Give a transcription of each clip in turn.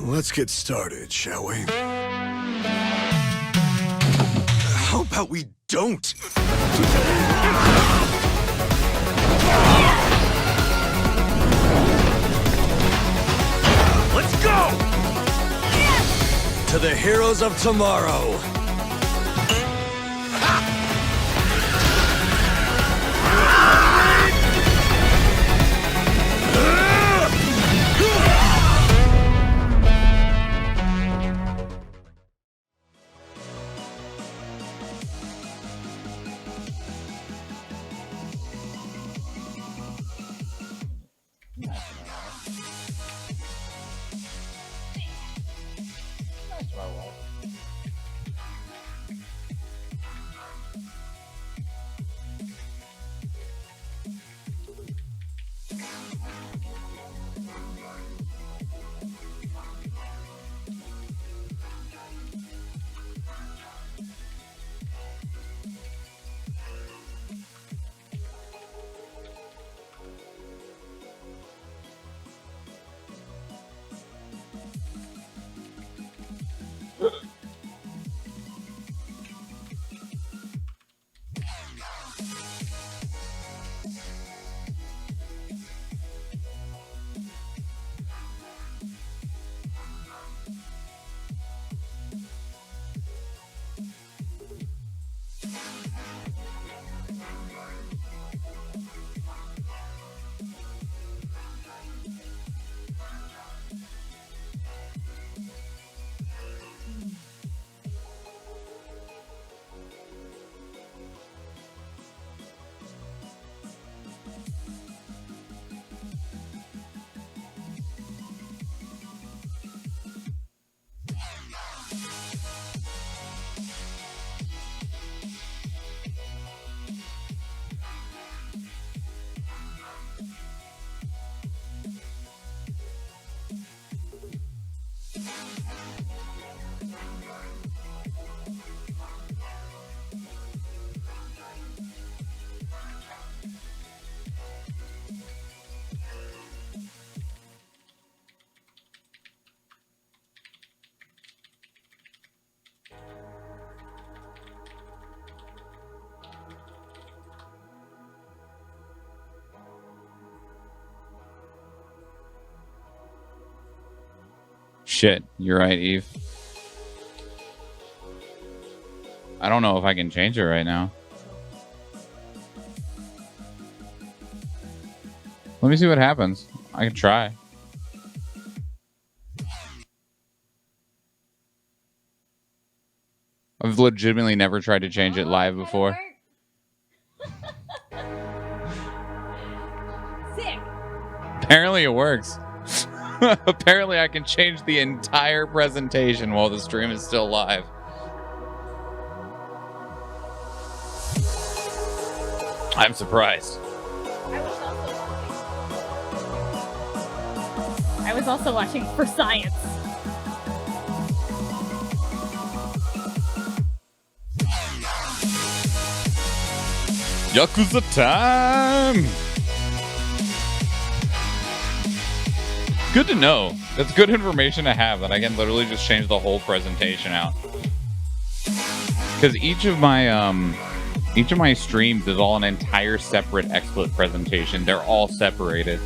let's get started, shall we? How about we don't? Let's go! To the heroes of tomorrow. Shit, you're right, Eve. I don't know if I can change it right now. Let me see what happens. I can try. I've legitimately never tried to change it live before. Sick. Apparently it works. Apparently I can change the entire presentation while the stream is still live. I'm surprised. I was also watching for science. Yakuza time! Good to know. That's good information to have, that I can literally just change the whole presentation out. Because each of my streams is all an entire separate XSplit presentation. They're all separated.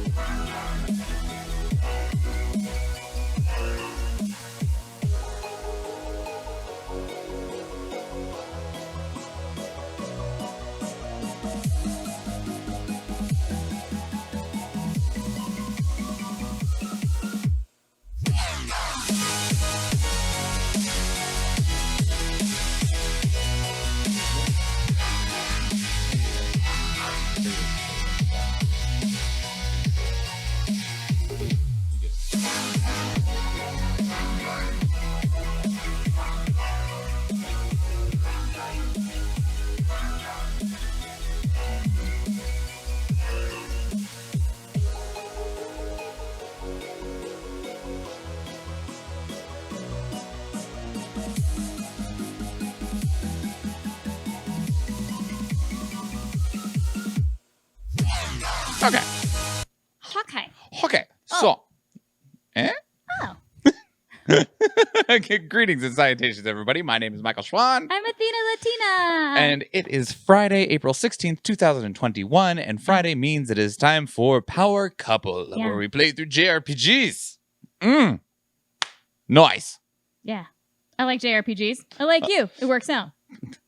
Okay. Okay. Okay. So. Eh? Oh. Greetings and salutations, everybody. My name is Michael Schwan. I'm Athena Latina. And it is Friday, April 16th, 2021. And Friday means it is time for Power Couple, where we play through JRPGs. Nice. Yeah. I like JRPGs. I like you. It works out.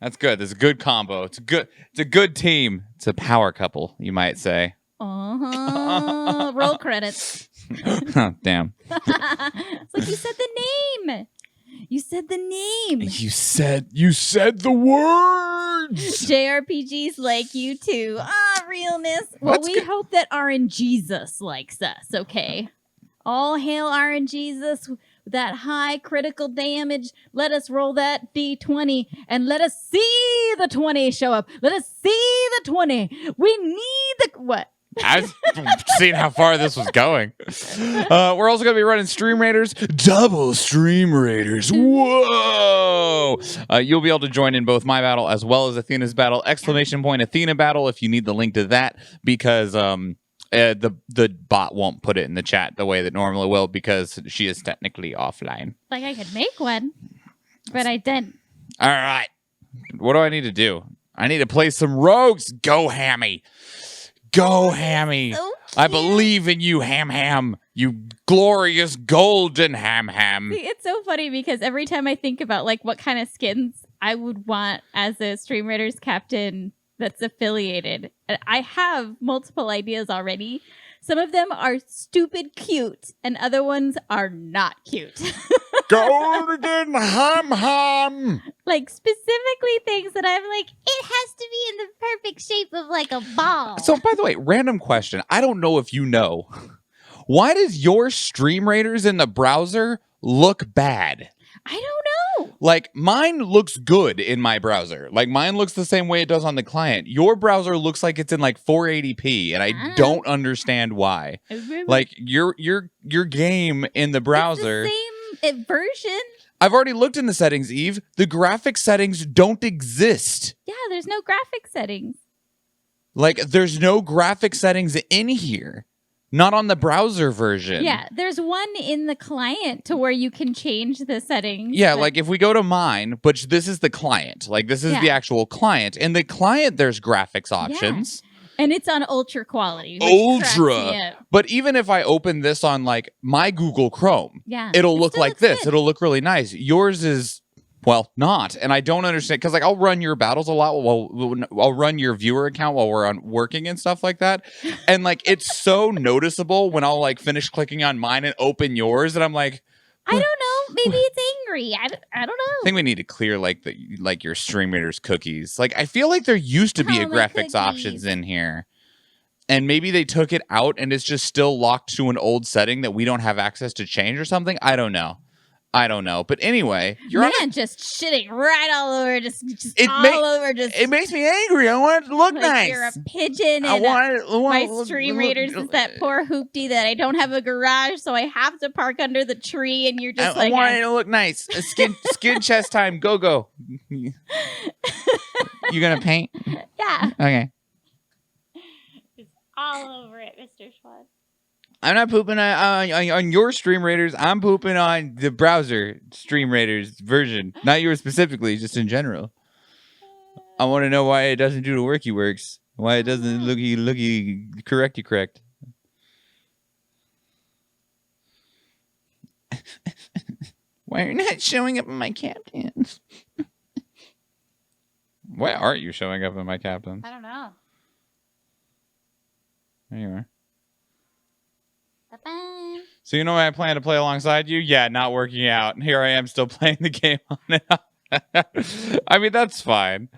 That's good. There's a good combo. It's a good team. It's a power couple, you might say. Roll credits. Damn. It's like you said the name. You said the name. You said the words. JRPGs like you too. Realness. Well, That's we good. hope that RNGesus likes us, okay? All hail RNGesus. That high critical damage. Let us roll that D20 and let us see the 20 show up. Let us see the 20. We need the... What? I've seen how far this was going. We're also going to be running Stream Raiders. Double Stream Raiders. Whoa! You'll be able to join in both my battle as well as Athena's battle. Exclamation point Athena battle if you need the link to that, because the bot won't put it in the chat the way that normally will, because she is technically offline. Like I could make one, but I didn't. All right. What do I need to do? I need to play some rogues. Go Hammy. Go Hammy. So I believe in you, Ham. You glorious golden Ham. See, it's so funny because every time I think about like what kind of skins I would want as a Stream Raiders captain that's affiliated, and I have multiple ideas already. Some of them are stupid cute, and other ones are not cute. Golden Ham. Like specifically things that I'm like, it has to be in the perfect shape of like a ball. So, by the way, random question. I don't know if you know. Why does your Stream Raiders in the browser look bad? I don't know. Like, mine looks good in my browser. Like, mine looks the same way it does on the client. Your browser looks like it's in like 480p, and I don't understand why. Like, your game in the browser, it's the same version. I've already looked in the settings, Eve. The graphic settings don't exist. Yeah, there's no graphic settings. Like, there's no graphic settings in here. Not on the browser version. Yeah, there's one in the client to where you can change the settings. Yeah, like if we go to mine, but this is the client. Like, this is the actual client. In the client, there's graphics options. Yeah. And it's on ultra quality. Which cracks me up. But even if I open this on like my Google Chrome, it'll look like this. It'll look really nice. Yours is, well, not. And I don't understand, because like I'll run your battles a lot. I'll run your viewer account while we're on working and stuff like that. And like it's so noticeable when I'll like finish clicking on mine and open yours, and I'm like, I don't know. Maybe it's angry. I don't know. I think we need to clear like your Stream Raiders cookies. Like I feel like there used to be a graphics options in here, and maybe they took it out and it's just still locked to an old setting that we don't have access to change or something. I don't know. But anyway, you're just shitting right all over, just over. It makes me angry. I want it to look like nice. You're a pigeon, and my Stream Raiders is that poor hoopty that I don't have a garage, so I have to park under the tree, and you're just I want it to look nice. Skin chest time. Go. You gonna paint? Yeah. Okay. It's all over it, Mr. Schwan. I'm not pooping on your Stream Raiders. I'm pooping on the browser Stream Raiders version. Not yours specifically, just in general. I want to know why it doesn't do the worky works. Why it doesn't looky correct. Why are you not showing up in my captains? Why aren't you showing up in my captains? I don't know. There you are. Bye-bye. So you know what I plan to play alongside you? Yeah, not working out. Here I am still playing the game on it. I mean, that's fine.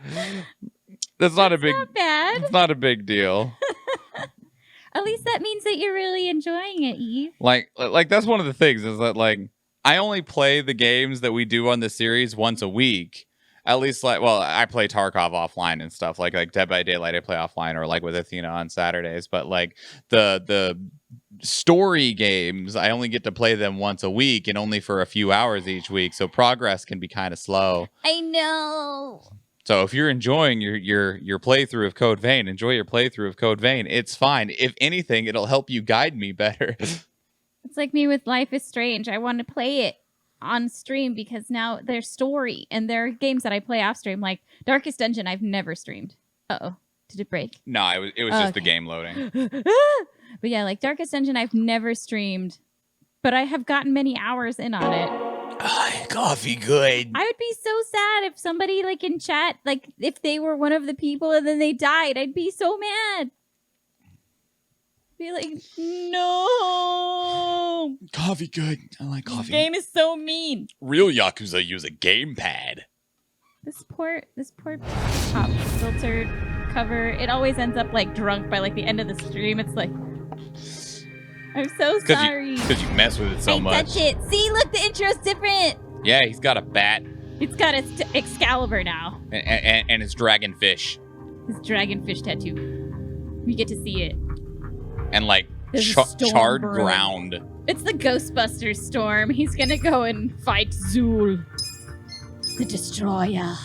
That's not bad. It's not a big deal. At least that means that you're really enjoying it, Eve. Like that's one of the things is that like I only play the games that we do on the series once a week. At least I play Tarkov offline and stuff like Dead by Daylight I play offline, or like with Athena on Saturdays, but like the story games, I only get to play them once a week and only for a few hours each week, so progress can be kind of slow. I know. So if you're enjoying your playthrough of Code Vein, enjoy your playthrough of Code Vein. It's fine. If anything, it'll help you guide me better. It's like me with Life is Strange. I want to play it on stream because now there's story and there are games that I play off stream, like Darkest Dungeon. I've never streamed. Uh-oh. Did it break? No, it was just the game loading. But yeah, like Darkest Dungeon, I've never streamed, but I have gotten many hours in on it. Coffee good. I would be so sad if somebody like in chat, like if they were one of the people and then they died. I'd be so mad. Be like, no. Coffee good. I like This coffee. game is so mean. Real Yakuza use a gamepad. This poor pop filter cover. It always ends up like drunk by like the end of the stream. It's like, I'm so sorry. Because you mess with it so much. Touch it. See, look, the intro's different. Yeah, he's got a bat It's got its Excalibur now. and his dragonfish. His dragonfish tattoo. We get to see it. And like There's a storm charred brewing. ground. It's the Ghostbusters storm. He's gonna go and fight Zool, the Destroyer.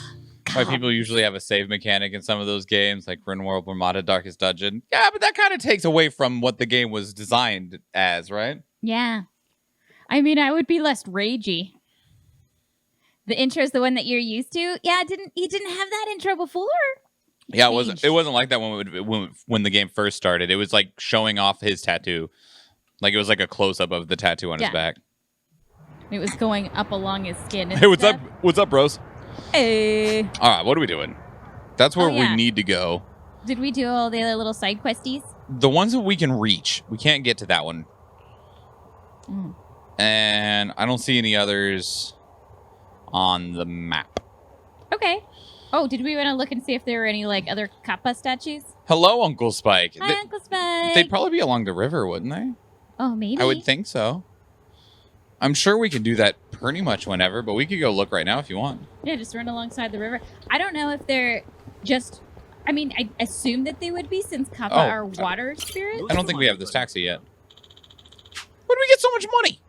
Why people usually have a save mechanic in some of those games, like RimWorld, Ramada, Darkest Dungeon. Yeah, but that kind of takes away from what the game was designed as, right? Yeah. I mean, I would be less ragey. The intro's the one that you're used to. Yeah, he didn't have that intro before. Yeah, Changed. it wasn't like that when the game first started. It was like showing off his tattoo. Like it was like a close up of the tattoo on his back. It was going up along his skin. And Hey, what's stuff. up? What's up, bros? Hey. All right, what are we doing? That's where yeah. we need to go. Did we do all the other little side questies? The ones that we can reach. We can't get to that one. Mm. And I don't see any others on the map. Okay. Oh, did we want to look and see if there were any like other Kappa statues? Hello, Uncle Spike. Hi, Uncle Spike. They'd probably be along the river, wouldn't they? Oh, maybe. I would think so. I'm sure we can do that pretty much whenever, but we could go look right now if you want. Yeah, just run alongside the river. I don't know if they're just... I mean, I assume that they would be since Kappa are water spirits. I don't think we have this taxi yet. Where did we get so much money?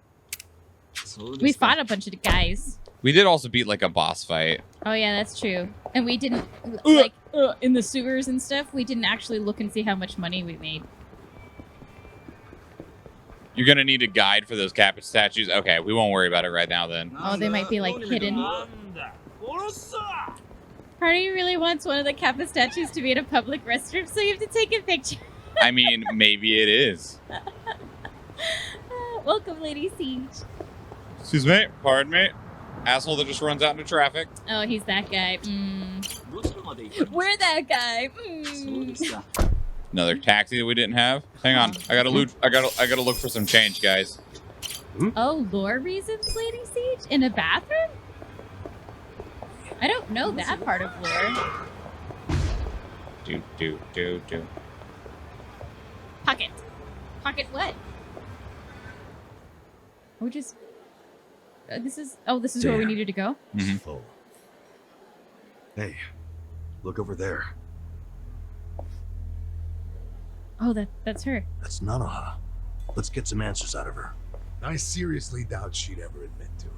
We fought a bunch of guys. We did also beat like a boss fight. Oh, yeah, that's true. And we didn't... Like, in the sewers and stuff, we didn't actually look and see how much money we made. You're going to need a guide for those Kappa statues. Okay, we won't worry about it right now then. Oh, they might be, like, hidden. Party really wants one of the Kappa statues to be in a public restroom, so you have to take a picture. I mean, maybe it is. Welcome, Lady Siege. Excuse me, pardon me. Asshole that just runs out into traffic. Oh, he's that guy. We're that guy. Another taxi that we didn't have. Hang on, I gotta loot. I gotta look for some change, guys. Oh, lore reasons, Lady Siege? In a bathroom? I don't know that part of lore. Do. Pocket. Pocket what? We're just... this is where we needed to go? Mm-hmm. Full. Hey, look over there. Oh, that's her. That's Nanoha. Let's get some answers out of her. I seriously doubt she'd ever admit to it.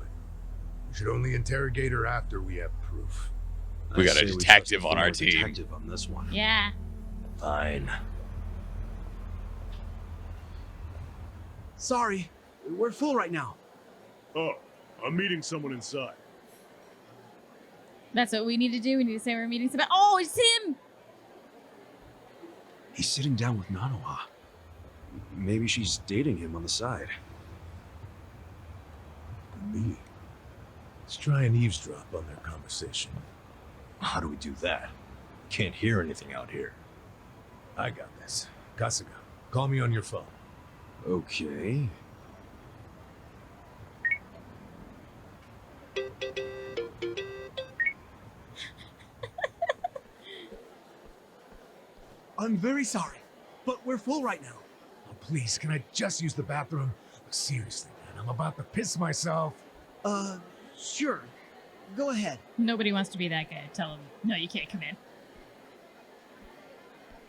We should only interrogate her after we have proof. We got a I say detective trust on our more team. Detective on this one. Yeah. Fine. Sorry, we're full right now. Oh, I'm meeting someone inside. That's what we need to do. We need to say we're meeting somebody. Oh, it's him! He's sitting down with Nanoha. Maybe she's dating him on the side. Me. Let's try and eavesdrop on their conversation. How do we do that? Can't hear anything out here. I got this. Kasuga, call me on your phone. Okay. I'm very sorry, but we're full right now. Oh, please, can I just use the bathroom? Seriously, man, I'm about to piss myself. Sure. Go ahead. Nobody wants to be that guy. Tell him, no, you can't come in.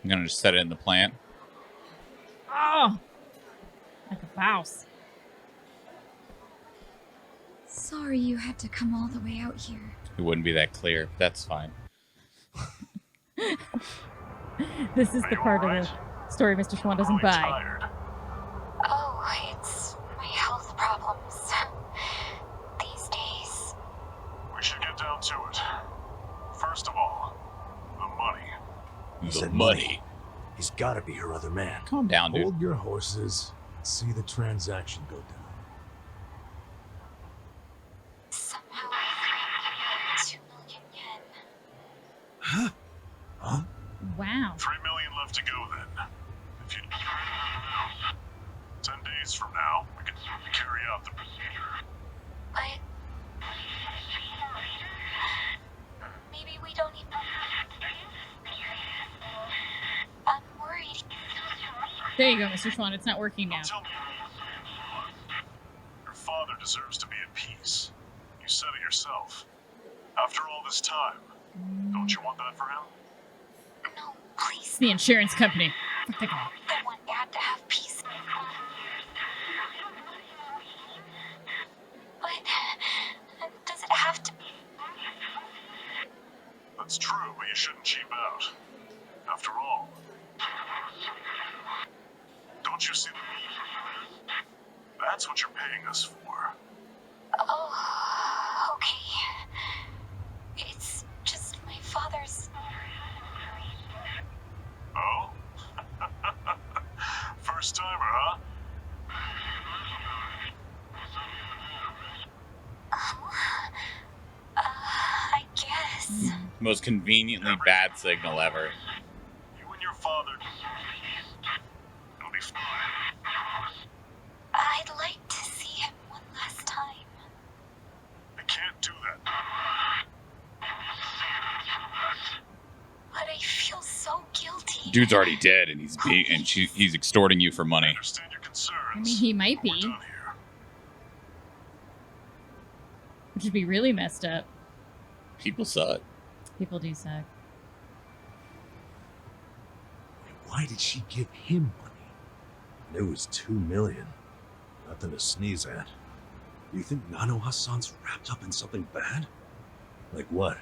I'm gonna just set it in the plant. Oh! Like a mouse. Sorry you had to come all the way out here. It wouldn't be that clear. That's fine. This is the part of the story Mr. Swan doesn't buy. Oh, it's my health problems. These He said money. He's gotta be her other man. Calm down, dude. Hold your horses. See the transaction go down. Somehow, 2 million yen. Huh? Wow. 3 million left to go then. If you 10 days from now, we can carry out the procedure. But maybe we don't even. I'm worried. There you go, Mr. Swan. It's not working now. Tell me, your father deserves to be at peace. You said it yourself. After all this time, don't you want that for him? No, please. It's the insurance company. Fuck that guy. I want Dad to have peace. But does it have to be? That's true, but you shouldn't cheap out. After all, don't you see the... That's what you're paying us for. Oh, okay. It's just my father's. Oh? First timer, huh? I guess. Most conveniently bad signal ever. You and your father... It'll be fine. I'd like to see him one last time. I can't do that. But I feel so guilty. Dude's already dead, and he's extorting you for I money. understand your concerns. I mean, he might We're be, done here. which would be really messed up. People suck. People do suck. Why did she give him money? It was 2 million. Nothing to sneeze at. You think Nano Hassan's wrapped up in something bad? Like what?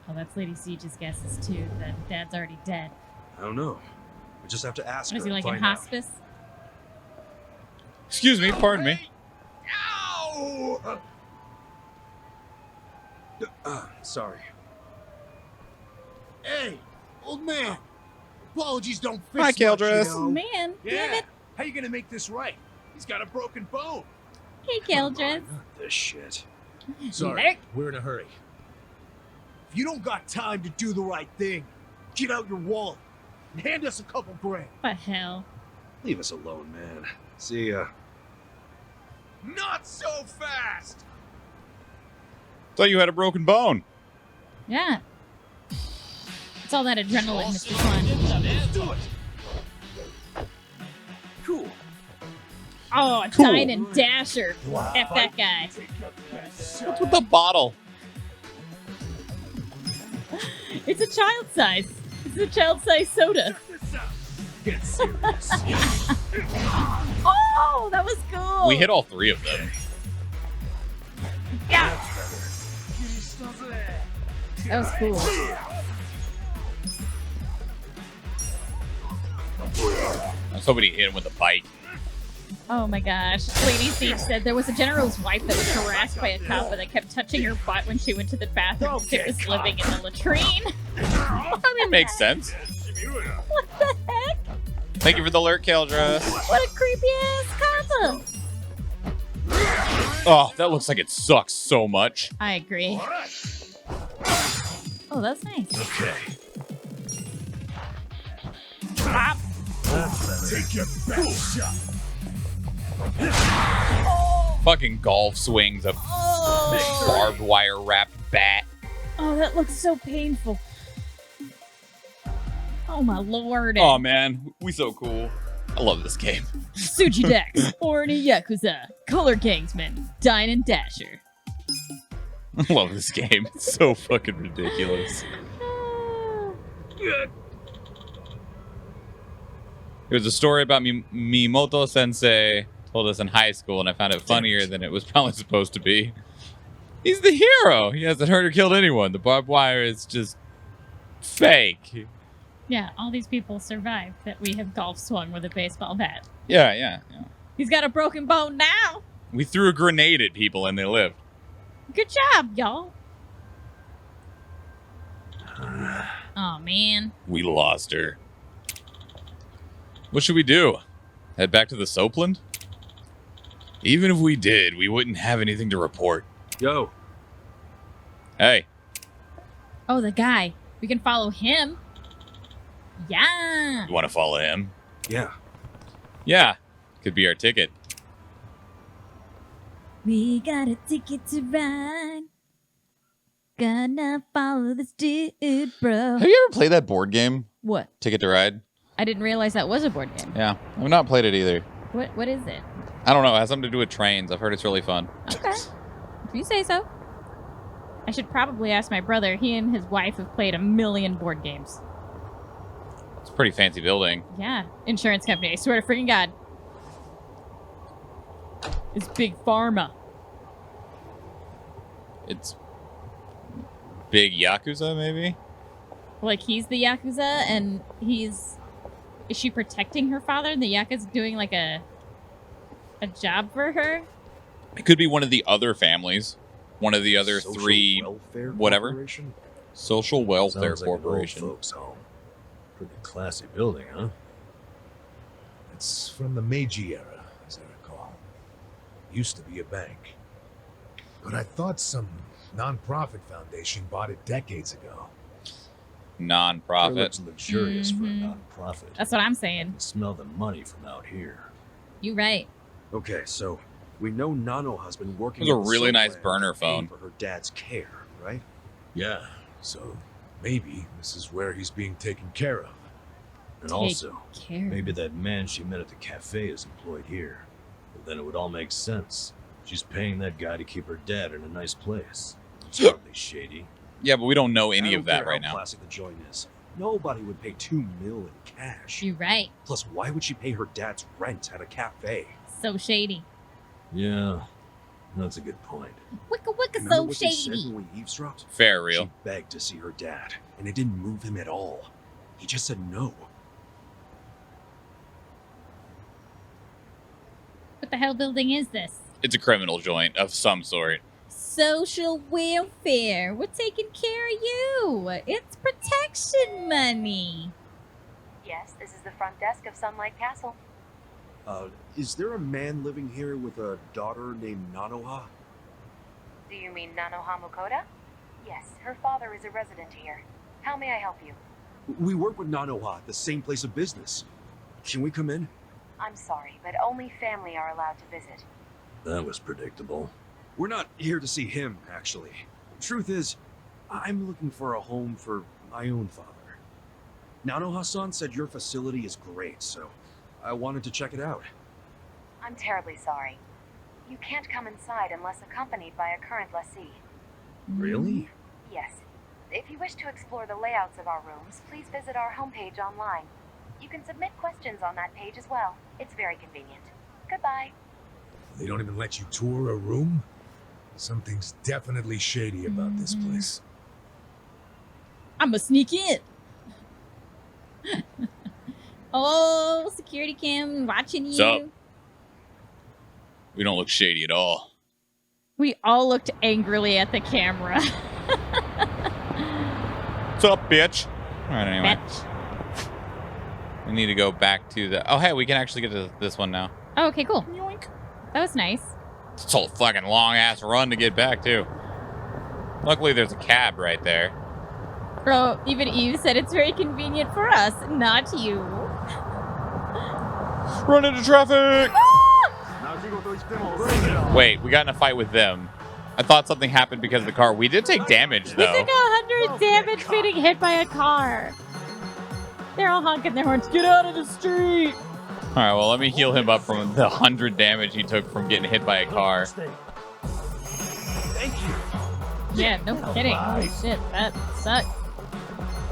Oh, that's Lady Siege's guesses too. That Dad's already dead. I don't know. We just have to ask What is her. he, and like in find out. hospice? Excuse me, pardon me. Ow! Sorry. Hey, old man. Apologies don't fix Hi, much, Kaldris. you Oh know? man, damn Yeah. it. How you gonna make this right? He's got a broken bone. Hey, Kaldris. Not this shit. Sorry, Lark. we're in a hurry. If you don't got time to do the right thing, get out your wallet and hand us a couple grand. What the hell? Leave us alone, man. See ya. Not so fast! Thought you had a broken bone. Yeah. It's all that adrenaline, Mr. Swan. Let's do it! Cool. Oh, Cool. Dine and Dasher. F that guy. What's with the bottle? It's a child size. It's a child size soda. Get serious. Oh, that was cool. We hit all 3 of them. Yeah. That was cool. I was hoping he hit him with a bike. Oh my gosh. Lady Siege said there was a general's wife that was harassed by a cop that kept touching her butt when she went to the bathroom because it was living in the latrine. I mean, makes sense. What the heck? Thank you for the alert, Kaldris. What a creepy ass cop. Oh, that looks like it sucks so much. I agree. Oh, that's nice. Okay. Pop. Take your best shot. Fucking golf swings, a Oh. barbed wire wrapped bat. Oh, that looks so painful. Oh my lord. Oh man, we so cool. I love this game. Suji Dex, Orny Yakuza, Color Gangsman, Dine and Dasher. I love this game. It's so fucking ridiculous. There's a story about Mimoto Sensei told us in high school, and I found it funnier than it was probably supposed to be. He's the hero. He hasn't hurt or killed anyone. The barbed wire is just fake. Yeah, all these people survived that we have golf swung with a baseball bat. Yeah. He's got a broken bone now. We threw a grenade at people and they lived. Good job, y'all. Oh, man. We lost her. What should we do? Head back to the Soapland? Even if we did, we wouldn't have anything to report. Yo, Hey, Oh, the guy. We can follow him. Yeah. you want to follow him? yeah. Yeah, could be our ticket. We got a ticket to ride. Gonna follow this dude, bro. Have you ever played that board game, What? Ticket to Ride? I didn't realize that was a board game. Yeah, I've not played it either. What is it? I don't know. It has something to do with trains. I've heard it's really fun. Okay. If you say so. I should probably ask my brother. He and his wife have played 1,000,000 board games. It's a pretty fancy building. Yeah. Insurance company. I swear to freaking God. It's Big Pharma. It's big Yakuza, maybe? Like, he's the Yakuza, and he's... Is she protecting her father? And the Yakuza's doing, like, a job for her? It could be one of the other families. One of the other Social three... Welfare whatever. Corporation? Social Welfare Sounds like an old Corporation. folks' home. Pretty classy building, huh? It's from the Meiji era, as I recall. Used to be a bank. But I thought some non-profit foundation bought it decades ago. It Non-profit. looks luxurious for a Mhm. non-profit. That's what I'm I saying. can smell the money from out here. You right. Okay, so we know Nanoha's been working. There's a at the really nice Soapland burner paying phone. for her dad's care, right? Yeah, so maybe this is where he's being taken care of. And Take also, care. maybe that man she met at the cafe is employed here. Well, then it would all make sense. She's paying that guy to keep her dad in a nice place. It's hardly shady. Yeah, but we don't know any I of don't that care right how now. classic the joint is. Nobody would pay $2 million in cash. You right. Plus, why would she pay her dad's rent at a cafe? So shady. Yeah, that's a good point. Wicka wicka Remember so what they said shady. when we eavesdropped? Fair, real. She begged to see her dad, and it didn't move him at all. He just said no. What the hell building is this? It's a criminal joint of some sort. Social welfare. We're taking care of you. It's protection money. Yes, this is the front desk of Sunlight Castle. Is there a man living here with a daughter named Nanoha? Do you mean Nanoha Mukoda? Yes, her father is a resident here. How may I help you? We work with Nanoha at the same place of business. Can we come in? I'm sorry, but only family are allowed to visit. That was predictable. We're not here to see him, actually. Truth is, I'm looking for a home for my own father. Nanoha-san said your facility is great, so I wanted to check it out. I'm terribly sorry. You can't come inside unless accompanied by a current lessee. Really? Yes. If you wish to explore the layouts of our rooms, please visit our homepage online. You can submit questions on that page as well. It's very convenient. Goodbye. They don't even let you tour a room? Something's definitely shady about this place. I'ma sneak in. Oh, security cam watching you. What's up? We don't look shady at all. We all looked angrily at the camera. What's up, bitch? All right, anyway. Fetch. We need to go back to the... Oh, hey, we can actually get to this one now. Oh, okay, cool. That was nice. It's a fucking long-ass run to get back, too. Luckily, there's a cab right there. Bro, even Eve said it's very convenient for us, not you. Run into traffic! Wait, we got in a fight with them. I thought something happened because of the car. We did take damage, We though. took 100 damage getting hit by a car. They're all honking their horns. Get out of the street! All right, well, let me heal him up from the 100 damage he took from getting hit by a car. Thank you. Yeah, no kidding. Holy shit, that sucked.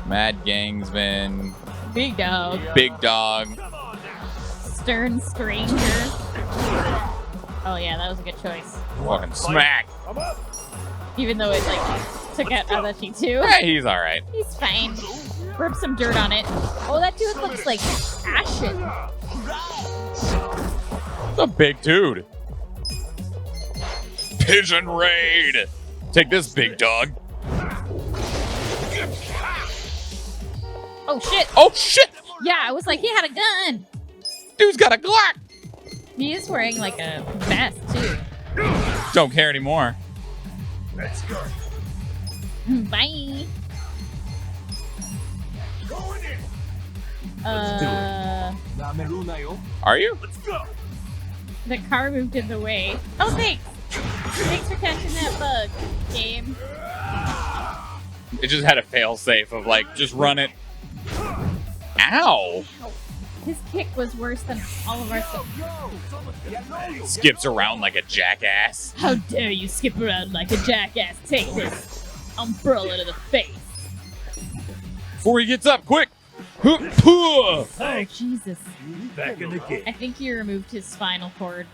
Mad Gangsman, Big dog. Big Dog. Stern stranger. Oh yeah, that was a good choice. Fucking smack. Even though it like took out Adachi too. Hey, he's all right. He's fine. Rub some dirt on it. Oh, that dude looks like ashen. It's a big dude. Pigeon Raid. Take this, Big Dog. Oh, shit. Oh, shit! Yeah, I was like, he had a gun. Dude's got a Glock! He is wearing like a vest, too. Don't care anymore. Let's go. Bye. Going in. Are you? Let's go. The car moved in the way. Oh, thanks. Thanks for catching that bug, game. It just had a fail safe of like, just run it. Ow! His kick was worse than all of our stuff. Skips around like a jackass. How dare you skip around like a jackass? Take this umbrella to the face. Before he gets up, quick! Huh. Oh, Jesus. Back in the game. I think he removed his spinal cord.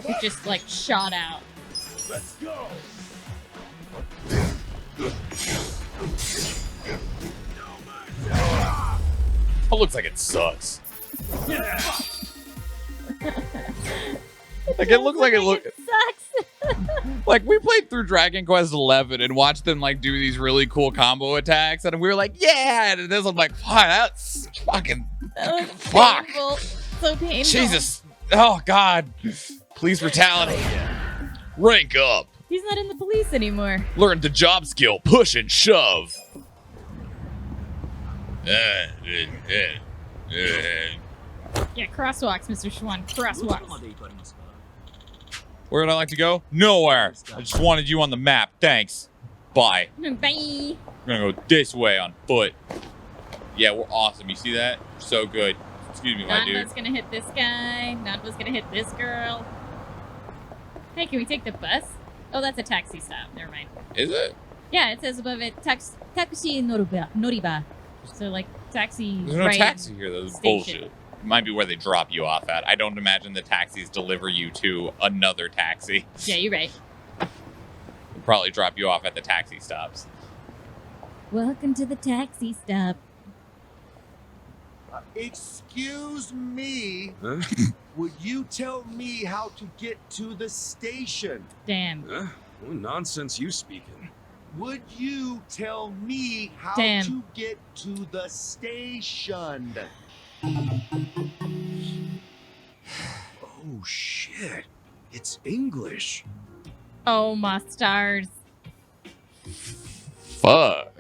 It just like shot out. Let's go. That looks like it sucks. Like it looks like It sucks. like we played through Dragon Quest 11 and watched them like do these really cool combo attacks, and we were like, yeah. And this, I'm like, fuck, that's fucking That was fuck. painful. So painful. Jesus. Oh God. Police brutality. Rank up. He's not in the police anymore. Learn the job skill. Push and shove. Yeah, crosswalks, Mr. Schwan. Crosswalks. Where would I like to go? Nowhere. I just wanted you on the map. Thanks. Bye. Bye. We're gonna go this way on foot. Yeah, we're awesome. You see that? So good. Excuse me, my dude. Nanda's gonna hit this guy. Nanda's gonna hit this girl. Hey, can we take the bus? Oh, that's a taxi stop. Never mind. Is it? Yeah, it says above it, taxi noriba. So, like, taxi There's no right taxi here. That's station. bullshit. Might be where they drop you off at. I don't imagine the taxis deliver you to another taxi. Yeah, you're right. They'll probably drop you off at the taxi stops. Welcome to the taxi stop. Excuse me. Huh? Would you tell me how to get to the station? Damn. Huh? What nonsense you speaking? Would you tell me how Damn. to get to the station? Oh shit. It's English. Oh, my stars. Fuck.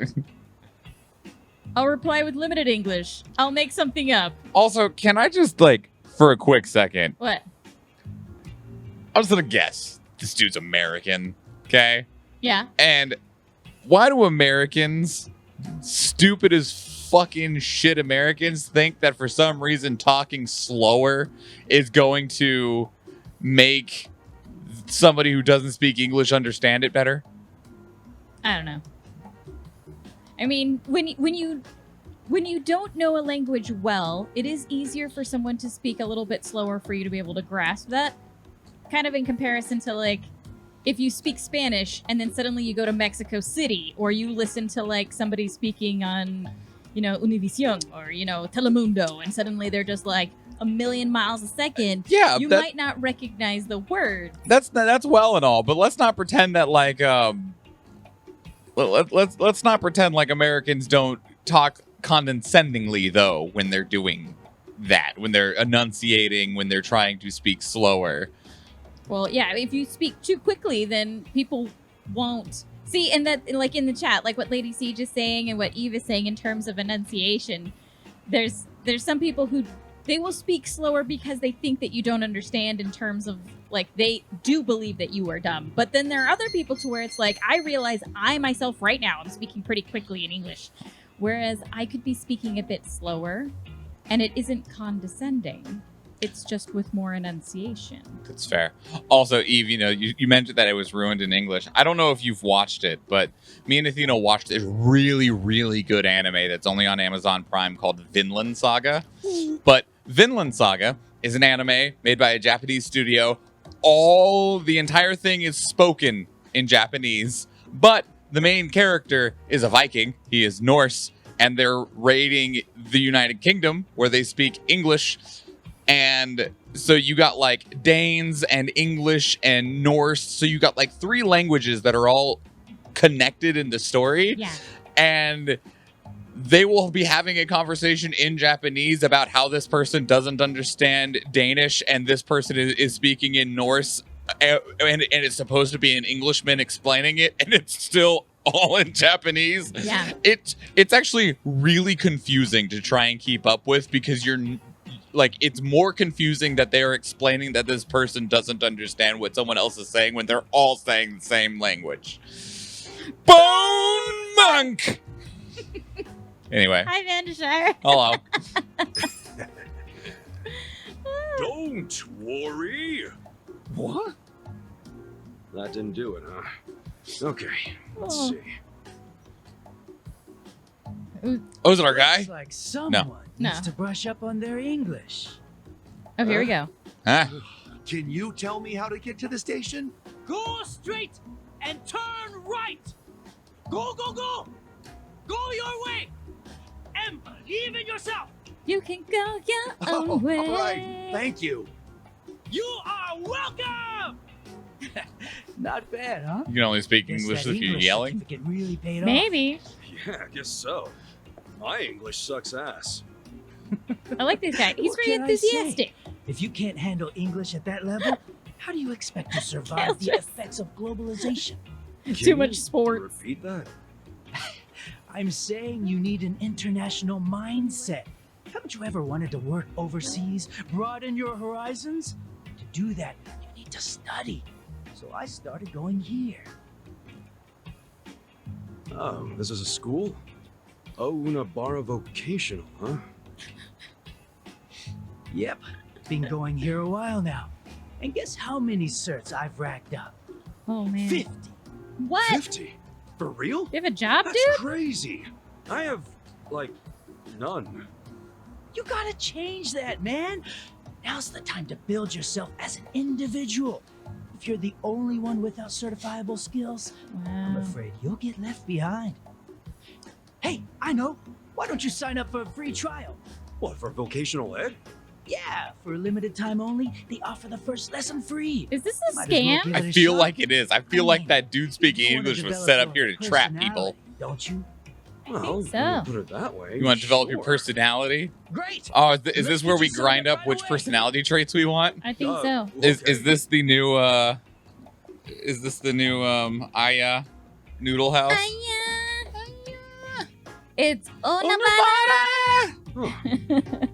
I'll reply with limited English. I'll make something up. Also, can I just, like, for a quick second, What? I was gonna guess this dude's American, okay? Yeah. And why do Americans, stupid as fucking shit Americans, think that for some reason talking slower is going to make somebody who doesn't speak English understand it better? I don't know. I mean, when you don't know a language well, it is easier for someone to speak a little bit slower for you to be able to grasp that. Kind of in comparison to, like, if you speak Spanish and then suddenly you go to Mexico City, or you listen to, like, somebody speaking on, you know, Univision or, you know, Telemundo, and suddenly they're just like a million miles a second. Yeah, You might not recognize the word. that's well and all, but let's not pretend that like let's not pretend like Americans don't talk condescendingly though when they're doing that, when they're enunciating, when they're trying to speak slower. Well, yeah, if you speak too quickly, then people won't see. And that, like in the chat, like what Lady Siege is saying and what Eve is saying in terms of enunciation, there's some people who they will speak slower because they think that you don't understand in terms of, like, they do believe that you are dumb. But then there are other people to where it's like, I realize I myself right now am speaking pretty quickly in English, whereas I could be speaking a bit slower, and it isn't condescending. It's just with more enunciation. That's fair. Also, Eve, you know, you mentioned that it was ruined in English. I don't know if you've watched it, but me and Athena watched this really, really good anime that's only on Amazon Prime called Vinland Saga. But Vinland Saga is an anime made by a Japanese studio. The entire thing is spoken in Japanese, but the main character is a Viking. He is Norse, and they're raiding the United Kingdom where they speak English. And so you got like Danes and English and Norse. So you got like 3 languages that are all connected in the story. Yeah. And they will be having a conversation in Japanese about how this person doesn't understand Danish and this person is speaking in Norse, and it's supposed to be an Englishman explaining it, and it's still all in Japanese. Yeah. It's actually really confusing to try and keep up with, because you're like, it's more confusing that they're explaining that this person doesn't understand what someone else is saying when they're all saying the same language. Bone Monk! Anyway. Hi, Vandershire. Hello. Don't worry. What? That didn't do it, huh? Okay, let's Oh. see. Oh, is it our guy? Looks like someone No. needs to brush up on their English. Oh, here we go. Huh? Can you tell me how to get to the station? Go straight and turn right. Go, go, go. Go your way. And believe in yourself. You can go your own way. All right, thank you. You are welcome. Not bad, huh? You can only speak Guess English that if you're English yelling. certificate really paid off. Maybe. Yeah, I guess so. My English sucks ass. I like this guy. He's What very can I say? enthusiastic. If you can't handle English at that level, how do you expect to survive the Just- effects of globalization? Too much sports. Repeat that? I'm saying you need an international mindset. Haven't you ever wanted to work overseas, broaden your horizons? To do that, you need to study. So I started going here. Oh, this is a school? Oh, Unabara Vocational, huh? Yep, been going here a while now. And guess how many certs I've racked up? Oh, man. 50. What? 50? For real? You have a job, That's dude? crazy. I have, like, none. You gotta change that, man. Now's the time to build yourself as an individual. If you're the only one without certifiable skills, I'm Wow. afraid you'll get left behind. Hey, I know. Why don't you sign up for a free trial? What, for vocational ed? Yeah, for a limited time only, they offer the first lesson free. Is this a Might as well scam? give I it a feel shot. like it is. I feel like that dude speaking You wanna English was develop set up your here to trap people. personality, don't you? Well, so. when you put it that way. You want to develop your sure. personality? Great. Oh, is Let's this get where you we signed grind up up right which away. personality traits we want? I think so. Is Okay. this the new Aya Noodle House? It's Onabara. Huh.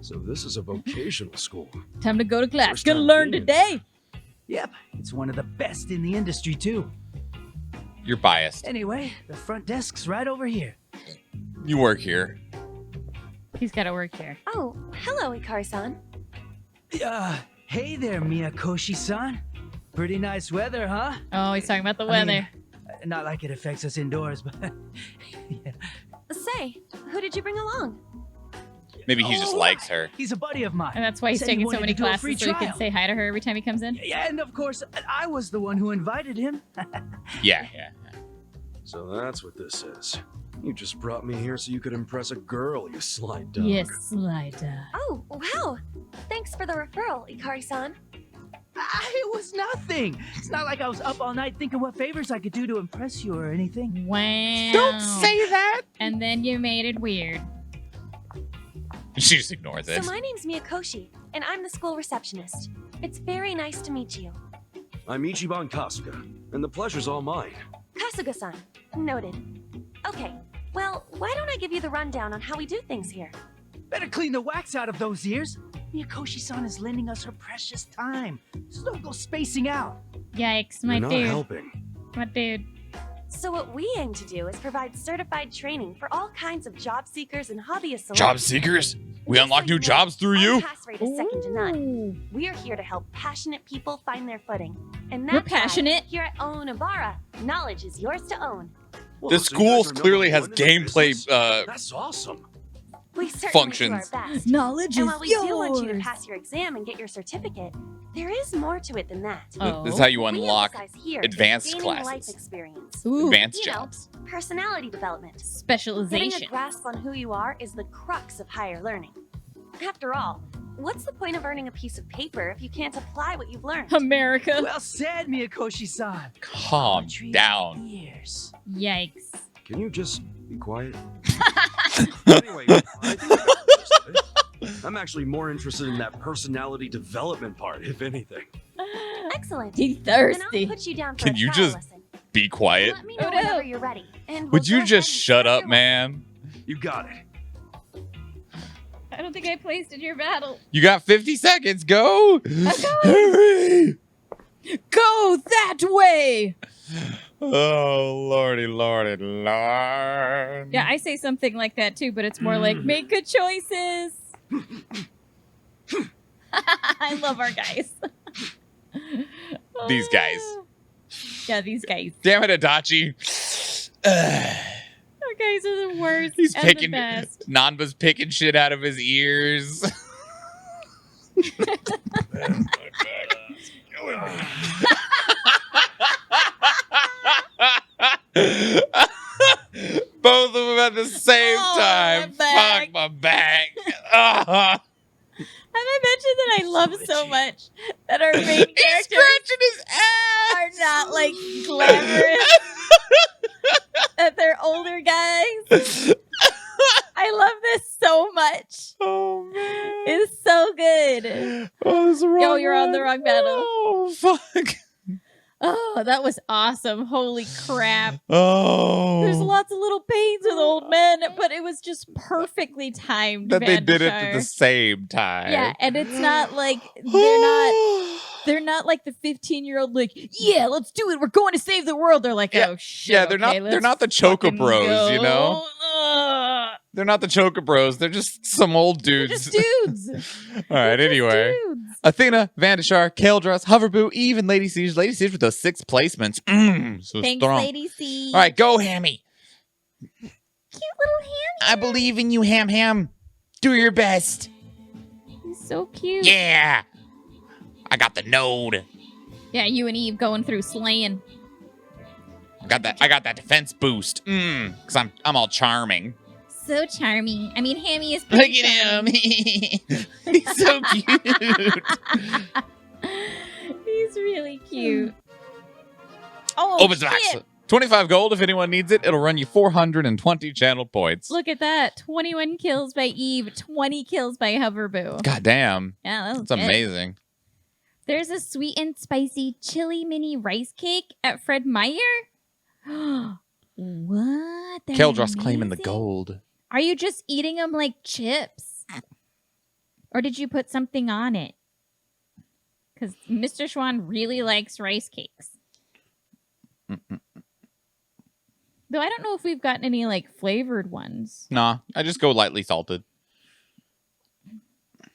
So this is a vocational school. Time to go to class. First Gonna time learn being. today. Yep, it's one of the best in the industry, too. You're biased. Anyway, the front desk's right over here. You work here. He's got to work here. Oh, hello, Ikari-san. Hey there, Miyakoshi-san. Pretty nice weather, huh? Oh, he's talking about the I weather. mean, not like it affects us indoors, but yeah. Say, who did you bring along? Maybe he just Oh, likes her. He's a buddy of mine. And that's why he's Said he taking so wanted many to do a free classes so he can trial. say hi to her every time he comes in. Yeah, and of course, I was the one who invited him. Yeah. So that's what this is. You just brought me here so you could impress a girl, you sly dog. Yes, Slider. Oh, wow. Thanks for the referral, Ikari-san. It was nothing. It's not like I was up all night thinking what favors I could do to impress you or anything. Wow. that. And then you made it weird. She just ignores So it. my name's Miyakoshi, and I'm the school receptionist. It's very nice to meet you. I'm Ichiban Kasuga, and the pleasure's all mine. Kasuga-san. Noted. Okay, well, why don't I give you the rundown on how we do things here? Better clean the wax out of those ears. Miyakoshi-san is lending us her precious time. So don't go spacing out. Yikes, my You're not dude. helping. My dude. So what we aim to do is provide certified training for all kinds of job seekers and hobbyists alike. Job seekers? We Just unlock so new you know, jobs through our you? pass rate is second to none. Ooh. We are here to help passionate people find their footing. And We're that's why passionate. here at Onabara, knowledge is yours to own. Well, This so you guys school are clearly number has one in the gameplay business? That's awesome. We certainly Functions. do our best. Knowledge And is while we yours. do want you to pass your exam and get your certificate, there is more to it than that. Oh. This is how you We unlock emphasize here advanced gaining classes. life experience, Ooh, advanced you know, jobs. personality development. Getting specialization. a grasp on who you are is the crux of higher learning. After all, what's the point of earning a piece of paper if you can't apply what you've learned? America. Well said, Miyakoshi-san. Calm Trees down. Ears. Yikes. Can you just be quiet? Anyway, I think I got the gist of it. I'm actually more interested in that personality development part, if anything. Excellent. He's Then I'll thirsty. put you down for Can a you trial just lesson. be quiet? Let me know Oh, no. whenever you're ready. And Would we'll you go just ahead and shut start up, your man? You got it. I don't think I placed in your battle. You got 50 seconds. Go. going. Hurry. Go that way. Oh, lordy, lordy, lord. Yeah, I say something like that too, but it's more like make good choices. I love our guys. These guys. Yeah, these guys. Damn it, Adachi. Our guys are the worst. He's and picking. the best. Nanba's picking shit out of his ears. Both of them at the same Oh, time. my back. Fuck my back. Ah. Have I mentioned that I love so much that our main He's characters scratching his ass. are not like glamorous, that they're older guys. I love this so much. Oh man. It's so good. Oh, it's the wrong Yo, you're on the one. wrong battle. Oh fuck. Oh, that was awesome. Holy crap. Oh. There's lots of little pains with old men, but it was just perfectly timed. that they did it Vandashar. at the same time. Yeah, and it's not like they're not like the 15-year-old like, yeah, let's do it. We're going to save the world. They're like, Yeah. oh shit. Yeah, they're okay, not. They're let's not the Choco fucking Bros, you know. go. They're not the Choco Bros. They're just some old They're dudes. just dudes. All right. They're just Anyway, dudes. Athena, Vandashar, Kaeldras, Hoverboo, Eve, and Lady Siege. Lady Siege with those 6 placements. So Thanks, strong. Lady C. All right, go, Hammy. Cute little Hammy. I believe in you, Ham Ham. Do your best. He's so cute. Yeah. I got the node. Yeah, you and Eve going through slaying. I got that defense boost. Cause I'm all charming. So charming. I mean, Hammy is Look pretty at him. charming. He's so cute. He's really cute. Oh, Opens the shit. box. 25 gold if anyone needs it. It'll run you 420 channel points. Look at that. 21 kills by Eve, 20 kills by Hoverboo. God damn. Yeah, that was That's good. amazing. There's a sweet and spicy chili mini rice cake at Fred Meyer. What? They're Kaeldras claiming the amazing. gold. Are you just eating them like chips? Or did you put something on it? Because Mr. Schwan really likes rice cakes. Though I don't know if we've gotten any like flavored ones. Nah, I just go lightly salted.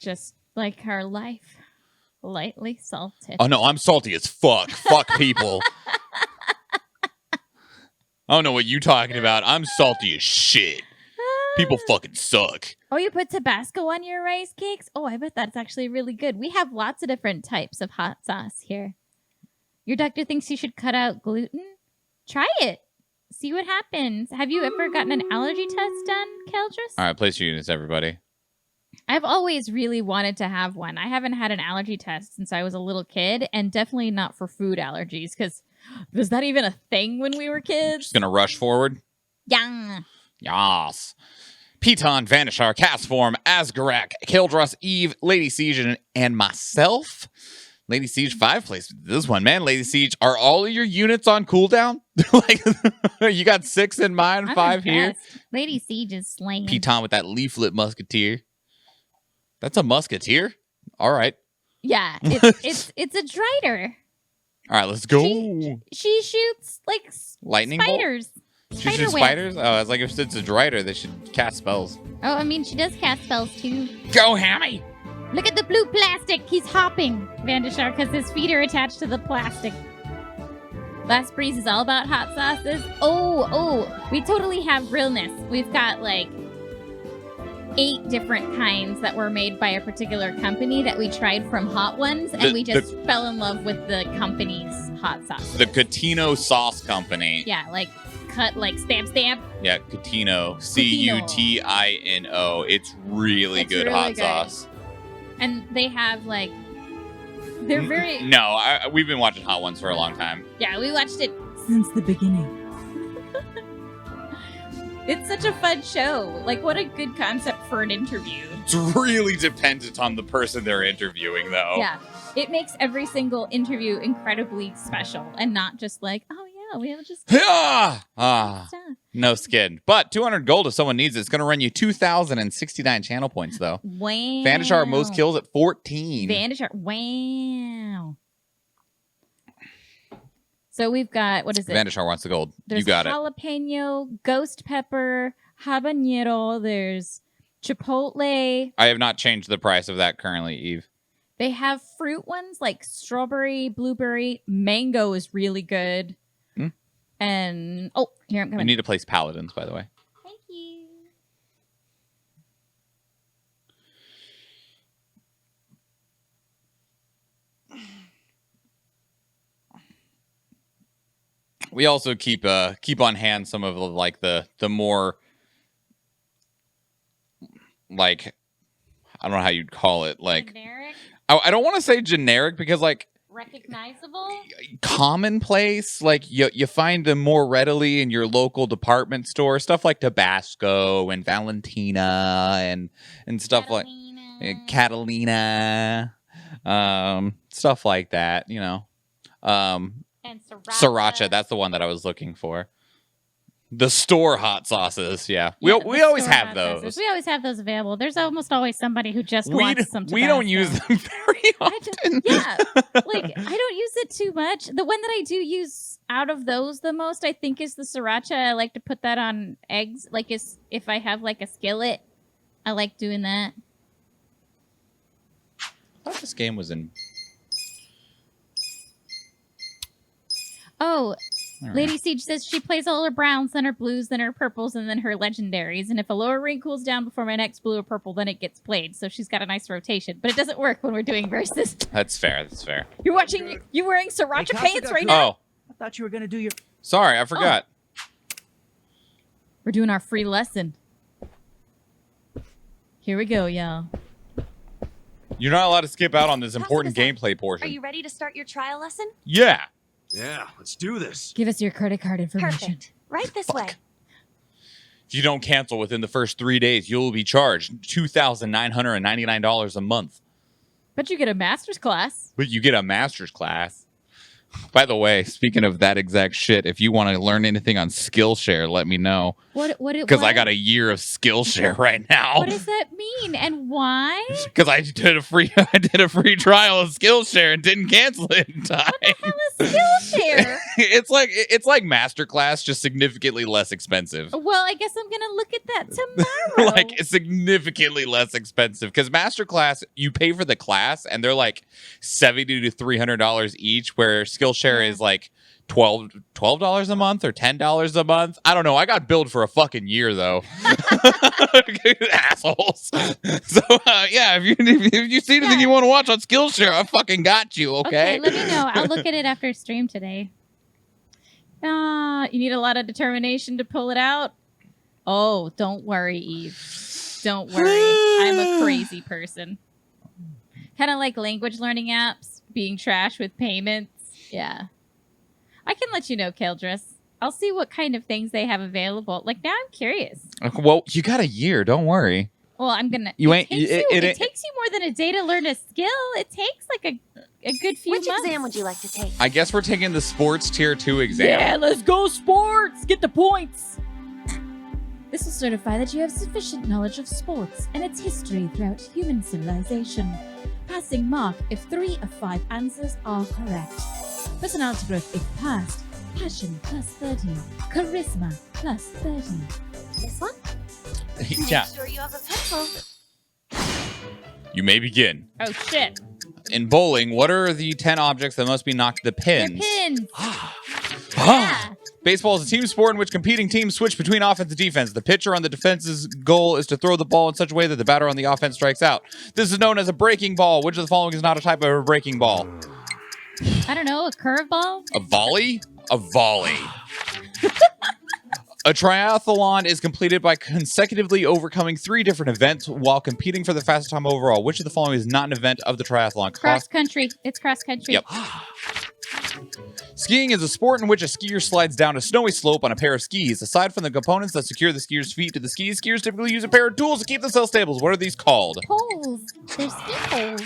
Just like our life. Lightly salted. Oh no, I'm salty as fuck. Fuck people. I don't know what you talking about. I'm salty as shit. People fucking suck. Oh, you put Tabasco on your rice cakes? Oh, I bet that's actually really good. We have lots of different types of hot sauce here. Your doctor thinks you should cut out gluten? Try it. See what happens. Have you ever gotten an allergy test done, Kaeldras? All right, place your units, everybody. I've always really wanted to have one. I haven't had an allergy test since I was a little kid, and definitely not for food allergies, because was that even a thing when we were kids? Just gonna rush forward. Yeah. Yas. Piton, Vanishar, Castform, Asgarak, Kaeldras, Eve, Lady Siege, and myself. Lady Siege 5 place this one, man. Lady Siege, are all of your units on cooldown? Like, you got 6 in mine, I'm 5 here. impressed. Lady Siege is slaying. Piton with that leaflet musketeer. That's a musketeer? All right. Yeah, it's a drider. All right, let's go. She shoots like Lightning bolt? spiders. She Spider shoots webs. spiders? Oh, it's like if it's a drider, they should cast spells. Oh, I mean, she does cast spells too. Go, Hammy! Look at the blue plastic. He's hopping, Vandashar, because his feet are attached to the plastic. Last Breeze is all about hot sauces. Oh, we totally have realness. We've got like 8 different kinds that were made by a particular company that we tried from Hot Ones, and we just fell in love with the company's hot sauce. The Catino Sauce Company. Yeah, like cut like stamp. Yeah, Catino. Cutino. It's really It's good really hot good. sauce. And they have like, they're very, No, we've been watching Hot Ones for a long time. yeah, we watched it since the beginning. It's such a fun show. Like, what a good concept for an interview. It's really dependent on the person they're interviewing, though. Yeah. It makes every single interview incredibly special and not just like, oh, yeah, we have just stuff. No skin. But 200 gold if someone needs it. It's going to run you 2,069 channel points, though. Wow. Vandashar most kills at 14. Vandashar. Wow. So we've got, what is it? Vandashar wants the gold. There's You got it. jalapeno, ghost pepper, habanero. There's chipotle. I have not changed the price of that currently, Eve. They have fruit ones like strawberry, blueberry, mango is really good. Hmm. And, oh, here I'm You coming. need to place paladins, by the way. Thank you. We also keep on hand some of the more, like, I don't know how you'd call it, like Generic, I don't want to say generic because like recognizable. commonplace, like you find them more readily in your local department store, stuff like Tabasco and Valentina and stuff Catalina, stuff like that, you know. And Sriracha, that's the one that I was looking for. The store hot sauces, yeah. We the always store have hot those. sauces. We always have those available. There's almost always somebody who just We wants some we don't Tabasco. use them very often. Yeah, like I don't use it too much. The one that I do use out of those the most, I think, is the sriracha. I like to put that on eggs. Like if I have like a skillet, I like doing that. I thought this game was in. Oh, All Lady right. Siege says she plays all her browns, then her blues, then her purples, and then her legendaries. And if a lower ring cools down before my next blue or purple, then it gets played. So she's got a nice rotation. But it doesn't work when we're doing versus. That's fair. That's fair. You're watching. You wearing sriracha Hey, pants Kasuga, right now? Oh, I thought you were gonna do your. sorry, I forgot. We're doing our free lesson. Here we go, y'all. You're not allowed to skip out on this important Kasuga-san, gameplay Are portion. you ready to start your trial lesson? Yeah. Yeah, let's do this. Give us your credit card information. Perfect. Right this way. If you don't cancel within the first 3 days, you'll be charged $2,999 a month. But you get a master's class. But you get a master's class. By the way, speaking of that exact shit, if you want to learn anything on Skillshare, let me know. What? Because I got a year of Skillshare right now. What does that mean and why? Because I did a free trial of Skillshare and didn't cancel it in time. What the hell is Skillshare? it's like Masterclass, just significantly less expensive. Well, I guess I'm gonna look at that tomorrow. Like it's significantly less expensive because Masterclass, you pay for the class and they're like $70 to $300 each, where Skillshare is like $12 a month or $10 a month. I don't know. I got billed for a fucking year though. Assholes. So yeah, if you see anything you want to watch on Skillshare, I fucking got you. Okay. Let me know. I'll look at it after stream today. You need a lot of determination to pull it out. Oh, don't worry, Eve. Don't worry. I'm a crazy person. Kind of like language learning apps being trash with payments. Yeah. I can let you know, Keldris. I'll see what kind of things they have available. Like, now I'm curious. Well, you got a year. Don't worry. Well, I'm gonna. It It takes you more than a day to learn a skill. It takes like a good few Which months. exam would you like to take? I guess we're taking the sports tier 2 exam. Yeah, let's go sports. Get the points. This will certify that you have sufficient knowledge of sports and its history throughout human civilization. Passing mark if 3 of 5 answers are correct. Personality growth if passed. Passion plus 30. Charisma plus 30. This one? Yeah. Make sure you have a pencil. You may begin. Oh shit. In bowling, what are the 10 objects that must be knocked to the They're pins? pins. Ah. Baseball is a team sport in which competing teams switch between offense and defense. The pitcher on the defense's goal is to throw the ball in such a way that the batter on the offense strikes out. This is known as a breaking ball. Which of the following is not a type of a breaking ball? I don't know, a curveball? A volley? A volley. A triathlon is completed by consecutively overcoming 3 different events while competing for the fastest time overall. Which of the following is not an event of the triathlon? Cross country. It's cross country. Yep. Skiing is a sport in which a skier slides down a snowy slope on a pair of skis. Aside from the components that secure the skier's feet to the skis, skiers typically use a pair of tools to keep themselves stable. What are these called? Poles. They're ski poles.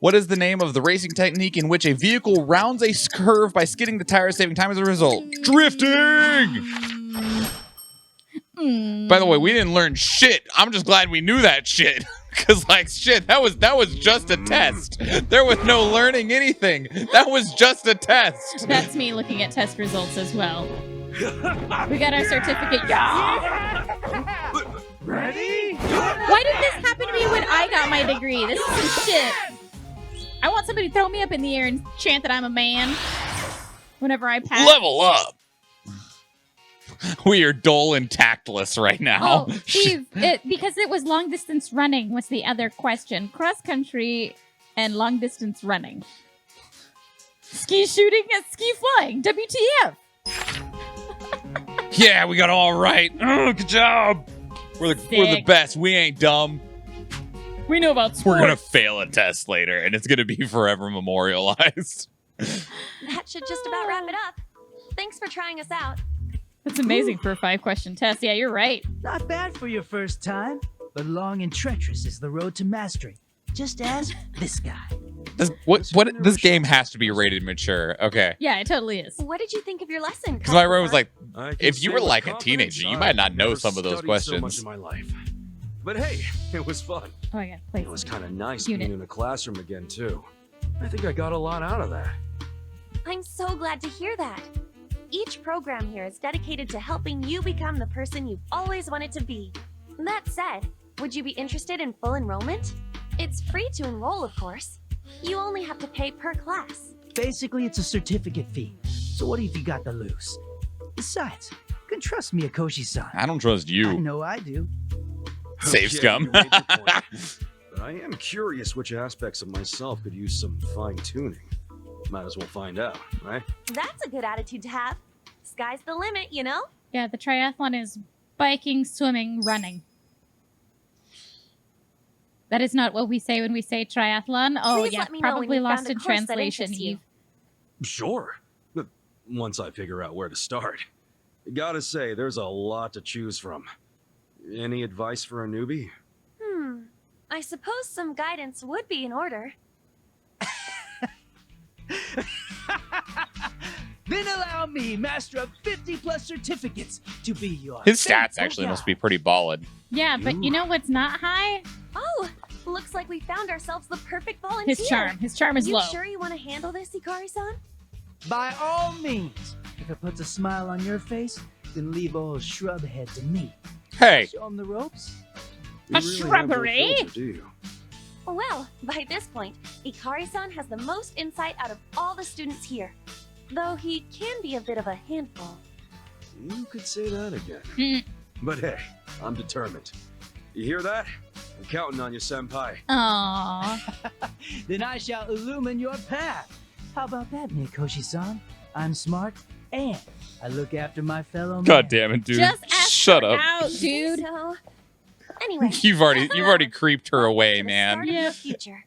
What is the name of the racing technique in which a vehicle rounds a curve by skidding the tires, saving time as a result? Drifting! By the way, we didn't learn shit. I'm just glad we knew that shit. Because, like, shit, that was just a test. There was no learning anything. That was just a test. That's me looking at test results as well. We got our certificate. Yeah! Ready? Why did this happen to me when I got my degree? This is some shit. I want somebody to throw me up in the air and chant that I'm a man whenever I pass. Level up. We are dull and tactless right now. Oh, Steve, because it was long distance running was the other question. Cross country and long distance running. Ski shooting and ski flying. WTF. Yeah, we got all right. Oh, good job. We're the best. We ain't dumb. We know about sports. We're going to fail a test later, and it's going to be forever memorialized. That should just about wrap it up. Thanks for trying us out. That's amazing for a 5-question test. Yeah, you're right. Not bad for your first time, but long and treacherous is the road to mastery. Just ask this guy. This game has to be rated mature. Okay. Yeah, it totally is. What did you think of your lesson? Because my road was like, I can if you say were with like a confidence, teenager, you I've might not know never some of those studied questions. So much in my life. But hey, it was fun. Oh, I gotta play. It was kind of nice Unit. being in a classroom again, too. I think I got a lot out of that. I'm so glad to hear that. Each program here is dedicated to helping you become the person you've always wanted to be. That said, would you be interested in full enrollment? It's free to enroll, of course. You only have to pay per class. Basically, it's a certificate fee. So what if you got the loose? Besides, you can trust Miyakoshi-san. I don't trust I you. know I do. Safe Okay, scum. you made your point. But I am curious which aspects of myself could use some fine-tuning. Might as well find out, right? That's a good attitude to have. Sky's the limit, you know? Yeah, the triathlon is biking, swimming, running. That is not what we say when we say triathlon. Oh, Please yeah, let me know when probably you lost found a in course that translation, interests you. Eve. Sure. But once I figure out where to start. Gotta say, there's a lot to choose from. Any advice for a newbie? I suppose some guidance would be in order. Then allow me, master of 50+ certificates, to be your His stats faithful actually must guide. be pretty ballad. Yeah, but you know what's not high? Oh, looks like we found ourselves the perfect volunteer. His charm. His charm is You low. sure you want to handle this, Ikari-san? By all means. If it puts a smile on your face, then leave old Shrubhead to me. Hey. Show him the ropes. You A really have no shrubbery? filter, do you? Well, by this point, Ikari-san has the most insight out of all the students here. Though he can be a bit of a handful. You could say that again. Mm. But hey, I'm determined. You hear that? I'm counting on you, senpai. Aww. Then I shall illumine your path. How about that, Miyakoshi-san? I'm smart, and I look after my fellow man. God damn it, dude. Just ask Shut her up. out, dude. So, anyway. You've already creeped her away, to the man. start of Yeah. your future.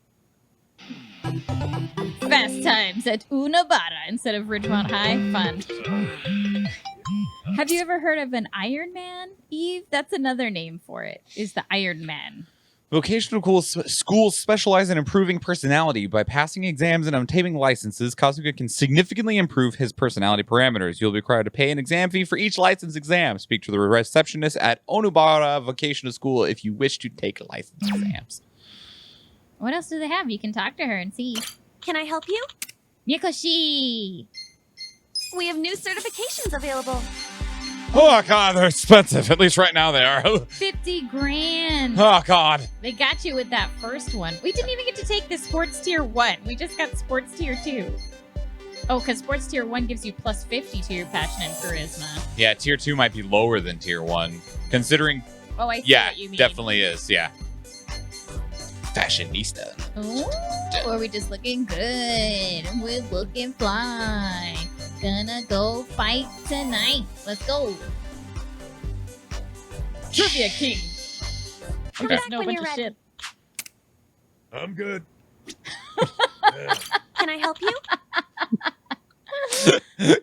Fast times at Unabara instead of Ridgemont High. Fun. Have you ever heard of an Iron Man, Eve? That's another name for it, is the Iron Man. Vocational schools specialize in improving personality. By passing exams and obtaining licenses, Kazuka can significantly improve his personality parameters. You'll be required to pay an exam fee for each license exam. Speak to the receptionist at Onubara Vocational School if you wish to take license exams. What else do they have? You can talk to her and see. Can I help you? Mikoshi! We have new certifications available. Oh, God, they're expensive. At least right now they are. 50 grand. Oh, God. They got you with that first one. We didn't even get to take the sports tier 1. We just got sports tier 2. Oh, because sports tier 1 gives you plus 50 to your passion and charisma. Yeah, tier 2 might be lower than tier 1. Considering, Oh, I see yeah, what you mean. definitely is, yeah. Fashionista. Ooh, are we just looking good? We're looking fly. Gonna go fight tonight. Let's go. Trivia King. Come Okay. back Know a when bunch you're of ready. shit. I'm good. Can I help you?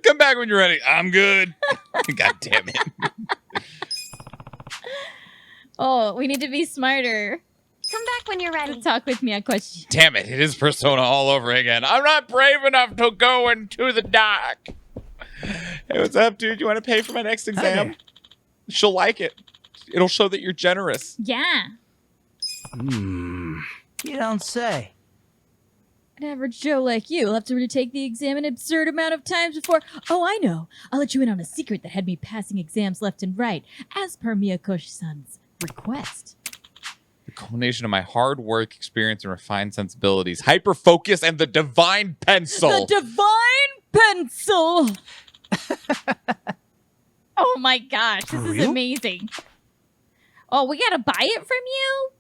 Come back when you're ready. I'm good. God damn it. Oh, we need to be smarter. Come back when you're ready. Talk with me on question. Damn it. It is Persona all over again. I'm not brave enough to go into the dark. Hey, what's up, dude? You want to pay for my next exam? She'll like it. It'll show that you're generous. Yeah. You don't say. An average Joe like you will have to retake the exam an absurd amount of times before... Oh, I know. I'll let you in on a secret that had me passing exams left and right, as per Miyakoshi-san's request. The culmination of my hard work, experience, and refined sensibilities. Hyper-focus and the divine pencil. The divine pencil! Oh my gosh, this is amazing. Oh, we gotta buy it from you?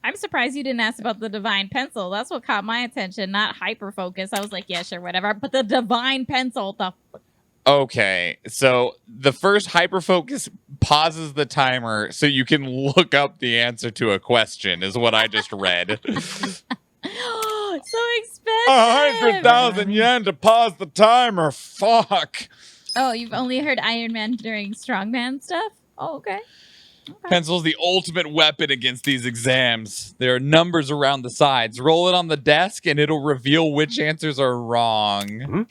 I'm surprised you didn't ask about the divine pencil. That's what caught my attention, not hyper focus. I was like, yeah, sure, whatever. But the divine pencil, Okay, so the first hyper focus pauses the timer so you can look up the answer to a question, is what I just read. So expensive. 100,000 yen to pause the timer. Fuck. Oh, you've only heard Iron Man during strongman stuff? Oh, okay. Pencil's the ultimate weapon against these exams. There are numbers around the sides. Roll it on the desk and it'll reveal which answers are wrong.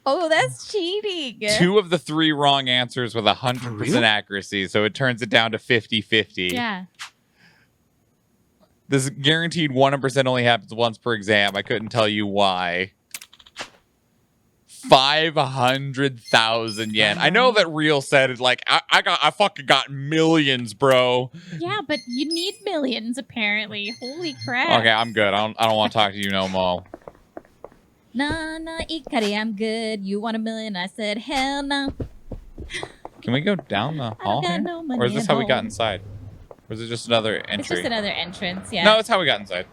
Oh, that's cheating. 2 of the 3 wrong answers with 100% accuracy, so it turns it down to 50-50. Yeah. This guaranteed 100% only happens once per exam. I couldn't tell you why. 500,000 yen. I know that Real said it like I fucking got millions, bro. Yeah, but you need millions apparently. Holy crap. Okay, I'm good. I don't want to talk to you no more. Nah, Ikari, I'm good. You want $1 million? I said, hell no. Can we go down the hall here? No money Or is this at how we got home. inside? Or is it just another entry? It's just another entrance, yeah. No, it's how we got inside.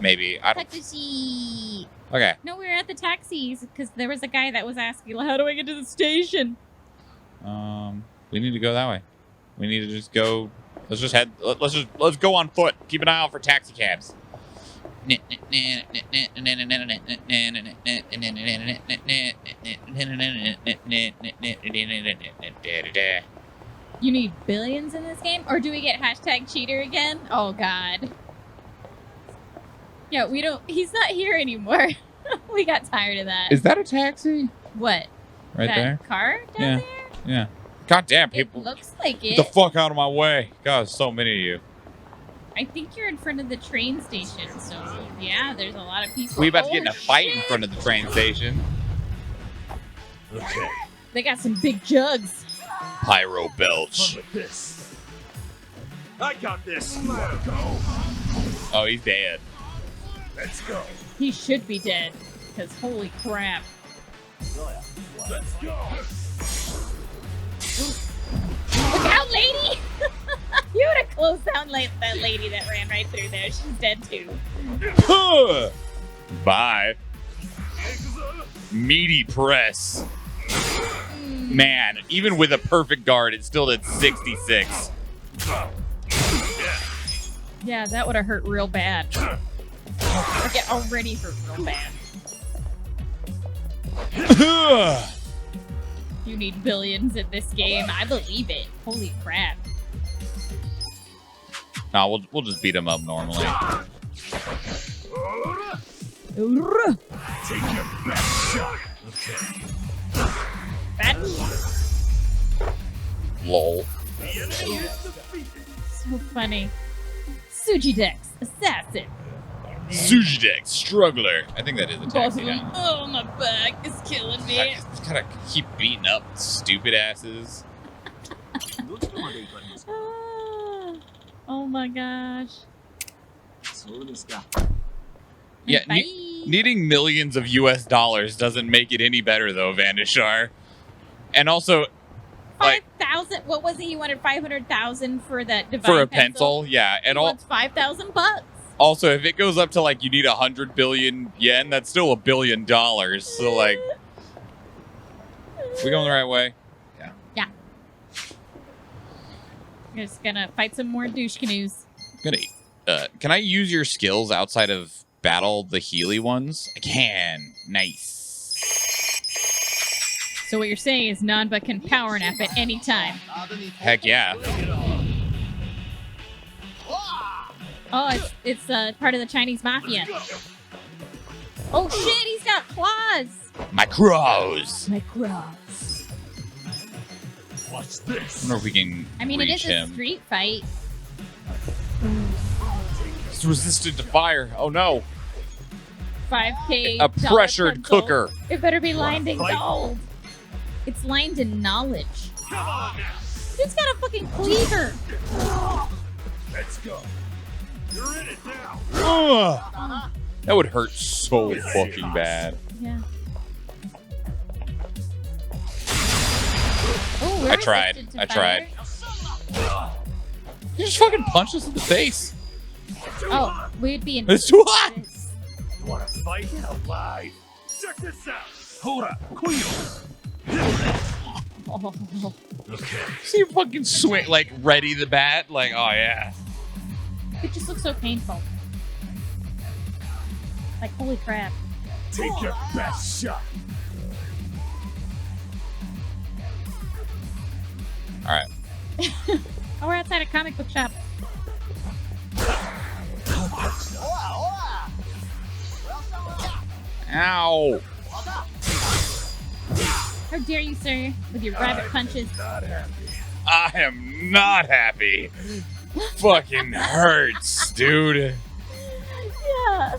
Maybe. I don't... Taxi. Okay. No, we were at the taxis because there was a guy that was asking, how do I get to the station? We need to go that way. We need to just go. Let's just head. Let's go on foot. Keep an eye out for taxi cabs. You need billions in this game? Or do we get hashtag cheater again? Oh, God. Yeah, we don't... He's not here anymore. We got tired of that. Is that a taxi? What? Right that there? Car down Yeah. there? Yeah. God damn, people. It looks like Get it. the fuck out of my way. God, so many of you. I think you're in front of the train station, so yeah, there's a lot of people. We about to get in Oh, a fight in shit. front of the train station. Okay. They got some big jugs. Pyro belch. This. I got this. Oh, he's dead. Let's go. He should be dead, because holy crap. Let's go. Look out, lady! You would have closed down like that lady that ran right through there. She's dead too. Bye. Meaty press. Man, even with a perfect guard, it still did 66. Yeah, that would have hurt real bad. Like it already hurt real bad. You need billions in this game. I believe it. Holy crap. Nah, we'll just beat him up normally. Take your best shot. Okay. Lol. So funny. Sujidex, assassin. Sujidex, struggler. I think that is a taxi Possibly. now. Oh, my back is killing me. I just gotta keep beating up stupid asses. Oh my gosh. Yeah, Bye. needing millions of US dollars doesn't make it any better though, Vandishar. And also, like 5,000. What was it? He wanted 500,000 for that divine for a pencil, yeah. And he wants $5,000. also, if it goes up to like you need 100 billion yen, that's still $1 billion. So like, we going the right way? Yeah. Yeah. We're just gonna fight some more douche canoes. Gonna. Can I use your skills outside of battle the Healy ones? I can. Nice. So what you're saying is Nanba can power nap at any time. Heck yeah. Oh, it's part of the Chinese mafia. Oh shit, he's got claws. My crows. My claws. Watch this. I wonder if we can I mean, it reach is a him. street fight. It's resistant to fire. Oh no. 5K. A pressured pencil. cooker. It better be lined in gold. It's lined in knowledge. It's got a fucking cleaver. Let's go. You're in it now. Ugh. That would hurt so fucking bad. Yeah. Oh, I tried. I tried. You just fucking punched us in the face. Oh, we'd be in. It's too hot. You want to fight? Alive. Check this out. Hold up. Quill. Oh, Okay. See you fucking swing, like, ready the bat. Like, oh yeah. it just looks so painful. Like, holy crap. Take your best shot. All right. Oh, we're outside a comic book shop. Ow. How dare you, sir, with your rabbit punches. Not happy. I am not happy. Fucking hurts, dude. Yeah,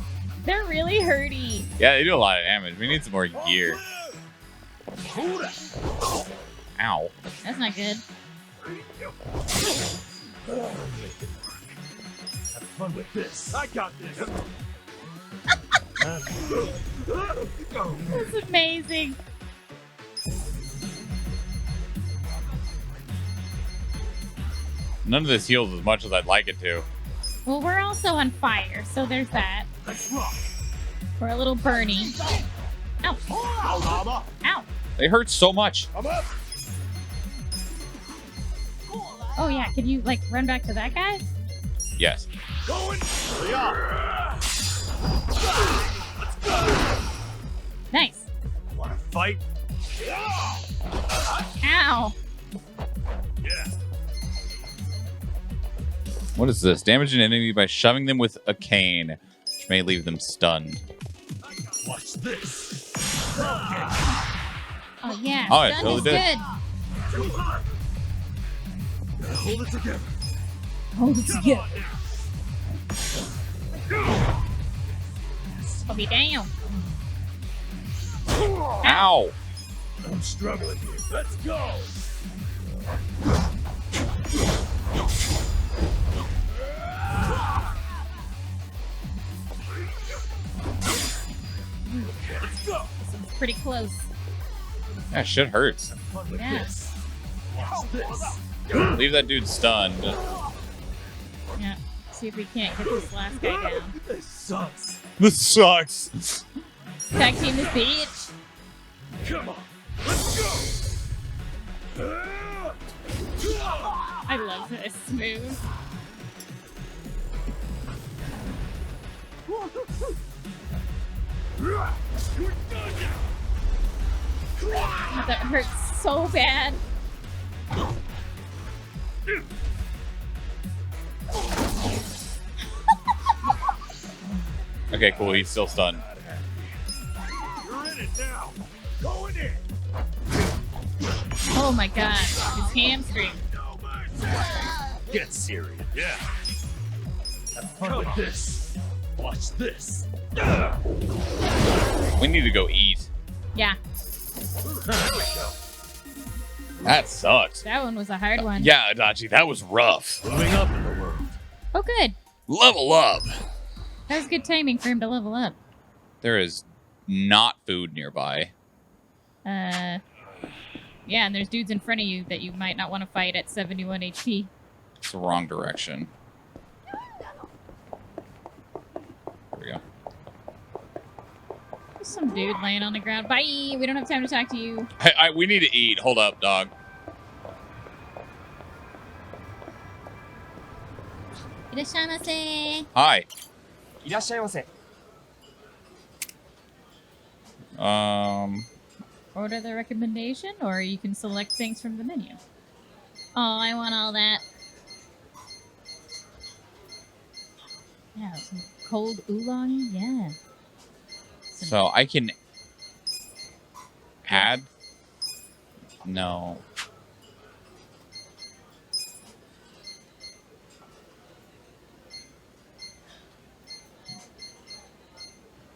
they're really hurty. Yeah, they do a lot of damage. We need some more gear. Ow. That's not good. Have fun with this. I got this. That's amazing. None of this heals as much as I'd like it to. Well, we're also on fire, so there's that. Let's rock. We're a little burny. Ow. Ow. They hurt so much. I'm up. Oh, yeah. Can you, like, run back to that guy? Yes. Going. Nice. Want to fight? Ow. Yeah. What is this? Damage an enemy by shoving them with a cane, which may leave them stunned. Watch this. Oh, yeah. Oh, it Stun totally is did. good. Too hot. Gotta hold it together. Hold it Come together. on now. I'll be down. Ow. I'm struggling here. Let's go. Let's go. This one's pretty close. That shit hurts. Fun with Yeah. this. Watch this. Leave that dude stunned. Yeah. See if we can't get this last guy down. This sucks. This sucks. Tag team this bitch. Come on. Let's go. I love this move. You're done now. That hurts so bad. Okay, cool. He's still stunned. You're in it now. Going in. Oh my god. His hamstring. No mercy. Get serious. Yeah. Have fun with this. Watch this. We need to go eat. Yeah. There we go. That sucked. That one was a hard one. Yeah, Adachi, that was rough. Moving up in the world. Oh, good. Level up. That was good timing for him to level up. There is not food nearby. Yeah, and there's dudes in front of you that you might not want to fight at 71 HP. It's the wrong direction. There we go. There's some dude laying on the ground. Bye! We don't have time to talk to you. Hey, we need to eat. Hold up, dog. Irashamase. Hi. いらっしゃいませ。Order the recommendation, or you can select things from the menu. Oh, I want all that. Yeah, some cold oolong. Yeah. So I can add. No.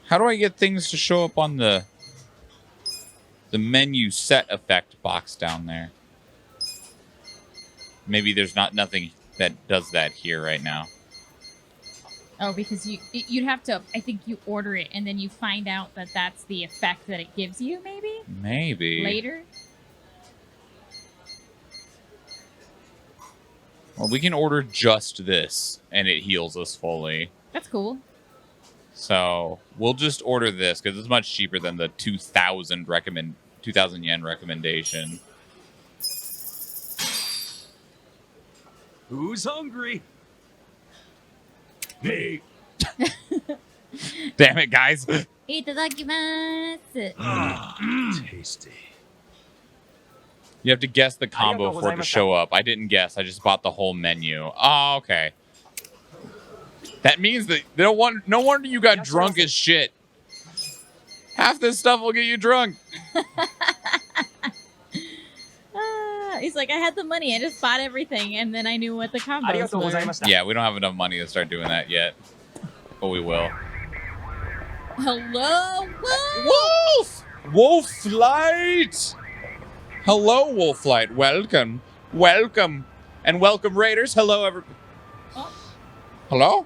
How do I get things to show up on the menu set effect box down there? Maybe there's nothing that does that here right now. Oh, because you'd have to, I think you order it and then you find out that that's the effect that it gives you, maybe? Maybe. Later? Well, we can order just this and it heals us fully. That's cool. So we'll just order this because it's much cheaper than the 2,000 yen recommendation. Who's hungry? Me. Damn it, guys. Itadakimasu. Tasty. You have to guess the combo for it to show up. I didn't guess. I just bought the whole menu. Oh, okay. That means that no wonder you got drunk as shit. Half this stuff will get you drunk. He's like, I had the money. I just bought everything, and then I knew what the combos were. Yeah, we don't have enough money to start doing that yet. But we will. Hello, Wolf! Wolflight! Hello, Wolflight. Welcome. Welcome. And welcome, Raiders. Hello, everybody. Oh. Hello?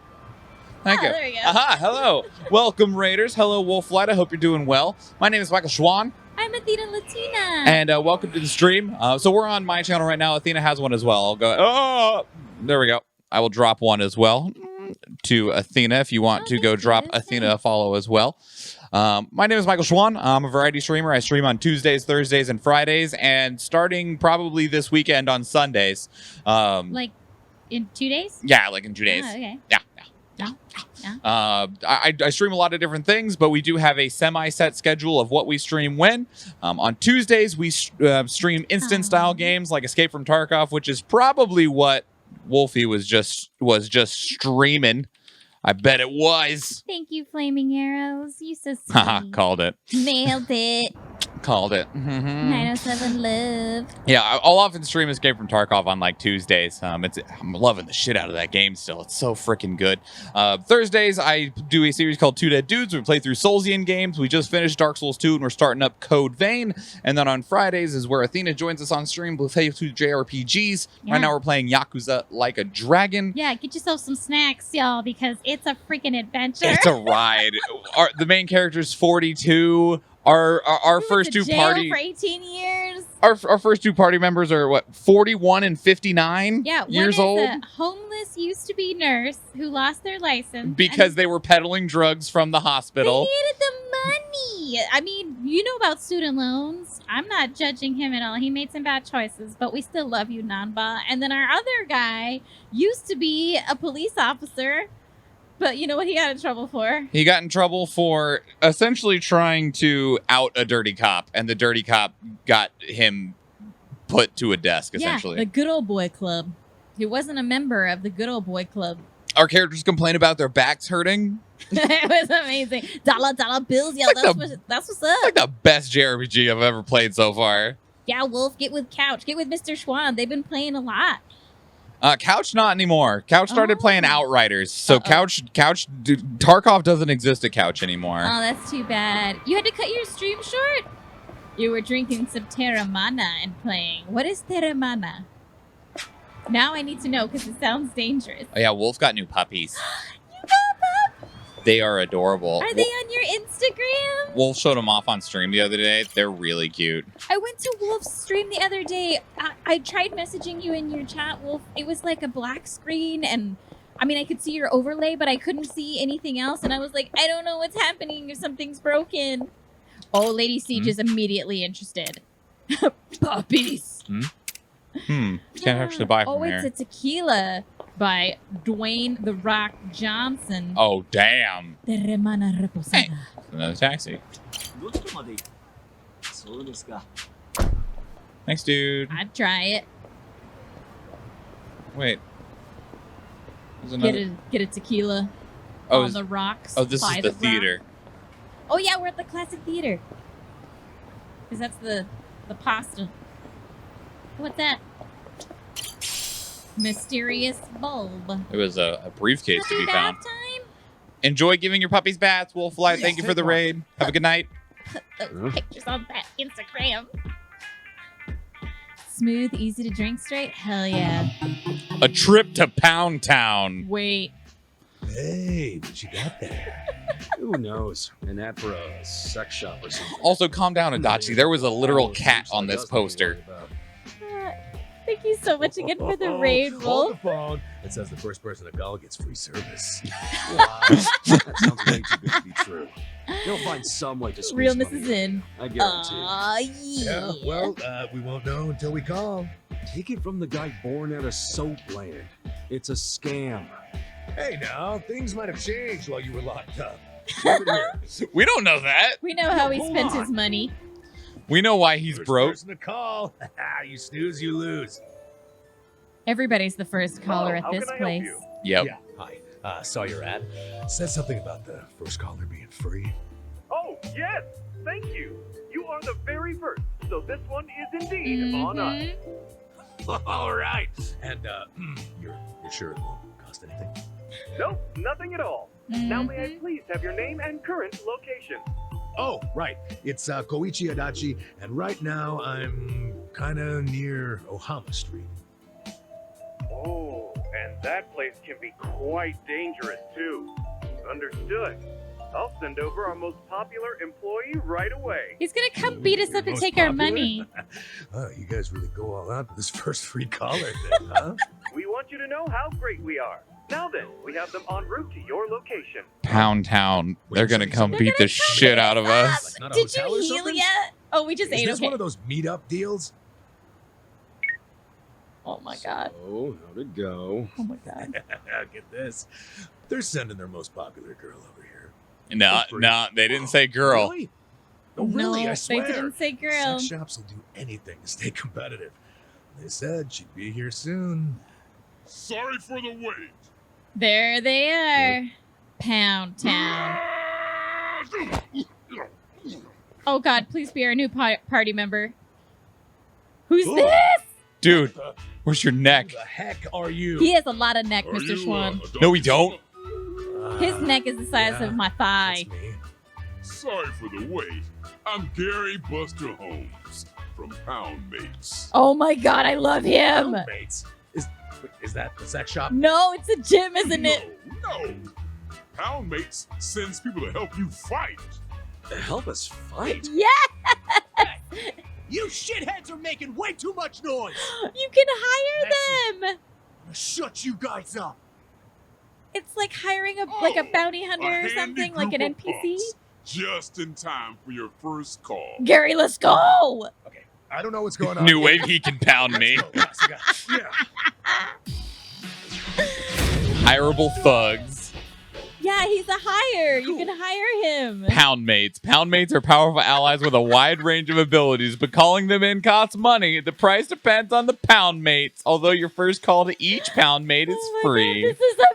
Thank you. There we go. Aha, hello. Welcome, Raiders. Hello, Wolflight. I hope you're doing well. My name is Michael Schwan. I'm Athena Latina. And welcome to the stream. So we're on my channel right now. Athena has one as well. I'll go. Oh, there we go. I will drop one as well to Athena if you want to go drop Athena a follow as well. My name is Michael Schwan. I'm a variety streamer. I stream on Tuesdays, Thursdays, and Fridays, and starting probably this weekend on Sundays. Like in 2 days? Yeah, like in 2 days. Oh, okay. Yeah. I stream a lot of different things, but we do have a semi-set schedule of what we stream when. On Tuesdays, we stream instant-style games like Escape from Tarkov, which is probably what Wolfie was just streaming. I bet it was. Thank you, Flaming Arrows. You so Haha, sweet. called it. Nailed it. Called it. 907 love. Yeah, I'll often stream Escape from Tarkov on like Tuesdays. I'm loving the shit out of that game still. It's so freaking good. Thursdays, I do a series called Two Dead Dudes. We play through Soulsian games. We just finished Dark Souls 2 and we're starting up Code Vein. And then on Fridays is where Athena joins us on stream. We'll play through JRPGs. Yeah. Right now we're playing Yakuza Like a Dragon. Yeah, get yourself some snacks, y'all, because it's a freaking adventure. It's a ride. The main character's 42. Our first two party for 18 years. Our first two party members are what, 41 and 59 years old. A homeless used to be nurse who lost their license because they were peddling drugs from the hospital. They needed the money. I mean, you know about student loans. I'm not judging him at all. He made some bad choices, but we still love you, Nanba. And then our other guy used to be a police officer. But you know what he got in trouble for? He got in trouble for essentially trying to out a dirty cop, and the dirty cop got him put to a desk, essentially. Yeah, the Good Old Boy Club. He wasn't a member of the Good Old Boy Club. Our characters complain about their backs hurting. It was amazing. Dollar bills, yeah, that's what's up. It's like the best JRPG I've ever played so far. Yeah, Wolf, get with Couch. Get with Mr. Schwan. They've been playing a lot. Couch not anymore. Couch started playing Outriders. So Tarkov doesn't exist at Couch anymore. Oh, that's too bad. You had to cut your stream short? You were drinking some Terramana and playing. What is Terramana? Now I need to know because it sounds dangerous. Oh yeah, Wolf got new puppies. You got them? They are adorable. Are they on your Instagram? Wolf showed them off on stream the other day. They're really cute. I went to Wolf's stream the other day. I tried messaging you in your chat, Wolf. It was like a black screen, and I mean, I could see your overlay, but I couldn't see anything else. And I was like, I don't know what's happening if something's broken. Oh, Lady Siege is immediately interested. Puppies. Can't actually buy from here. Oh, it's a tequila by Dwayne The Rock Johnson. Oh, damn. Terramana Reposada. Hey, another taxi. Thanks, dude. I'd try it. Wait. There's another... Get a tequila Oh, on the rocks. Oh, this by is the rock. theater. Oh yeah, we're at the classic theater. Because that's the pasta. What's that? Mysterious bulb. There was a briefcase to Puppy be bath found. time? Enjoy giving your puppies baths, Wolflight. Yes, Thank you for take the one. raid. Have a good night. Put those pictures on that Instagram. Smooth, easy to drink straight? Hell yeah. A trip to Pound Town. Wait. Hey, what you got there? Who knows? An ad for a sex shop or something. Also, calm down, Adachi. There was a literal cat on this poster. Thank you so much again for the raid, Hold Wolf. the phone. It says the first person to call gets free service. Wow, that sounds way too good to be true. You'll find some way to squeeze Realness money is out. in. I guarantee. Yeah. Yeah, well, we won't know until we call. Take it from the guy born out of soap land. It's a scam. Hey now, things might have changed while you were locked up. Give it here. We don't know that. We know how he Hold spent on. his money. We know why he's First broke. person to call. You snooze, you lose. Everybody's the first caller at how this can I help place. you? Yep. Yeah, hi. Saw your ad. Said something about the first caller being free. Oh, yes! Thank you! You are the very first, so this one is indeed on us. Mhm. All right. And you're sure it won't cost anything? Nope, nothing at all. Now may I Mhm. please have your name and current location? Oh, right. It's Koichi Adachi, and right now I'm kind of near Ohama Street. Oh, and that place can be quite dangerous too. Understood. I'll send over our most popular employee right away. He's gonna come beat us You're up and most take our popular? money. Oh, you guys really go all out for this first free caller thing, huh? We want you to know how great we are. Now then, we have them en route to your location. Pound Town. They're gonna come They're beat gonna the come shit beat out of us. Like, not a Did hotel or you heal something? yet? Oh, we just Is ate. this Okay. one of those meetup deals? Oh my god. Oh, how'd it go? Oh my god. Get this. They're sending their most popular girl over here. No, For free. no, they didn't say girl. Really? Oh, really? No, I swear. they didn't say girl. Sex shops will do anything to stay competitive. They said she'd be here soon. Sorry for the wait. There they are. Pound Town. Oh god, please be our new party member. Who's Ooh. this? Dude, where's your neck? Who the heck are you? He has a lot of neck, Mr. Schwan. No, we don't. His neck is the size yeah, of my thigh. That's me. Sorry for the wait. I'm Gary Buster Holmes from Pound Mates. Oh my god, I love him. Mates. Is that the sex shop? No, it's a gym, isn't it? No. Pound Mates sends people to help you fight. To help us fight? Yeah, You shitheads are making way too much noise! you can hire them. I'm gonna shut you guys up! It's like hiring a bounty hunter A or handy something, like an group of NPC. punks, just in time for your first call. Gary, let's go. Okay, I don't know what's going on. New wave, he can pound me. Let's go. Yeah. Hireable thugs. Yeah, he's a hire. You can hire him. Pound mates. Pound mates are powerful allies with a wide range of abilities, but calling them in costs money. The price depends on the pound mates, although your first call to each pound mate is Oh my free. God, this is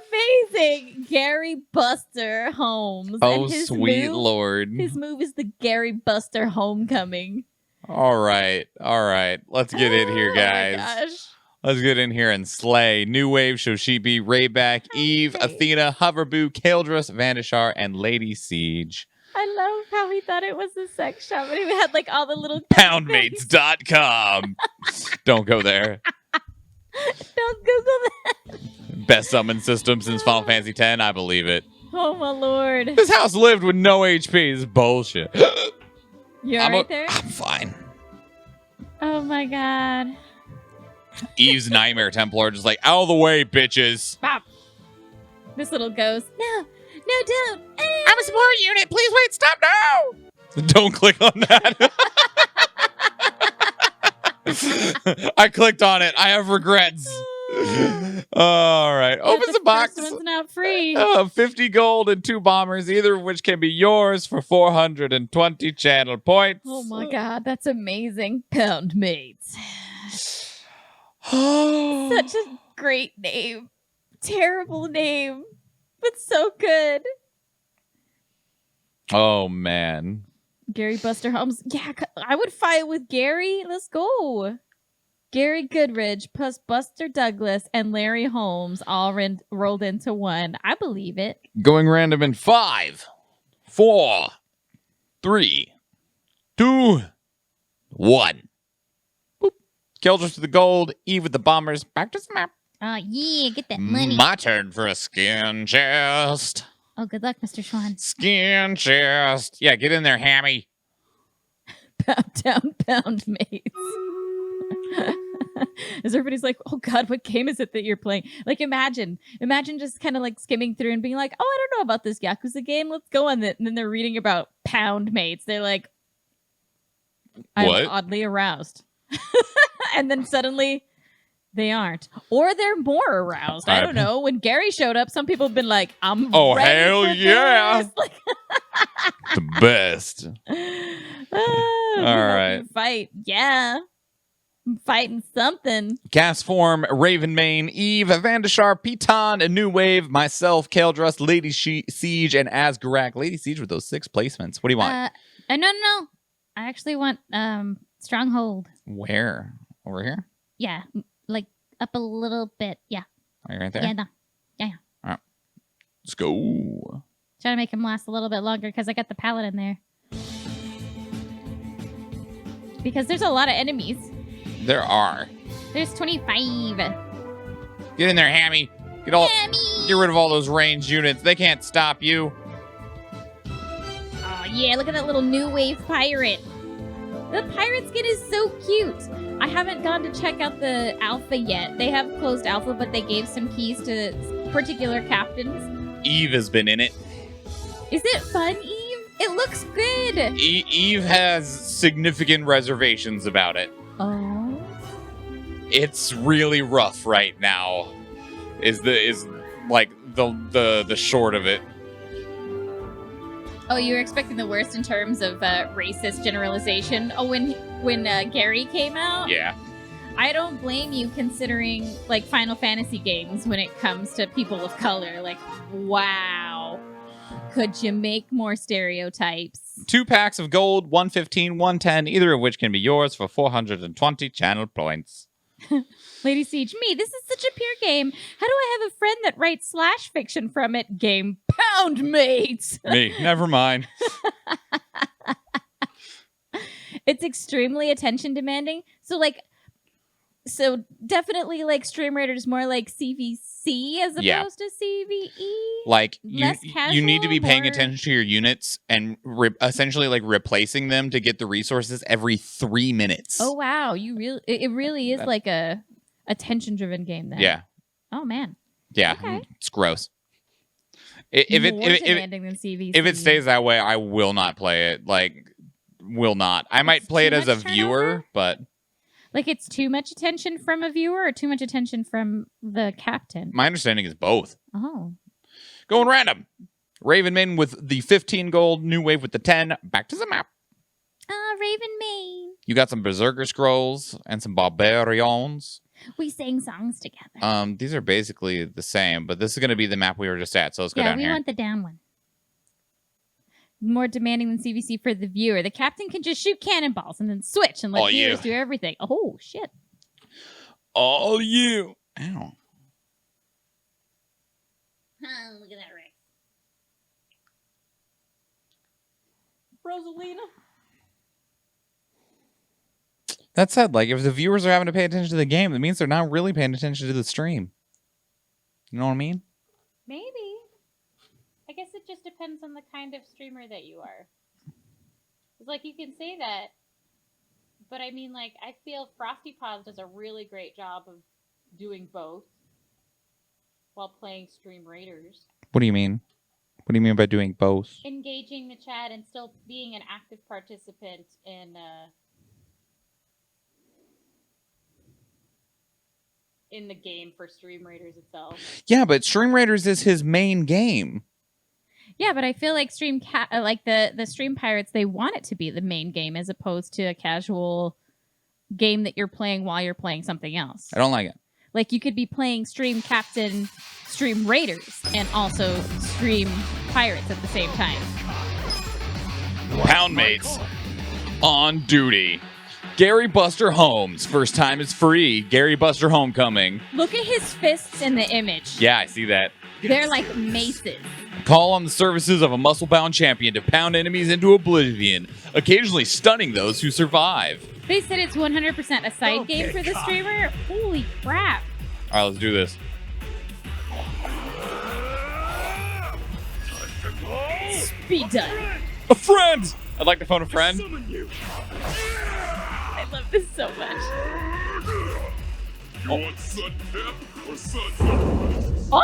amazing. Gary Buster Holmes. Oh, And his sweet move, lord. His move is the Gary Buster Homecoming. All right. Let's get in here, Oh my guys. gosh. Let's get in here and slay. New Wave, Shoshibi, Rayback, Eve, Athena, Hoverboo, Kaldrus, Vandashar, and Lady Siege. I love how he thought it was the sex shop, and he had like all the little Poundmates.com. Don't go there. Don't Google that. Best summon system since Final Fantasy X. I believe it. Oh my lord. This house lived with no HP. This is bullshit. You're I'm right there? I'm fine. Oh my god. Eve's Nightmare Templar just like, out of the way, bitches. Bop. This little ghost. No, don't. I'm a support unit. Please wait. Stop now. Don't click on that. I clicked on it. I have regrets. All right. Opens the box. First one's not free. 50 gold and 2 bombers, either of which can be yours for 420 channel points. Oh my god, that's amazing. Pound mates. Such a great name. Terrible name, but so good. Oh, man. Gary Buster Holmes. Yeah, I would fight with Gary. Let's go. Gary Goodridge plus Buster Douglas and Larry Holmes all rolled into one. I believe it. Going random in 5, 4, 3, 2, 1. Boop. Keldris with the gold. Eve with the bombers. Back to the map. Oh, yeah. Get that money. My turn for a skin chest. Oh, good luck, Mr. Schwan. Skin chest. Yeah, get in there, Hammy. Pound down, pound mates. As everybody's like, oh god, what game is it that you're playing? Like, imagine just kind of like skimming through and being like, oh, I don't know about this Yakuza game. Let's go on it. And then they're reading about pound mates. They're like, I'm What? oddly aroused. And then suddenly they aren't. Or they're more aroused. I don't know. When Gary showed up, some people have been like, I'm Oh, ready hell for yeah. this. Like, The best. all right. Fight. Yeah. I'm fighting something. Gas Form, Ravenmane, Eve, Vandashar, Piton, A New Wave, myself, Keldrus, Lady Siege, and Asgarak. Lady Siege with those 6 placements. What do you want? No. I actually want Stronghold. Where? Over here? Yeah, like up a little bit. Yeah. Are you right there? Yeah, no. Yeah. All right. Let's go. Try to make him last a little bit longer because I got the paladin there. Because there's a lot of enemies. There are. There's 25. Get in there, Hammy. Get rid of all those ranged units. They can't stop you. Oh, yeah, look at that little new wave pirate. The pirate skin is so cute. I haven't gone to check out the alpha yet. They have closed alpha, but they gave some keys to particular captains. Eve has been in it. Is it fun, Eve? It looks good. Eve has significant reservations about it. Oh. It's really rough right now. Is like the short of it. Oh, you were expecting the worst in terms of racist generalization. Oh, when Gary came out? Yeah. I don't blame you considering like Final Fantasy games when it comes to people of color. Like, wow. Could you make more stereotypes? 2 packs of gold, 115, 110, either of which can be yours for 420 channel points. Lady Siege, me, this is such a pure game. How do I have a friend that writes slash fiction from it? Game pound mates. Me, never mind. It's extremely attention demanding. So definitely like Stream Raider is more like CVC as opposed to CVE. Like Less you need to be casual, paying more- attention to your units and essentially like replacing them to get the resources every 3 minutes. Oh wow, it really is like a attention driven game then. Yeah. Oh man. Yeah. Okay. It's gross. More demanding than CVC. If it stays that way, I will not play it. Like, will not. I might play it too as a much viewer, turnover? but Like it's too much attention from a viewer or too much attention from the captain? my understanding is both. Oh. Going random. Ravenmane with the 15 gold, New Wave with the 10. Back to the map. Ravenmane. You got some Berserker Scrolls and some Barbarians. We sang songs together. These are basically the same, but this is going to be the map we were just at, so let's go down we here. want the down one. More demanding than CVC for the viewer. The captain can just shoot cannonballs and then switch and let viewers do everything. Oh, shit. All you. Ow. Oh, look at that, Rick. Rosalina. That said, like, if the viewers are having to pay attention to the game, that means they're not really paying attention to the stream. You know what I mean? Maybe. I guess it just depends on the kind of streamer that you are. It's like, you can say that, but I mean, like, I feel Frosty Paws does a really great job of doing both while playing Stream Raiders. What do you mean? What do you mean by doing both? Engaging the chat and still being an active participant in the game for Stream Raiders itself. Yeah, but Stream Raiders is his main game. Yeah, but I feel like the Stream Pirates, they want it to be the main game as opposed to a casual game that you're playing while you're playing something else. I don't like it. Like, you could be playing Stream Captain, Stream Raiders, and also Stream Pirates at the same time. Poundmates on duty. Gary Buster Holmes. First time is free. Gary Buster Homecoming. Look at his fists in the image. Yeah, I see that. They're like maces. Call on the services of a muscle-bound champion to pound enemies into oblivion, occasionally stunning those who survive. They said it's 100% a side game for the streamer. Holy crap. All right, let's do this. Speed done. A friend! I'd like to phone a friend. I love this so much. You want sudden death or sudden service? Oh!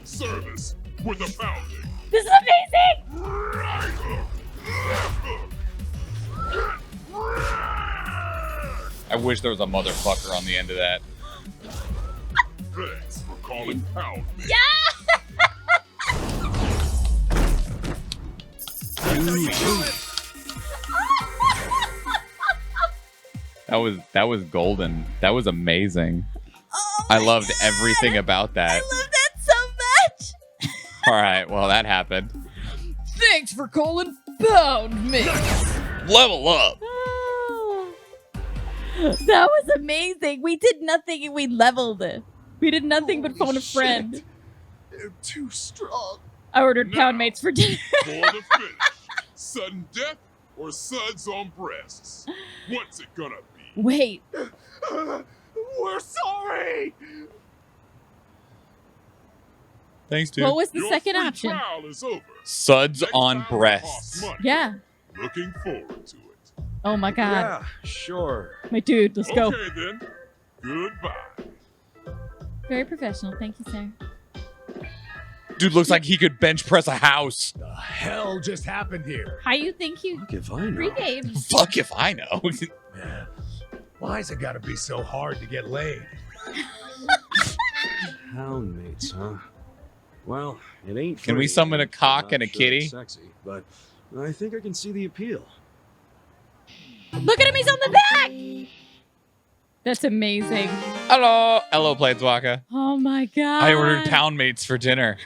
Service with a pounding. This is amazing! I wish there was a motherfucker on the end of that. Thanks for calling Pound. Yeah! That was golden. That was amazing. Oh I loved everything about that. I love that so much! All right, well, that happened. Thanks for calling Pound Me! Level up! Oh. That was amazing. We did nothing and we leveled it. We did nothing but phone a friend. They're too strong. I ordered Now, Poundmates for dinner. For the finish, sudden death or suds on breasts? What's it gonna be? Wait. We're sorry. Thanks, dude. What was the Your second free option? trial is over. Suds Next on time breasts. costs money. Yeah. Looking forward to it. Oh my god. Yeah, sure. My dude, let's go. Okay then. Goodbye. Very professional. Thank you, sir. Dude looks like he could bench press a house. The hell just happened here? How you think you Fuck if I know. pregame? Fuck if I know. Man, why's it gotta be so hard to get laid? Poundmates, huh? Well, it ain't. Can we free, summon a and cock I'm and a not sure kitty? it's sexy, but I think I can see the appeal. Look at him, he's on the back! That's amazing. Hello. Hello, Planeswalker. Oh my god. I ordered Poundmates for dinner.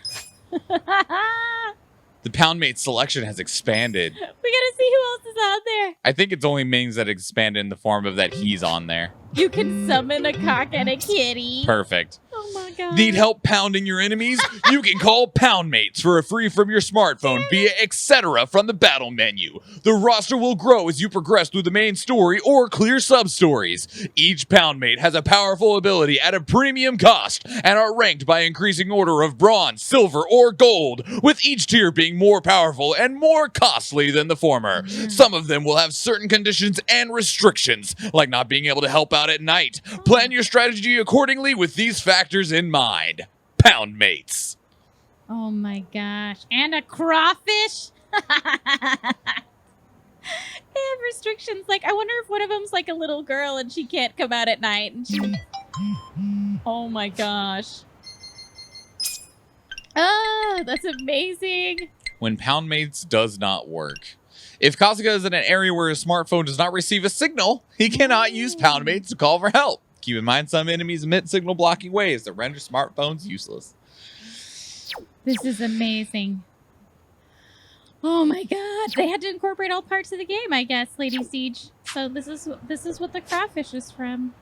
The Poundmate selection has expanded. We gotta see who else is out there. I think it's only means that expanded in the form of that he's on there. You can summon a cock and a kitty. Perfect. Oh my god. Need help pounding your enemies? You can call Poundmates for a free from your smartphone via etc. from the battle menu. The roster will grow as you progress through the main story or clear sub-stories. Each Poundmate has a powerful ability at a premium cost and are ranked by increasing order of bronze, silver, or gold, with each tier being more powerful and more costly than the former. Some of them will have certain conditions and restrictions, like not being able to help out at night. Plan your strategy accordingly with these factors in mind. Poundmates. Oh my gosh. And a crawfish? They have restrictions. Like, I wonder if one of them's like a little girl and she can't come out at night. And she... Oh my gosh. Ah, that's amazing. When Poundmates does not work. If Kasuga is in an area where his smartphone does not receive a signal, he cannot use Poundmates to call for help. Keep in mind, some enemies emit signal blocking waves that render smartphones useless. This is amazing. Oh my god. They had to incorporate all parts of the game, I guess, Lady Siege. So this is what the crawfish is from.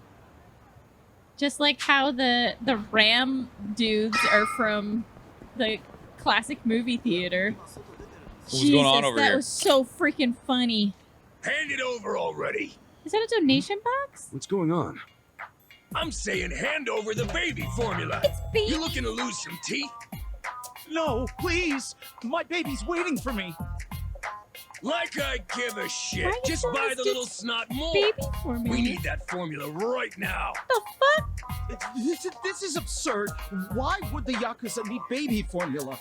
Just like how the ram dudes are from the classic movie theater. What's going on over that here? was so freaking funny. Hand it over already. Is that a donation box? What's going on? I'm saying hand over the baby formula. It's baby. You looking to lose some teeth? No, please. My baby's waiting for me. Like I give a shit. Why you Just telling buy us the to little snot more. Baby formula. We need that formula right now. The fuck? This is absurd. Why would the Yakuza need baby formula?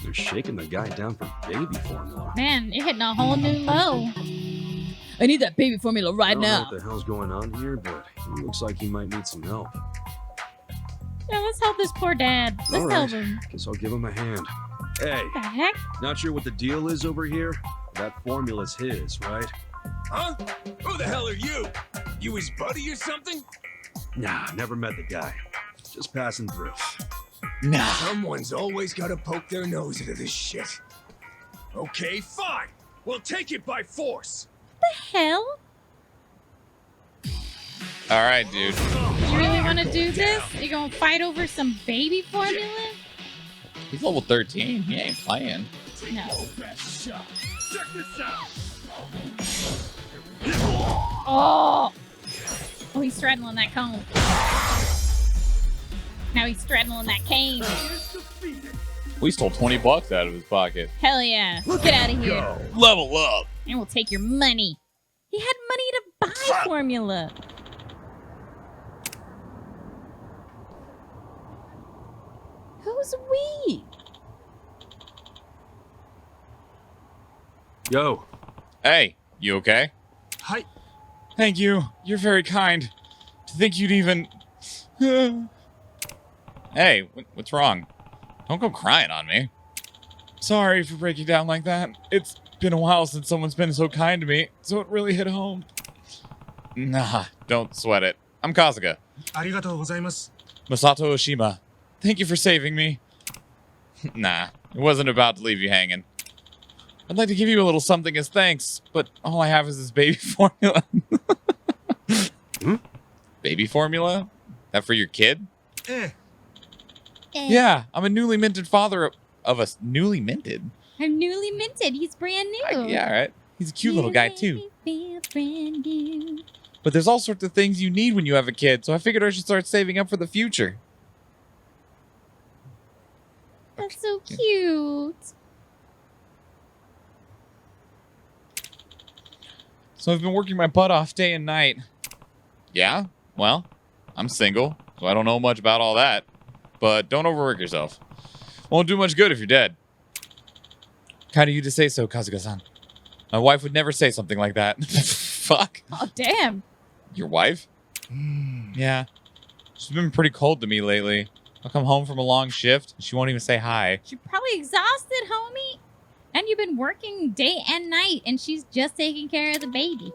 They're shaking the guy down for baby formula. Man, you're hitting a whole new low. I need that baby formula I right don't know now. what the hell's going on here, but he looks like he might need some help. Yeah, let's help this poor dad. Let's All help right. him. Guess I'll give him a hand. Hey, What the heck? not sure what the deal is over here? That formula's his, right? Huh? Who the hell are you? You his buddy or something? Nah, never met the guy. Just passing through. Nah. Someone's always got to poke their nose into this shit. Okay, fine. We'll take it by force. The hell? All right, dude. You really want to do this? You gonna fight over some baby formula? He's level 13. He ain't playing. No. Check this out. Oh! Oh, he's straddling that cone. Now he's straddling that cane. We stole $20 out of his pocket. Hell yeah. Get out of here. Level up. And we'll take your money. He had money to buy formula. Who's we? Yo. Hey, you okay? Hi. Thank you. You're very kind. To think you'd even... Hey, what's wrong? Don't go crying on me. Sorry for breaking down like that. It's been a while since someone's been so kind to me, so it really hit home. Nah, don't sweat it. I'm Kasuga. ありがとうございます. Masato Oshima. Thank you for saving me. Nah, it wasn't about to leave you hanging. I'd like to give you a little something as thanks, but all I have is this baby formula. Baby formula? That for your kid? Yeah, I'm a newly minted father of a newly minted. I'm newly minted. He's brand new. Yeah, right. He's a cute little guy too. Feel brand new. But there's all sorts of things you need when you have a kid, so I figured I should start saving up for the future. That's so cute. So I've been working my butt off day and night. Yeah, well, I'm single, so I don't know much about all that. But don't overwork yourself. Won't do much good if you're dead. Kind of you to say so, Kasuga-san. My wife would never say something like that. Fuck. Oh, damn. Your wife? Yeah. She's been pretty cold to me lately. I'll come home from a long shift, and she won't even say hi. She's probably exhausted, homie. And you've been working day and night, and she's just taking care of the baby.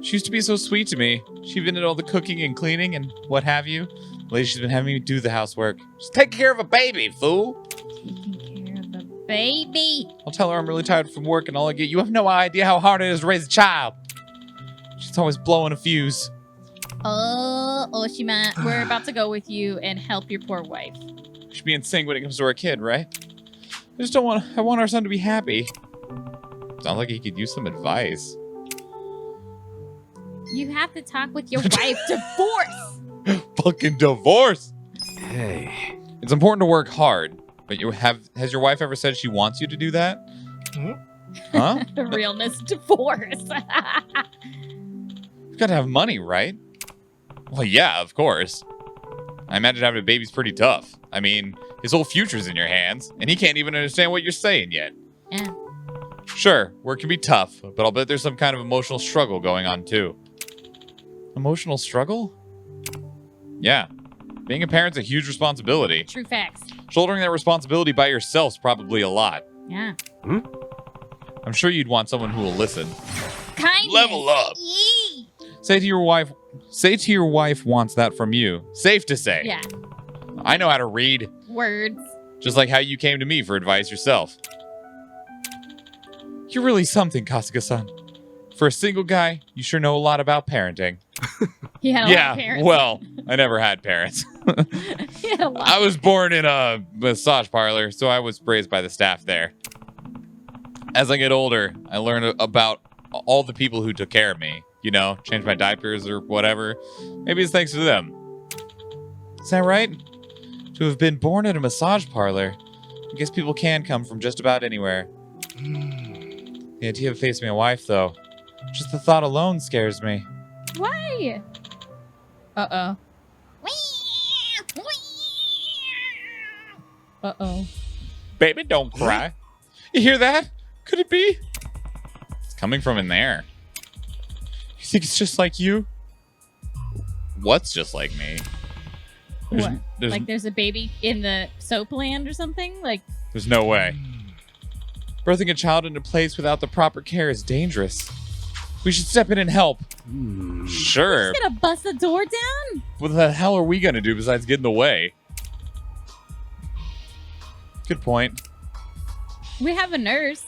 She used to be so sweet to me. She even did all the cooking and cleaning and what have you. Lately, she's been having me do the housework. Just take care of a baby, fool. Taking care of the baby. I'll tell her I'm really tired from work and all I get. You have no idea how hard it is to raise a child. She's always blowing a fuse. Oh, Oshima, we're about to go with you and help your poor wife. She's being insane when it comes to our kid, right? I just don't want. I want our son to be happy. Sounds like he could use some advice. You have to talk with your wife. Divorce. Fucking divorce. Hey. It's important to work hard, but has your wife ever said she wants you to do that? Huh? Realness divorce. You've got to have money, right? Well, yeah, of course. I imagine having a baby's pretty tough. I mean, his whole future's in your hands, and he can't even understand what you're saying yet. Yeah. Sure, work can be tough, but I'll bet there's some kind of emotional struggle going on, too. Emotional struggle? Yeah. Being a parent's a huge responsibility. True facts. Shouldering that responsibility by yourself's probably a lot. Yeah. I'm sure you'd want someone who will listen. Kindness. Level up. Yee. Say to your wife wants that from you. Safe to say. Yeah. I know how to read. Words. Just like how you came to me for advice yourself. You're really something, Kasuga-san. For a single guy, you sure know a lot about parenting. He had a lot of parents. Well, I never had parents. He had a lot. I was born in a massage parlor, so I was praised by the staff there. As I get older, I learn about all the people who took care of me. You know, changed my diapers or whatever. Maybe it's thanks to them. Is that right? To have been born in a massage parlor, I guess people can come from just about anywhere. The idea of facing my wife, though, just the thought alone scares me. Why? Uh-oh. Uh-oh. Baby, don't cry. You hear that? Could it be? It's coming from in there. You think it's just like you? What's just like me? What? Like there's a baby in the soap land or something? Like There's no way. Birthing a child in a place without the proper care is dangerous. We should step in and help. Sure. We're just gonna bust the door down? What the hell are we gonna do besides get in the way? Good point. We have a nurse.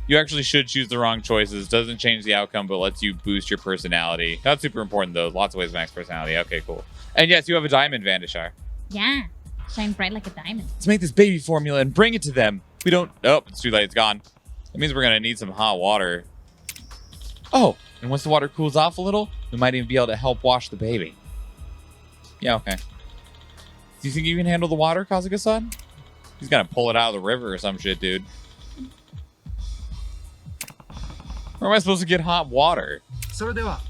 You actually should choose the wrong choices. Doesn't change the outcome, but lets you boost your personality. Not super important, though. Lots of ways to max personality. Okay, cool. And yes, you have a diamond, Vandashar. Yeah. Shine bright like a diamond. Let's make this baby formula and bring it to them. We don't... Oh, it's too late. It's gone. That means we're going to need some hot water. Oh, and once the water cools off a little, we might even be able to help wash the baby. Yeah, okay. Do you think you can handle the water, Kazuka-san? He's going to pull it out of the river or some shit, dude. Where am I supposed to get hot water?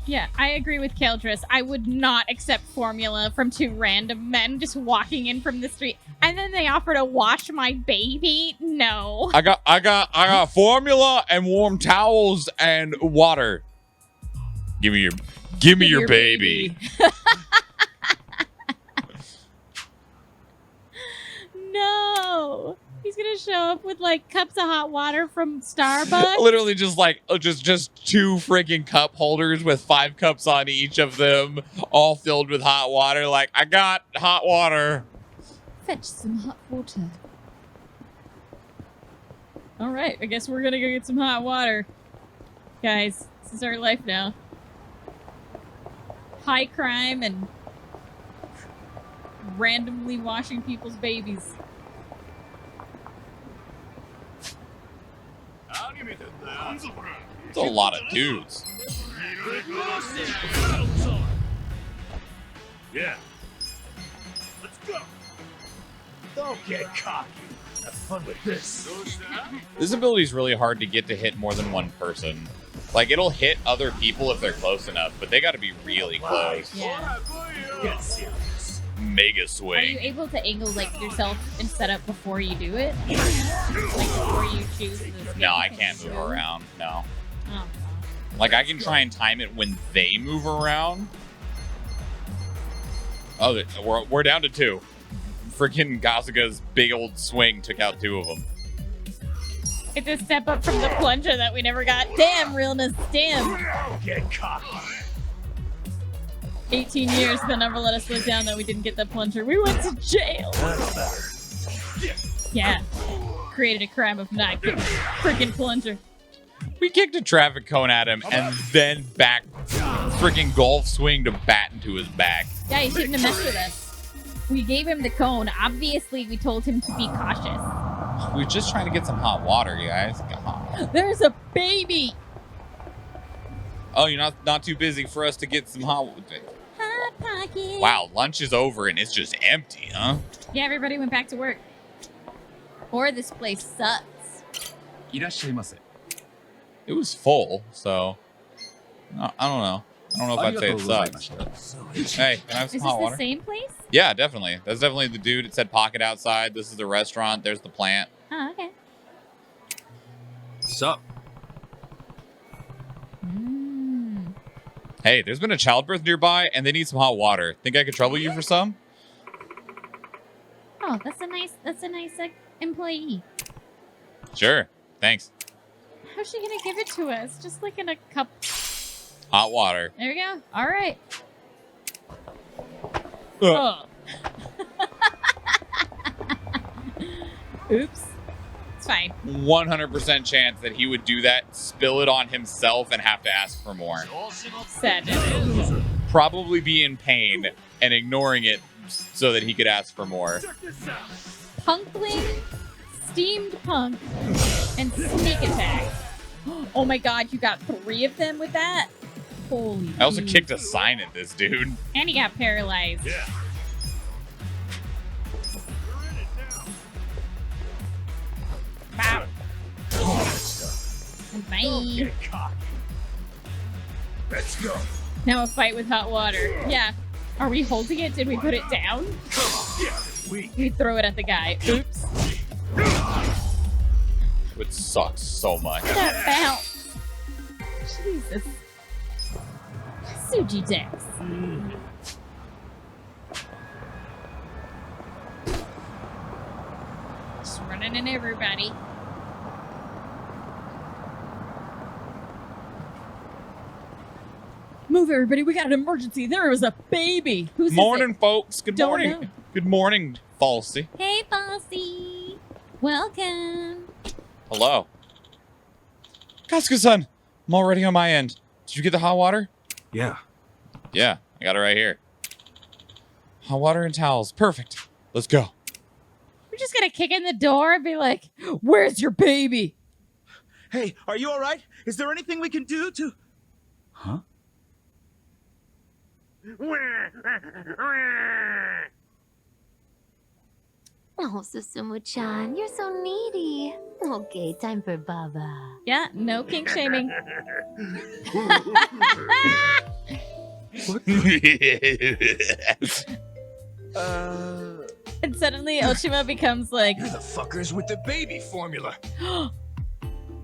Yeah, I agree with Keldris. I would not accept formula from two random men just walking in from the street. And then they offer to wash my baby? No. I got formula and warm towels and water. Give me your baby. No. He's gonna show up with like cups of hot water from Starbucks. Literally just like just two freaking cup holders with 5 cups on each of them, all filled with hot water. Like, I got hot water. Fetch some hot water. All right, I guess we're gonna go get some hot water. Guys, this is our life now. High crime and randomly washing people's babies. It's a lot of dudes. Yeah. Let's go. Don't get cocky. Have fun with this. This ability is really hard to get to hit more than one person. Like, it'll hit other people if they're close enough, but they got to be really close. Yeah. Get serious. Mega Are swing. you able to angle like yourself and set up before you do it? Like before you choose the skill? No, I can't move around. No. Oh. Like, I can try and time it when they move around. Oh, we're down to 2. Freaking Kasuga's big old swing took out 2 of them. It's a step up from the plunger that we never got. Damn, realness, damn. Get cocky. 18 years, they'll never let us live down that we didn't get the plunger. We went to jail. Yeah. Created a crime of not getting the freaking plunger. We kicked a traffic cone at him and then back freaking golf swing to bat into his back. Yeah, he shouldn't have messed with us. We gave him the cone. Obviously, we told him to be cautious. We were just trying to get some hot water, you guys. Come on. There's a baby. Oh, you're not too busy for us to get some hot water. Hot pocket. Wow, lunch is over and it's just empty, huh? Yeah, everybody went back to work. Or this place sucks. It was full, so no, I don't know. I don't know if I'd say it sucks. Hey, can I have some Is hot this water? the same place? Yeah, definitely. That's definitely the dude. It said pocket outside. This is the restaurant. There's the plant. Oh, okay. Sup? Hey, there's been a childbirth nearby, and they need some hot water. Think I could trouble you for some? Oh, that's a nice employee. Sure. Thanks. How's she gonna give it to us? Just like in a cup. Hot water. There we go. All right. Uh. Oh. Oops. It's fine. 100% chance that he would do that, spill it on himself, and have to ask for more. Sadness. Probably be in pain and ignoring it so that he could ask for more. Punkling, steamed punk, and sneak attack. Oh my god, you got 3 of them with that? Holy I also dude. kicked a sign at this dude. And he got paralyzed. Yeah. Wow. Bye. Get cocky. Let's go. Now a fight with hot water. Yeah. Are we holding it? Did we put it down? Yeah. We throw it at the guy. Oops. It sucks so much. That bounce. Jesus. Suji Dex. Just running in everybody. Move, everybody. We got an emergency. There is a baby. Who's Morning, folks. Good Don't morning. know. Good morning, Falsey. Hey, Bossy. Welcome. Hello. Kasuga-san, I'm already on my end. Did you get the hot water? Yeah. Yeah, I got it right here. Hot water and towels. Perfect. Let's go. We're just gonna kick in the door and be like, "Where's your baby?" Hey, are you all right? Is there anything we can do to... Huh? Oh, Susumu-chan, you're so needy. Okay, time for Baba. Yeah, no kink shaming. And suddenly Oshima becomes like, You're the fuckers with the baby formula.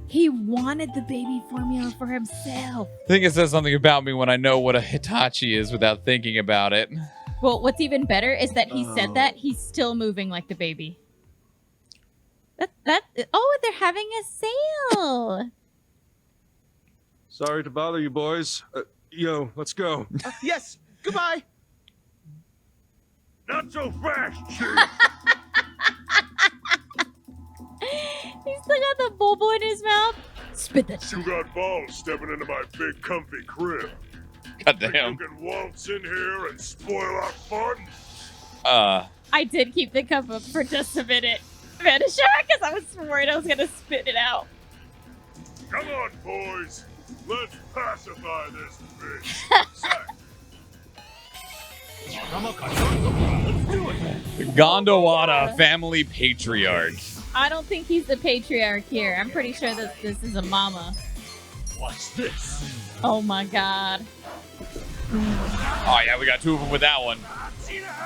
he wanted the baby formula for himself. I think it says something about me when I know what a Hitachi is without thinking about it. Well, what's even better is that he said that he's still moving like the baby. Oh, they're having a sale. Sorry to bother you, boys. Yo, let's go. Yes, goodbye. Not so fast, Chief. He's still got the bobo in his mouth. Spit that You got balls stepping into my big comfy crib. Goddamn. You can waltz in here and spoil our fun. I did keep the cup up for just a minute. Vanisher, because I was worried I was going to spit it out. Come on, boys. Let's pacify this bitch. Gondawada family patriarch. I don't think he's the patriarch here. I'm pretty sure that this is a mama. What's this? Oh my god. Oh, yeah, we got two of them with that one.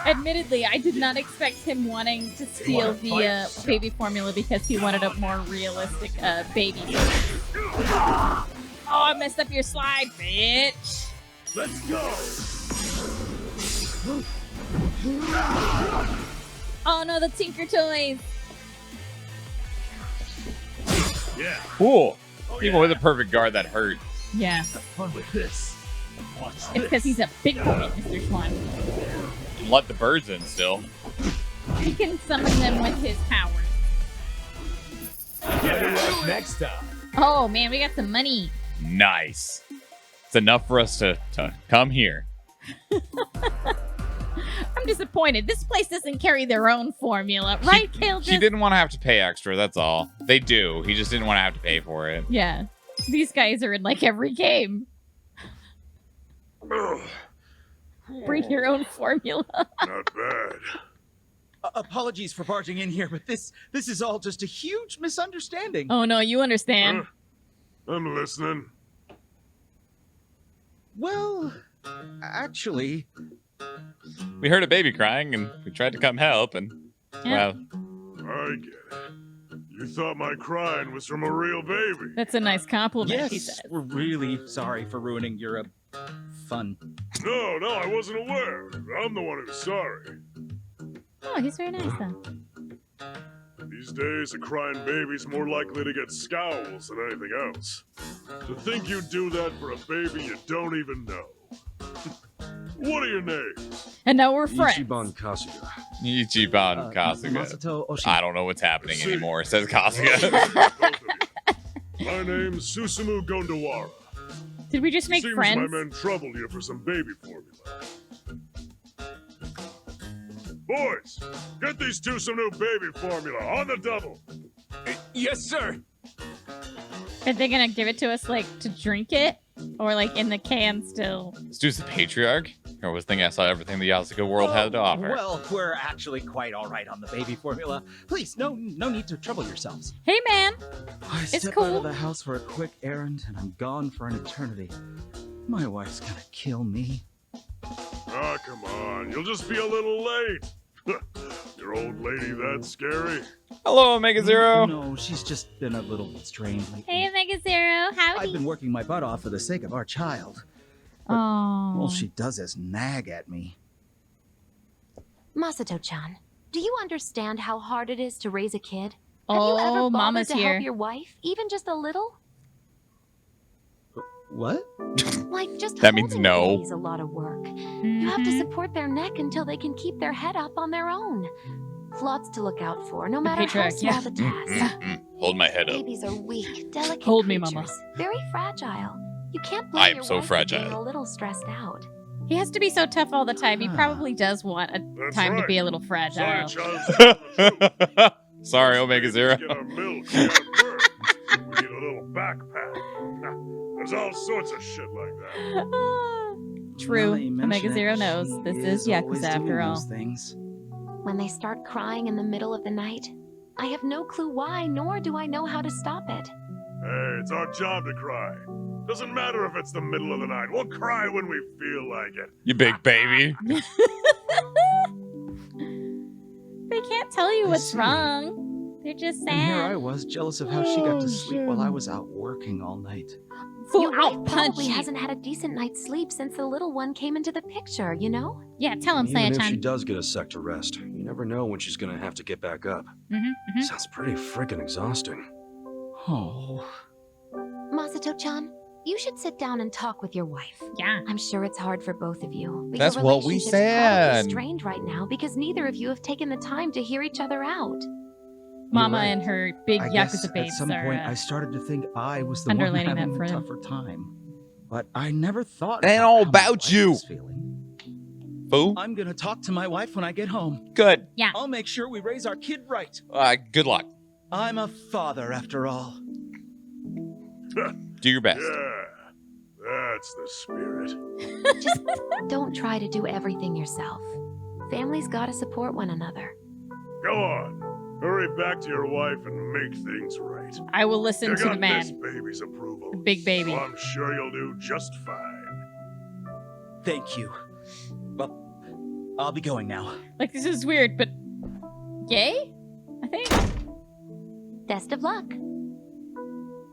Admittedly, I did not expect him wanting to steal the baby formula because he wanted a more realistic baby. Oh, I messed up your slide, bitch. Let's go. Oh no, the Tinker Toys. Yeah. Cool. Even with a perfect guard, that hurt. Yeah. Have fun with this. What's It's because he's a big boy, Mr. Swan. Let the birds in still. He can summon them with his powers. Next time. Oh man, we got some money. Nice. It's enough for us to come here. I'm disappointed. This place doesn't carry their own formula, right, Kale? He didn't want to have to pay extra, that's all. They do. He just didn't want to have to pay for it. Yeah. These guys are in like every game. Bring your own formula. Not bad. Apologies for barging in here, but this is all just a huge misunderstanding. Oh no, you understand. I'm listening. Well, actually... We heard a baby crying, and we tried to come help, and, Yeah. well... I get it. You thought my crying was from a real baby. That's a nice compliment, he Yes, says. we're really sorry for ruining your fun. No, I wasn't aware. I'm the one who's sorry. Oh, he's very nice, though. These days, a crying baby's more likely to get scowls than anything else. To think you'd do that for a baby you don't even know. What are your names? And now we're friends. Ichiban Kasuga. Ichiban Kasuga. Masato Oshima. I don't know what's happening anymore, says Kasuga. Both of you. My name's Susumu Gondawara. Did we just make Seems friends? my men troubled you for some baby formula. Boys, get these two some new baby formula on the double. Yes, sir. Are they gonna give it to us, like, to drink it? Or, like, in the can still? This dude's the patriarch? I was thinking I saw everything the Yakuza world had to offer. Well, we're actually quite all right on the baby formula. Please, no need to trouble yourselves. Hey, man. I It's step cool. out of the house for a quick errand, and I'm gone for an eternity. My wife's gonna kill me. Ah, come on. You'll just be a little late. Your old lady that scary? Hello, Omega Zero. No, she's just been a little strange lately. Hey, Omega Zero. Howdy. I've been working my butt off for the sake of our child. Oh. All she does is nag at me. Masato-chan, do you understand how hard it is to raise a kid? Have you ever bothered Mama's to here. help your wife, even just a little? What? Like just That means holding no. a baby's a lot of work. You have to support their neck until they can keep their head up on their own. Lots to look out for, no matter how patriarch, small yeah. the task. Hold my head up. Babies are weak, delicate Hold me, creatures, Mama. very fragile. You can't I blame am your so wife for being fragile. a little stressed out. He has to be so tough all the time. He probably does want a That's time to right. be a little fragile. Sorry, Omega Zero. Get our milk, we got birth. We need a little backpack. There's all sorts of shit like that. True. Now that you mention Omega it, Zero knows. she This is always Yakuza after doing all. those things. When they start crying in the middle of the night, I have no clue why, nor do I know how to stop it. Hey, it's our job to cry. Doesn't matter if it's the middle of the night. We'll cry when we feel like it. You big baby. They can't tell you I what's see. wrong. They're just And here I sad. was, jealous of how she got Oh, to sleep while I was out working all night. Fool, Your I'll wife punch probably you. hasn't had a decent night's sleep since the little one came into the picture, you know? Yeah, tell him, Even if she Saya-chan. does get a sec to rest, you never know when she's gonna have to get back up. Sounds pretty freaking exhausting. Oh. Masato-chan, you should sit down and talk with your wife. Yeah. I'm sure it's hard for both of you. But That's your what we relationship's said. probably strained right now because neither of you have taken the time to hear each other out. Mama right. and her big I guess Yakuza at babes some are point I started to think I was the one underlining having that the for them. tougher time. But I never thought Ain't about all how my about wife you. was feeling. Fool. I'm gonna talk to my wife when I get home. Good. Yeah. I'll make sure we raise our kid right. Good luck. I'm a father after all. Do your best. Yeah, that's the spirit. Just don't try to do everything yourself. Families gotta support one another. Go on. Hurry back to your wife and make things right. I will listen You to the got man. this baby's approval. The big baby. So I'm sure you'll do just fine. Thank you. Well, I'll be going now. Like, this is weird, but yay? I think. Best of luck.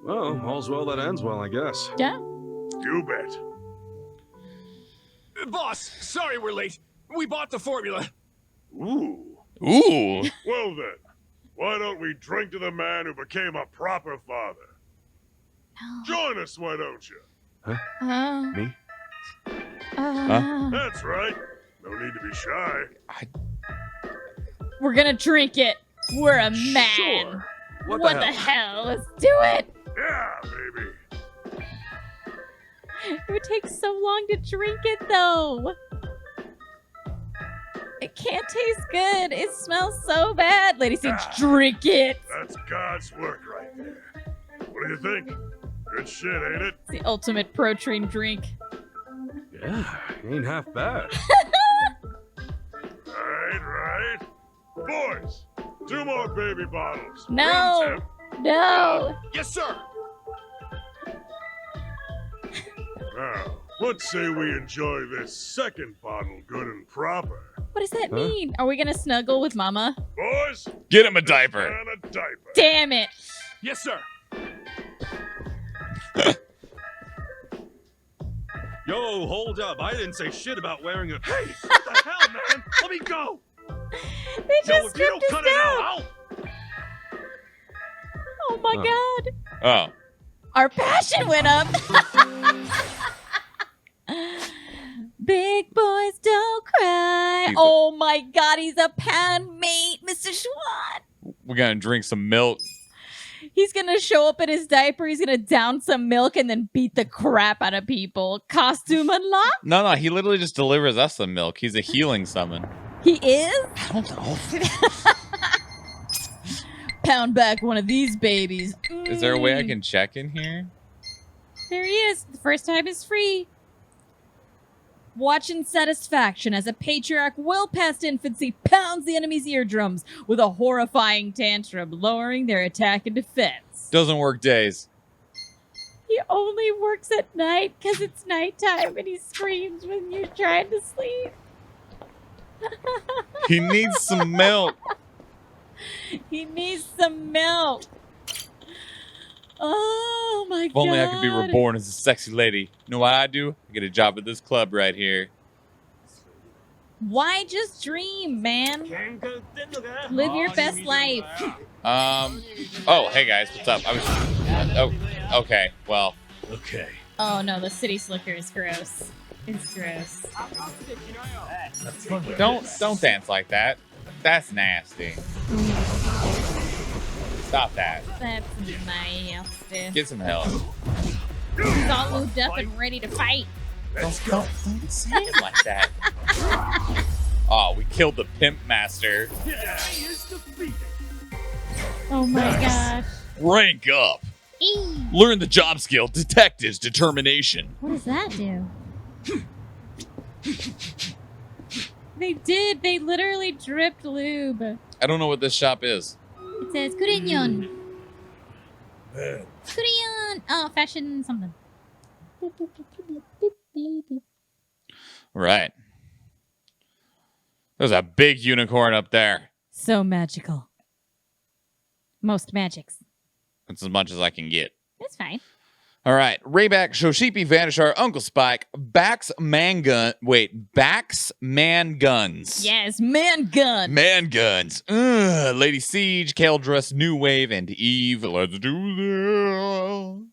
Well, all's well that ends well, I guess. Yeah. You bet. Boss, sorry we're late. We bought the formula. Ooh. Ooh. Well then, why don't we drink to the man who became a proper father? Join us, why don't you? Me? That's right. No need to be shy. We're gonna drink it. We're a man. Sure. What What the the hell? hell? Let's do it. Yeah, baby. It would take so long to drink it, though. It can't taste good. It smells so bad. Lady Sage, drink it. That's God's work right there. What do you think? Good shit, ain't it? It's the ultimate protein drink. Yeah, ain't half bad. Right. Boys, 2 more baby bottles. No. Room temp. No. Yes, sir. Now, let's say we enjoy this second bottle good and proper. What does that mean? Are we gonna snuggle with Mama? Boys, Get him a diaper. and a diaper. Damn it. Yes, sir. Yo, hold up. I didn't say shit about wearing a... Hey, what the hell, man? Let me go. They Yo, just if you don't stripped cut us it down. out, I'll... Oh my god. Oh. Our passion went up. Big boys don't cry. Oh my god, he's a pound mate, Mr. Schwan. We're gonna drink some milk. He's gonna show up in his diaper, he's gonna down some milk and then beat the crap out of people. Costume unlocked? No, he literally just delivers us the milk. He's a healing summon. He is? I don't know. Pound back one of these babies. Is there a way I can check in here? There he is. The first time is free. Watch in satisfaction as a patriarch well past infancy pounds the enemy's eardrums with a horrifying tantrum, lowering their attack and defense. Doesn't work days. He only works at night because it's nighttime and he screams when you're trying to sleep. He needs some milk. He needs some milk. Oh my god. If only I could be reborn as a sexy lady. You know what I do? I get a job at this club right here. Why just dream, man? Live your best life. Oh, hey guys, what's up? Okay, well. Okay. Oh no, the city slicker is gross. It's gross. Don't dance like that. That's nasty. Stop that. That's nasty. Get some help. He's all lubed up and ready to fight. Don't say it like that. Oh, we killed the pimp master. Oh my gosh. Rank up. Eee. Learn the job skill, detective's determination. What does that do? They did. They literally dripped lube. I don't know what this shop is. It says Kurenyon. Kurenyon. Oh, fashion something. Right. There's a big unicorn up there. So magical. Most magics. That's as much as I can get. That's fine. All right. Rayback, Shoshipi, Vanishar, Uncle Spike, Bax Man Guns. Yes, man gun. Man Guns. Lady Siege, Kaldrus, New Wave, and Eve. Let's do this.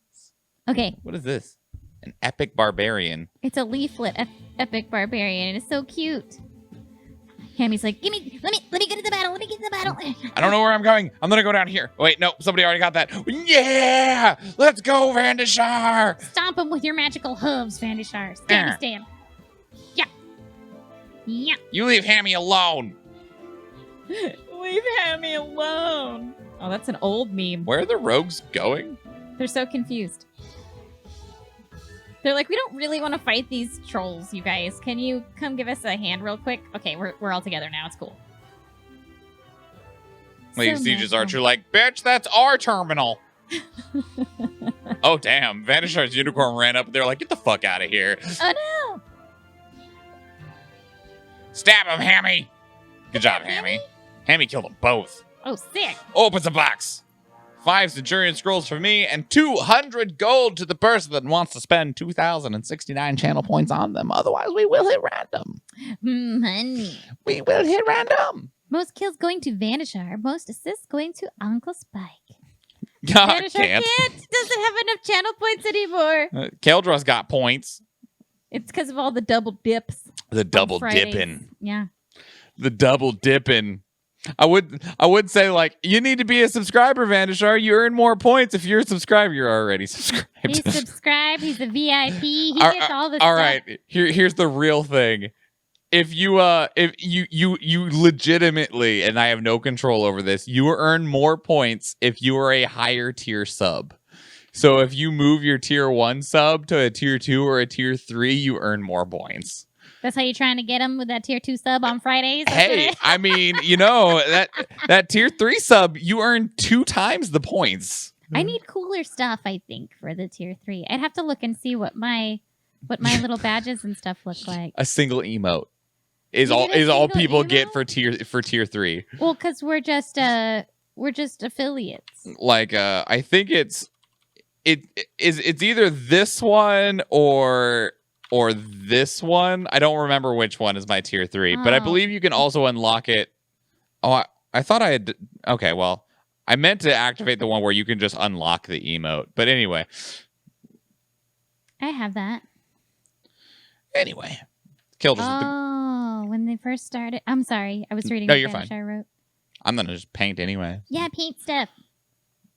Okay. What is this? An epic barbarian. It's a leaflet, epic barbarian, and it's so cute. Hammy's like, let me get to the battle. Let me get to the battle. I don't know where I'm going. I'm gonna go down here. Wait, no, somebody already got that. Yeah! Let's go, Vandishar! Stomp him with your magical hooves, Vandishar. Stab. Yeah. Yeah. You leave Hammy alone. Leave Hammy alone. Oh, that's an old meme. Where are the rogues going? They're so confused. They're like, we don't really want to fight these trolls, you guys. Can you come give us a hand real quick? Okay, we're all together now. It's cool. Lady So Siege's magical. archer like, bitch, that's our terminal. Oh, damn. Vanishar's unicorn ran up and they're like, get the fuck out of here. Oh, no. Stab him, Hammy. Good job, Hammy. Hammy killed them both. Oh, sick. Opens a box. 5 Centurion scrolls for me and 200 gold to the person that wants to spend 2,069 channel points on them. Otherwise, we will hit random. Honey. We will hit random. Most kills going to Vanishar. Most assists going to Uncle Spike. I Vanishar can't. doesn't have enough channel points anymore. Kaldrus got points. It's because of all the double dips. The double Fridays. dipping. Yeah. The double dipping. I would say, like, you need to be a subscriber, Vandishar. You earn more points if you're a subscriber. You're already subscribed. He's subscribed. He's a VIP. He gets all this all stuff. right. Here's the real thing. If you legitimately, and I have no control over this, you earn more points if you are a higher tier sub. So if you move your tier 1 sub to a tier 2 or a tier 3, you earn more points. That's how you're trying to get him with that tier 2 sub on Fridays? Hey, I mean, you know, that tier 3 sub, you earn 2 times the points. I need cooler stuff, I think, for the tier 3. I'd have to look and see what my little badges and stuff look like. A single emote is You all get a all single people emote? get for tier 3. Well, because we're just affiliates. Like I think it's either this one or this one. I don't remember which one is my tier 3, but I Oh. believe you can also unlock it. Oh, I thought I had. Okay, well, I meant to activate the one where you can just unlock the emote. But anyway. I have that. Anyway. Killed us with the. Oh, when they first started. I'm sorry. I was reading No, what you're fine. I wrote. I'm gonna just paint anyway. Yeah, paint stuff.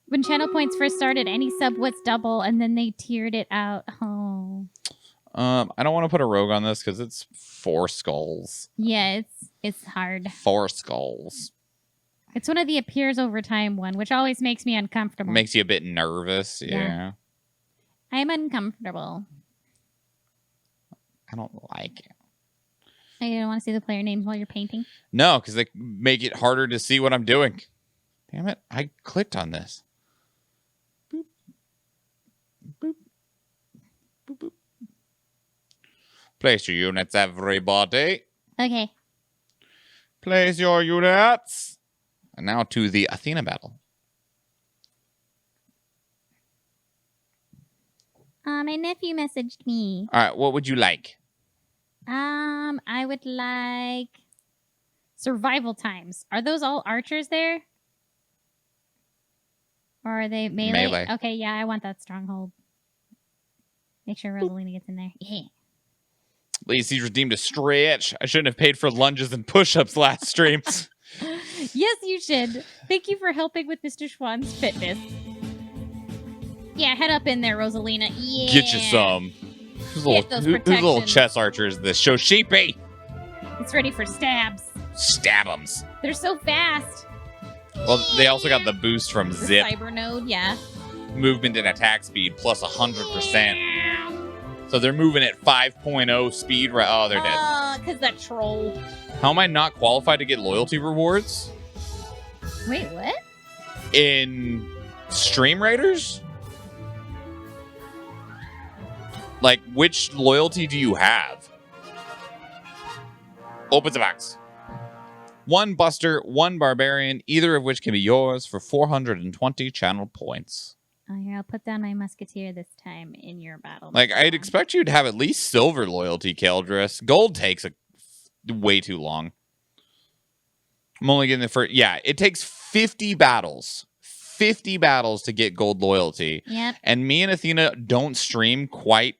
When channel points first started, any sub was double, and then they tiered it out. Oh. I don't want to put a rogue on this because it's 4 skulls. Yeah, it's hard. 4 skulls. It's one of the appears over time one, which always makes me uncomfortable. Makes you a bit nervous. Yeah. Yeah. I'm uncomfortable. I don't like it. You don't want to see the player names while you're painting? No, because they make it harder to see what I'm doing. Damn it. I clicked on this. Boop. Boop. Boop, boop. Place your units, everybody. Okay. Place your units. And now to the Athena battle. My nephew messaged me. All right, what would you like? I would like survival times. Are those all archers there? Or are they melee? Okay, yeah, I want that stronghold. Make sure Rosalina gets in there. Yeah. At least he's redeemed a stretch. I shouldn't have paid for lunges and push-ups last stream. Yes, you should. Thank you for helping with Mr. Schwann's fitness. Yeah, head up in there, Rosalina. Yeah. Get you some. Whose little chess archer is this? Shoshipi! It's ready for stabs. Stab'ems. They're so fast. Well, they also got the boost from The Zip. cyber node, yeah. Movement and attack speed plus 100%. So they're moving at 5.0 speed. Oh, they're dead. Because that troll. How am I not qualified to get loyalty rewards? Wait, what? In Stream Raiders? Like, which loyalty do you have? Opens the box. 1 Buster, 1 Barbarian, either of which can be yours for 420 channel points. Oh, here, I'll put down my musketeer this time in your battle. Like, I'd expect you to have at least silver loyalty, Keldris. Gold takes way too long. I'm only getting the first... Yeah, it takes 50 battles. 50 battles to get gold loyalty. Yep. And me and Athena don't stream quite...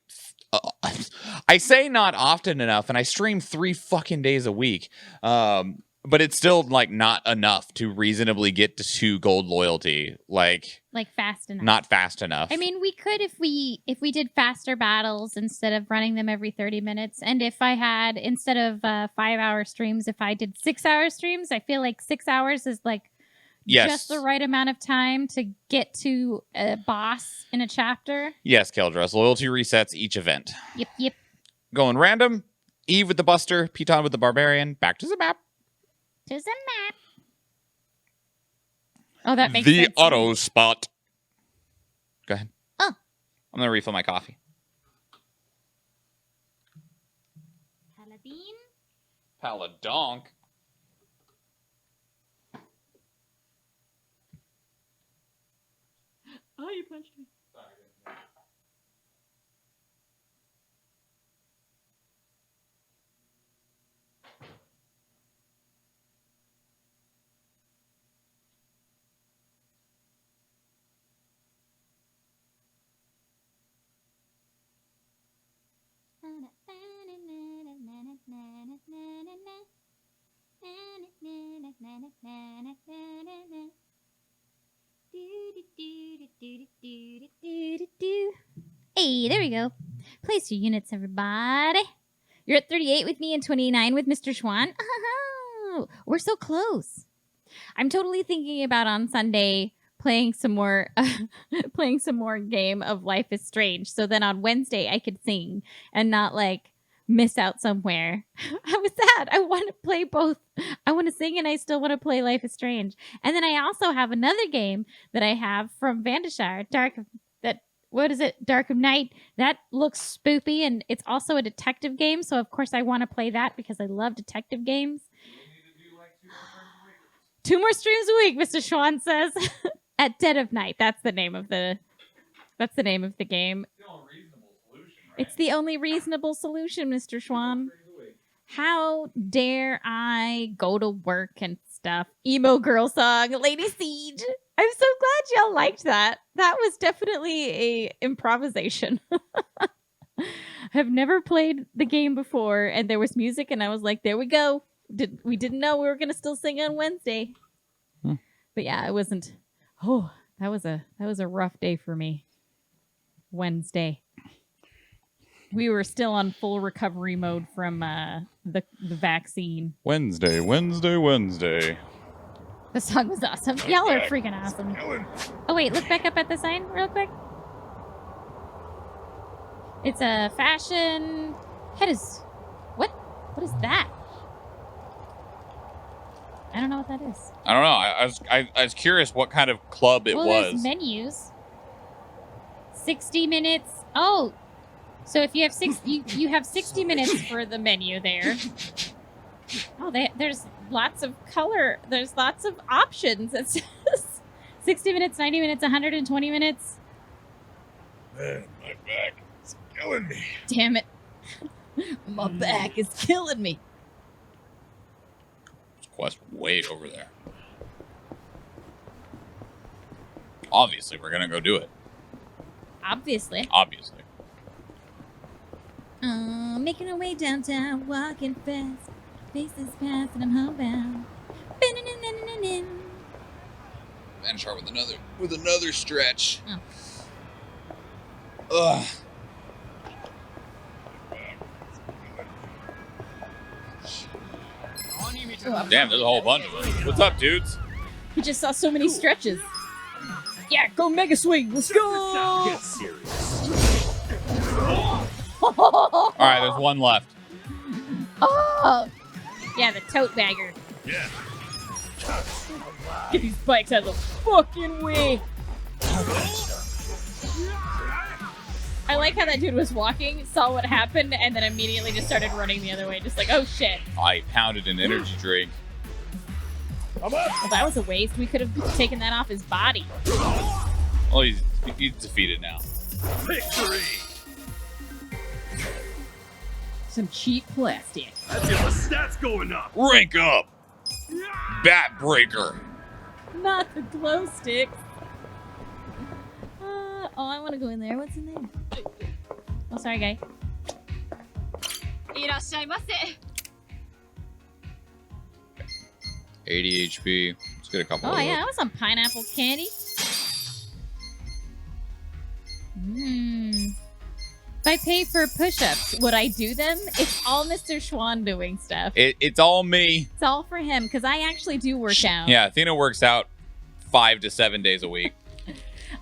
I say not often enough, and I stream 3 fucking days a week. But it's still, like, not enough to reasonably get to 2 gold loyalty. Like fast enough. Not fast enough. I mean, we could if we did faster battles instead of running them every 30 minutes. And if I had, instead of 5-hour streams, if I did 6-hour streams, I feel like 6 hours is, like, just the right amount of time to get to a boss in a chapter. Yes, Keldris. Loyalty resets each event. Yep. Going random. Eve with the Buster. Piton with the Barbarian. Back to the map. To the map. Oh, that makes the sense. The auto spot. Go ahead. Oh. I'm going to refill my coffee. Paladin. Paladonk. Oh, you punched me. Hey, there we go. Place your units, everybody. You're at 38 with me and 29 with Mr. Schwann. Oh, we're so close. I'm totally thinking about on Sunday playing some more game of Life is Strange. So then on Wednesday I could sing and not like miss out somewhere. How was that? I want to play both. I want to sing and I still want to play Life is Strange. And then I also have another game that I have from Vandashire, Dark of Night. That looks spoopy and it's also a detective game. So of course I want to play that because I love detective games. 2 more streams a week, Mr. Schwann says. At Dead of Night. That's the name of the game. It's the only reasonable solution, Mr. Schwann. How dare I go to work and stuff? Emo girl song, Lady Siege. I'm so glad y'all liked that. That was definitely a improvisation. I've never played the game before, and there was music, and I was like, there we go. We didn't know we were gonna still sing on Wednesday. But yeah, it wasn't. Oh, that was a rough day for me. Wednesday. We were still on full recovery mode from the vaccine. Wednesday. The song was awesome. Y'all are freaking awesome. Oh wait, look back up at the sign real quick. It's a fashion. What is that? I don't know what that is. I don't know. I was curious what kind of club it was. There's menus. 60 minutes. Oh, so if you have you have 60 minutes for the menu there. Oh, lots of color. There's lots of options. It says 60 minutes, 90 minutes, 120 minutes. Man, my back is killing me. Damn it. My back is killing me. There's a quest way over there. Obviously, we're gonna go do it. Obviously. Obviously. Making our way downtown, walking fast. Faces past and I'm homebound. Vanishar with another stretch. Oh. Ugh. Damn, there's a whole bunch of them. What's up, dudes? He just saw so many stretches. Yeah, go Mega Swing. Let's go. Get serious. All right, there's one left. Oh. Yeah, the tote bagger. Yeah. Get these bikes out of the fucking way. I like how that dude was walking, saw what happened, and then immediately just started running the other way. Just like, oh shit. I pounded an energy drink. Well, that was a waste. We could have taken that off his body. Well, he's defeated now. Victory! Some cheap plastic. That's it, my stats going up. Rank up! Bat Breaker. Not the glow sticks. Oh, I want to go in there. What's in there? Oh, sorry, guy. いらっしゃいませ。 80 HP. Let's get a couple Oh, of yeah, those. that was some pineapple candy. If I pay for push-ups, would I do them? It's all Mr. Schwan doing stuff. It's all me. It's all for him, because I actually do work out. Yeah, Athena works out 5 to 7 days a week.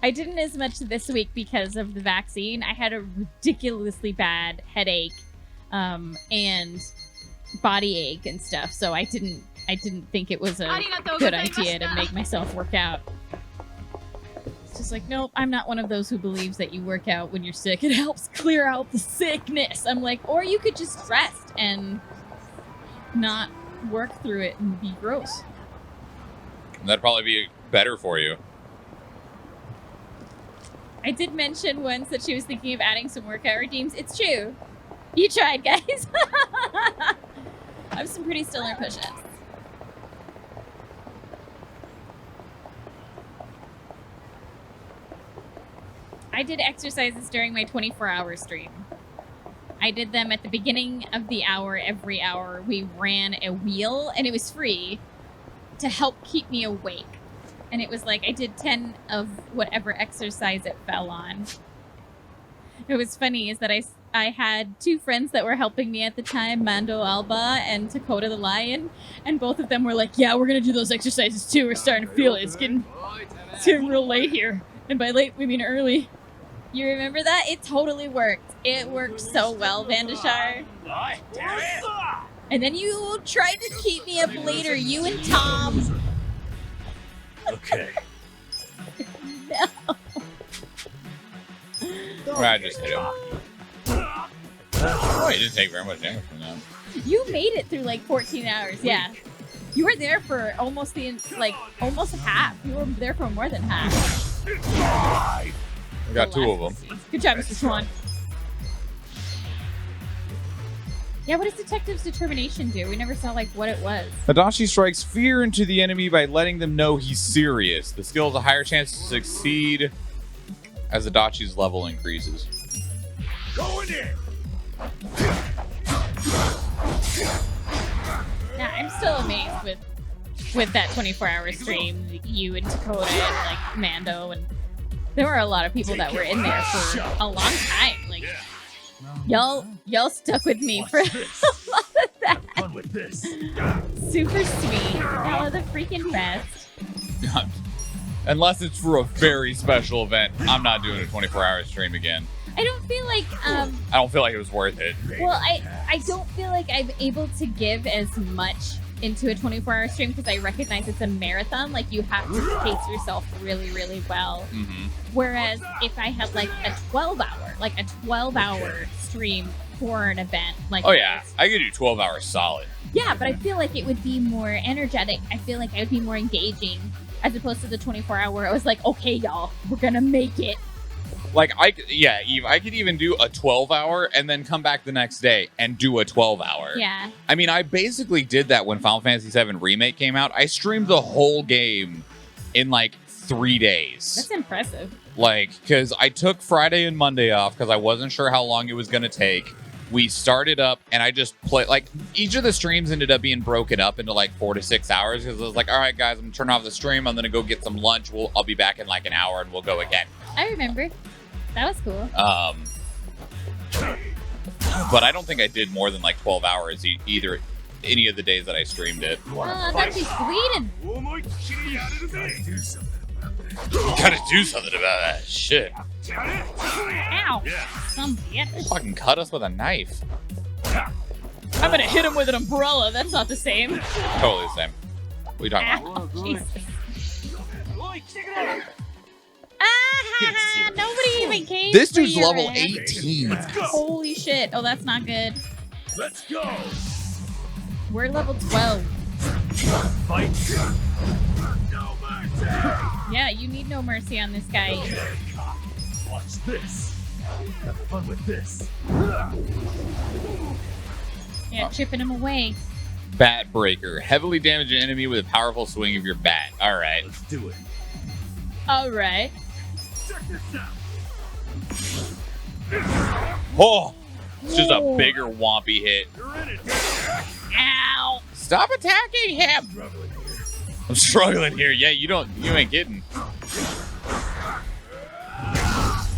I didn't as much this week because of the vaccine. I had a ridiculously bad headache and body ache and stuff, so I didn't think it was a good idea to make myself work out. It's just like, nope, I'm not one of those who believes that you work out when you're sick. It helps clear out the sickness. I'm like, or you could just rest and not work through it and be gross. That'd probably be better for you. I did mention once that she was thinking of adding some workout redeems. It's true. You tried, guys. I have some pretty stellar push-ups. I did exercises during my 24-hour stream. I did them at the beginning of the hour. Every hour we ran a wheel, and it was free to help keep me awake. And it was like I did 10 of whatever exercise it fell on. It was funny is that I had two friends that were helping me at the time, Mando Alba and Dakota the Lion, and both of them were like, yeah, we're going to do those exercises too. We're starting to feel it. It's getting real late here. And by late, we mean early. You remember that? It totally worked. It worked so well, Vandashar. And then you tried to keep me up later, you and Tom. Okay. No. I just hit him. Oh, he didn't take very much damage from that. You made it through like 14 hours, yeah. You were there for almost half. You were there for more than half. We got two of them. Good job, Mr. Swan. Yeah, what does Detective's Determination do? We never saw like what it was. Adachi strikes fear into the enemy by letting them know he's serious. The skill has a higher chance to succeed as Adachi's level increases. Going in. Now, I'm still amazed with that 24-hour stream. You and Dakota and like Mando, and there were a lot of people that were in there for a long time. Like y'all stuck with me for a lot of that. Fun with this. Super sweet. Y'all are the freaking best. Unless it's for a very special event, I'm not doing a 24-hour stream again. I don't feel like I don't feel like it was worth it. well, I don't feel like I'm able to give as much into a 24-hour stream because I recognize it's a marathon. Like, you have to pace yourself really, really well. Mm-hmm. Whereas if I had like a 12-hour stream, for an event. Like, Oh yeah, I could do 12 hours solid. yeah, but I feel like it would be more energetic. I feel like I would be more engaging as opposed to the 24-hour where I was like, okay, y'all, we're gonna make it. Like Eve, I could even do a 12-hour and then come back the next day and do a 12-hour. Yeah. I mean, I basically did that when Final Fantasy VII Remake came out. I streamed the whole game in like 3 days. That's impressive. Like, because I took Friday and Monday off because I wasn't sure how long it was going to take. We started up and I just played, like, each of the streams ended up being broken up into like 4 to 6 hours because I was like, all right, guys, I'm going to turn off the stream. I'm going to go get some lunch. I'll be back in like an hour and we'll go again. I remember. That was cool. But I don't think I did more than like 12 hours either any of the days that I streamed it. Oh, that's Sweden. Gotta do something about that shit. Ow. Some bitch. Fucking cut us with a knife. I'm gonna hit him with an umbrella. That's not the same. Totally the same. What are you talking about? Ow, Jesus. Nobody even came. This for dude's your level ass. 18. Holy shit. Oh, that's not good. Let's go. We're level 12. Fight. No mercy. Yeah, you need no mercy on this guy. Watch this. Have fun with this. Yeah, chipping him away. Bat Breaker. Heavily damage an enemy with a powerful swing of your bat. Alright. Let's do it. Alright. Check this out. Oh! It's just a bigger wompy hit. You're in it. Ow! Stop attacking him! I'm struggling here. Yeah, you ain't kidding.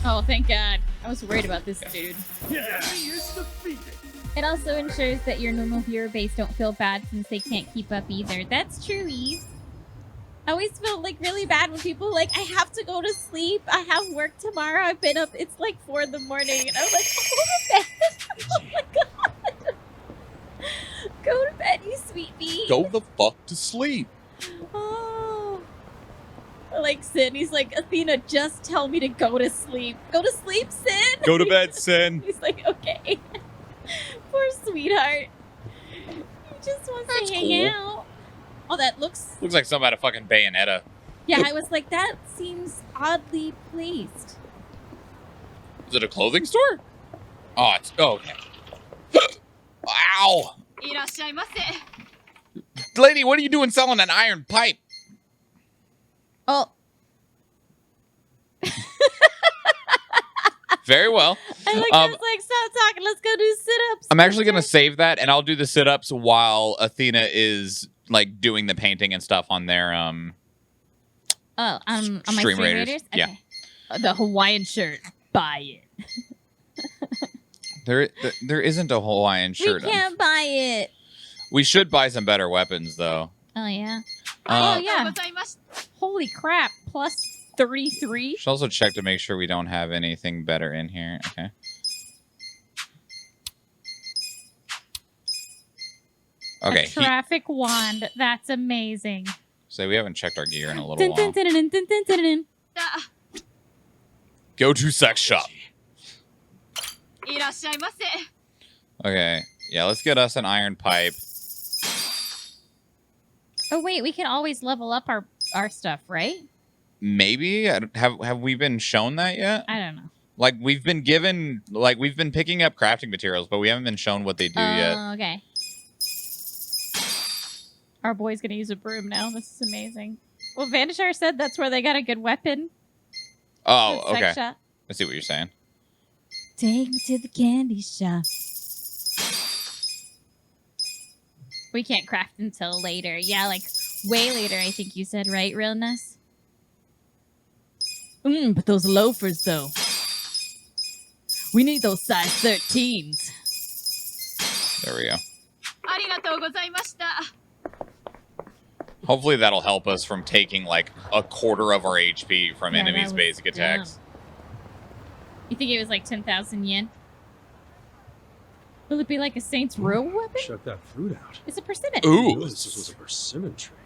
Oh, thank God. I was worried about this dude. Yeah, he is defeated. It also ensures that your normal viewer base don't feel bad since they can't keep up either. That's true, Eve. I always feel like really bad when people are like, I have to go to sleep. I have work tomorrow. I've been up. It's like 4 in the morning. And I'm like, go to bed. Oh my God. Go to bed, you sweet bee. Go the fuck to sleep. Oh. Like Sin, he's like, Athena, just tell me to go to sleep. Go to sleep, Sin. Go to bed, Sin. He's like, okay. Poor sweetheart. He just wants to hang out. Oh, that looks like something out of fucking Bayonetta. Yeah, I was like, that seems oddly placed. Is it a clothing store? Oh, it's okay. Ow! Lady, what are you doing selling an iron pipe? Oh. Very well. I was like, stop talking. Let's go do sit-ups. I'm actually going to save that, and I'll do the sit-ups while Athena is, like, doing the painting and stuff on their, on my Stream Raiders. Raiders? Yeah. Okay. The Hawaiian shirt. Buy it. There isn't a Hawaiian shirt. We can't buy it. We should buy some better weapons, though. Oh, yeah. Uh, Oh, yeah. Holy crap. Plus 33. Should also check to make sure we don't have anything better in here. Okay. Okay. A traffic wand. That's amazing. So we haven't checked our gear in a little while. Go to sex shop. Okay. Yeah, let's get us an iron pipe. Oh, wait. We can always level up our stuff, right? Maybe? Have we been shown that yet? I don't know. Like, we've been given... Like, we've been picking up crafting materials, but we haven't been shown what they do yet. Okay. Our boy's gonna use a broom now. This is amazing. Well, Vanishar said that's where they got a good weapon. Oh, The sex okay. shop. I see what you're saying. Take me to the candy shop. We can't craft until later. Yeah, like way later, I think you said, right, Realness? But those loafers, though. We need those size 13s. There we go. Hopefully that'll help us from taking like a quarter of our HP from Yeah, enemies' that was basic attacks. You think it was like 10,000 yen? Will it be like a Saints Row weapon? Chuck that fruit out. It's a persimmon. Ooh. This was a persimmon tree.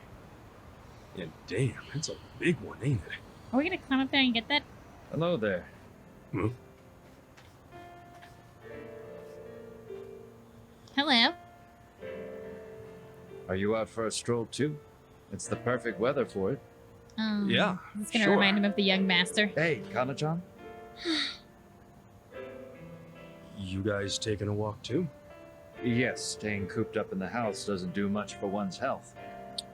And damn, it's a big one, ain't it? Are we gonna climb up there and get that? Hello there. Hmm? Hello. Are you out for a stroll too? It's the perfect weather for it. Yeah, It's gonna sure. remind him of the young master. Hey, Kana-chan? You guys taking a walk too? Yes, staying cooped up in the house doesn't do much for one's health.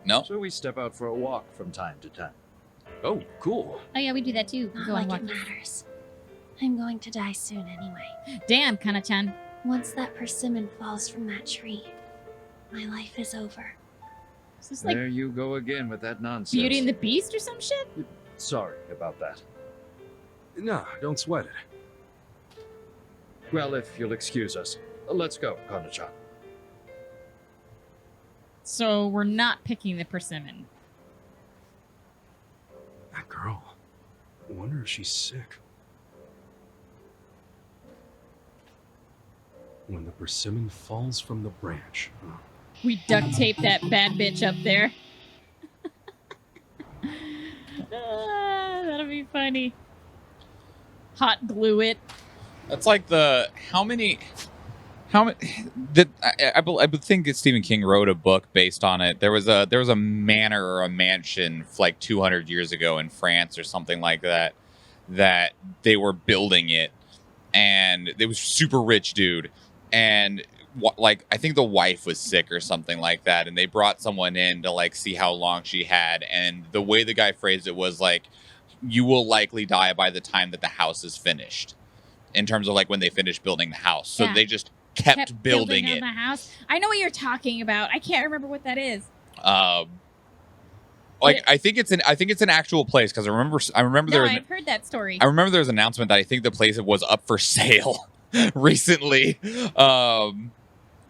No. So we step out for a walk from time to time. Oh, cool. Oh yeah, we do that too. Not Go on like walk. it matters. I'm going to die soon anyway. Damn, Kana-chan. Once that persimmon falls from that tree, my life is over. Is this like There you go again with that nonsense. Beauty and the Beast or some shit? Sorry about that. Nah, don't sweat it. Well, if you'll excuse us, let's go, Kana-chan. So we're not picking the persimmon. That girl. I wonder if she's sick. When the persimmon falls from the branch. Huh? We duct tape that bad bitch up there. That'll be funny. Hot glue it. That's like the how many that I would think that Stephen King wrote a book based on it. There was a manor or a mansion like 200 years ago in France or something like that they were building it, and it was super rich dude, and like I think the wife was sick or something like that, and they brought someone in to like see how long she had, and the way the guy phrased it was like, you will likely die by the time that the house is finished, in terms of like when they finish building the house. So Yeah. they just kept building on it. the house. I know what you're talking about. I can't remember what that is. Like I think it's an actual place, because I remember there No, was I've heard that story. I remember there was an announcement that I think the place was up for sale recently.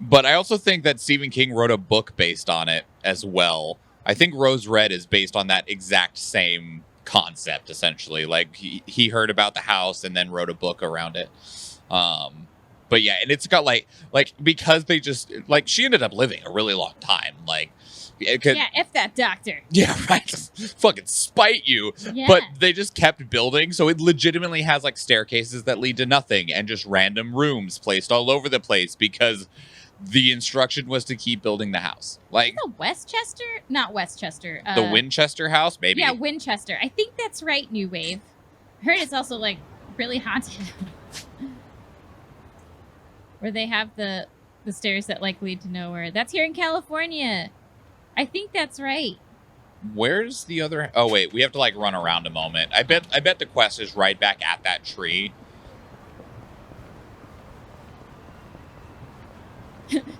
But I also think that Stephen King wrote a book based on it as well. I think Rose Red is based on that exact same concept, essentially. Like he heard about the house and then wrote a book around it. But yeah, and it's got like because they just like she ended up living a really long time. Like Yeah, F that doctor. yeah, right. Fucking spite you. Yeah. But they just kept building, so it legitimately has like staircases that lead to nothing and just random rooms placed all over the place because the instruction was to keep building the house. Like The Westchester? Not Westchester. the Winchester house, maybe. Yeah, Winchester. I think that's right, New Wave. I heard it's also like really haunted. Where they have the stairs that like lead to nowhere. That's here in California. I think that's right. Where's the other? Oh wait, we have to like run around a moment. I bet the quest is right back at that tree.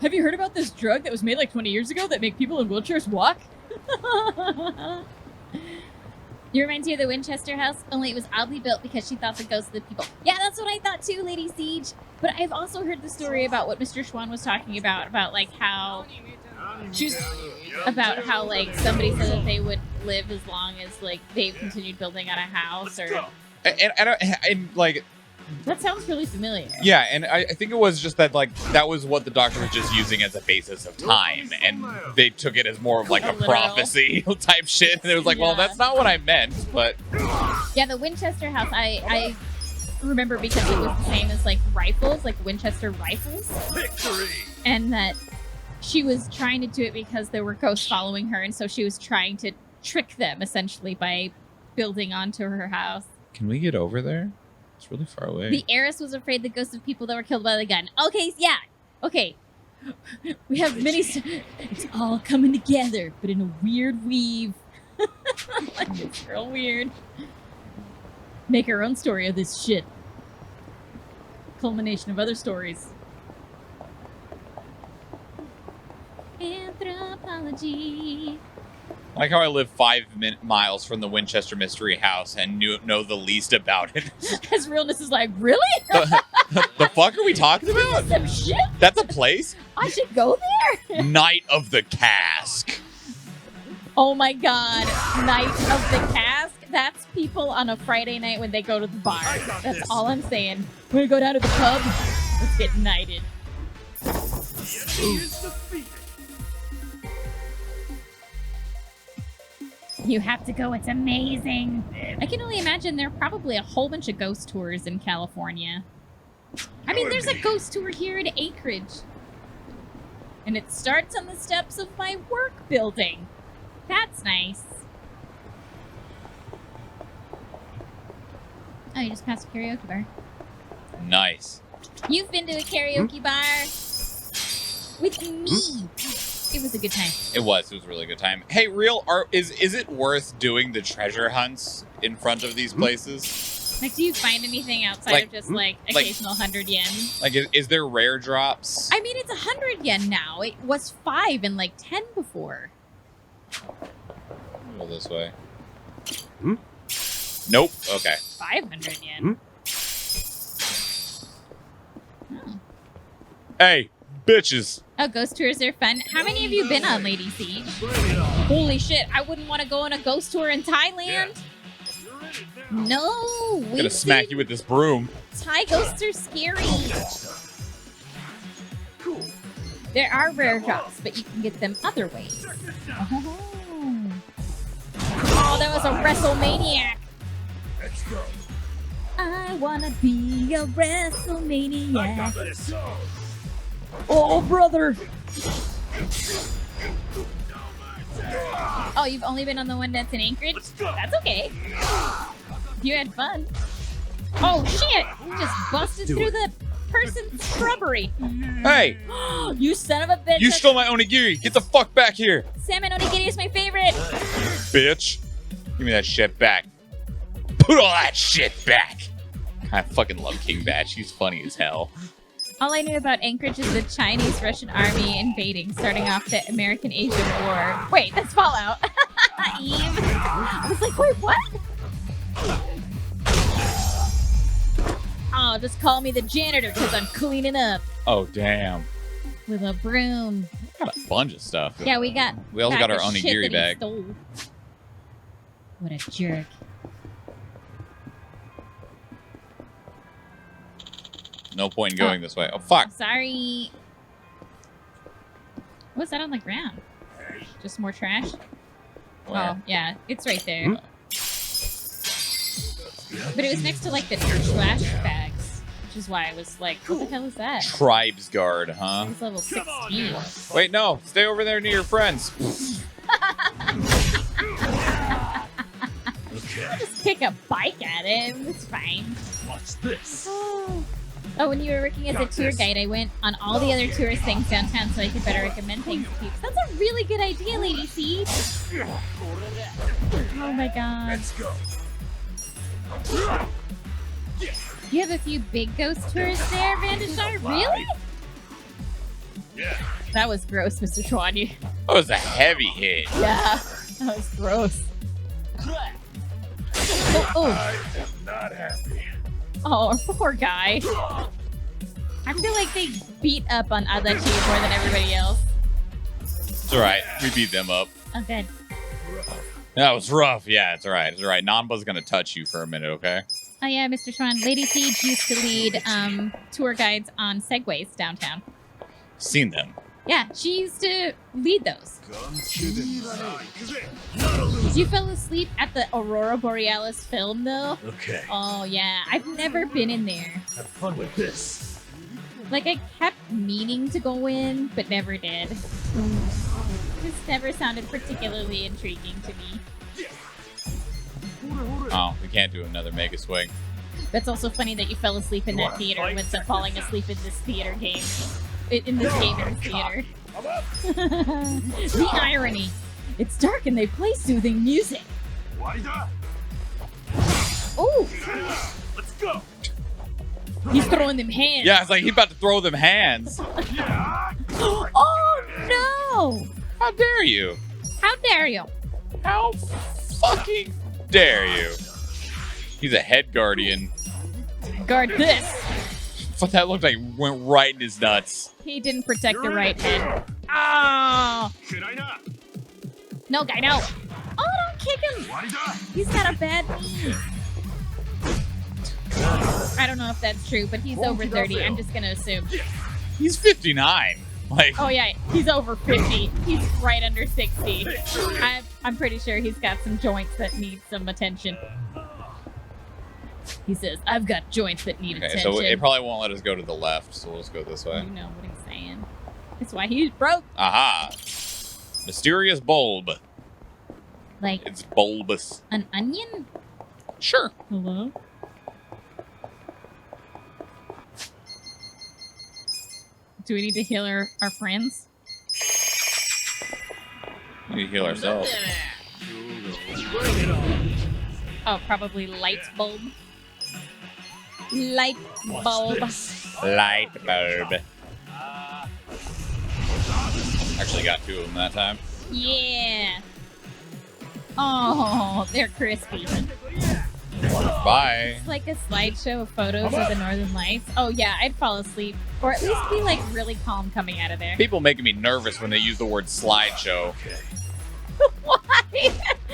Have you heard about this drug that was made like 20 years ago that make people in wheelchairs walk? You reminds me of the Winchester house, only it was oddly built because she thought the ghosts of the people. Yeah, that's what I thought too, Lady Siege. But I've also heard the story about what Mr. Schwan was talking about like how like somebody said that they would live as long as like they continued building on a house or. And like. That sounds really familiar. Yeah, and I think it was just that like that was what the doctor was just using as a basis of time, and they took it as more of like a literal prophecy type shit. And it was like, well, that's not what I meant, but yeah, the Winchester house I remember because it was the same as like rifles, like Winchester rifles. Victory! And that she was trying to do it because there were ghosts following her, and so she was trying to trick them essentially by building onto her house. Can we get over there? It's really far away. The heiress was afraid the ghosts of people that were killed by the gun. Okay, yeah. Okay. We have many... It's all coming together, but in a weird weave. Like, it's real weird. Make our own story of this shit. Culmination of other stories. Anthropology. I like how I live 5 miles from the Winchester Mystery House and know the least about it. His realness is like, really? The fuck are we talking about? Some shit? That's a place? I should go there? Night of the Cask. Oh my god. Night of the Cask? That's people on a Friday night when they go to the bar. That's all I'm saying. We're gonna go down to the pub? Let's get knighted. You have to go. It's amazing. I can only imagine there are probably a whole bunch of ghost tours in California. I mean, there's a ghost tour here in Acreage. And it starts on the steps of my work building. That's nice. Oh, you just passed a karaoke bar. Nice. You've been to a karaoke bar with me. It was a good time. It was a really good time. Hey, real art, is it worth doing the treasure hunts in front of these places? Like, do you find anything outside of just, like, occasional 100 yen? Like, is there rare drops? I mean, it's 100 yen now. It was 5 and, like, 10 before. Go this way. Nope. Okay. 500 yen. Oh. Hey, bitches. Oh, ghost tours are fun. How many have you been on, Lady C? Holy shit, I wouldn't want to go on a ghost tour in Thailand. No, I'm gonna smack you with this broom. Thai ghosts are scary. There are rare drops, but you can get them other ways. Oh, that was a WrestleManiac. Let's go. I wanna be a WrestleManiac. Oh, brother. Oh, you've only been on the one that's in Anchorage? That's okay. You had fun. Oh, shit! You just busted through the person's shrubbery. Hey! You son of a bitch. You stole my onigiri. Get the fuck back here. Salmon onigiri is my favorite. Bitch. Give me that shit back. Put all that shit back. I fucking love King Batch. He's funny as hell. All I knew about Anchorage is the Chinese-Russian army invading, starting off the American-Asian War. Wait, that's Fallout. Eve. I was like, wait, what? Oh, just call me the janitor because I'm cleaning up Oh, damn. with a broom. Got a bunch of stuff. Yeah, we also got our the shit onigiri that he bag. stole. What a jerk. No point in going this way. Oh, fuck. Sorry. What's that on the ground? Just more trash? Where? Oh, yeah. It's right there. But it was next to, like, the trash bags. Which is why I was like, what the hell is that? Tribes guard, huh? It's level 16. Wait, no. Stay over there near your friends. I'll just kick a bike at him. It's fine. What's this? Oh, when you were working as a tour guide, I went on all the other tourist things downtown so I could better recommend things to people. That's a really good idea, Lady C. Oh my god. Let's go. You have a few big ghost tourists there, Vandashar? Really? Yeah. That was gross, Mr. Schwan. You... That was a heavy hit. Yeah, that was gross. Oh. I am not happy. Oh, poor guy. I feel like they beat up on Adachi more than everybody else. It's alright. We beat them up. Oh, good. That was rough. Yeah, it's alright. It's alright. Namba's gonna touch you for a minute, okay? Oh, yeah, Mr. Schwan. Lady Siege used to lead tour guides on segways downtown. Seen them. Yeah, she used to lead those. You fell asleep at the Aurora Borealis film, though? Okay. Oh, yeah. I've never been in there. Have fun with this. Like, I kept meaning to go in, but never did. This never sounded particularly intriguing to me. Oh, we can't do another Mega Swing. That's also funny that you fell asleep in that theater and went to falling asleep in this theater game. In this game in the theater. The irony. It's dark and they play soothing music. Oh! Let's go. He's throwing them hands. Yeah, it's like he's about to throw them hands. Oh, no! How dare you? How dare you? How fucking dare you? He's a head guardian. Guard this. What that looked like went right in his nuts. He didn't protect the right head. Oh! Should I not? No, guy, no. Oh, don't kick him. He's got a bad knee. I don't know if that's true, but he's over 30. I'm just going to assume. He's 59. Like, oh, yeah, he's over 50. He's right under 60. I'm pretty sure he's got some joints that need some attention. He says, I've got joints that need attention. so it probably won't let us go to the left, so we'll just go this way. You know what he's saying. That's why he's broke. Aha. Mysterious bulb. Like It's bulbous. an onion? Sure. Hello? Do we need to heal our friends? We need to heal ourselves. Oh, probably light bulb. Light bulb. Light bulb. Actually got 2 of them that time. Yeah. Oh, they're crispy. Bye. It's like a slideshow of photos of the Northern Lights. Oh yeah, I'd fall asleep. Or at least be like really calm coming out of there. People making me nervous when they use the word slideshow. Why?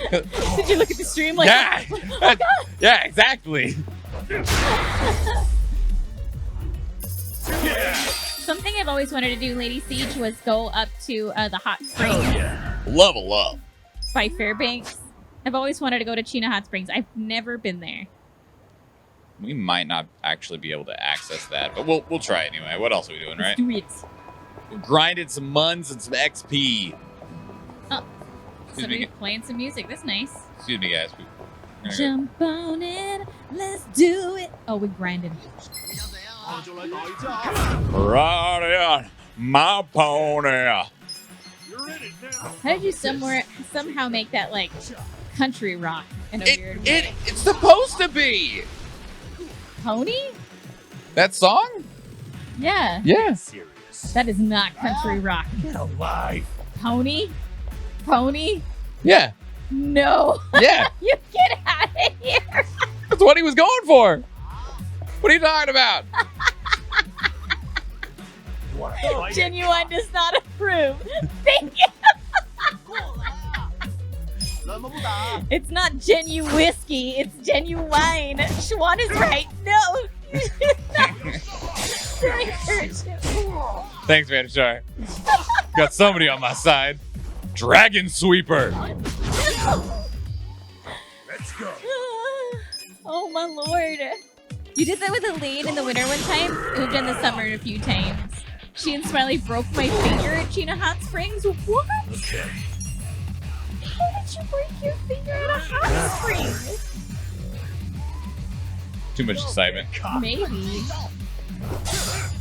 Did you look at the stream like Yeah. oh, God. Yeah, exactly. Something I've always wanted to do, Lady Siege, was go up to the hot springs Level up. by Fairbanks. I've always wanted to go to Chena Hot Springs. I've never been there. We might not actually be able to access that, but we'll try it anyway. What else are we doing, right? Let's do it. We grinded some muns and some XP. Oh, Excuse somebody me, playing some music. That's nice. excuse me, guys. We're gonna go- Jump on it. Let's do it. Oh, we grinded. Ride on my pony. How did you somehow make that like country rock in a weird way? It's supposed to be. Pony? That song? Yeah. Yeah. That is not country rock. Get alive. Pony? Pony? Yeah. No. Yeah. You get out of here. That's what he was going for. What are you talking about? Genuine does not approve. Thank you. It's not genu whiskey. It's genuine. Schwan is right. No. Thanks, Vanishar. Got somebody on my side. Dragon Sweeper. Let's go. Oh my lord. You did that with Elaine in the winter one time? We've done the summer a few times. She and Smiley broke my finger at Chena Hot Springs. What? Okay. How did you break your finger at a hot spring? Too much excitement. Maybe.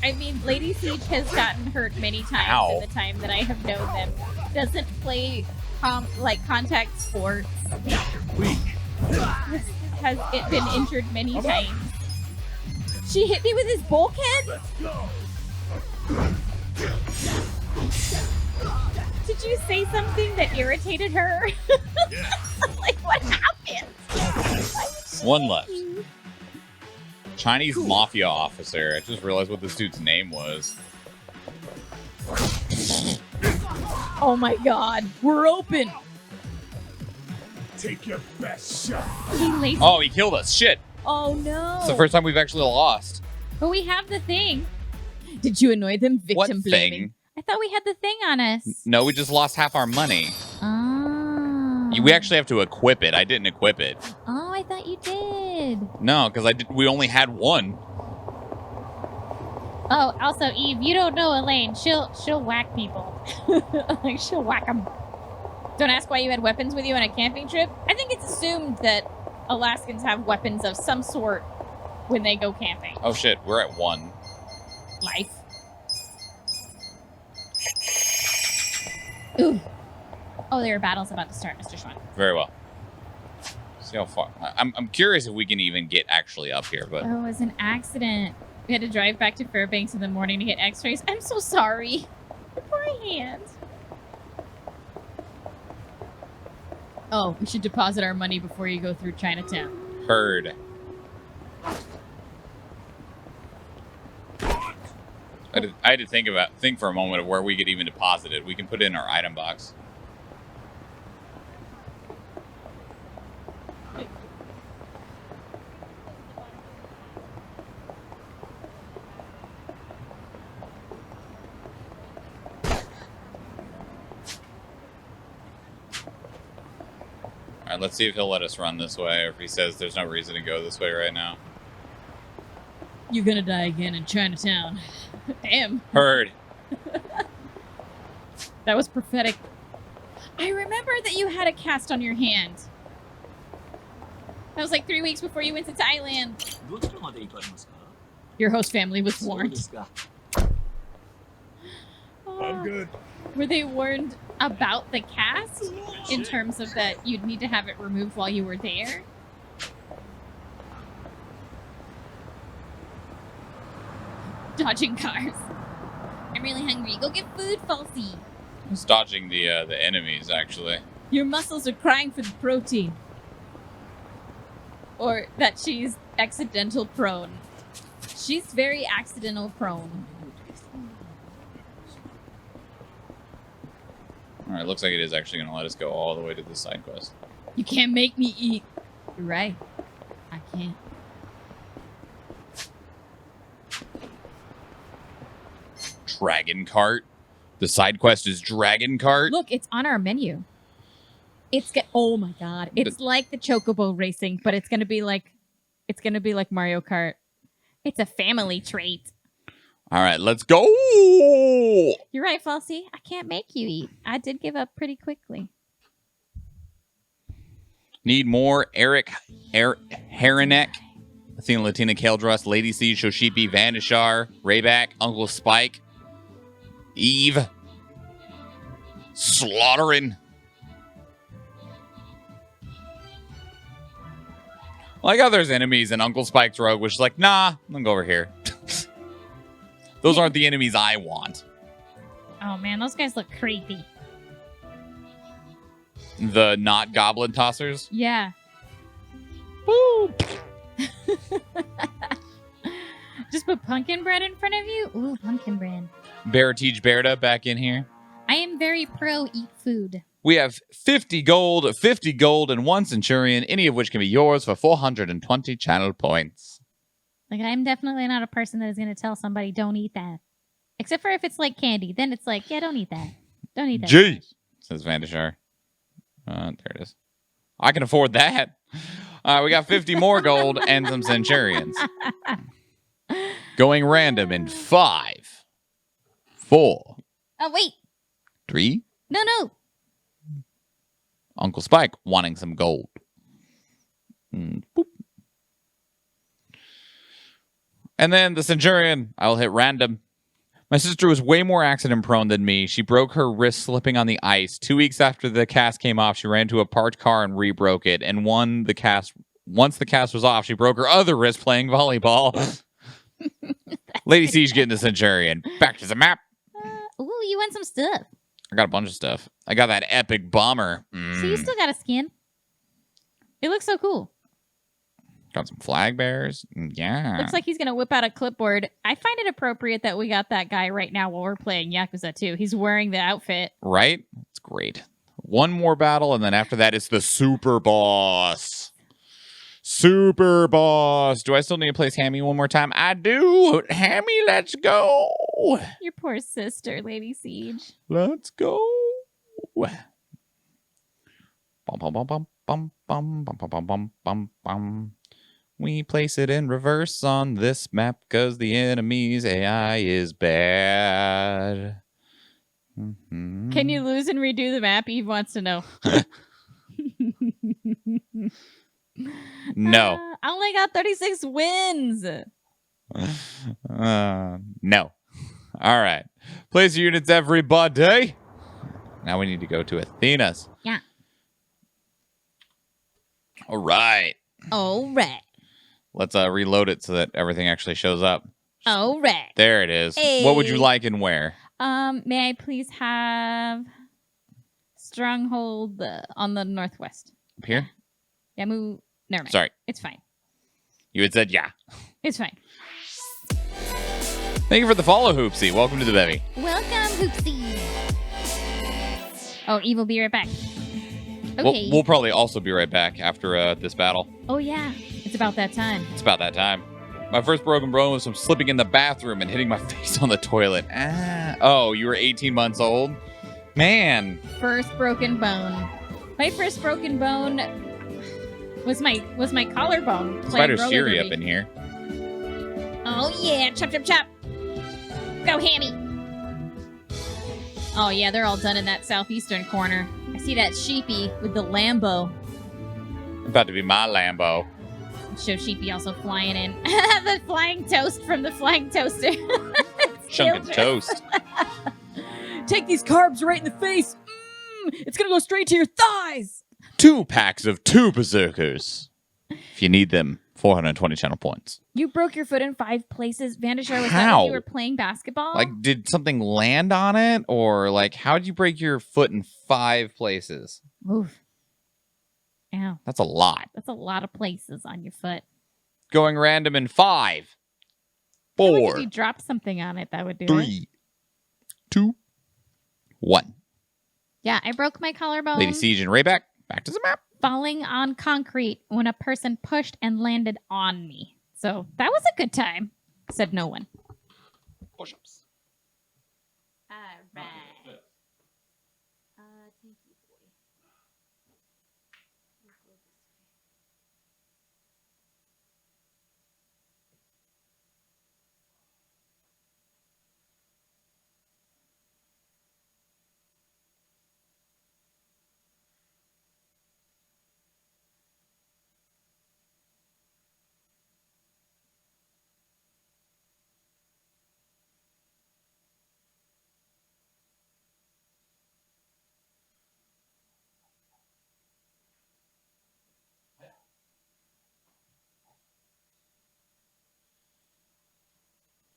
I mean, Lady Siege has gotten hurt many times Ow. in the time that I have known them. Doesn't play contact sports. Weak. Has it been injured many times. She hit me with his bulkhead? Let's go. Did you say something that irritated her? Yeah. Like, what happened? One left. Chinese mafia officer. I just realized what this dude's name was. Oh my god. We're open. Take your best shot. He laced. Oh, he killed us. Shit. Oh no. It's the first time we've actually lost. But we have the thing. Did you annoy them? Victim What blaming. thing? I thought we had the thing on us. No, we just lost half our money. Oh. We actually have to equip it. I didn't equip it. Oh, I thought you did. No, because we only had one. Oh, also, Eve, you don't know Elaine. She'll whack people. Like, she'll whack them. Don't ask why you had weapons with you on a camping trip. I think it's assumed that Alaskans have weapons of some sort when they go camping. Oh shit, we're at 1. Life. Ooh. Oh, there are battles about to start, Mr. Schwan. Very well. See how far. I'm curious if we can even get actually up here, but Oh, it was an accident. We had to drive back to Fairbanks in the morning to get x-rays. I'm so sorry. Poor hand. Oh, we should deposit our money before you go through Chinatown. heard. I had to think for a moment of where we could even deposit it. We can put it in our item box. All right, let's see if he'll let us run this way, or if he says there's no reason to go this way right now. You're gonna die again in Chinatown. Damn. Heard. That was prophetic. I remember that you had a cast on your hand. That was like 3 weeks before you went to Thailand. Your host family was warned. I'm good. Were they warned about the cast in terms of that you'd need to have it removed while you were there? Dodging cars. I'm really hungry. Go get food, Falsey. It's dodging the enemies, actually. Your muscles are crying for the protein. Or that she's accidental prone. She's very accidental prone. Alright, looks like it is actually going to let us go all the way to the side quest. You can't make me eat. You're right. I can't. Dragon Cart? The side quest is Dragon Cart? Look, it's on our menu. Oh my god. It's like the Chocobo racing, but it's gonna be like Mario Kart. It's a family trait. Alright, let's go! You're right, Falsey. I can't make you eat. I did give up pretty quickly. Need more Eric Haranek, Athena Latina Keldrus, Lady Siege, Shoshipi, Vandashar, Rayback, Uncle Spike, Eve, Slaughtering. Like how there's enemies and Uncle Spike's rogue was just like, nah, I'm gonna go over here. Those aren't the enemies I want. Oh man, those guys look creepy. The not goblin tossers? Yeah. Woo! Just put pumpkin bread in front of you? Ooh, pumpkin bread. Baratij Berta back in here. I am very pro eat food. We have 50 gold, and 1 centurion, any of which can be yours for 420 channel points. Like, I'm definitely not a person that is going to tell somebody, don't eat that. Except for if it's like candy. Then it's like, yeah, don't eat that. Don't eat that. Gee, says Vandashar. There it is. I can afford that. We got 50 more gold and some centurions. Going random in 5, 4. Oh, wait. 3. No. Uncle Spike wanting some gold. Boop. And then the centurion, I'll hit random. My sister was way more accident prone than me. She broke her wrist slipping on the ice. 2 weeks after the cast came off, she ran into a parked car and re-broke it. And once the cast was off, she broke her other wrist playing volleyball. Lady Siege getting the centurion. Back to the map. Ooh, you want some stuff. I got a bunch of stuff. I got that epic bomber. So you still got a skin. It looks so cool. Got some flag bearers. Yeah. Looks like he's going to whip out a clipboard. I find it appropriate that we got that guy right now while we're playing Yakuza 2. He's wearing the outfit. Right? It's great. One more battle, and then after that, it's the super boss. Super boss. Do I still need to place Hammy one more time? I do. Hammy, let's go. Your poor sister, Lady Siege. Let's go. Bum, bum, bum, bum, bum, bum, bum, bum, bum, bum, bum. We place it in reverse on this map because the enemy's AI is bad. Mm-hmm. Can you lose and redo the map? Eve wants to know. No. I only got 36 wins. No. All right. Place your units, everybody. Now we need to go to Athena's. Yeah. All right. All right. Let's reload it so that everything actually shows up. All right. There it is. Hey. What would you like and where? May I please have Stronghold on the northwest? Up here? Yeah, move. Never mind. Sorry. It's fine. You had said yeah. It's fine. Thank you for the follow, Hoopsie. Welcome to the bevy. Welcome, Hoopsie. Oh, Eve will be right back. Okay. We'll probably also be right back after this battle. Oh, yeah. It's about that time. It's about that time. My first broken bone was from slipping in the bathroom and hitting my face on the toilet. Oh, you were 18 months old? Man. First broken bone. My first broken bone was my collarbone. Spider Siri up in here. Oh, yeah. Chop, chop, chop. Go, Hammy. Oh, yeah, they're all done in that southeastern corner. I see that Sheepy with the Lambo. About to be my Lambo. Show Sheepy also flying in. The flying toast from the flying toaster. Chunk of toast. Take these carbs right in the face. It's going to go straight to your thighs. 2 packs of 2 berserkers. If you need them, 420 channel points. You broke your foot in 5 places. Vandashar, was that How? when you were playing basketball? Like, did something land on it? Or, like, how did you break your foot in 5 places? Oof. Ow. That's a lot. That's a lot of places on your foot. Going random in 5, I feel like 4, if you drop something on it, that would do it. 3, 2, 1. Yeah, I broke my collarbone. Lady Siege and Rayback, back to the map. Falling on concrete when a person pushed and landed on me. So that was a good time, said no one. Push-ups. All right. Thank you, boy.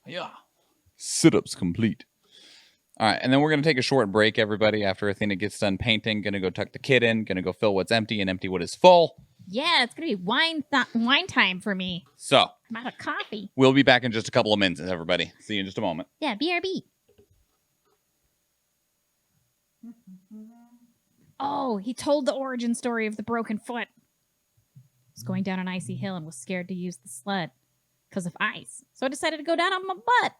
Yeah. Sit-ups complete. All right, and then we're going to take a short break, everybody, after Athena gets done painting. Going to go tuck the kid in. Going to go fill what's empty and empty what is full. Yeah, it's gonna be wine time for me. So I'm out of coffee. we'll be back in just a couple of minutes, everybody. See you in just a moment. Yeah, BRB. Oh, he told the origin story of the broken foot. He was going down an icy hill and was scared to use the sled because of ice. So I decided to go down on my butt.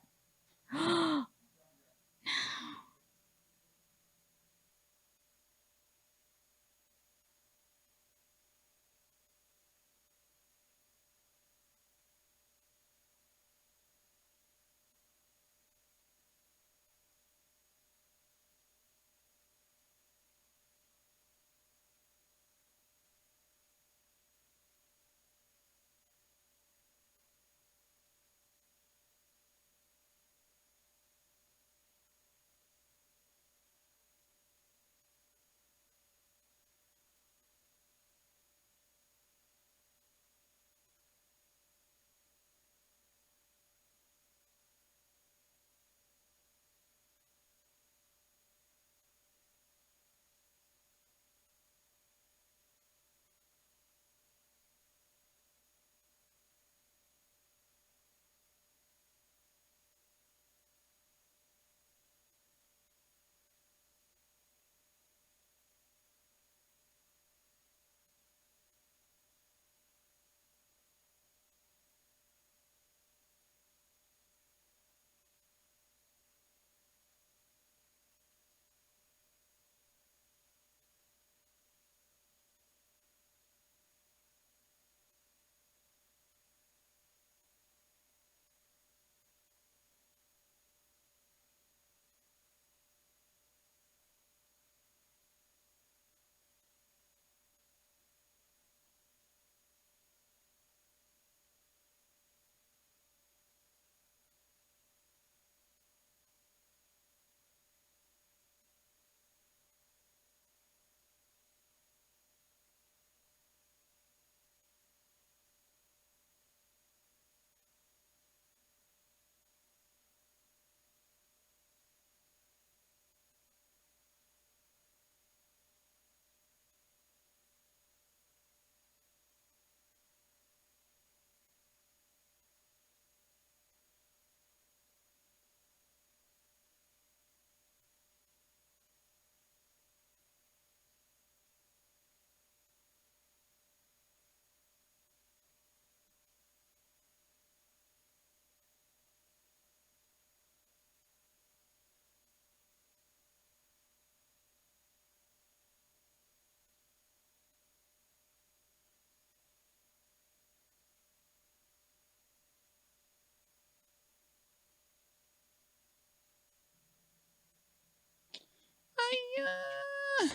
Let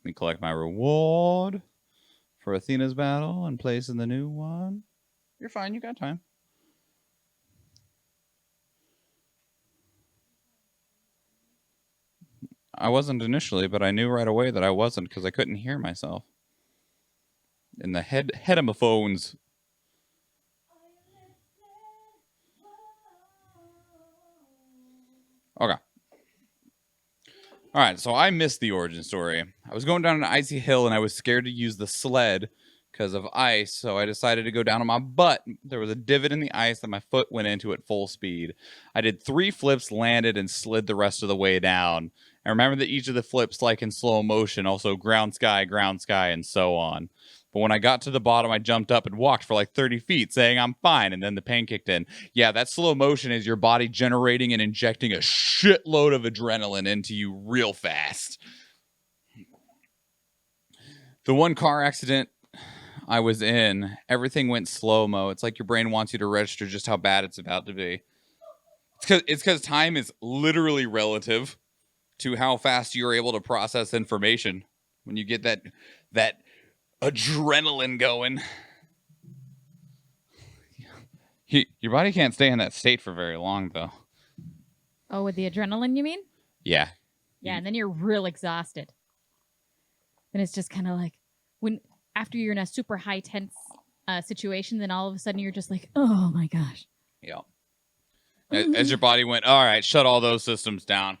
me collect my reward for Athena's battle and place in the new one. You're fine. You got time. I wasn't initially, but I knew right away that I wasn't because I couldn't hear myself. In the headphones. Okay. All right, so I missed the origin story. I was going down an icy hill, and I was scared to use the sled because of ice, so I decided to go down on my butt. There was a divot in the ice that my foot went into at full speed. I did 3 flips, landed, and slid the rest of the way down. And remember that each of the flips, like in slow motion, also ground, sky, and so on. But when I got to the bottom, I jumped up and walked for like 30 feet, saying I'm fine, and then the pain kicked in. Yeah, that slow motion is your body generating and injecting a shitload of adrenaline into you real fast. The one car accident I was in, everything went slow-mo. It's like your brain wants you to register just how bad it's about to be. It's because time is literally relative to how fast you're able to process information when you get that adrenaline going. Your body can't stay in that state for very long, though. Oh, with the adrenaline, you mean? Yeah. Yeah, and then you're real exhausted. Then it's just kind of like after you're in a super high tense situation, then all of a sudden you're just like, oh my gosh. Yeah. As your body went, all right, shut all those systems down.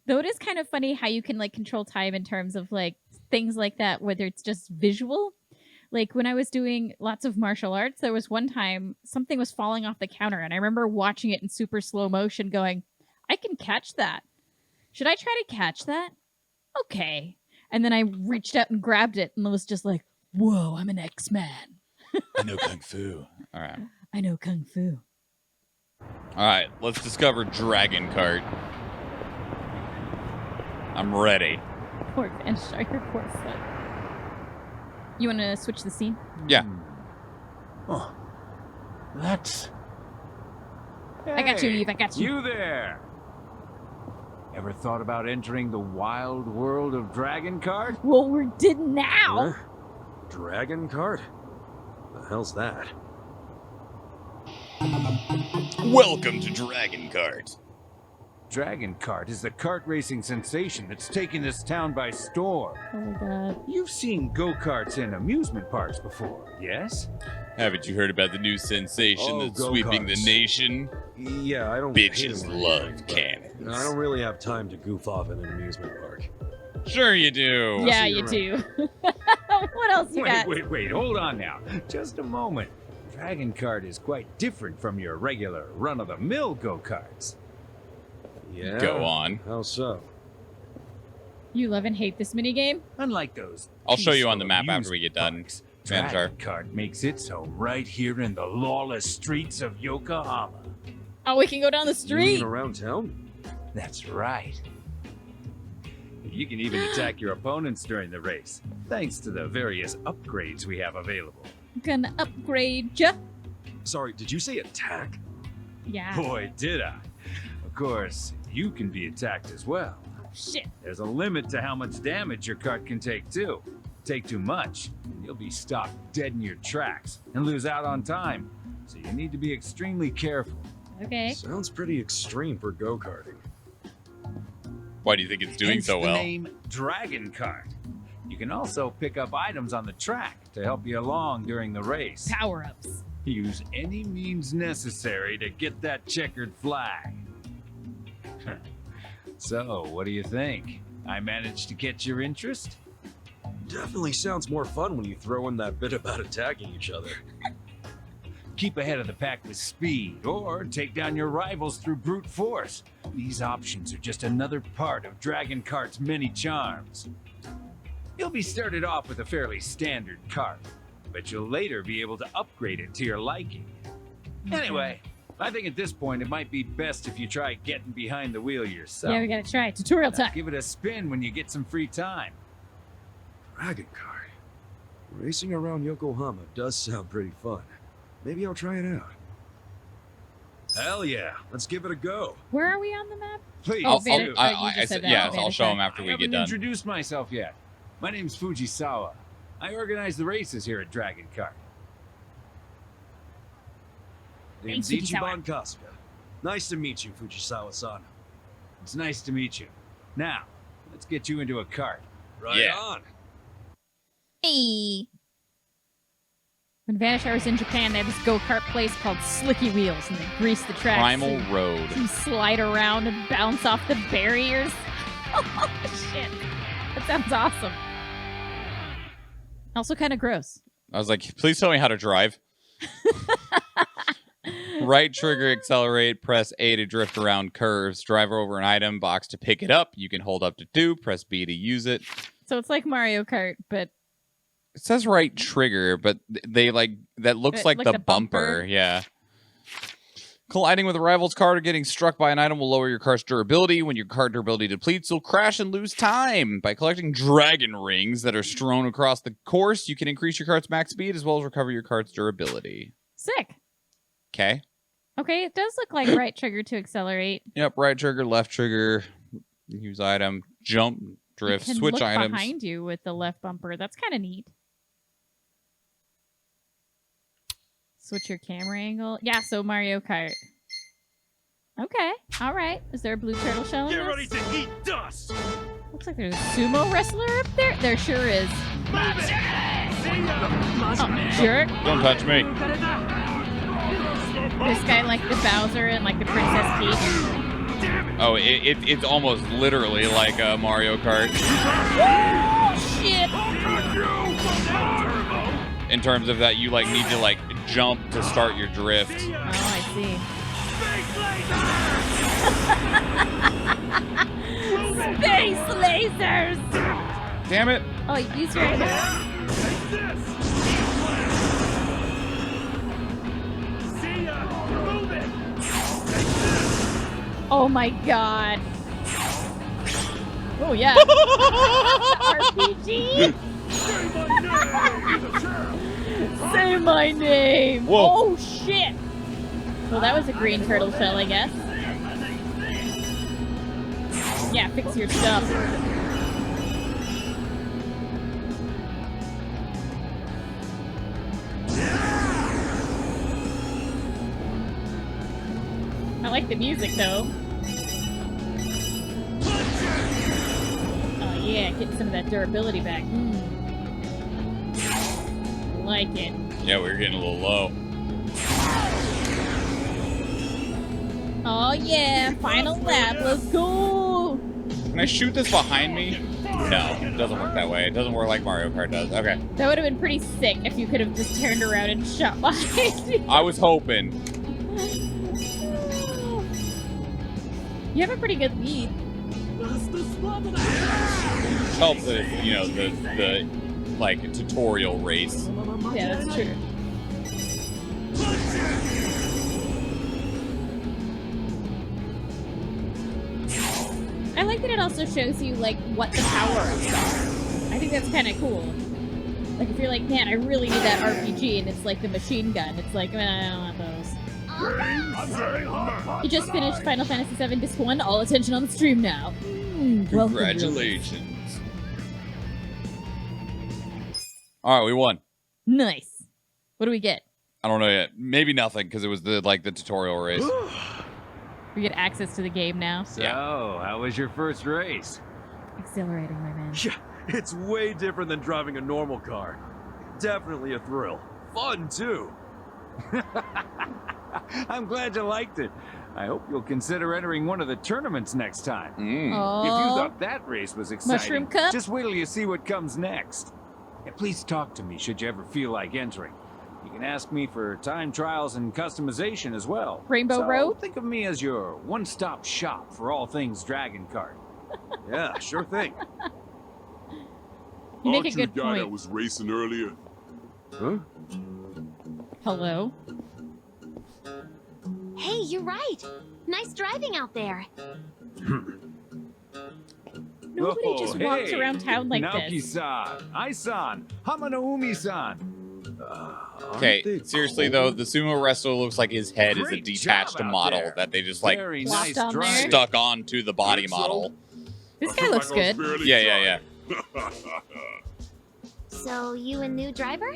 Though it is kind of funny how you can like control time in terms of like things like that, whether it's just visual. Like when I was doing lots of martial arts, there was one time something was falling off the counter, and I remember watching it in super slow motion going, I can catch that. Should I try to catch that? Okay. And then I reached out and grabbed it, and it was just like, whoa, I'm an X-Man. I know Kung Fu. All right. I know Kung Fu. All right, let's discover Dragon Cart. I'm ready. Poor Vanshaw, your poor foot. You want to switch the scene? Yeah. Oh, that's... I got you, Eve. I got you. You there! Ever thought about entering the wild world of Dragon Cart? Well, we did now. Dragon Cart? The hell's that? Welcome to Dragon Cart. Dragon Cart is the kart racing sensation that's taken this town by storm. Oh my god. You've seen go-karts in amusement parks before, yes? Haven't you heard about the new sensation that's sweeping the nation? Yeah, I don't... Bitches love cannons. I don't really have time to goof off in an amusement park. Sure you do. Yeah, you do. What else you got? Wait, hold on now. Just a moment. Dragon Cart is quite different from your regular run-of-the-mill go-karts. Yeah? Go on. How so? You love and hate this minigame? Unlike those... I'll show you on the map after we get done. Dragon Cart makes its home right here in the lawless streets of Yokohama. Oh, we can go down the You street. mean around town? That's right. You can even attack your opponents during the race, thanks to the various upgrades we have available. Gonna upgrade ya. Sorry, did you say attack? Yeah. Boy, did I. Of course, you can be attacked as well. Shit. There's a limit to how much damage your cart can take, too. Take too much, and you'll be stopped dead in your tracks and lose out on time. So you need to be extremely careful. Okay. Sounds pretty extreme for go-karting. Why do you think it's doing Hence so well? the name Dragon Cart. You can also pick up items on the track to help you along during the race. Power-ups. Use any means necessary to get that checkered flag. So, what do you think? I managed to get your interest? Definitely sounds more fun when you throw in that bit about attacking each other. Keep ahead of the pack with speed, or take down your rivals through brute force. These options are just another part of Dragon Cart's many charms. You'll be started off with a fairly standard cart, but you'll later be able to upgrade it to your liking. Anyway, I think at this point it might be best if you try getting behind the wheel yourself. Yeah, we gotta try it. Tutorial Now, time. give it a spin when you get some free time. Dragon Cart. Racing around Yokohama does sound pretty fun. Maybe I'll try it out. Hell yeah, let's give it a go. Where are we on the map? Please. Oh, do. you just said that. Yes, I'll show him after I we haven't get done. introduced myself yet. My name's Fujisawa. I organize the races here at Dragon Kart. Thanks, Name's Fujisawa. Ichiban Kasuga. Nice to meet you, Fujisawa-san. It's nice to meet you. Now, let's get you into a cart. Right on. Hey. When Vanish was in Japan, they have this go-kart place called Slicky Wheels, and they grease the tracks. Primal and Road. You slide around and bounce off the barriers. Oh, shit. That sounds awesome. Also kind of gross. I was like, please tell me how to drive. Right trigger, accelerate, press A to drift around curves, drive over an item box to pick it up. You can hold up to 2, press B to use it. So it's like Mario Kart, but It says right trigger, but they that looks like the bumper. Yeah. Colliding with a rival's cart or getting struck by an item will lower your cart's durability. When your cart durability depletes, you'll crash and lose time. By collecting dragon rings that are strewn across the course, you can increase your cart's max speed as well as recover your cart's durability. sick. Okay. Okay, it does look like right trigger to accelerate. Yep, right trigger, left trigger, use item, jump, drift, You can switch look items. behind you with the left bumper. That's kind of neat. Switch your camera angle. Yeah, so Mario Kart. Okay, all right. Is there a blue turtle shell in Get this? ready to eat dust! Looks like there's a sumo wrestler up there. There sure is. Oh, jerk. Don't touch me. This guy like the Bowser and like the Princess Peach. Oh, it's almost literally like a Mario Kart Oh, shit. in terms of that you need to jump to start your drift. Oh, I see. Space lasers! Damn it. Oh, use your hand. Oh my god. Oh yeah. RPG. Say my name. Whoa. Oh shit. Well, that was a green turtle shell, I guess. Yeah, fix your stuff. I like the music though. Oh yeah, getting some of that durability back. I like it. Yeah, we were getting a little low. Oh yeah, final lap, let's go! Can I shoot this behind me? No, it doesn't work that way. It doesn't work like Mario Kart does. Okay. That would have been pretty sick if you could have just turned around and shot behind me. I was hoping. You have a pretty good lead. Help the tutorial race. Yeah, that's true. I like that it also shows you what the power-ups are. I think that's kind of cool. Like if you're like, man, I really need that RPG, and it's like the machine gun. It's like, man, I don't have those. You just finished Final Fantasy VII Disc 1. All attention on the stream now. Welcome, Congratulations. All right, we won. Nice. What do we get? I don't know yet. Maybe nothing because it was the tutorial race. We get access to the game now. So, how was your first race? Exhilarating, my man. Yeah, it's way different than driving a normal car. Definitely a thrill. Fun, too. I'm glad you liked it. I hope you'll consider entering one of the tournaments next time. If you Oh. thought that race was exciting, Mushroom Cup? just wait till you see what comes next. And please talk to me should you ever feel like entering. You can ask me for time trials and customization as well. Rainbow So Road? think of me as your one-stop shop for all things Dragon Kart. Yeah, sure thing. You make Aren't a you good the guy that point. was racing earlier? Huh? Hello? Hey, you're right. Nice driving out there. Nobody just walks around town like this. Naoki-san, Ai-san, Hamanoumi-san. Okay, seriously though, the sumo wrestler looks like his head is a Great detached job out model there. that they just like Very Plopped nice on there. driving. stuck onto the body model. This I guy feel looks like I was good. barely Yeah. trying. So, you a new driver?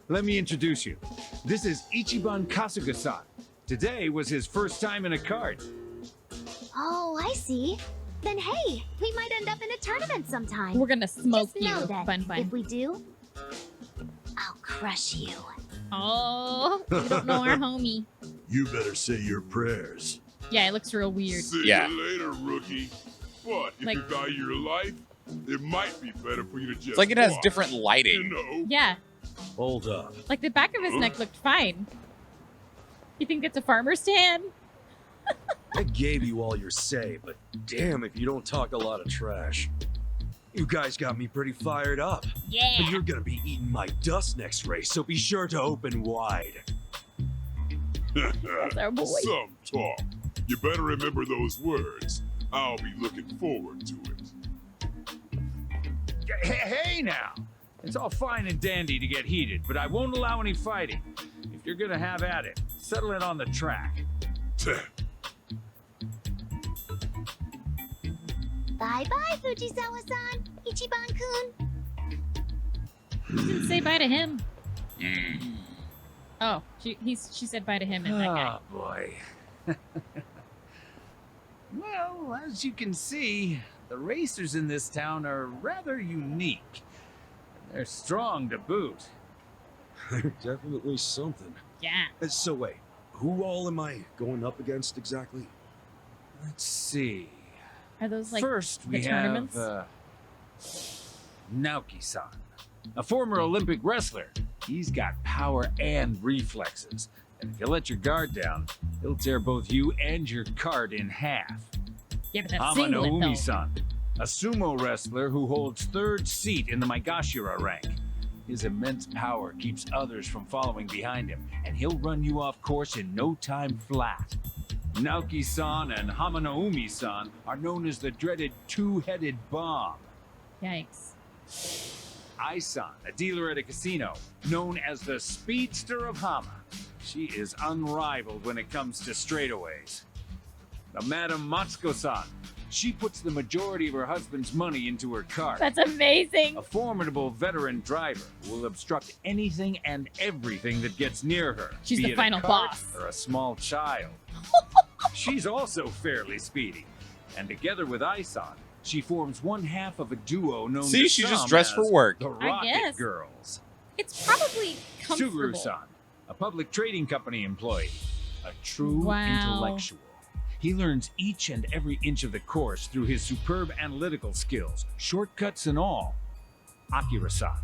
Let me introduce you. This is Ichiban Kasuga-san. Today was his first time in a kart. Oh, I see. Then hey, we might end up in a tournament sometime. We're gonna smoke Just you. know that Fun. if we do, I'll crush you. Oh, you don't know our homie. You better say your prayers. Yeah, it looks real weird. See Yeah. you later, rookie. But if Like- you value your life, it might be better for you to just It's like it has walk, different You lighting. know. Yeah, Hold up. like the back of his neck looked fine. You think it's a farmer's tan? I gave you all your say, but damn if you don't talk a lot of trash. You guys got me pretty fired up. Yeah. But you're gonna be eating my dust next race, so be sure to open wide. That's our boy. Some talk. You better remember those words. I'll be looking forward to it. Hey now! It's all fine and dandy to get heated, but I won't allow any fighting. If you're gonna have at it, settle it on the track. Bye-bye, Fujisawa-san, Ichiban-kun. You didn't say bye to him. Mm. Oh, she said bye to him and that guy. Oh boy. Well, as you can see, the racers in this town are rather unique. They're strong to boot. Definitely something. Yeah. So wait, who all am I going up against exactly? Let's see. Are those like First, we the have tournaments? Naoki-san, a former Olympic wrestler. He's got power and reflexes. And if you let your guard down, he'll tear both you and your cart in half. Yeah, but that's singlet though. Naomi-san, a sumo wrestler who holds third seat in the Maigashira rank. His immense power keeps others from following behind him, and he'll run you off course in no time flat. Naoki-san and Hamanaumi-san are known as the dreaded two-headed bomb. Yikes. Ai-san, a dealer at a casino, known as the Speedster of Hama. She is unrivaled when it comes to straightaways. Now, Madame Matsuko-san, she puts the majority of her husband's money into her car. That's amazing. A formidable veteran driver who will obstruct anything and everything that gets near her. She's be the it final a cart boss. or a small child. She's also fairly speedy. And together with Ai-san, she forms one half of a duo known See, to she's just some dressed as for work. the I Rocket guess. Girls. It's probably comfortable. Suguru-san, a public trading company employee, a true Wow. intellectual. He learns each and every inch of the course through his superb analytical skills, shortcuts and all. Akira-san,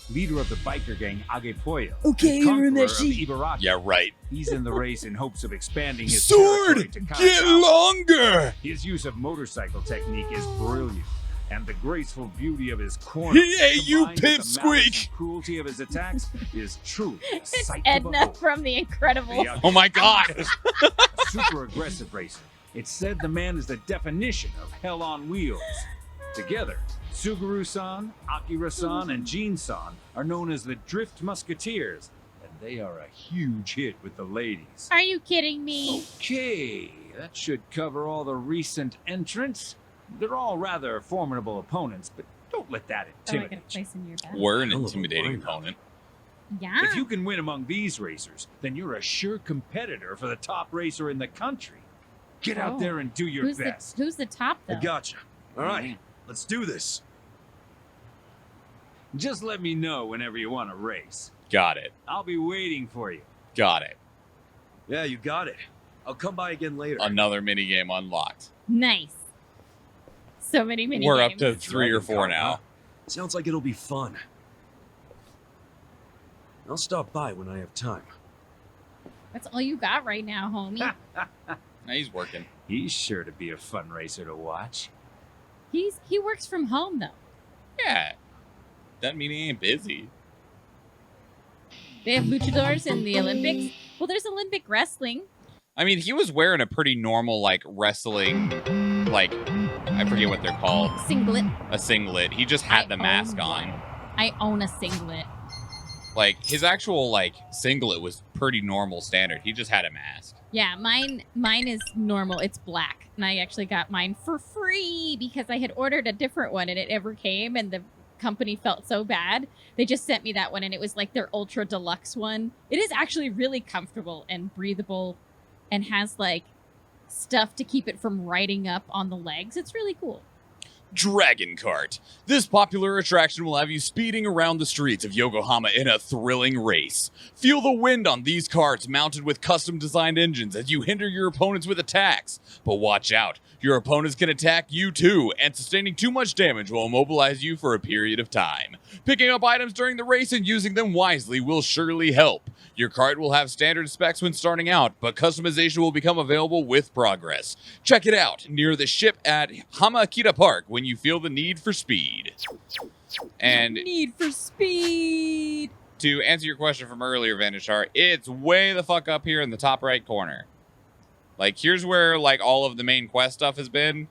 leader of the biker gang Agepoyo, Okay, and conqueror of Urameshi. Ibaraki. Yeah, right. He's in the race in hopes of expanding his Sword, territory to get Kanagawa. longer. His use of motorcycle technique is brilliant, and the graceful beauty of his corner, Hey, you combined with the malice pipsqueak. and cruelty of his attacks, is truly a It's sight to Edna behold. from The Incredibles. The Oh my god. a super aggressive racer. It's said the man is the definition of hell on wheels. Together, Suguru-san, Akira-san, and Jin-san are known as the Drift Musketeers, and they are a huge hit with the ladies. Are you kidding me? Okay, that should cover all the recent entrants. They're all rather formidable opponents, but don't let that Oh, I got a intimidate you. place in your bag. We're an Hell of a intimidating lineup. opponent. Yeah. If you can win among these racers, then you're a sure competitor for the top racer in the country. Get out Oh. there and do your who's best. who's the top I though? gotcha. All right, let's do this. Just let me know whenever you want to race. Got it. I'll be waiting for you. Got it. Yeah, you got it. I'll come by again later. Another minigame unlocked. Nice. So many mini We're games. up to 3 or Dragon 4 Con, now. huh? Sounds like it'll be fun. I'll stop by when I have time. That's all you got right now, homie. Now he's working. He's sure to be a fun racer to watch. He works from home though. Yeah. That mean he ain't busy. They have luchadors in the Olympics. Well, there's Olympic wrestling. I mean, he was wearing a pretty normal, like, wrestling, like, I forget what they're called. Singlet. A singlet. He just had the mask on. I own a singlet. Like, his actual, like, singlet was pretty normal standard. He just had a mask. Yeah, mine is normal. It's black. And I actually got mine for free because I had ordered a different one and it never came and the company felt so bad. They just sent me that one and it was like their ultra deluxe one. It is actually really comfortable and breathable and has like stuff to keep it from riding up on the legs. It's really cool. Dragon Kart. This popular attraction will have you speeding around the streets of Yokohama in a thrilling race. Feel the wind on these karts mounted with custom-designed engines as you hinder your opponents with attacks. But watch out, your opponents can attack you too, and sustaining too much damage will immobilize you for a period of time. Picking up items during the race and using them wisely will surely help. Your kart will have standard specs when starting out, but customization will become available with progress. Check it out near the ship at Hamakita Park when you feel the need for speed. And Need for speed. to answer your question from earlier, Vandashar, it's way the fuck up here in the top right corner. Like, here's where, like, all of the main quest stuff has been.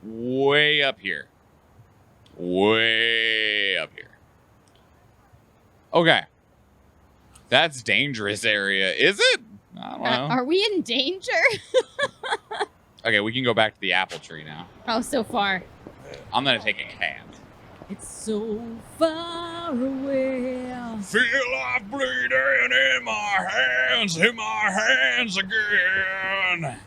Way up here. Way up here. Okay. That's dangerous area. Is it? I don't know. Are we in danger? Okay, we can go back to the apple tree now. Oh, so far. I'm going to take a cab. It's so far away. Feel like bleeding in my hands again.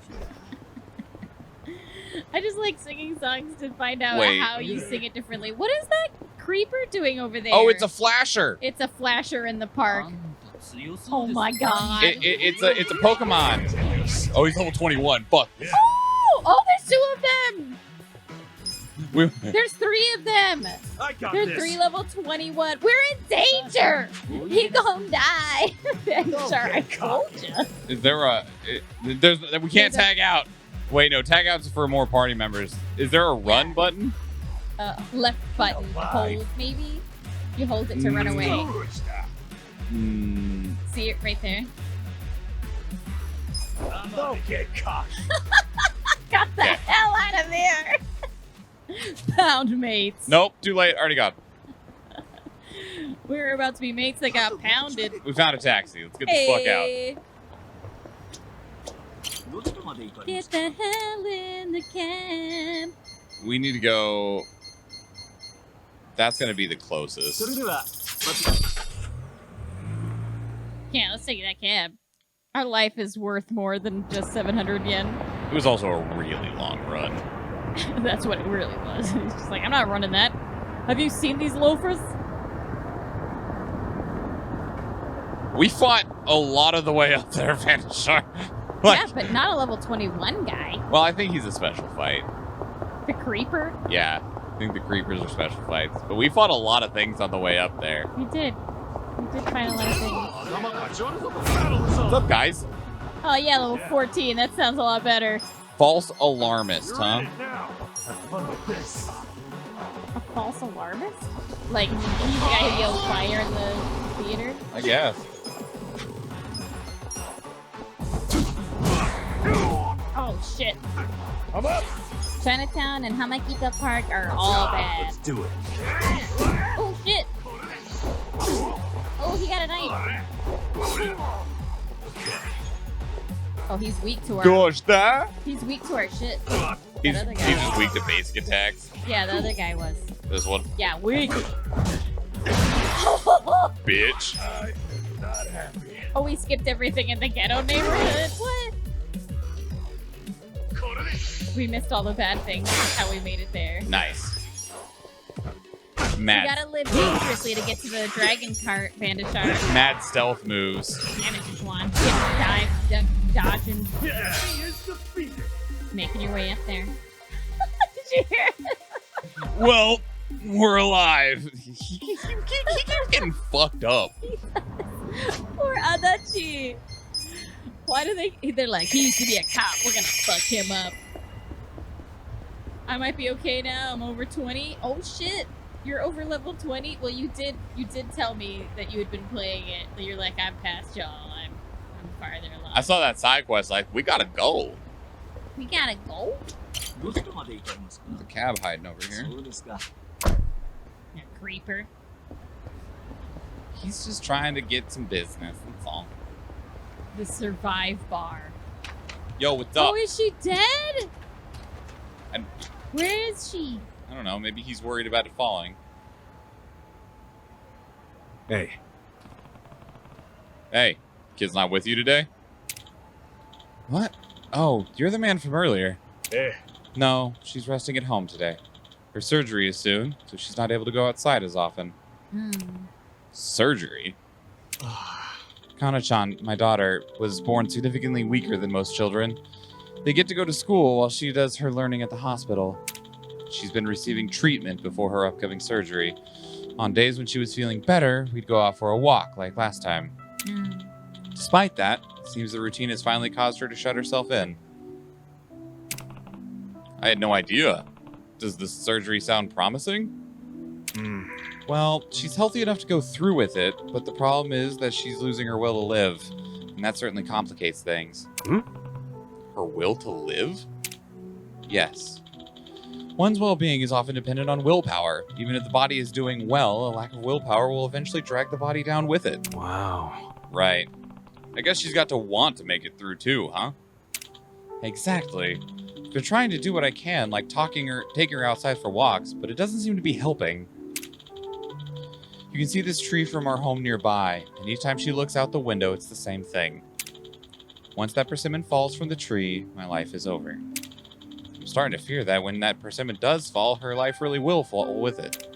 I just like singing songs to find out Wait. how you sing it differently. What is that creeper doing over there? Oh, it's a flasher. It's a flasher in the park. Oh my god. It's a Pokemon. Oh, he's level 21. Fuck. Oh, there's 2 of them. There's 3 of them. I got There's this. 3 level 21. We're in danger. He gonna die. Sure, I told you. Is there a... we can't tag out. Wait, no. Tag out's for more party members. Is there a run button? Left button. Hold, maybe? You hold it to run away. See it right there? Don't get caught. Got the hell out of there. Pound mates. Nope. Too late. Already got. We're about to be mates that got pounded. We found a taxi. Let's get the fuck out. Get the hell in the cab. We need to go... That's going to be the closest. Yeah, let's take that cab. Our life is worth more than just 700 yen. It was also a really long run. That's what it really was. It's just like, I'm not running that. Have you seen these loafers? We fought a lot of the way up there, Vandashar. Yeah, but not a level 21 guy. Well, I think he's a special fight. The creeper? Yeah, I think the creepers are special fights. But we fought a lot of things on the way up there. We did. We did find a lot of things. What's up, guys? Oh, yeah, level 14. That sounds a lot better. False alarmist, huh? A false alarmist? Like, he's the guy who yelled fire in the theater? I guess. Oh, shit. I'm up. Chinatown and Hamakita Park are all bad. Let's do it. Oh, shit. Oh, he got a knife. Oh, he's weak to our... Gosh, that? He's weak to our shit. He's That other guy just was. weak to basic attacks. Yeah, the other guy was. This one? Yeah, weak. Bitch. I'm not happy. Oh, we skipped everything in the ghetto neighborhood? What? We missed all the bad things. That's how we made it there. Nice. We Mad, gotta live dangerously to get to the dragon cart, Vandashar. mad stealth moves. Damn it, Juan. Dive, dodging, Yeah, he is defeated. making your way up there. Did you hear it? Well, we're alive. He keeps getting fucked up. Poor Adachi. Why do they're like, he used to be a cop, we're gonna fuck him up. I might be okay now, I'm over 20. Oh shit, you're over level 20? Well, you did tell me that you had been playing it. You're like, I'm past y'all, I'm farther along. I saw that side quest, like, we gotta go. We gotta go? There's a cab hiding over here. Yeah, creeper. He's just trying to get some business. That's all. The Survive Bar. Yo, what's up? Oh, is she dead? I Where is she? don't know. Maybe he's worried about it falling. Hey, Hey, kid's not with you today? What? Oh, you're the man from earlier. Eh. No, she's resting at home today. Her surgery is soon, so she's not able to go outside as often. Surgery? Kana-chan, my daughter, was born significantly weaker than most children. They get to go to school while she does her learning at the hospital. She's been receiving treatment before her upcoming surgery. On days when she was feeling better, we'd go out for a walk like last time. Despite that, it seems the routine has finally caused her to shut herself in. I had no idea. Does this surgery sound promising? Well, she's healthy enough to go through with it, but the problem is that she's losing her will to live, and that certainly complicates things. Her will to live? Yes. One's well-being is often dependent on willpower. Even if the body is doing well, a lack of willpower will eventually drag the body down with it. wow. Right. I guess she's got to want to make it through too, huh? Exactly. I've been trying to do what I can, like taking her outside for walks, but it doesn't seem to be helping. You can see this tree from our home nearby, and each time she looks out the window, it's the same thing. Once that persimmon falls from the tree, my life is over. I'm starting to fear that when that persimmon does fall, her life really will fall with it.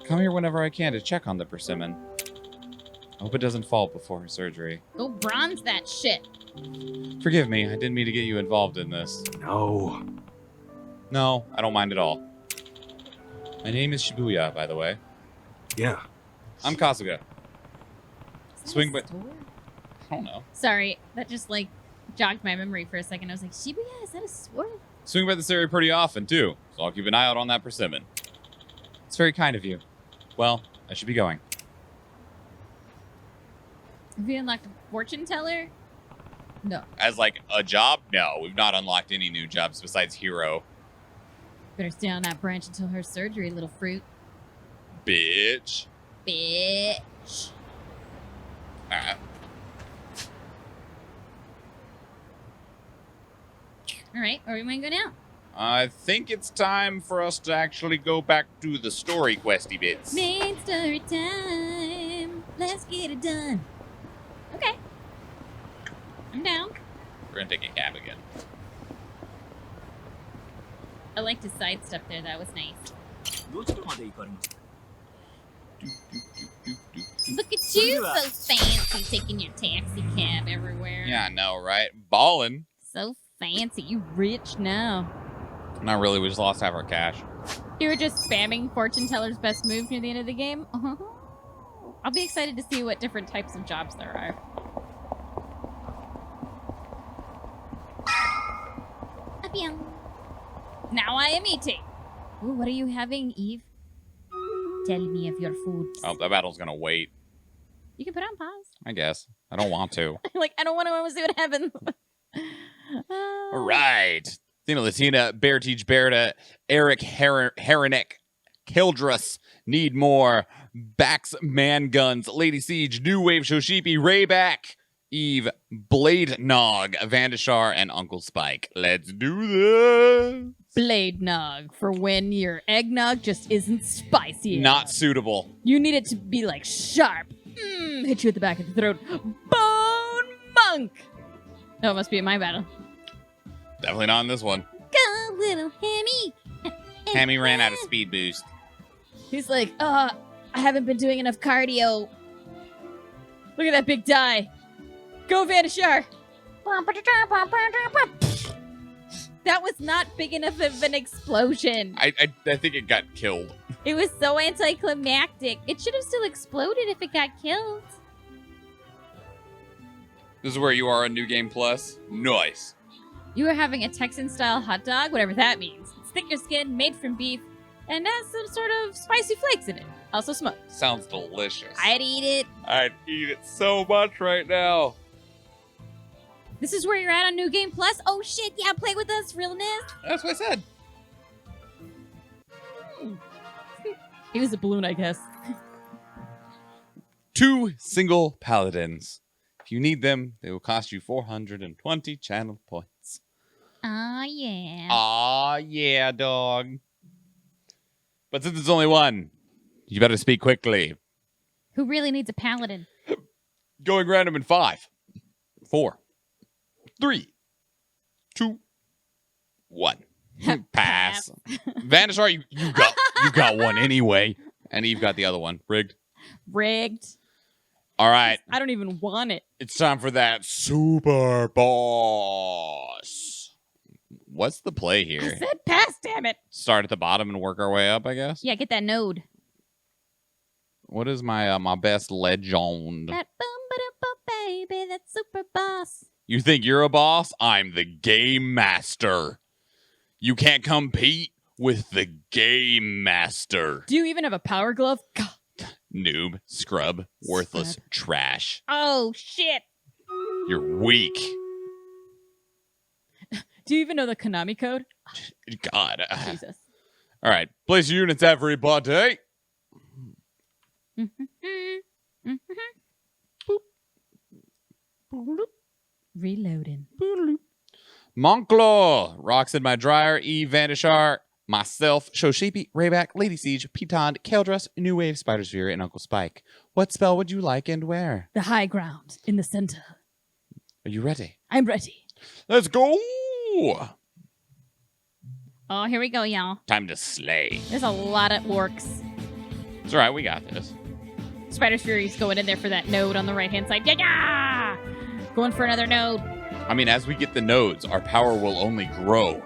Come here whenever I can to check on the persimmon. I hope it doesn't fall before her surgery. Go bronze that shit. Forgive me, I didn't mean to get you involved in this. No. No, I don't mind at all. My name is Shibuya, by the way. Yeah. I'm Kasuga. Swing by... Store? I don't know. Sorry, that just like jogged my memory for a second. I was like, Shibuya, is that a sword? Swing by this area pretty often, too, so I'll keep an eye out on that persimmon. It's very kind of you. Well, I should be going. Have you unlocked a fortune teller? No. As, like, a job? No, we've not unlocked any new jobs besides hero. Better stay on that branch until her surgery, little fruit. Bitch. Bitch. Alright. Alright, where are we going to go now? I think it's time for us to actually go back to the story questy bits. Main story time. Let's get it done. Okay. I'm down. We're gonna take a cab again. I liked his sidestep there. That was nice. Look at you, so fancy, taking your taxi cab everywhere. Yeah, I know, right? Ballin'. So fancy. You rich now. Not really, we just lost half our cash. You were just spamming fortune teller's best move near the end of the game? I'll be excited to see what different types of jobs there are. Now I am eating. Ooh, what are you having, Eve? Tell me of your food. Oh, that battle's gonna wait. You can put it on pause. I guess. I don't want to. Like, I don't want to see what happens. All right. Thina Latina, Bear Teach Berta, Eric Herenek, Kildrus, Need More, Bax Man Guns, Lady Siege, New Wave Shoshipi, Rayback, Eve, Blade Nog, Vandashar, and Uncle Spike. Let's do this. Blade Nog, for when your eggnog just isn't spicy enough. Not suitable. You need it to be like sharp. Hit you at the back of the throat. Bone Monk! No, it must be in my battle. Definitely not in this one. Go, little Hammy. Hammy ran out of speed boost. He's like, I haven't been doing enough cardio. Look at that big die. Go, Vanishar. That was not big enough of an explosion. I think it got killed. It was so anticlimactic. It should have still exploded if it got killed. This is where you are on New Game Plus. Nice. You are having a Texan-style hot dog, whatever that means. It's thicker skin, made from beef, and has some sort of spicy flakes in it. Also smoked. Sounds delicious. I'd eat it. I'd eat it so much right now. This is where you're at on New Game Plus? Oh shit, yeah, play with us, realness. That's what I said. He was a balloon, I guess. 2 single paladins. If you need them, they will cost you 420 channel points. Oh, yeah. Aw, yeah, dog. But since it's only one, you better speak quickly. Who really needs a paladin? Going random in 5, 4, 3, 2, 1. Pass. Vanishar, you got one anyway. And Eve got the other one. Rigged. All right. I don't even want it. It's time for that super boss. What's the play I here? said pass, damn it. Start at the bottom and work our way up, I guess. Yeah, get that node. What is my my best legend? That boom, baby, that super boss. You think you're a boss? I'm the game master. You can't compete with the game master. Do you even have a power glove? God. Noob, scrub, worthless, trash. Oh, shit. You're weak. Do you even know the Konami code? God. Jesus. All right. Place your units, everybody. Reloading. Monclaw rocks in my dryer. Eve Vandishar, myself, Shoshipi, Rayback, Lady Siege, Piton, Keldress, New Wave, Spider's Fury, and Uncle Spike. What spell would you like and where? The high ground in the center. Are you ready? I'm ready. Let's go. Oh, here we go, y'all. Time to slay. There's a lot of orcs. It's all right. We got this. Spider's Fury's going in there for that node on the right-hand side. Yeah! Going for another node. I mean, as we get the nodes, our power will only grow.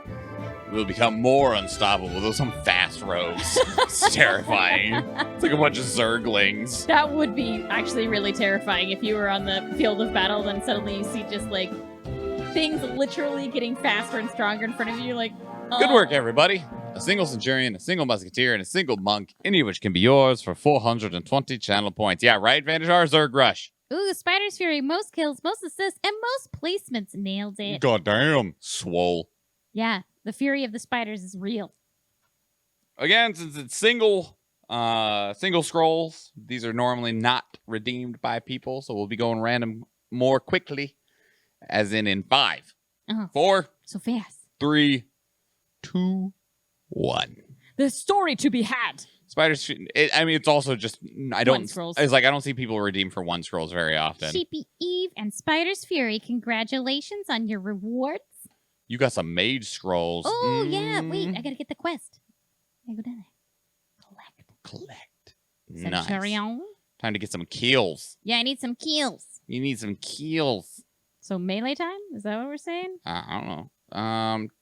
We'll become more unstoppable. Those some fast rogues. It's terrifying. It's like a bunch of zerglings. That would be actually really terrifying if you were on the field of battle and suddenly you see just like things literally getting faster and stronger in front of you. Like, Good work, everybody. A single centurion, a single musketeer, and a single monk, any of which can be yours for 420 channel points. Yeah, right, Vandishar? Zerg Rush. Ooh, Spider's Fury, most kills, most assists, and most placements. Nailed it. Goddamn. Swole. Yeah, the fury of the spiders is real. Again, since it's single scrolls, these are normally not redeemed by people, so we'll be going random more quickly, as in 5, 4, so fast. 3, 2, 1. The story to be had. Spiders. I mean, it's also just One scrolls. It's like I don't see people redeem for 1 scrolls very often. Sheepy Eve and Spider's Fury, congratulations on your rewards. You got some mage scrolls. Oh yeah, wait, I gotta get the quest. I go down there. Collect. Centurion. Nice. Time to get some kills. Yeah, I need some kills. You need some kills. So melee time? Is that what we're saying? I don't know.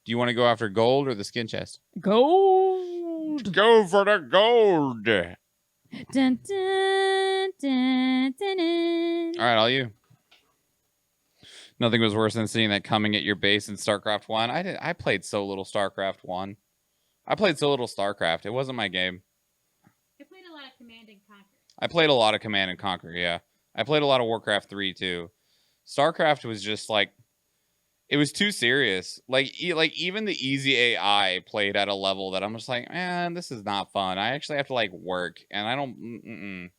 Do you want to go after gold or the skin chest? Gold. Go for the gold. Dun, dun, dun, dun, dun. All right, all you. Nothing was worse than seeing that coming at your base in StarCraft 1. I played so little StarCraft 1. I played so little StarCraft. It wasn't my game. I played a lot of Command and Conquer. I played a lot of Command and Conquer, yeah. I played a lot of Warcraft 3 too. StarCraft was just like, it was too serious. Like even the easy AI played at a level that I'm just like, man, this is not fun. I actually have to like work, and I don't.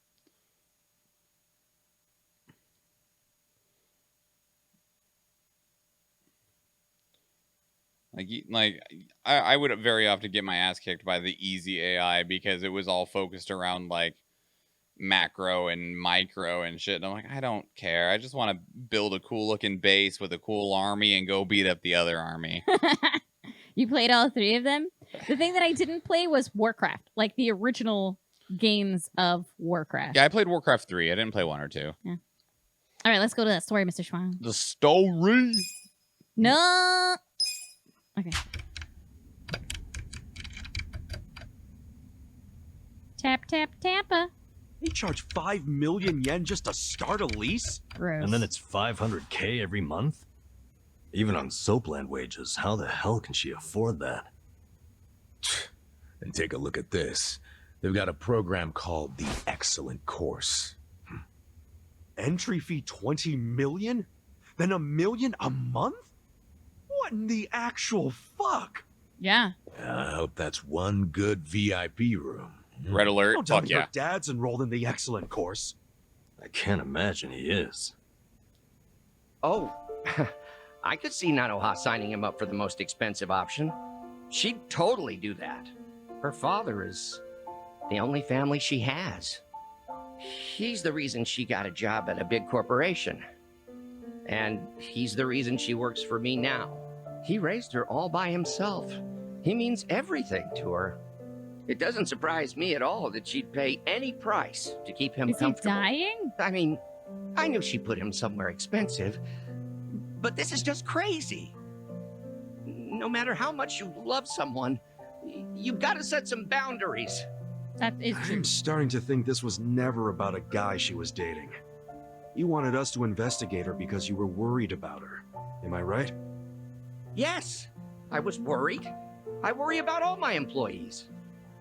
I would very often get my ass kicked by the easy AI because it was all focused around like macro and micro and shit. And I'm like, I don't care. I just want to build a cool looking base with a cool army and go beat up the other army. You played all 3 of them? The thing that I didn't play was Warcraft, like the original games of Warcraft. Yeah, I played Warcraft 3. I didn't play 1 or 2. Yeah. All right, let's go to that story, Mr. Schwan. The story? No. Okay. Tap, tap, Tampa. They charge 5 million yen just to start a lease? Gross. And then it's 500K every month? Even on Soapland wages, how the hell can she afford that? And take a look at this. They've got a program called the Excellent Course. Entry fee 20 million? Then $1 million a month? What in the actual fuck? Yeah. I hope that's one good VIP room. Red alert. Don't tell Fuck me yeah. your dad's enrolled in the Excellent Course. I can't imagine he is. Oh, I could see Nanoha signing him up for the most expensive option. She'd totally do that. Her father is the only family she has. He's the reason she got a job at a big corporation. And he's the reason she works for me now. He raised her all by himself. He means everything to her. It doesn't surprise me at all that she'd pay any price to keep him comfortable. Is he dying? I mean, I knew she put him somewhere expensive, but this is just crazy. No matter how much you love someone, you've got to set some boundaries. That is true. I'm starting to think this was never about a guy she was dating. You wanted us to investigate her because you were worried about her. Am I right? Yes, I was worried. I worry about all my employees.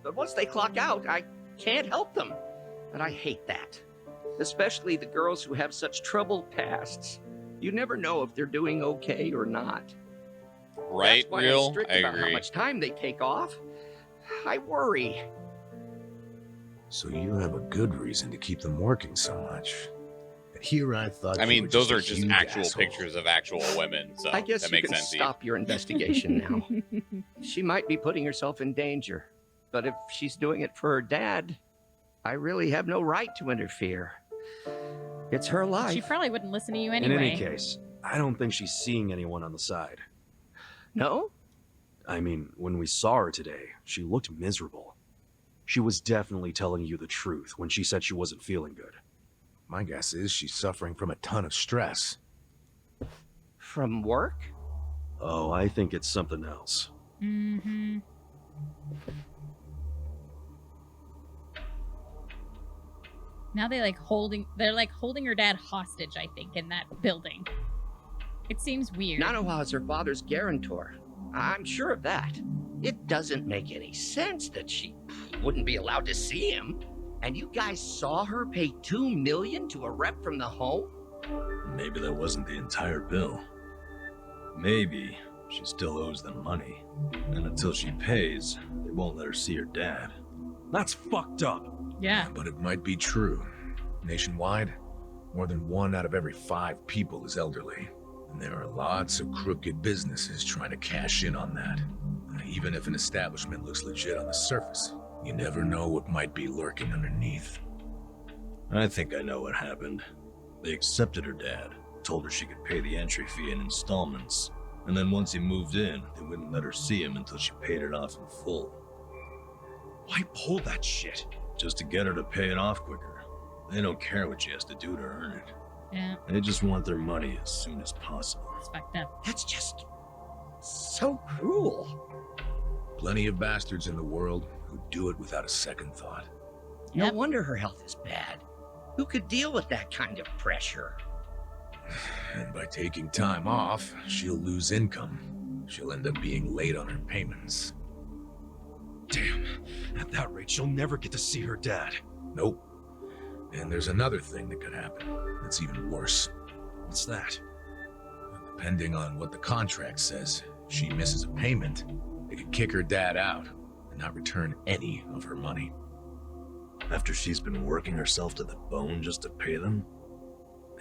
But once they clock out, I can't help them. And I hate that. Especially the girls who have such troubled pasts. You never know if they're doing okay or not. Right, That's why Real? I'm strict I about how agree. much time they take off. I worry. So you have a good reason to keep them working so much. And here I thought I you mean, were those a are just huge actual asshole. pictures of actual women, so I guess that you makes can sense. stop your investigation now. She might be putting herself in danger. But if she's doing it for her dad, I really have no right to interfere. It's her life. She probably wouldn't listen to you anyway. In any case, I don't think she's seeing anyone on the side. No? I mean, when we saw her today, she looked miserable. She was definitely telling you the truth when she said she wasn't feeling good. My guess is she's suffering from a ton of stress. From work? Oh, I think it's something else. Mm-hmm. Now they're like holding her dad hostage, I think, in that building. It seems weird. Nanoha is her father's guarantor. I'm sure of that. It doesn't make any sense that she wouldn't be allowed to see him. And you guys saw her pay $2 million to a rep from the home? Maybe that wasn't the entire bill. Maybe she still owes them money. And until she pays, they won't let her see her dad. That's fucked up. Yeah. But it might be true. Nationwide, more than 1 out of every 5 people is elderly. And there are lots of crooked businesses trying to cash in on that. Even if an establishment looks legit on the surface, you never know what might be lurking underneath. I think I know what happened. They accepted her dad, told her she could pay the entry fee in installments, and then once he moved in, they wouldn't let her see him until she paid it off in full. Why pull that shit? Just to get her to pay it off quicker. They don't care what she has to do to earn it. Yeah. They just want their money as soon as possible. It's fucked up. That's just so cruel. Plenty of bastards in the world who do it without a second thought. No wonder her health is bad. Who could deal with that kind of pressure? And by taking time off, she'll lose income. She'll end up being late on her payments. Damn, at that rate, she'll never get to see her dad. Nope. And there's another thing that could happen that's even worse. What's that? Depending on what the contract says, if she misses a payment, they could kick her dad out and not return any of her money. After she's been working herself to the bone just to pay them?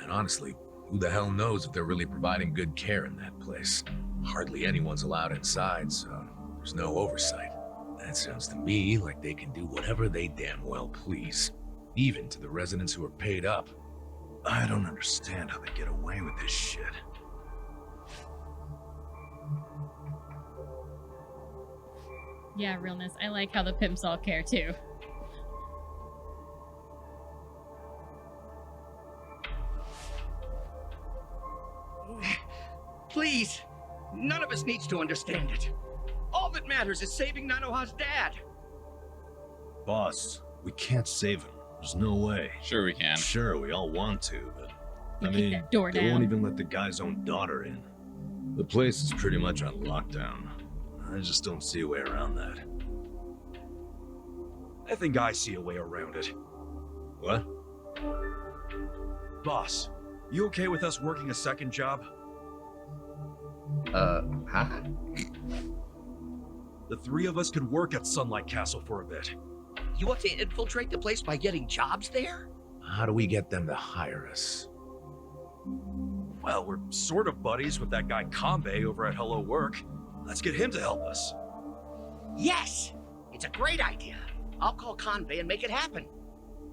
And honestly, who the hell knows if they're really providing good care in that place? Hardly anyone's allowed inside, so there's no oversight. That sounds to me like they can do whatever they damn well please, even to the residents who are paid up. I don't understand how they get away with this shit. Yeah, realness. I like how the pimps all care too. Please, none of us needs to understand it. All that matters is saving Nanoha's dad. Boss, we can't save him. There's no way. Sure we can. Sure, we all want to, but You kick that door they down. won't even let the guy's own daughter in. The place is pretty much on lockdown. I just don't see a way around that. I think I see a way around it. What? Boss, you okay with us working a second job? Huh? The 3 of us could work at Sunlight Castle for a bit. You want to infiltrate the place by getting jobs there? How do we get them to hire us? Well, we're sort of buddies with that guy Kambe over at Hello Work. Let's get him to help us. Yes! It's a great idea. I'll call Convey and make it happen.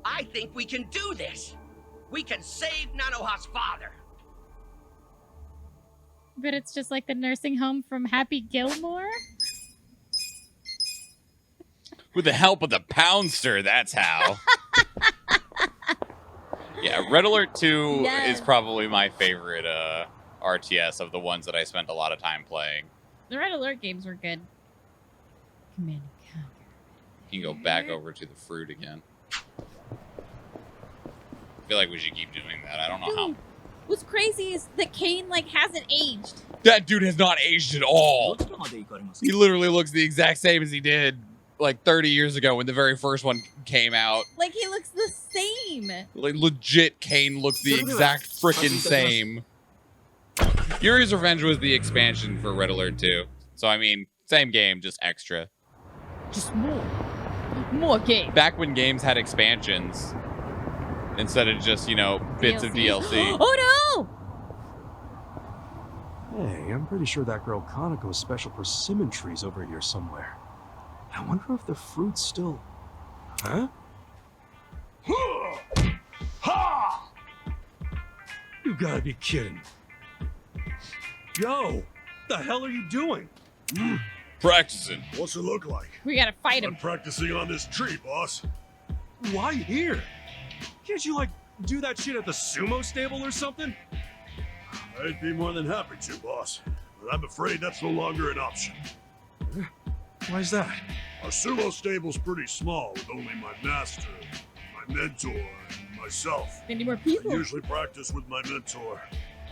I think we can do this. We can save Nanoha's father. But it's just like the nursing home from Happy Gilmore? With the help of the Poundster, that's how. Yeah, Red Alert 2 is probably my favorite RTS of the ones that I spent a lot of time playing. The Red Alert games were good. Command and Conquer. You can go back over to the fruit again. I feel like we should keep doing that. I don't know how. What's crazy is that Kane, like, hasn't aged. That dude has not aged at all. He literally looks the exact same as he did like 30 years ago when the very first one came out. Like, he looks the same. Like, legit, Kane looks the exact frickin' same. Yuri's Revenge was the expansion for Red Alert 2. So, I mean, same game, just extra. Just more. More games. Back when games had expansions, instead of just, you know, bits of DLC. Oh, no! Hey, I'm pretty sure that girl Kaneko's special persimmon tree's over here somewhere. I wonder if the fruit's still... Huh? Ha! You gotta be kidding. Yo, the hell are you doing? Practicing. What's it look like? We gotta fight him. I'm practicing on this tree, boss. Why here? Can't you, like, do that shit at the sumo stable or something? I'd be more than happy to, boss. But I'm afraid that's no longer an option. Why's that? Our sumo stable's pretty small, with only my master, my mentor, and myself. They need more people. I usually practice with my mentor.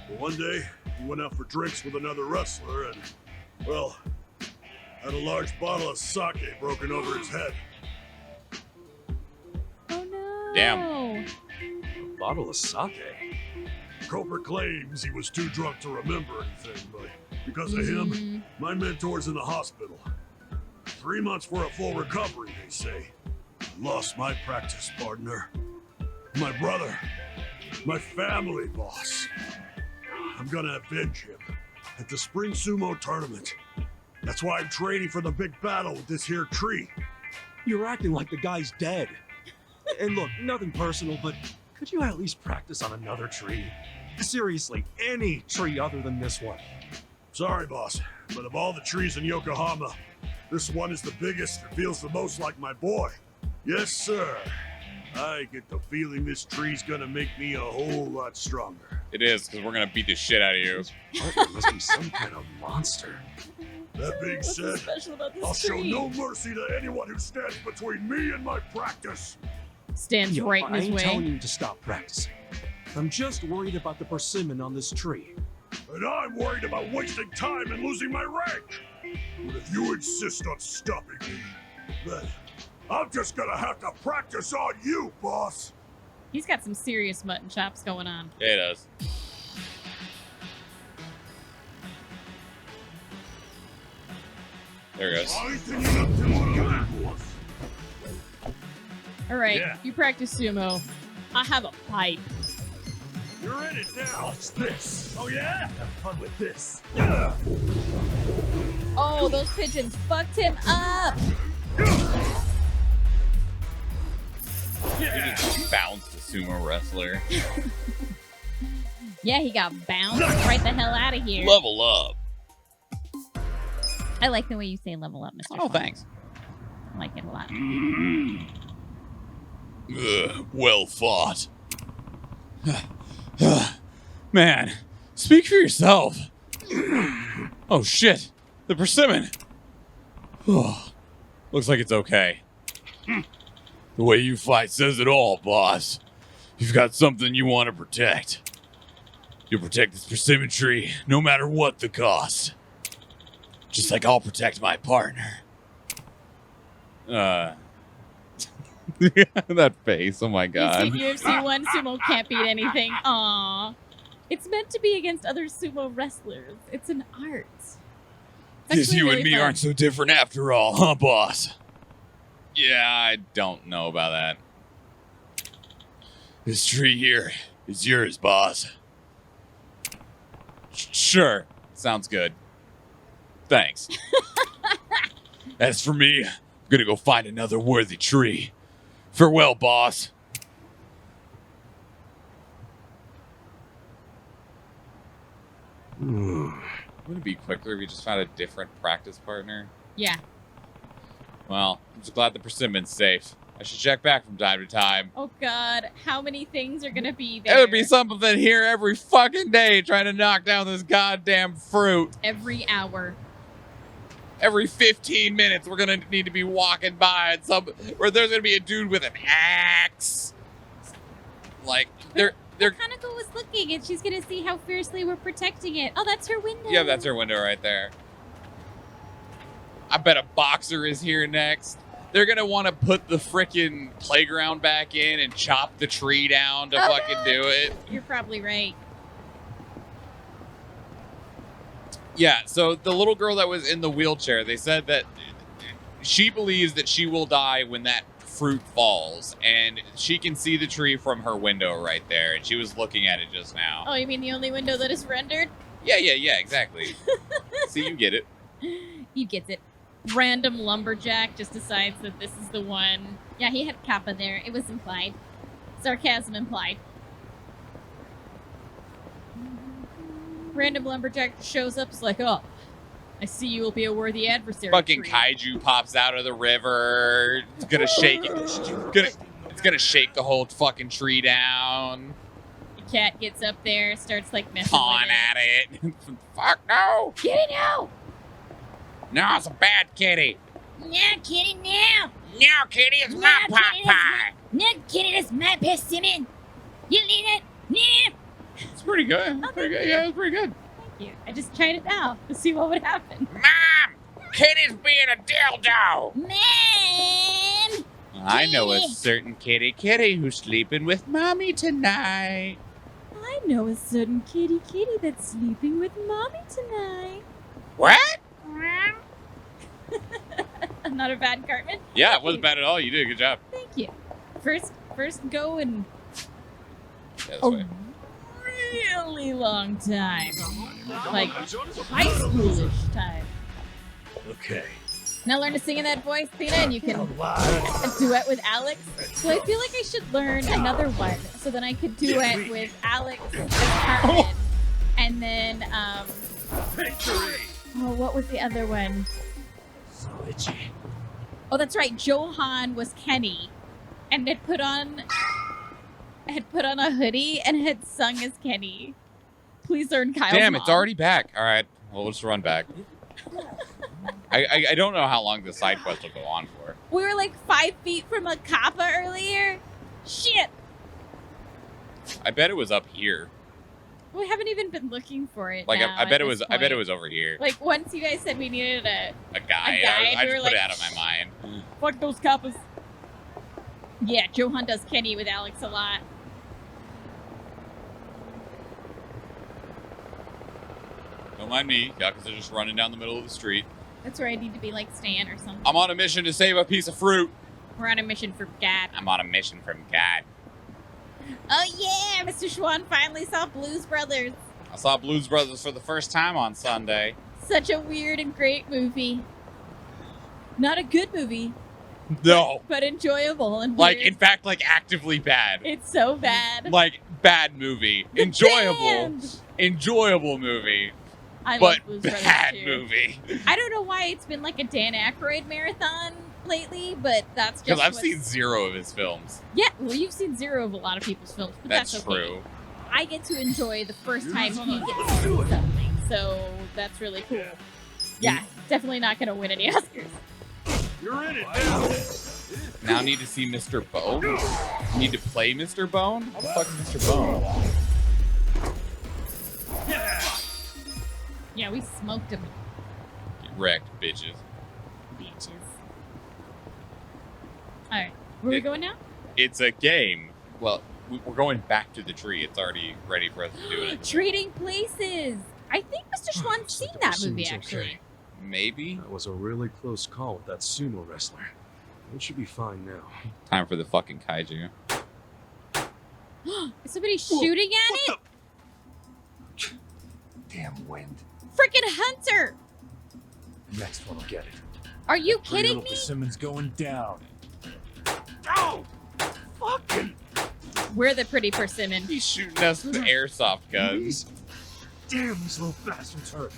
But one day, we went out for drinks with another wrestler and, well, had a large bottle of sake broken over his head. Oh, no. Damn. A bottle of sake? Cooper claims he was too drunk to remember anything, but because of him, my mentor's in the hospital. 3 months for a full recovery, they say. I lost my practice partner, my brother, my family boss. I'm gonna avenge him at the spring sumo tournament. That's why I'm training for the big battle with this here tree. You're acting like the guy's dead. And look, nothing personal, but could you at least practice on another tree? Seriously, any tree other than this one. Sorry, boss, but of all the trees in Yokohama, this one is the biggest and feels the most like my boy. Yes, sir. I get the feeling this tree's gonna make me a whole lot stronger. It is, because we're going to beat the shit out of you. Parker must be some kind of monster. That being said, I'll show no mercy to anyone who stands between me and my practice. Stands right in I his ain't way. telling you to stop practicing. I'm just worried about the persimmon on this tree. And I'm worried about wasting time and losing my rank. But if you insist on stopping me, then I'm just gonna have to practice on you, boss. He's got some serious mutton chops going on. Yeah, it does. There it goes. All right, Yeah. you practice sumo. I have a pipe. You're in it now. What's this? Oh yeah? Have fun with this. Oh, those pigeons fucked him up. He just bounced the sumo wrestler. Yeah, he got bounced right the hell out of here. Level up. I like the way you say level up, Mr. Oh, Schwartz. thanks. I like it a lot. Well fought. Man, speak for yourself. Oh shit, the persimmon. Looks like it's okay. The way you fight says it all, boss. You've got something you want to protect. You'll protect this persimmon tree, no matter what the cost. Just like I'll protect my partner. That face, oh my god. You've seen UFC 1 sumo can't beat anything. Aww. It's meant to be against other sumo wrestlers. It's an art. It's Guess actually you really and me fun. aren't so different after all, huh, boss? Yeah, I don't know about that. This tree here is yours, boss. Sure. Sounds good. Thanks. As for me, I'm gonna go find another worthy tree. Farewell, boss. Wouldn't it be quicker if you just found a different practice partner? Yeah. Well, I'm just glad the persimmon's safe. I should check back from time to time. Oh God, how many things are gonna be there? There would be something here every fucking day trying to knock down this goddamn fruit. Every hour. Every 15 minutes, we're gonna need to be walking by and or there's gonna be a dude with an axe. Like, they're Hanako was looking, and she's gonna see how fiercely we're protecting it. Oh, that's her window. Yeah, that's her window right there. I bet a boxer is here next. They're gonna want to put the frickin' playground back in and chop the tree down to fucking do it. You're probably right. Yeah, so the little girl that was in the wheelchair, they said that she believes that she will die when that fruit falls, and she can see the tree from her window right there, and she was looking at it just now. Oh, you mean the only window that is rendered? Yeah, exactly. See, you get it. You get it. Random lumberjack just decides that this is the one. Yeah, he had Kappa there. It was implied. Sarcasm implied. Random lumberjack shows up, is like, oh, I see you will be a worthy adversary. Fucking kaiju pops out of the river. It's gonna shake it. It's gonna shake the whole fucking tree down. The cat gets up there, starts like messing Pawing with at it. Fuck no! Kitty, no! No, it's a bad kitty. No, kitty, no! No, kitty, it's my pot pie. No, kitty, that's my persimmon. You need it. No! It's pretty good. Pretty good. Yeah, it's pretty good. Thank you. I just tried it out to see what would happen. Mom! Kitty's being a dildo! Man! I know a certain kitty who's sleeping with mommy tonight. I know a certain kitty that's sleeping with mommy tonight. What? Not a bad Cartman. Yeah, it wasn't bad at all. You did a good job. Thank you. First go and Yeah, a really long time, like high schoolish time. Okay. Now learn to sing in that voice, Tina, and you can a duet with Alex. So I feel like I should learn another one, so then I could duet with Alex as Cartman, and then oh, what was the other one? So itchy. Oh, that's right. Johan was Kenny, and had put on a hoodie and had sung as Kenny. Please learn Kyle's Damn, mom. it's already back. All right, well, we'll just run back. I don't know how long the side quest will go on for. We were like 5 feet from a kappa earlier. Shit. I bet it was up here. We haven't even been looking for it. Like now I bet at it was. this I bet it point. was over here. Like once you guys said we needed a guy. guide, I we were just put like, it out of my mind. Fuck those kappas. Yeah, Johan does Kenny with Alex a lot. Don't mind me. Yakuza just running down the middle of the street. That's where I need to be like Stan or something. I'm on a mission to save a piece of fruit. We're on a mission for God. I'm on a mission from God. Oh yeah, Mr. Schwan finally saw Blues Brothers. I saw Blues Brothers for the first time on Sunday. Such a weird and great movie. Not a good movie. No. But enjoyable and Like, weird. in fact, like actively bad. It's so bad. Like, bad movie. The Enjoyable. band. Enjoyable movie. I but love Blues Brothers bad too. movie. I don't know why it's been like a Dan Aykroyd marathon lately, but that's just Because I've what's- seen 0 of his films. Yeah, well, you've seen 0 of a lot of people's films, but that's, That's okay. true. I get to enjoy the first time he gets to see something, so that's really cool. Yeah, definitely not going to win any Oscars. You're in it now. Now need to see Mr. Bone? Need to play Mr. Bone? How the fuck is Mr. Bone? Yeah, we smoked him. Get wrecked, bitches. Bitches. Alright, where are we going now? It's a game. Well, we're going back to the tree. It's already ready for us to do it. Trading Places! I think Mr. Schwan's seen that movie, Seems actually. okay. Maybe? That was a really close call with that sumo wrestler. It should be fine now. Time for the fucking kaiju. Is somebody shooting at it? Damn wind. Freaking Hunter! Next one will get it. Are you Pretty kidding little me? Persimmon's going down. Ow! Fucking! We're the pretty persimmon. He's shooting us with airsoft guns. Damn, these little bastards hurt.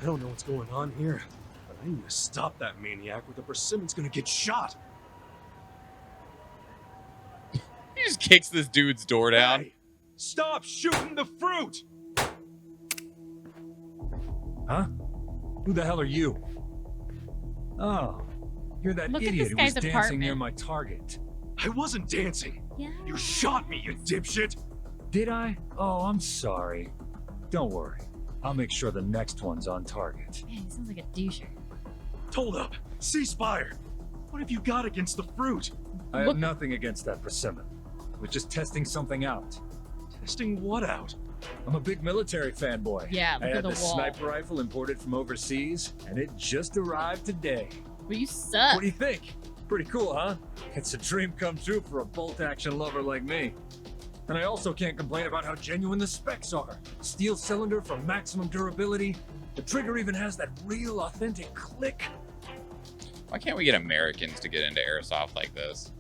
I don't know what's going on here, but I need to stop that maniac or the Persimmon's gonna get shot. He just kicks this dude's door down. Hey, stop shooting the fruit! Huh? Who the hell are you? Oh, you're that Look at idiot this who was guy's dancing near apartment. my target. I wasn't dancing. Yeah. You shot me, you dipshit. Did I? Oh, I'm sorry. Don't worry. I'll make sure the next one's on target. Man, he sounds like a doucher. Hold up. Ceasefire. What have you got against the fruit? I have nothing against that persimmon. We're just testing something out. Testing what out? I'm a big military fanboy. Yeah, I look had at the this wall. sniper rifle imported from overseas, and it just arrived today. Well, you suck. What do you think? Pretty cool, huh? It's a dream come true for a bolt-action lover like me. And I also can't complain about how genuine the specs are. Steel cylinder for maximum durability. The trigger even has that real, authentic click. Why can't we get Americans to get into airsoft like this?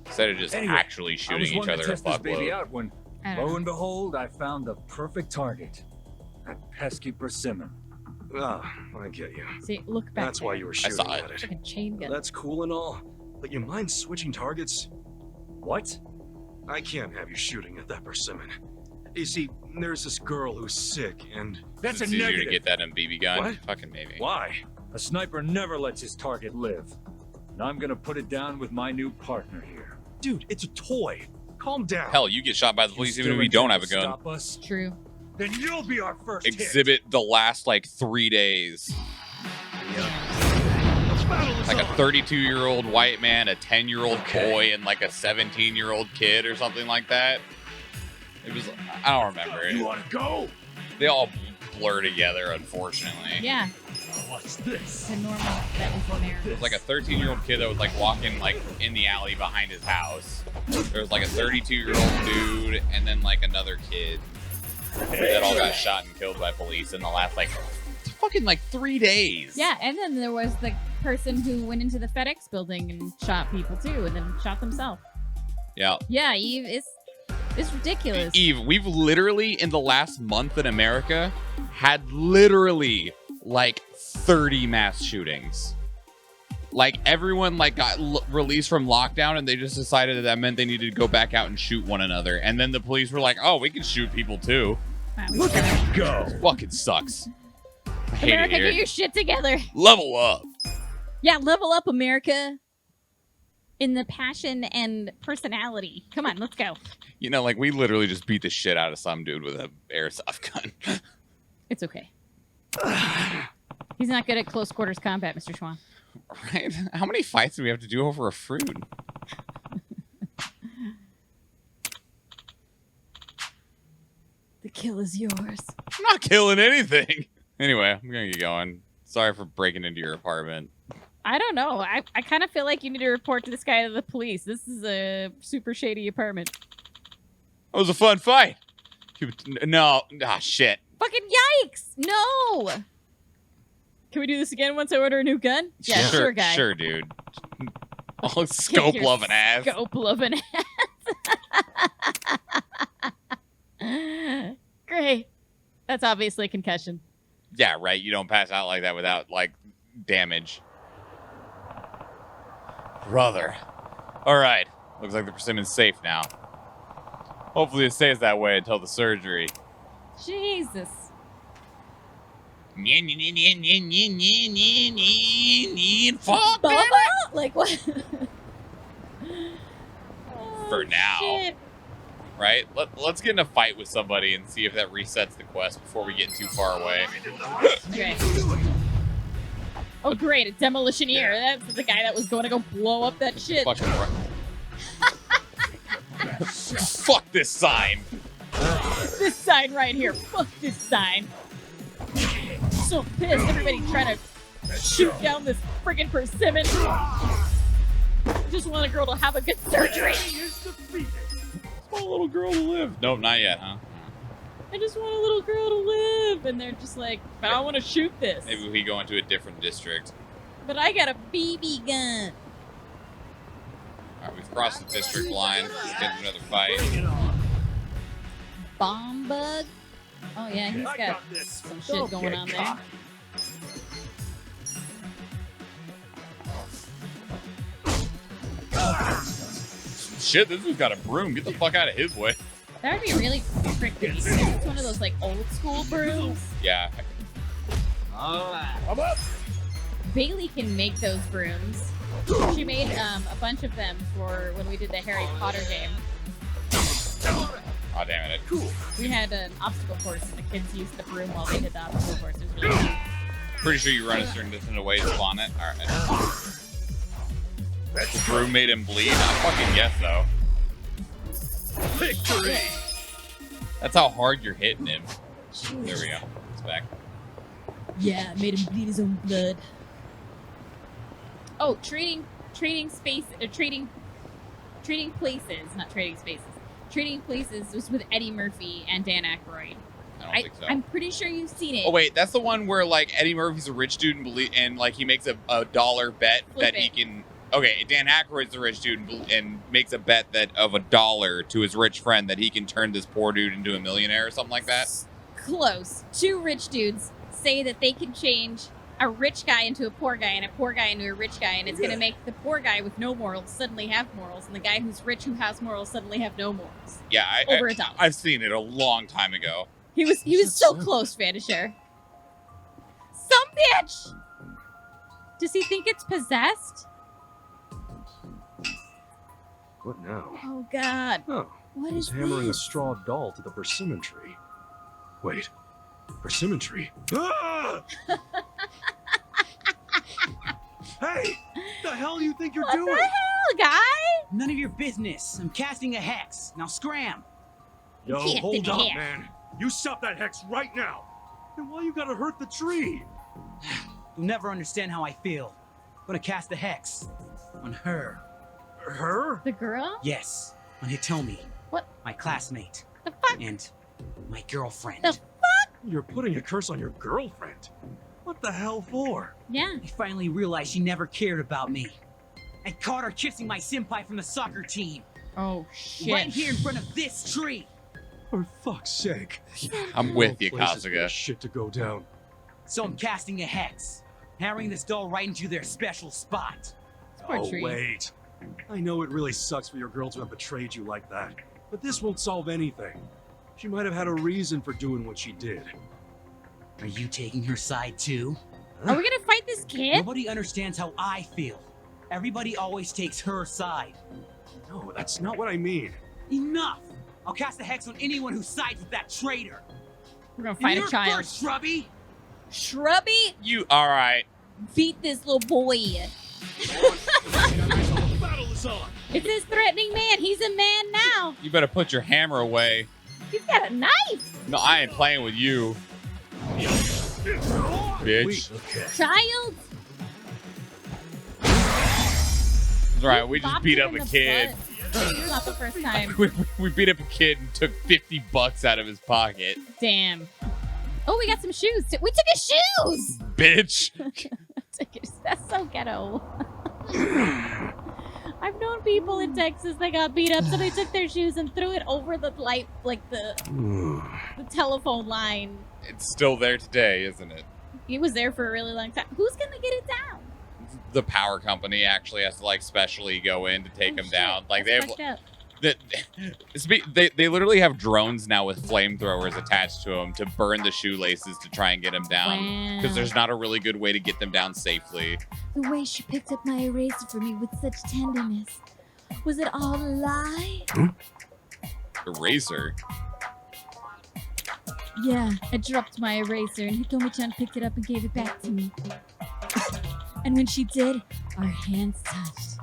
Instead of just Anyway, actually I was shooting each wanting other to a test this baby fuckload. out when, I don't lo know. and behold, I found the perfect target. That pesky persimmon. Ah, I get you. See, look back. That's why there. you were I shooting saw at it. it. Freaking chain gun. That's cool and all, but you mind switching targets? What? I can't have you shooting at that persimmon. You see, there's this girl who's sick, and that's It's easier to get that in BB gun. What? Fucking maybe. Why? A sniper never lets his target live. And I'm gonna put it down with my new partner here. Dude, it's a toy. Calm down. Hell, you get shot by the police even if we don't have a gun. Stop us? True. Then you'll be our first hit. Exhibit the last like 3 days. Like a 32-year-old white man, a 10-year-old boy, and like a 17-year-old kid or something like that. It was, I don't remember. You wanna go? They all blur together, unfortunately. Yeah. What's this? The normal that was in there. It was like a 13-year-old kid that was like walking like in the alley behind his house. There was like a 32-year-old dude and then like another kid that all got shot and killed by police in the last like fucking like 3 days. Yeah, and then there was the person who went into the FedEx building and shot people too, and then shot themselves. Yeah. Yeah, Eve, it's ridiculous. Eve, we've literally in the last month in America had literally like 30 mass shootings. Like everyone like got released from lockdown and they just decided that meant they needed to go back out and shoot one another. And then the police were like, "Oh, we can shoot people too." Look at you go. It fucking sucks. I hate America, it here. get your shit together. Level up. Yeah, level up, America. In the passion and personality. Come on, let's go. You know, like we literally just beat the shit out of some dude with a airsoft gun. It's okay. He's not good at close quarters combat, Mr. Schwan. Right? How many fights do we have to do over a fruit? The kill is yours. I'm not killing anything. Anyway, I'm gonna get going. Sorry for breaking into your apartment. I don't know. I kind of feel like you need to report to this guy to the police. This is a super shady apartment. It was a fun fight. No. Ah, shit. Fucking yikes! No! Can we do this again once I order a new gun? Yeah, sure guy. Sure, dude. Oh, scope loving ass. Scope loving ass. Great. That's obviously a concussion. Yeah, right. You don't pass out like that without, like, damage. Brother. All right. Looks like the persimmon's safe now. Hopefully it stays that way until the surgery. Jesus. Fuck Bubba? Like what? For now. Shit. Right? Let's get in a fight with somebody and see if that resets the quest before we get too far away. Okay. Oh, great. A demolitioneer. That's the guy that was going to go blow up that shit. Fucking fuck this sign. This sign right here. Fuck this sign. So pissed. Everybody trying to shoot down this friggin' persimmon. Just want a girl to have a good surgery. want a little girl to live. Nope, not yet, huh? I just want a little girl to live. And they're just like, but I want to shoot this. Maybe we go into a different district. But I got a BB gun. Alright, we've crossed the district line. Let's get into another fight. Bomb bug? Oh yeah, he's got some shit going on there. Shit, this dude's got a broom. Get the fuck out of his way. That would be really tricky. It's one of those like old school brooms. Yeah. I'm up. Bailey can make those brooms. She made a bunch of them for when we did the Harry Potter game. Oh, damn it. Cool. We had an obstacle course and the kids used the broom while they did the obstacle course. It was really fun. Pretty sure you run a certain distance away to spawn it. Alright. The broom made him bleed? I fucking guess so. Victory! That's how hard you're hitting him. There we go. It's back. Yeah, it made him bleed his own blood. Oh, trading places, not trading spaces. Trading Places was with Eddie Murphy and Dan Aykroyd. I don't think so. I'm pretty sure you've seen it. Oh wait, that's the one where like Eddie Murphy's a rich dude and like he makes a dollar bet Flip that he it. can. Okay, Dan Aykroyd's a rich dude and makes a bet that of $1 to his rich friend that he can turn this poor dude into a millionaire or something like that. Close. Two rich dudes say that they can change a rich guy into a poor guy and a poor guy into a rich guy, and it's going to make the poor guy with no morals suddenly have morals, and the guy who's rich who has morals suddenly have no morals. Yeah, Over $1. I've seen it a long time ago. He was so close, Vanisher. Some bitch! Does he think it's possessed? What now? Oh God. Oh, What he's is hammering this? a straw doll to the persimmon tree. Wait, persimmon tree? Ah! Hey! The hell do you think you're What doing? the hell, guy? None of your business. I'm casting a hex. Now scram. Yo, can't hold do up, that. man. You stop that hex right now. And why you gotta hurt the tree? You'll never understand how I feel. I'm gonna cast a hex on her. Her? The girl? Yes, on Hitomi. What? My classmate. The fuck? And my girlfriend. The fuck? You're putting a curse on your girlfriend. What the hell for? Yeah. I finally realized she never cared about me. I caught her kissing my senpai from the soccer team. Oh shit. Right here in front of this tree. For fuck's sake. I'm with you, Places for Kasuga. shit to go down. So I'm casting a hex. Hammering this doll right into their special spot. Poor Oh, tree. wait. I know it really sucks for your girl to have betrayed you like that, but this won't solve anything. She might have had a reason for doing what she did. Are you taking her side too? Are we gonna fight this kid? Nobody understands how I feel. Everybody always takes her side. No, that's not what I mean. Enough! I'll cast a hex on anyone who sides with that traitor. We're gonna fight You're a child. first, Shrubby! Shrubby, You alright. beat this little boy. Battle is on. It's this threatening man. He's a man now. You better put your hammer away. He's got a knife. No, I ain't playing with you. Bitch. Okay. Child. That's right, we just Bopped beat him up in a the kid. butt. It's not the first time. We beat up a kid and took $50 out of his pocket. Damn. Oh, we got some shoes. We took his shoes. Bitch. That's so ghetto. I've known people in Texas that got beat up, so they took their shoes and threw it over the light, like the telephone line. It's still there today, isn't it? It was there for a really long time. Who's gonna get it down? The power company actually has to like specially go in to take them shit. down. Like That's they have, fucked up. they literally have drones now with flamethrowers attached to them to burn the shoelaces to try and get them down. Because Wow. there's not a really good way to get them down safely. The way she picked up my eraser for me with such tenderness. Was it all a lie? Eraser. Yeah, I dropped my eraser and Hitomi-chan picked it up and gave it back to me. And when she did, our hands touched.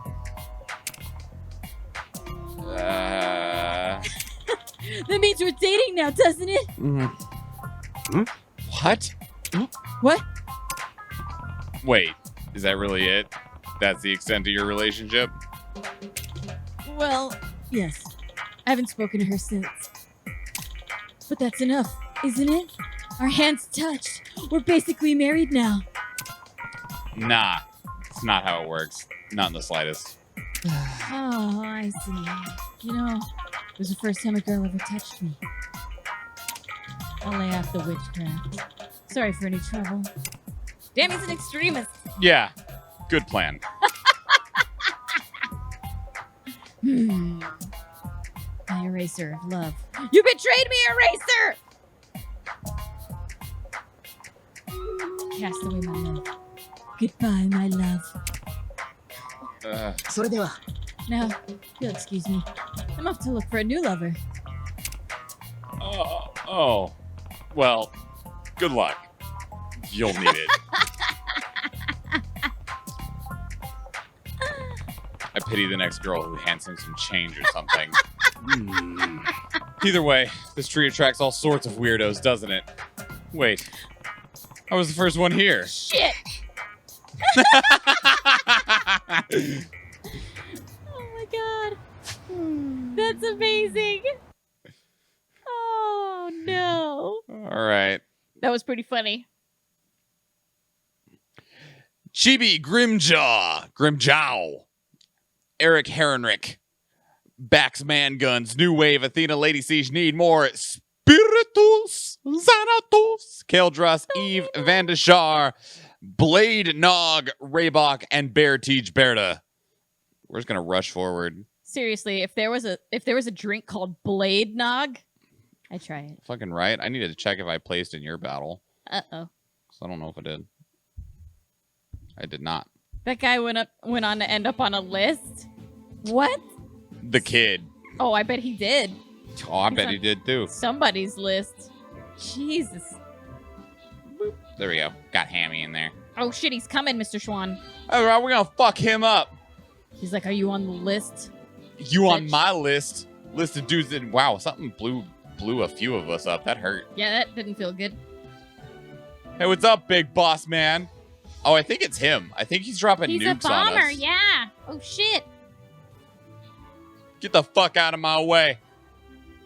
That means we're dating now, doesn't it? What? What? Wait, is that really it? That's the extent of your relationship? Well, yes. I haven't spoken to her since. But that's enough, isn't it? Our hands touched. We're basically married now. Nah, it's not how it works. Not in the slightest. Oh, I see. You know, it was the first time a girl ever touched me. I'll lay off the witchcraft. Sorry for any trouble. Damn, he's an extremist. Yeah, good plan. My eraser of love. You betrayed me, eraser! Cast away my love. Goodbye, my love. Now, you'll excuse me. I'm off to look for a new lover. Oh. Well, good luck. You'll need it. I pity the next girl who hands him some change or something. Either way, this tree attracts all sorts of weirdos, doesn't it? Wait, I was the first one here. Shit! Oh my god. That's amazing. Oh no. All right. That was pretty funny. Chibi Grimjow. Eric Herrenrick. Backs Man Guns. New Wave. Athena Lady Siege. Need more. Spiritus. Xanatos. Keldras. Eve. Vandashar. Blade Nog. Raybach. And Bear Teach Berta. We're just gonna rush forward. Seriously, if there was a drink called Blade Nog, I'd try it. Fucking right. I needed to check if I placed in your battle. Uh-oh. So I don't know if I did. I did not. That guy went on to end up on a list? What? The kid. Oh, I bet he did. Oh, I He's bet on he did too. Somebody's list. Jesus. Boop. There we go. Got Hammy in there. Oh shit, he's coming, Mr. Schwan. All right, we're gonna fuck him up. He's like, are you on the list? You on my list? List of dudes that, wow, something blew a few of us up. That hurt. Yeah, that didn't feel good. Hey, what's up, big boss man? Oh, I think it's him. I think he's dropping He's nukes a bomber, on us. yeah. Oh shit. Get the fuck out of my way.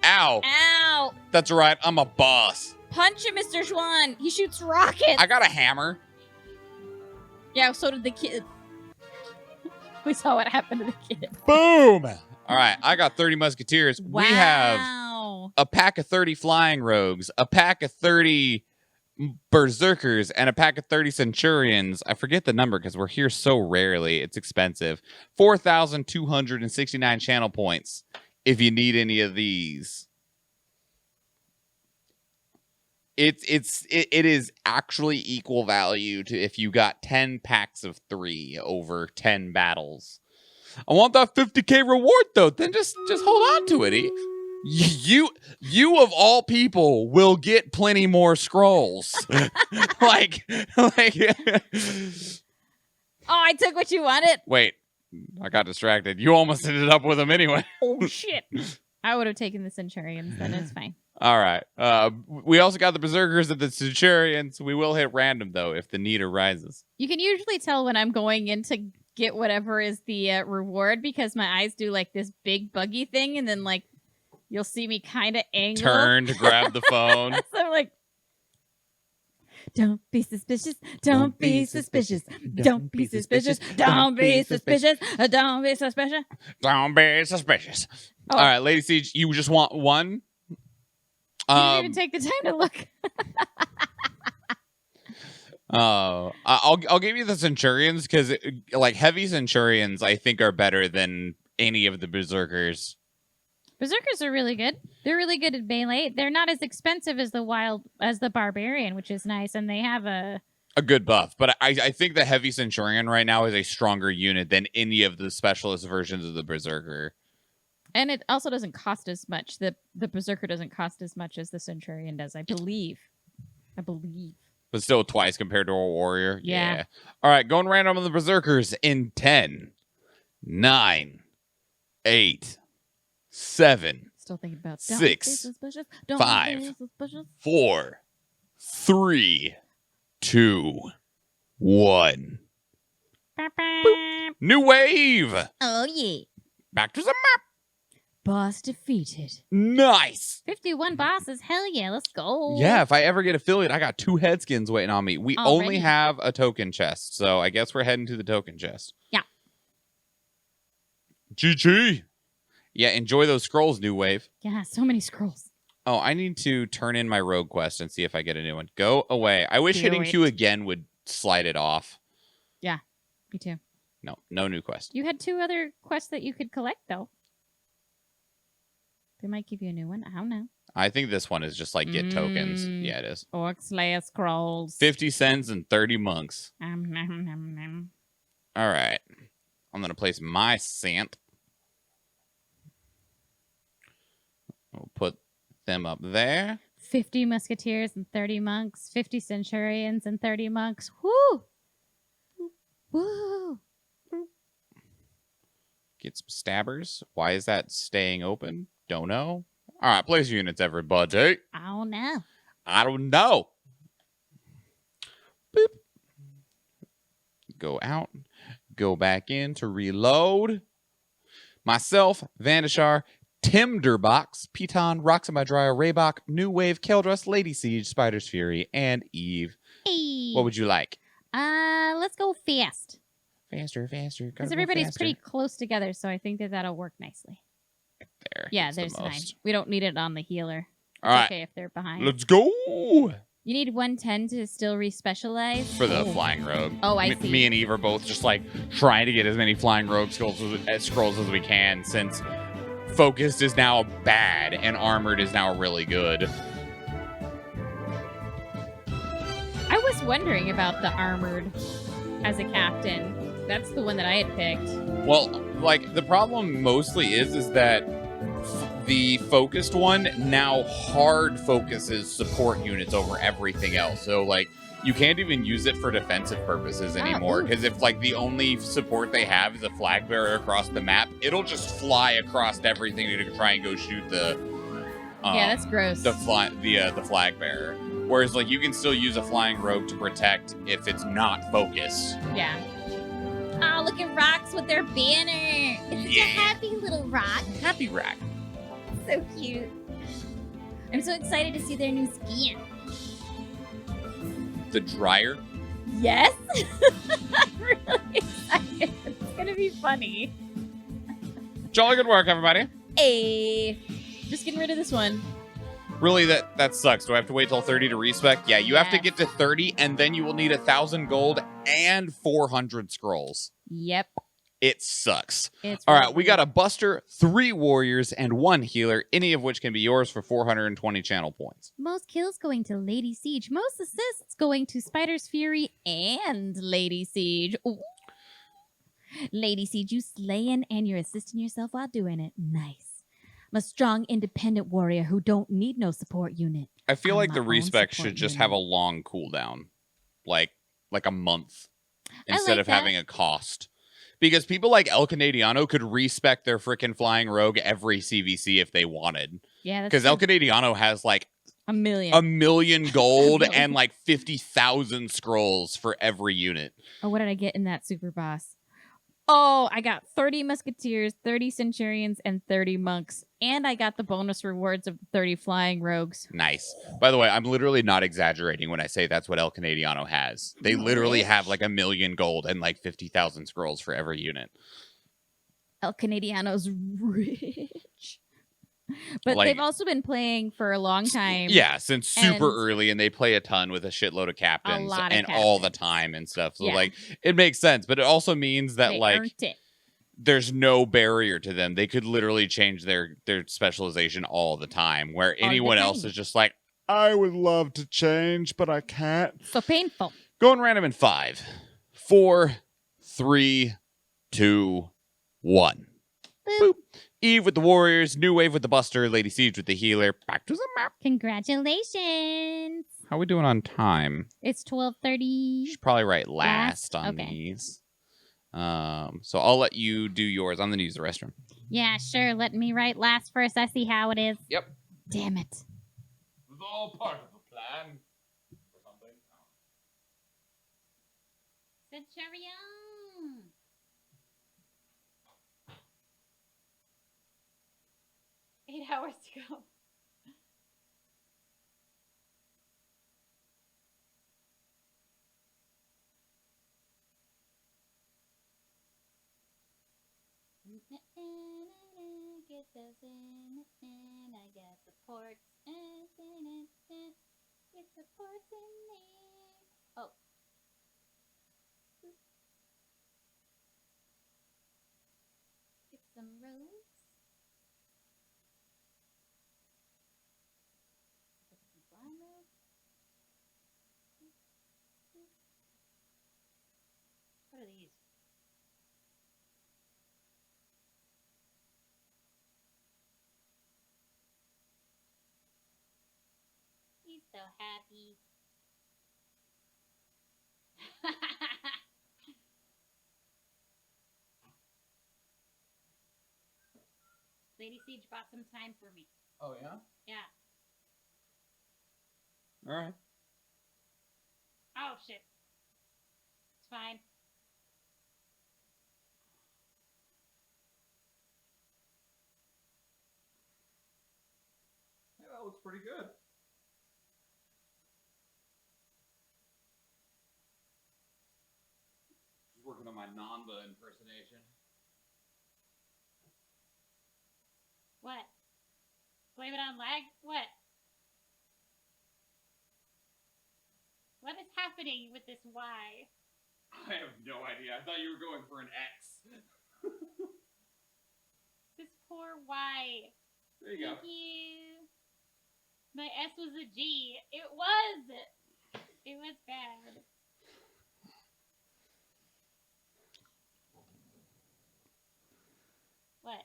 Ow. Ow. That's right, I'm a boss. Punch him, Mr. Schwan. He shoots rockets. I got a hammer. Yeah, so did the kid. We saw what happened to the kid. Boom. All right, I got 30 musketeers. Wow. We have a pack of 30 flying rogues, a pack of 30 berserkers, and a pack of 30 centurions. I forget the number because we're here so rarely. It's expensive. 4,269 channel points if you need any of these. It is actually equal value to if you got 10 packs of 3 over 10 battles. I want that 50k reward though. Then just hold on to it. You of all people will get plenty more scrolls. like Oh, I took what you wanted. Wait, I got distracted. You almost ended up with them anyway. Oh shit. I would have taken the centurions, then it's fine. All right. We also got the berserkers and the centurions. We will hit random though if the need arises. You can usually tell when I'm going in to get whatever is the reward because my eyes do like this big buggy thing, and then like you'll see me kind of angle. Turn to grab the phone. So I'm like, don't be suspicious. Don't be suspicious. Don't be suspicious. Don't be suspicious. Don't be suspicious. Don't be suspicious. Oh. All right, Lady Siege, you just want one? You didn't even take the time to look. I'll give you the centurions because like heavy centurions I think are better than any of the berserkers. Berserkers are really good. They're really good at melee. They're not as expensive as the barbarian, which is nice, and they have a good buff. But I think the heavy centurion right now is a stronger unit than any of the specialist versions of the berserker. And it also doesn't cost as much. The berserker doesn't cost as much as the centurion does, I believe. But still twice compared to a warrior. Yeah. All right, going random on the berserkers in 10, 9, 8, 7, Still thinking about 6, 5, 4, 3, 2, 1. Boop. New wave. Oh yeah. Back to the map. boss defeated. Nice. 51 bosses. Hell yeah, let's go. Yeah, if I ever get affiliate, I got 2 head skins waiting on me. We Already? only have a token chest, so I guess we're heading to the token chest. Yeah. GG. Yeah, enjoy those scrolls, New Wave. Yeah, so many scrolls. Oh, I need to turn in my rogue quest and see if I get a new one. Go away. I wish Do hitting it. Q again would slide it off. Yeah, me too. No new quest. You had 2 other quests that you could collect, though. They might give you a new one. I don't know. I think this one is just like get tokens. Yeah, it is. Orc Slayer scrolls. 50 cents and 30 monks. Nom, nom, nom, nom. All right. I'm going to place my cent. We'll put them up there. 50 musketeers and 30 monks. 50 centurions and 30 monks. Woo! Woo! Get some stabbers. Why is that staying open? Don't know. All right, place units, everybody. I don't know. I don't know. Boop. Go out. Go back in to reload. Myself, Vandashar, Timderbox, Piton, Roxamadrya, Raybok, New Wave, Keldrus, Lady Siege, Spider's Fury, and Eve. Hey. What would you like? Let's go fast. Faster. Because everybody's pretty close together, so I think that that'll work nicely. There. Yeah, That's the there's 9. most. We don't need it on the healer. It's All right. okay if they're behind. Let's go. You need 110 to still respecialize? For the flying rogue. Oh, I see. Me and Eve are both just like trying to get as many flying rogue scrolls as we can, since focused is now bad and armored is now really good. I was wondering about the armored as a captain. That's the one that I had picked. Well, like the problem mostly is that the focused one now hard focuses support units over everything else. So like you can't even use it for defensive purposes anymore, because if like the only support they have is a flag bearer across the map, it'll just fly across everything to try and go shoot the yeah, that's gross. the flag bearer. Whereas like you can still use a flying rogue to protect if it's not focused. Yeah. Oh, look at Rocks with their banner. It's a happy little rock. Happy rock. So cute. I'm so excited to see their new skin. The dryer. Yes. I'm really excited. It's going to be funny. Jolly good work, everybody. Hey. Just getting rid of this one. Really, that sucks. Do I have to wait till 30 to respec? Yeah, you have to get to 30, and then you will need 1,000 gold and 400 scrolls. Yep. It sucks. It's all right, really we got a buster, 3 warriors, and 1 healer, any of which can be yours for 420 channel points. Most kills going to Lady Siege. Most assists going to Spider's Fury and Lady Siege. Ooh. Lady Siege, you slaying and you're assisting yourself while doing it. Nice. I'm a strong, independent warrior who don't need no support unit. I feel I'm like my the own respec support should just unit. have a long cooldown, like a month, instead like of that. having a cost. Because people like El Canadiano could respec their freaking flying rogue every CVC if they wanted. Yeah, that's Because El true. Canadiano has like a million. a million gold A million. and like 50,000 scrolls for every unit. Oh, what did I get in that super boss? Oh, I got 30 musketeers, 30 centurions, and 30 monks. And I got the bonus rewards of 30 flying rogues. Nice. By the way, I'm literally not exaggerating when I say that's what El Canadiano has. They literally have like a million gold and like 50,000 scrolls for every unit. El Canadiano's rich. But Like- they've also been playing for a long time. Yeah, since super And- early, and they play a ton with a shitload of captains lot of and all the time and stuff. So Yeah. like it makes sense, but it also means that They like earned it. there's no barrier to them. They could literally change their specialization all the time, where the anyone else time. is just like, I would love to change, but I can't. So painful. Going random in 5, 4, 3, 2, 1. Boop. Eve with the warriors, New Wave with the buster, Lady Siege with the healer. Back to the map. Congratulations. How are we doing on time? It's 12:30. Should probably write last on Okay. these. So I'll let you do yours. I'm gonna use the restroom. Yeah, sure. Let me write last first. I see how it is. Yep. Damn it. It was all part of the plan. Or something. Centurion. hours to go. Get those in, and I get the ports and get the ports in there. Oh. Get some roads. Get some blind roads. What are these? He's so happy. Lady Siege bought some time for me. Oh, yeah? Yeah. All right. Oh, shit. It's fine. Yeah, that looks pretty good. Just working on my Namba impersonation. What? Blame it on lag? What? What is happening with this Y? I have no idea. I thought you were going for an X. This poor Y. There you go. Thank you. My S was a G. It was! It was bad. What?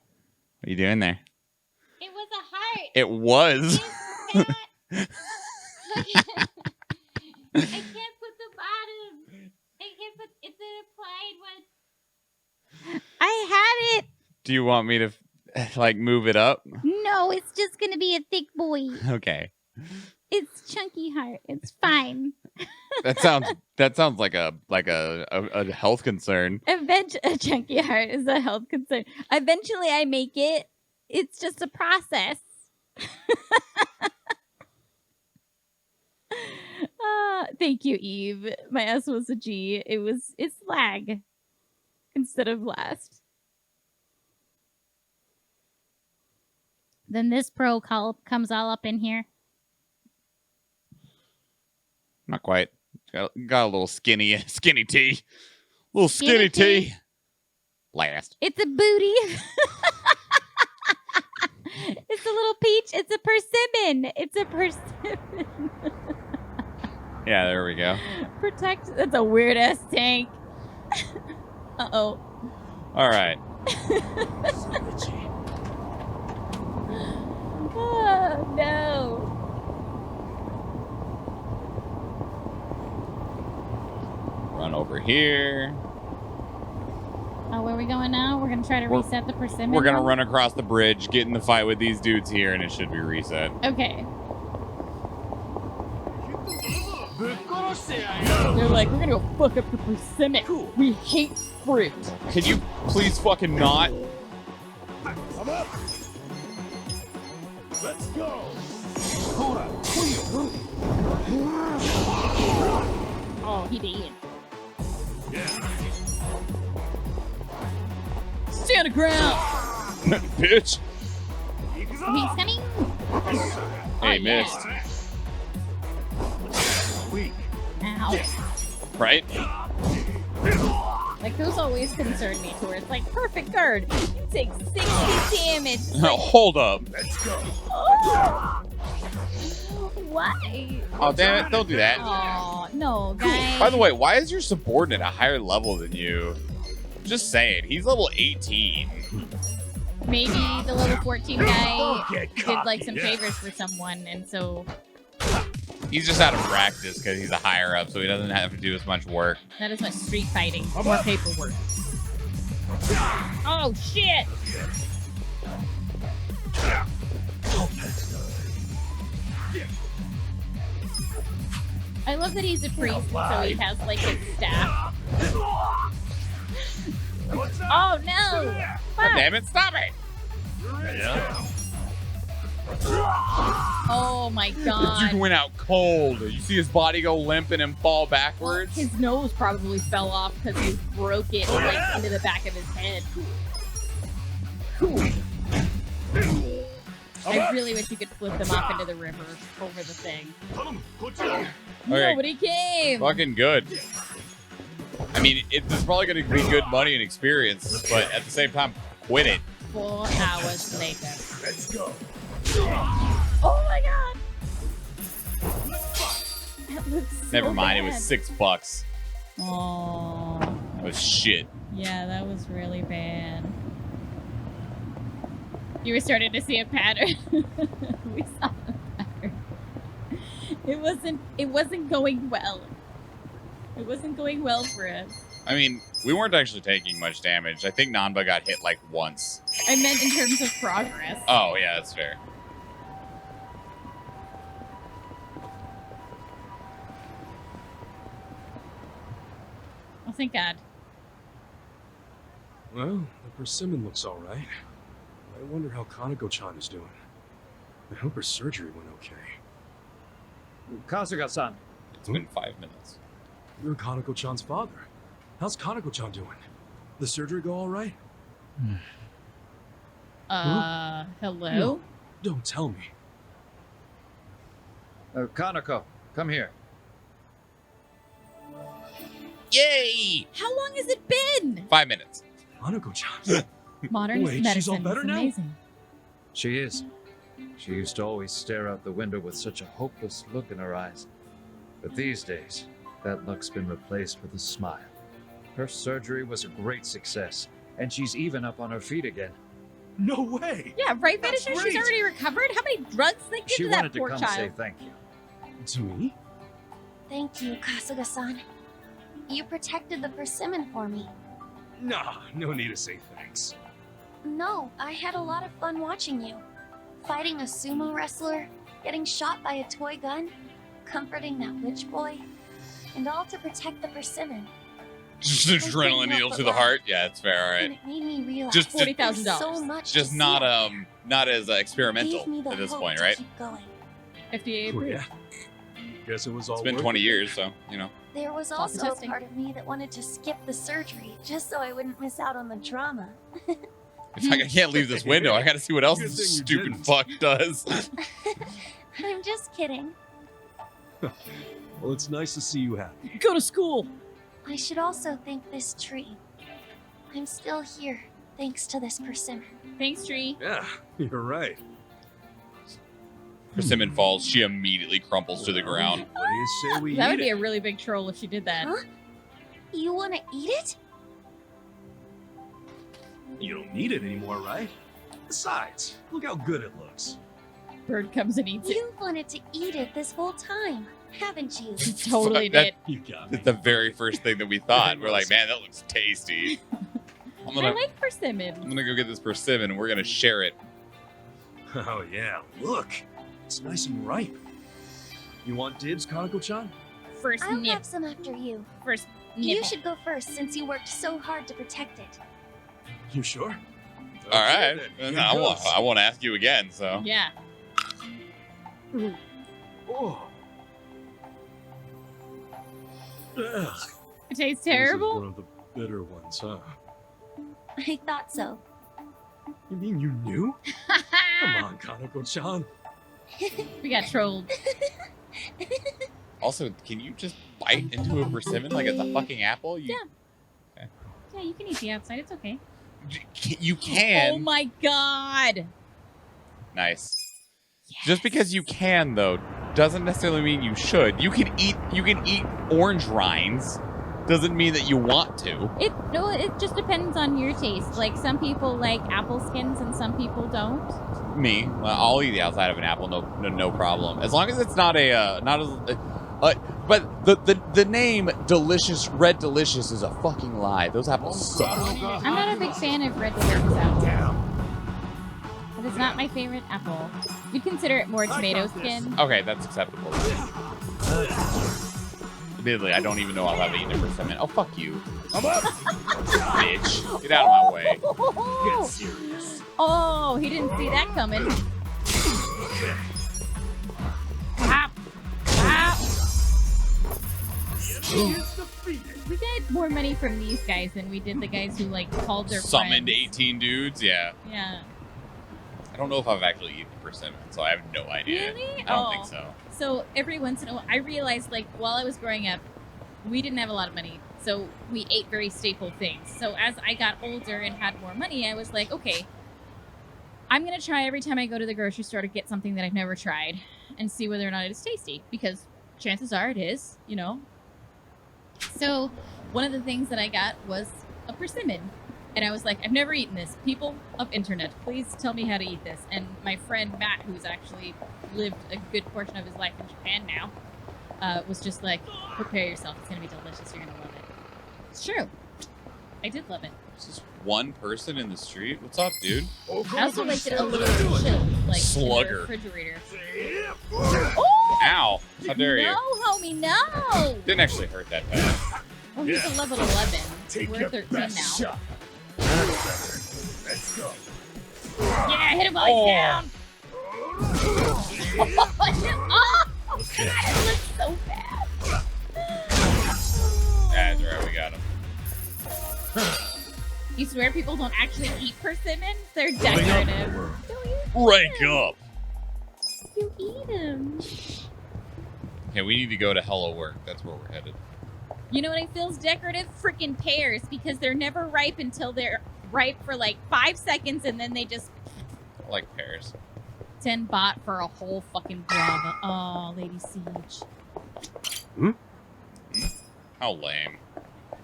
What are you doing there? It was a heart. It was. I can't put the bottom. I can't put. It's an applied one. I had it. Do you want me to, like, move it up? No, it's just gonna be a thick boy. Okay. It's chunky heart. It's fine. That sounds like a health concern. A chunky heart is a health concern. Eventually, I make it. It's just a process. Thank you, Eve. My S was a G. It's lag instead of last. Then this pro comes all up in here. Not quite. Got a little skinny T. Little skinny T. Last. It's a booty. It's a little peach. It's a persimmon. It's a persimmon. Yeah, there we go. Protect. That's a weird ass tank. Uh-oh. All right. Oh, no. Run over here. Oh, where are we going now? We're going to try to reset the persimmon. We're going to run across the bridge, get in the fight with these dudes here, and it should be reset. Okay. They're like, we're going to go fuck up the persimmon. We hate fruit. Can you please fucking not? I'm up. Let's go. Oh, he did. Yeah. Stand your ground. Bitch. He's coming. Hey, missed. Ow. Right? Like, those always concern me, to where it's like, perfect guard. You take 60 damage. Hold up. Let's go. Oh. Why? Oh, damn it. Don't do that. Oh, no, guys. By the way, why is your subordinate a higher level than you? Just saying. He's level 18. Maybe the level 14 guy did, like, some favors for someone, and so... He's just out of practice because he's a higher up, so he doesn't have to do as much work. Not as much street fighting, more paperwork. Oh, shit! I love that he's a priest, so he has, like, his staff. Oh, no! God damn it, stop it! Yeah. Oh my Dude god. went out cold. You see his body go limp and him fall backwards. His nose probably fell off because he broke it like into the back of his head. I really wish you could flip them off into the river over the thing. Okay. Nobody came. Fucking good. I mean, it's probably going to be good money and experience, but at the same time, quit it. 4 hours later. Let's go. Oh my god. That looks so Never mind, bad. it was $6. Oh. That was shit. Yeah, that was really bad. You were starting to see a pattern. We saw a pattern. It wasn't going well. It wasn't going well for us. I mean, we weren't actually taking much damage. I think Nanba got hit like once. I meant in terms of progress. Oh, yeah, that's fair. Oh, thank God. Well, the persimmon looks all right. I wonder how Kaneko-chan is doing. I hope her surgery went okay. Kasuga-san. It's been 5 minutes. You're Kaneko-chan's father. How's Kaneko-chan doing? The surgery go all right? Hello? No, don't tell me. Kaneko, come here. Yay! How long has it been? 5 minutes. Kaneko-chan. Modern Wait, medicine she's all better is now? amazing. She is. She used to always stare out the window with such a hopeless look in her eyes. But these days, that look's been replaced with a smile. Her surgery was a great success, and she's even up on her feet again. No way! Yeah, right, That's Vanisher? She's great. already recovered? How many drugs they give She to that wanted to poor come child? say thank you. To me? Thank you, Kasuga-san. You protected the persimmon for me. Nah, no need to say thanks. No, I had a lot of fun watching you. Fighting a sumo wrestler, getting shot by a toy gun, comforting that witch boy, and all to protect the persimmon. Just adrenaline needle to the heart. Yeah, it's fair. All And right. it made me realize Just there's so much Just to not see. not as Gave experimental me the at this hope point, to right? keep going. FDA Oh, approved. yeah. Guess it was all It's been worth 20 it. years, so you know. There was Lots of also a testing. part of me that wanted to skip the surgery just so I wouldn't miss out on the drama. It's like I can't leave this window. I got to see what else Good this thing you stupid didn't. fuck does. I'm just kidding. Well, it's nice to see you happy. Go to school. I should also thank this tree. I'm still here thanks to this persimmon. Thanks, Tree. Yeah, you're right. Persimmon falls. She immediately crumples to the ground. What do you say we That would eat be it? a really big troll if she did that. Huh? You want to eat it? You don't need it anymore, right? Besides, look how good it looks. Bird comes and eats it. You wanted to eat it this whole time, haven't you? She totally Fuck, that- did. You got me. It's the very first thing that we thought. We're like, man, that looks tasty. I'm I gonna like persimmon. go get this persimmon and we're gonna share it. Oh yeah, look. It's nice and ripe. You want dibs, Kaneko-chan? First I'll nip. have some after you. First You nip. should go first since you worked so hard to protect it. You sure? All right. then, here I goes. won't ask you again. So Yeah. Oh. Ugh, It tastes this is terrible. one of the bitter ones, huh? I thought so. You mean you knew? Come on, Kaneko-chan. We got trolled. also, can you just bite into a persimmon like it's a fucking apple? You, Yeah. Yeah, you can eat the outside. It's okay. You can. Oh my god. Nice. Just because you can, though, doesn't necessarily mean you should. You can eat orange rinds. Doesn't mean that you want to. It just depends on your taste. Like some people like apple skins and some people don't. Me, well, I'll eat the outside of an apple, no problem. As long as it's not but the name Delicious Red Delicious is a fucking lie. Those apples suck. I'm not a big fan of red delicious apples. But it's not my favorite apple. You'd consider it more tomato skin. Okay, that's acceptable. Admittedly, I don't even know if I've eaten a persimmon. Oh, fuck you. I'm up! Bitch. Get out of my way. Get serious. Oh, he didn't see that coming. We got more money from these guys than we did the guys who like called their Summoned friends. 18 dudes, yeah. Yeah. I don't know if I've actually eaten persimmon, so I have no idea. Really? I don't think so. So every once in a while, I realized like while I was growing up, we didn't have a lot of money, so we ate very staple things. So as I got older and had more money, I was like, okay, I'm gonna try every time I go to the grocery store to get something that I've never tried and see whether or not it is tasty, because chances are it is, you know. So one of the things that I got was a persimmon. And I was like, I've never eaten this. People of internet, please tell me how to eat this. And my friend Matt, who's actually lived a good portion of his life in Japan now, was just like, prepare yourself. It's going to be delicious. You're going to love it. It's true. I did love it. There's just one person in the street? What's up, dude? I also liked it a little chilled, like Slugger. in the refrigerator. Ow! How dare you? No, homie, no! Didn't actually hurt that bad. Oh, he's a level 11. Take We're your 13 best now. shot. Let's go. Yeah, hit him while he's down. Oh, God, it looks so bad. That's right, we got him. You swear people don't actually eat persimmons? They're decorative. Rank up! You eat them. Okay, we need to go to Hello Work. That's where we're headed. You know what I feel's decorative? Freaking pears, because they're never ripe until they're ripe for like 5 seconds, and then they just I like pears. 10 baht for a whole fucking guava. Oh, Lady Siege. How lame.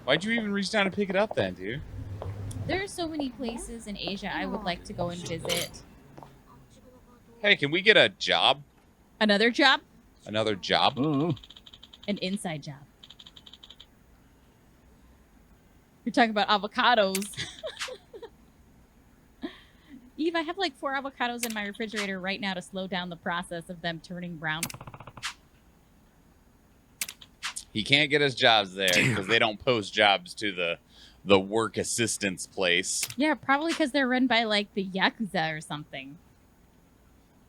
Why'd you even reach down to pick it up then, dude? There are so many places in Asia I would like to go and visit. Hey, can we get a job? Another job? Another job? An inside job. You're talking about avocados. Eve, I have like 4 avocados in my refrigerator right now to slow down the process of them turning brown. He can't get us jobs there because they don't post jobs to the work assistance place. Yeah, probably because they're run by like the Yakuza or something.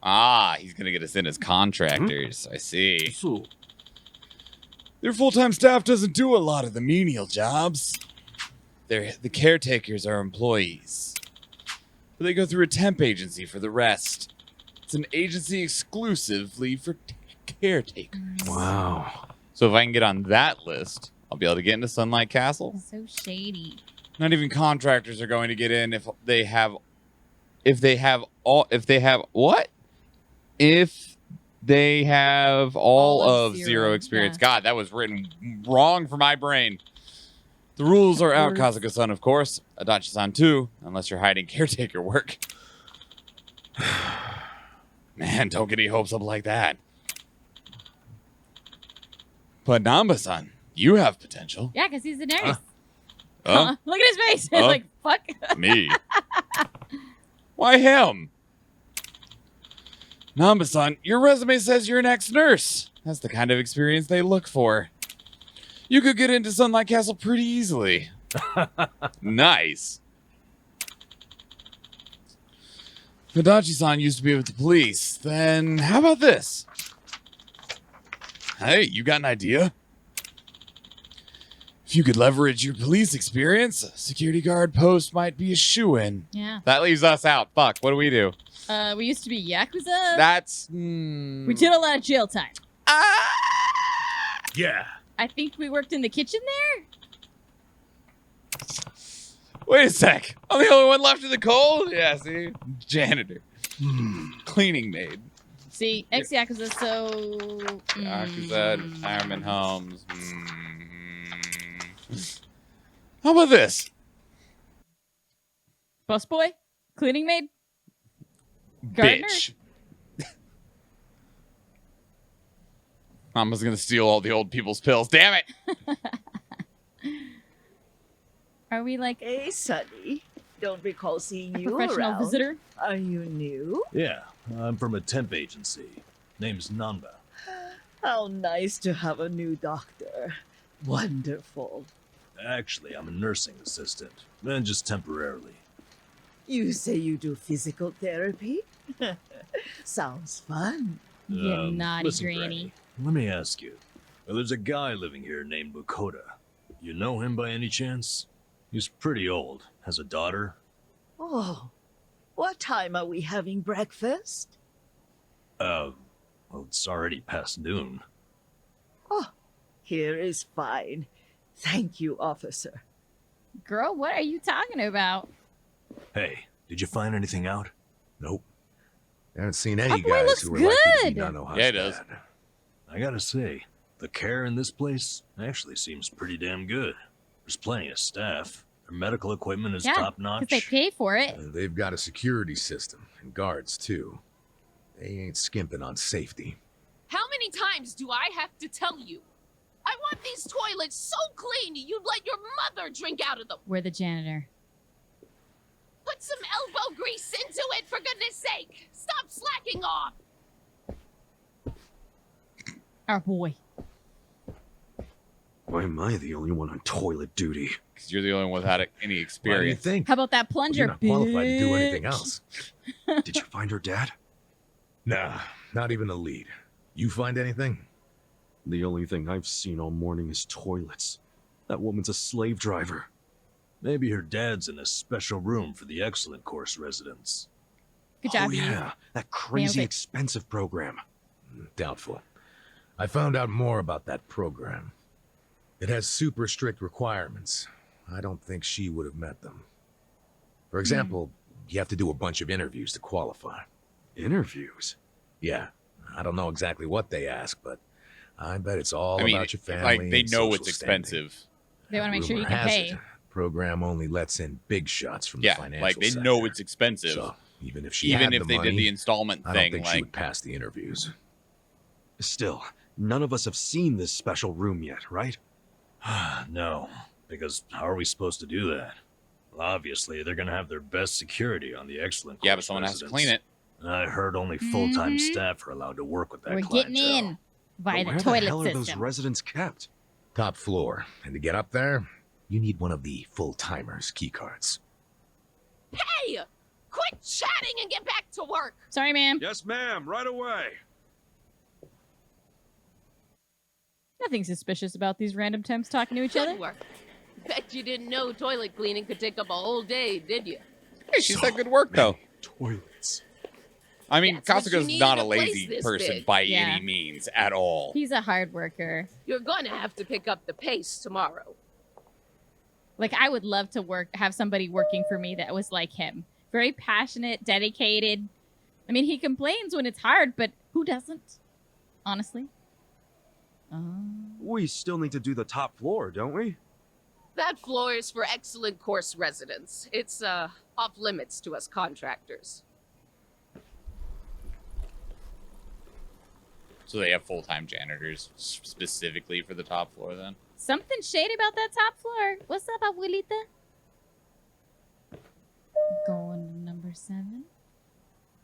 Ah, he's going to get us in as contractors. I see. Their full-time staff doesn't do a lot of the menial jobs. The caretakers are employees. But they go through a temp agency for the rest. It's an agency exclusively for caretakers. Wow. So if I can get on that list, I'll be able to get into Sunlight Castle. So shady. Not even contractors are going to get in if they have all of zero experience. Yeah. God, that was written wrong for my brain. The rules are out, Kazuka-san, of course. Adachi-san, too, unless you're hiding caretaker work. Man, don't get any hopes up like that. But Namba-san, you have potential. Yeah, because he's a nurse. Huh? Look at his face. He's like, fuck. Me? Why him? Namba-san, your resume says you're an ex-nurse. That's the kind of experience they look for. You could get into Sunlight Castle pretty easily. Nice. Hidachi-san used to be with the police. Then how about this? Hey, you got an idea? If you could leverage your police experience, a security guard post might be a shoo-in. Yeah. That leaves us out. Fuck, what do we do? We used to be Yakuza. That's... We did a lot of jail time. Yeah. I think we worked in the kitchen there. Wait a sec. I'm the only one left in the cold? Yeah, see? Janitor. Cleaning maid. See, ex-Yakuza, so... Yakuza, Ironman Homes. How about this? Busboy? Cleaning maid? Gardener? Bitch. Mama's gonna steal all the old people's pills. Damn it! Are we like Hey, Sonny. Don't recall seeing a you professional around. visitor? Are you new? Yeah, I'm from a temp agency. Name's Namba. How nice to have a new doctor. Wonderful. Actually, I'm a nursing assistant, and just temporarily. You say you do physical therapy? Sounds fun. You naughty listen, granny. Let me ask you. There's a guy living here named Bukoda. You know him by any chance? He's pretty old. Has a daughter. Oh, what time are we having breakfast? Well, it's already past noon. Oh, here is fine. Thank you, officer. Girl, what are you talking about? Hey, did you find anything out? Nope. I haven't seen any Our boy guys looks who are likely to be good. Nanoha's Yeah, he does. dad. I gotta say, the care in this place actually seems pretty damn good. There's plenty of staff. Their medical equipment is Yeah, top because notch. they pay for it. And they've got a security system and guards too. They ain't skimping on safety. How many times do I have to tell you? I want these toilets so clean you'd let your mother drink out of them. We're the janitor. Put some elbow grease into it, for goodness sake. Stop slacking off. Our boy. Why am I the only one on toilet duty? Because you're the only one without any experience. think? How about that plunger? You're not qualified to do bitch? anything else. Did you find her dad? Nah, not even a lead. You find anything? The only thing I've seen all morning is toilets. That woman's a slave driver. Maybe her dad's in a special room for the excellent course residents. Good job, Oh Eve. yeah, that crazy it. expensive program. Doubtful. I found out more about that program. It has super strict requirements. I don't think she would have met them. For example, you have to do a bunch of interviews to qualify. Interviews? Yeah. I don't know exactly what they ask, but I bet it's all I mean, about your family. like, they and know social it's standing. expensive. They want to make sure you Rumor can has pay. it, program only lets in big shots from the Yeah, financial like, they sector. know it's expensive. So, even if she Even had if the they money, did the installment I don't thing, think she like, would pass the interviews. Still, none of us have seen this special room yet, right? No, because how are we supposed to do that? Well, obviously, they're gonna have their best security on the excellent yeah, but course someone has to residents. clean it. I heard only full-time Mhm. staff are allowed to work with that We're clientele. getting in via But the where the hell toilet are those system. residents kept? Top floor. And to get up there, you need one of the full-timers keycards. Hey! Quit chatting and get back to work. Sorry, ma'am. Yes, ma'am, right away. Nothing suspicious about these random temps talking to each other. Good work. Bet you didn't know toilet cleaning could take up a whole day, did you? Hey, she said good work, though. Toilets. I mean, That's what you Kasuga's need not a to place lazy this person big. by Yeah. any means at all. He's a hard worker. You're gonna have to pick up the pace tomorrow. Like, I would love to have somebody working for me that was like him. Very passionate, dedicated. I mean, he complains when it's hard, but who doesn't? Honestly. We still need to do the top floor, don't we? That floor is for excellent course residents. It's, off limits to us contractors. So they have full-time janitors specifically for the top floor, then? Something shady about that top floor. What's up, abuelita? Going to number 7.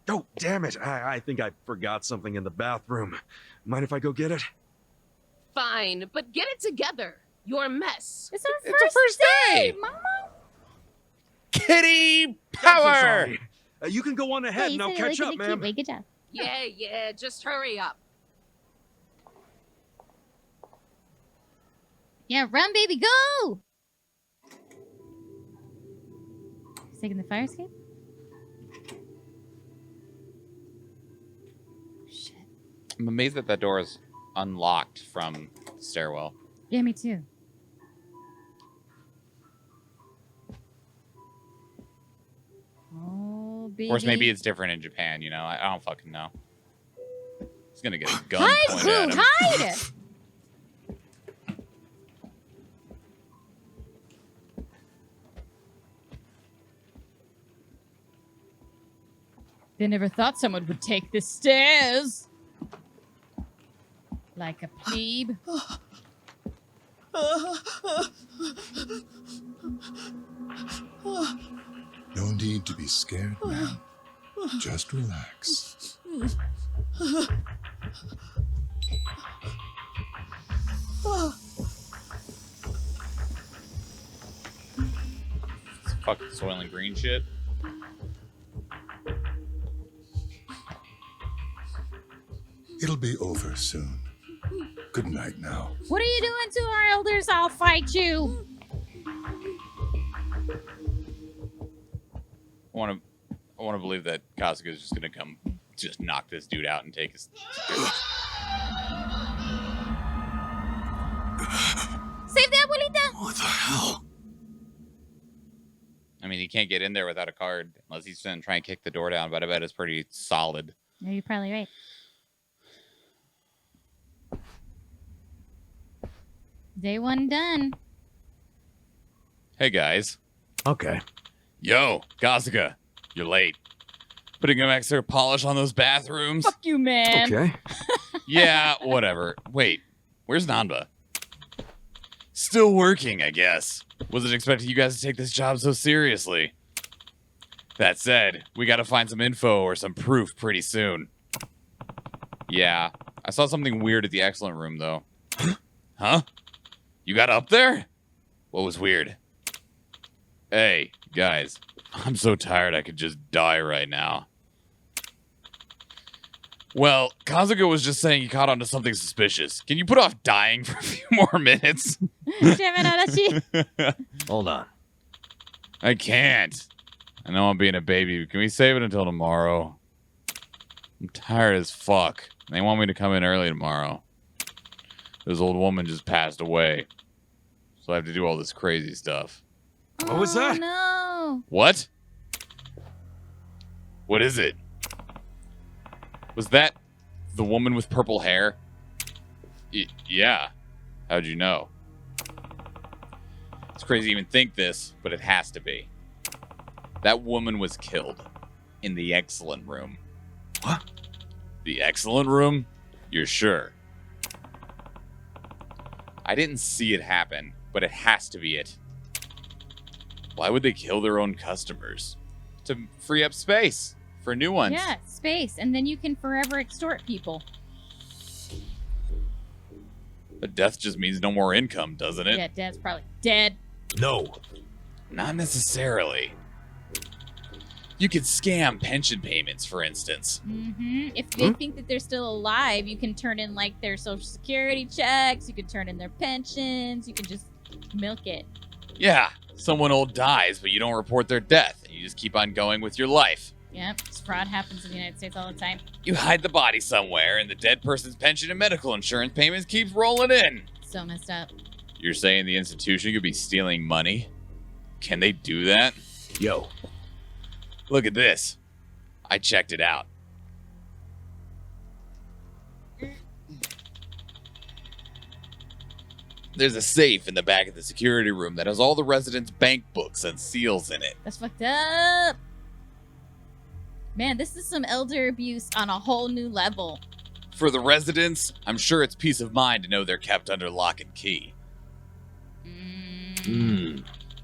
Oh, damn it. I think I forgot something in the bathroom. Mind if I go get it? Fine, but get it together. You're a mess. It's our It's the first day! Mama. Kitty I'm so power! sorry. You can go on ahead and I'll catch up, ma'am. Wait, good job. Yeah, just hurry up. Yeah, run, baby, go! He's taking the fire escape? Shit. I'm amazed that door is unlocked from the stairwell. Yeah, me too. Oh, baby. Of course, maybe it's different in Japan, you know? I don't fucking know. He's gonna get a gun Hide, pointed at Boo, him. hide! They never thought someone would take the stairs. Like a plebe. No need to be scared, ma'am. Just relax. It's fucking soil and green shit. It'll be over soon. Good night now. What are you doing to our elders? I'll fight you. I want to believe that Kasuga is just gonna come, just knock this dude out and take his. Save the abuelita. What the hell? I mean, he can't get in there without a card unless he's gonna try and kick the door down. But I bet it's pretty solid. Yeah, you're probably right. Day one done. Hey guys. Okay. Yo, Kasuga, you're late. Putting some extra polish on those bathrooms. Fuck you, man. Okay. Yeah, whatever. Wait, where's Nanba? Still working, I guess. Wasn't expecting you guys to take this job so seriously. That said, we gotta find some info or some proof pretty soon. Yeah, I saw something weird at the excellent room, though. Huh? You got up there? What was weird? Hey, guys, I'm so tired I could just die right now. Well, Kasuga was just saying he caught on to something suspicious. Can you put off dying for a few more minutes? Hold on. I can't. I know I'm being a baby, but can we save it until tomorrow? I'm tired as fuck. They want me to come in early tomorrow. This old woman just passed away. So I have to do all this crazy stuff. What was that? No. What? What is it? Was that the woman with purple hair? Yeah. How'd you know? It's crazy to even think this, but it has to be. That woman was killed in the excellent room. What? The excellent room? You're sure? I didn't see it happen, but it has to be it. Why would they kill their own customers? To free up space for new ones. Yeah, space. And then you can forever extort people. But death just means no more income, doesn't it? Yeah, Dad's probably dead. No. Not necessarily. You could scam pension payments, for instance. Mm-hmm. If they think that they're still alive, you can turn in like their social security checks. You can turn in their pensions. You can just milk it. Yeah, someone old dies, but you don't report their death, and you just keep on going with your life. Yep, this fraud happens in the United States all the time. You hide the body somewhere, and the dead person's pension and medical insurance payments keeps rolling in. So messed up. You're saying the institution could be stealing money? Can they do that? Yo. Look at this. I checked it out. There's a safe in the back of the security room that has all the residents' bank books and seals in it. That's fucked up. Man, this is some elder abuse on a whole new level. For the residents, I'm sure it's peace of mind to know they're kept under lock and key.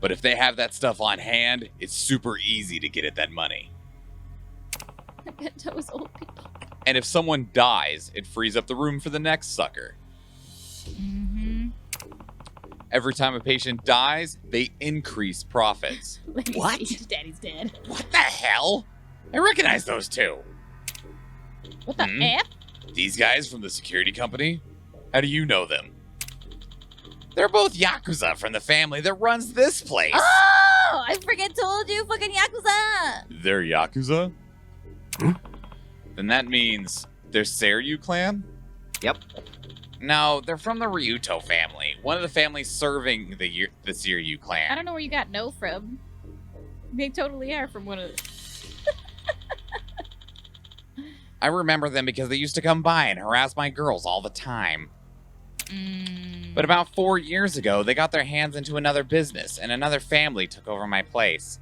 But if they have that stuff on hand, it's super easy to get at that money. I bet those old people. And if someone dies, it frees up the room for the next sucker. Mm-hmm. Every time a patient dies, they increase profits. What? Daddy's dead. What the hell? I recognize those two. What the F? These guys from the security company? How do you know them? They're both Yakuza from the family that runs this place. Oh! I freaking told you, fucking Yakuza! They're Yakuza? Then that means they're Seiryu clan? Yep. No, they're from the Ryuto family. One of the families serving the Seiryu I clan. don't know where you got no from. They totally are from one of the... I remember them because they used to come by and harass my girls all the time. But about 4 years ago, they got their hands into another business, and another family took over my place.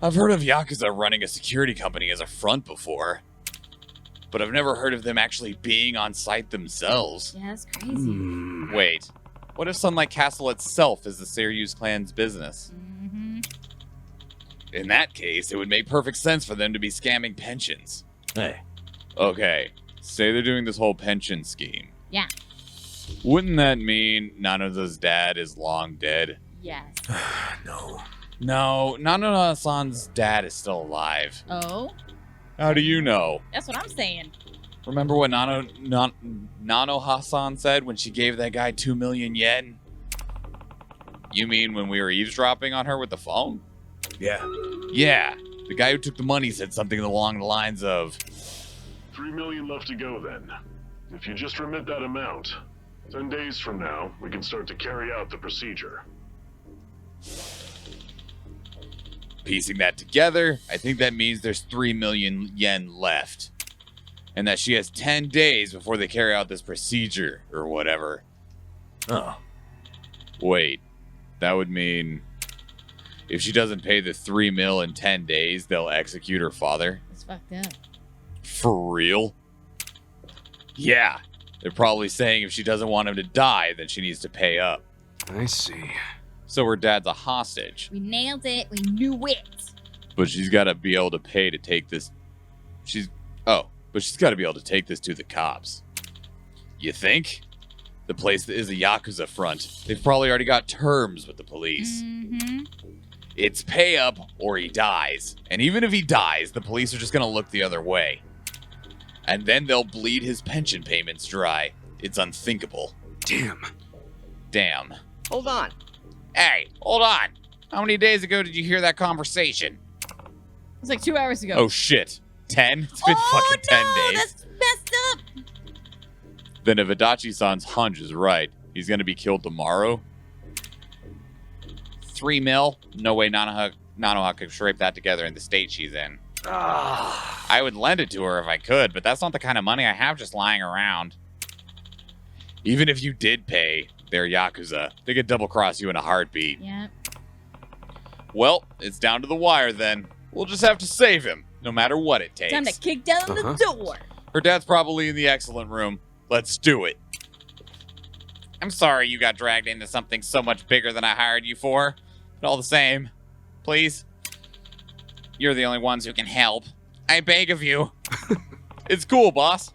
I've heard of Yakuza running a security company as a front before, but I've never heard of them actually being on site themselves. Yeah, that's crazy. Wait, what if Sunlight Castle itself is the Seiryu's clan's business? In that case, it would make perfect sense for them to be scamming pensions. Hey. Okay, say they're doing this whole pension scheme. Yeah. Wouldn't that mean Nanoda's dad is long dead? Yes. No. No, Nanoda-san's dad is still alive. Oh? How do you know? That's what I'm saying. Remember what Nano Hassan said when she gave that guy 2 million yen? You mean when we were eavesdropping on her with the phone? Yeah. Yeah. The guy who took the money said something along the lines of 3 million left to go then. If you just remit that amount, 10 days from now, we can start to carry out the procedure. Piecing that together, I think that means there's 3 million yen left. And that she has 10 days before they carry out this procedure, or whatever. Oh. Wait, that would mean if she doesn't pay the 3 mil in 10 days, they'll execute her father? It's fucked up. For real? Yeah. They're probably saying if she doesn't want him to die, then she needs to pay up. I see. So her dad's a hostage. We nailed it. We knew it. But she's got to be able to pay to take this. But she's got to be able to take this to the cops. You think? The place is a Yakuza front. They've probably already got terms with the police. Mm-hmm. It's pay up or he dies. And even if he dies, the police are just going to look the other way. And then they'll bleed his pension payments dry. It's unthinkable. Damn. Hold on. Hey, hold on. How many days ago did you hear that conversation? It was like 2 hours ago. Oh, shit. 10? It's been fucking 10 days. That's messed up. Then if Adachi-san's hunch is right, he's going to be killed tomorrow. 3 mil? No way Nanoha could scrape that together in the state she's in. I would lend it to her if I could, but that's not the kind of money I have just lying around. Even if you did pay, they're Yakuza. They could double-cross you in a heartbeat. Yep. Well, it's down to the wire then. We'll just have to save him, no matter what it takes. Time to kick down the door. Her dad's probably in the excellent room. Let's do it. I'm sorry you got dragged into something so much bigger than I hired you for. But all the same, please. You're the only ones who can help. I beg of you. It's cool, boss.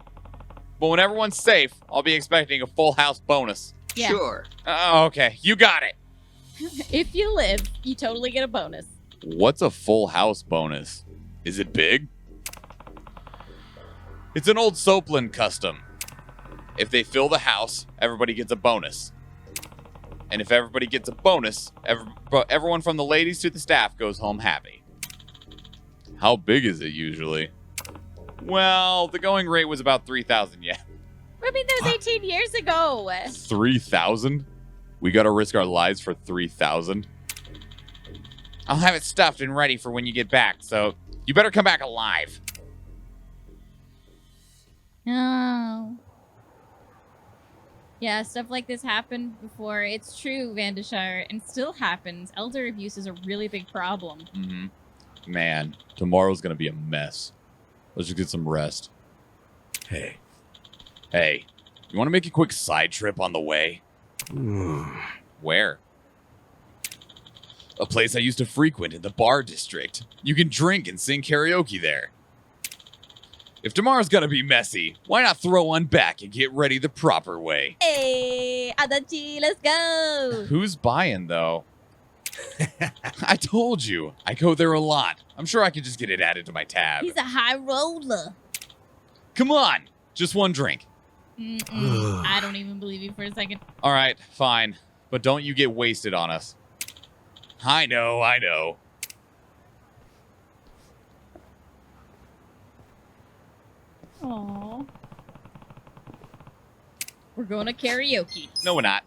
But when everyone's safe, I'll be expecting a full house bonus. Yeah. Sure. Okay, you got it. If you live, you totally get a bonus. What's a full house bonus? Is it big? It's an old Soapland custom. If they fill the house, everybody gets a bonus. And if everybody gets a bonus, everyone from the ladies to the staff goes home happy. How big is it usually? Well, the going rate was about 3,000 yen. I mean, that was 18 years ago. 3,000? We gotta risk our lives for 3,000? I'll have it stuffed and ready for when you get back, so you better come back alive. No. Yeah, stuff like this happened before. It's true, Vandashire, and still happens. Elder abuse is a really big problem. Mm-hmm. Man, tomorrow's gonna be a mess. Let's just get some rest. Hey, you want to make a quick side trip on the way? Where? A place I used to frequent in the bar district. You can drink and sing karaoke there. If tomorrow's gonna be messy, why not throw one back and get ready the proper way? Hey, Adachi, let's go. Who's buying, though? I told you. I go there a lot. I'm sure I could just get it added to my tab. He's a high roller. Come on. Just one drink. I don't even believe you for a second. All right, fine. But don't you get wasted on us. I know. Aww. We're going to karaoke. No, we're not.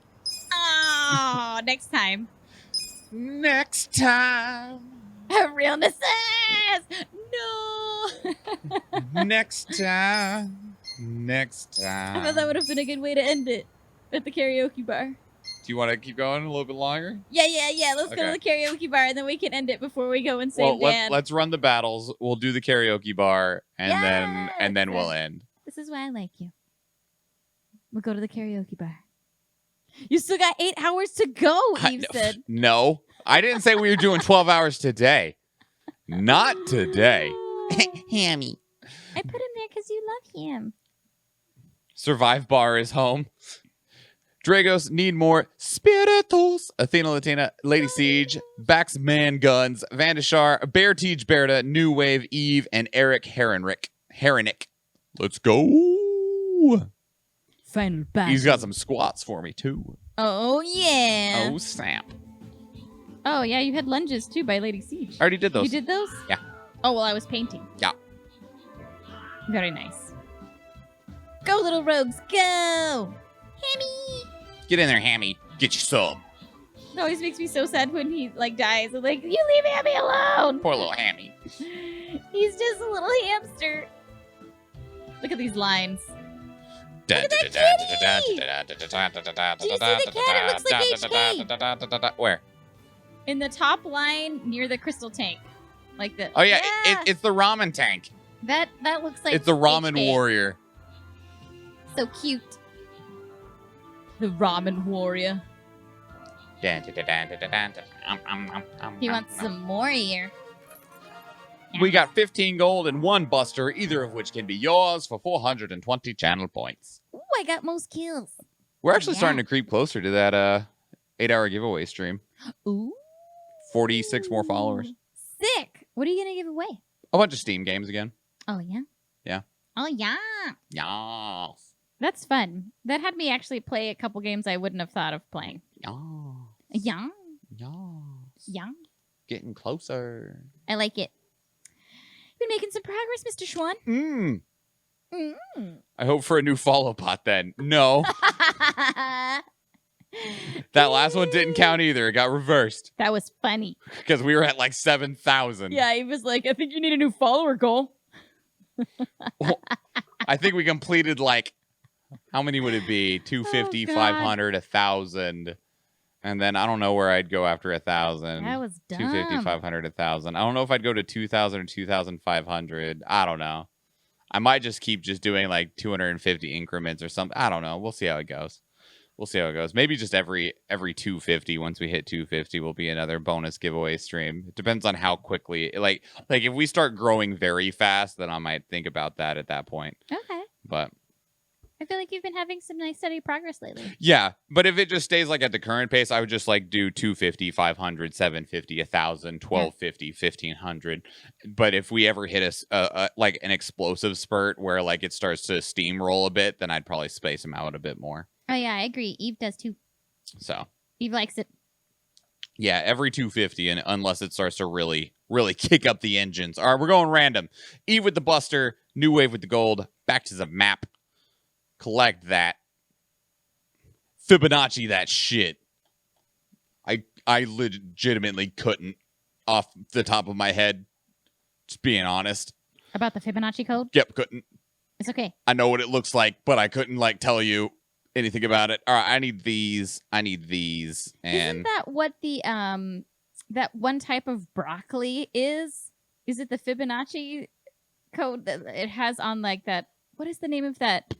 Oh, next time. Next time. Realness. No. Next time. I thought that would have been a good way to end it at the karaoke bar. Do you want to keep going a little bit longer? Yeah. Let's go to the karaoke bar, and then we can end it before we go and save Dan. Let's run the battles. We'll do the karaoke bar, and then we'll end. This is why I like you. We'll go to the karaoke bar. You still got 8 hours to go, Eve said. No, I didn't say we were doing 12 hours today. Not today. Hammy. I put him there because you love him. Survive bar is home. Dragos need more spiritus. Athena Latina, Lady Siege, Bax Man Guns, Vandashar, Bear Teach Berta, New Wave, Eve, and Eric Heronick. Let's go. Final battle. He's got some squats for me too. Oh, yeah. Oh, snap. Oh, yeah, you had lunges too by Lady Siege. I already did those. You did those? Yeah. Oh, well, I was painting. Yeah. Very nice. Go, little rogues, go! Hammy! Get in there, Hammy. Get your sub. It always makes me so sad when he, like, dies. I'm like, you leave Hammy alone! Poor little Hammy. He's just a little hamster. Look at these lines. Where? Do you see the cat? It looks like HK. Where? In the top line near the crystal tank. Like the... Oh, yeah. It's the ramen tank. That looks like It's the ramen HK. warrior. So cute. The ramen warrior. He wants some more here. We got 15 gold and 1 buster, either of which can be yours for 420 channel points. Ooh, I got most kills. We're actually starting to creep closer to that 8-hour giveaway stream. Ooh. 46 more followers. Sick. What are you going to give away? A bunch of Steam games again. Oh, yeah? Yeah. Oh, yeah. Yes. That's fun. That had me actually play a couple games I wouldn't have thought of playing. Yes. Yeah. Yes. Yeah. Getting closer. I like it. Been making some progress, Mr. Schwan. I hope for a new follow pot then. No. That last one didn't count either. It got reversed. That was funny. Because we were at like 7,000. Yeah, he was like, I think you need a new follower goal. I think we completed like, how many would it be? 250, 500, 1,000. And then I don't know where I'd go after 1,000. That was dumb. 250, 500, 1,000. I don't know if I'd go to 2,000 or 2,500. I don't know. I might just keep just doing like 250 increments or something. I don't know. We'll see how it goes. We'll see how it goes. Maybe just every 250. Once we hit 250, will be another bonus giveaway stream. It depends on how quickly. Like if we start growing very fast, then I might think about that at that point. Okay. But I feel like you've been having some nice steady progress lately. yeah, but if it just stays like at the current pace, I would just like do 250, 500, 750, 1,000, 1,250, 1,500. But if we ever hit a like an explosive spurt where like it starts to steamroll a bit, then I'd probably space them out a bit more. Oh, yeah, I agree. Eve does too. So Eve likes it. yeah, every 250, and unless it starts to really kick up the engines. All right, we're going random. Eve with the buster, New Wave with the gold, back to the map. Collect that. Fibonacci that shit. I legitimately couldn't off the top of my head. Just being honest. About the Fibonacci code? Yep, couldn't. It's okay. I know what it looks like, but I couldn't like tell you anything about it. All right, I need these. And Isn't that what the that one type of broccoli is? Is it the Fibonacci code that it has on like that? What is the name of that?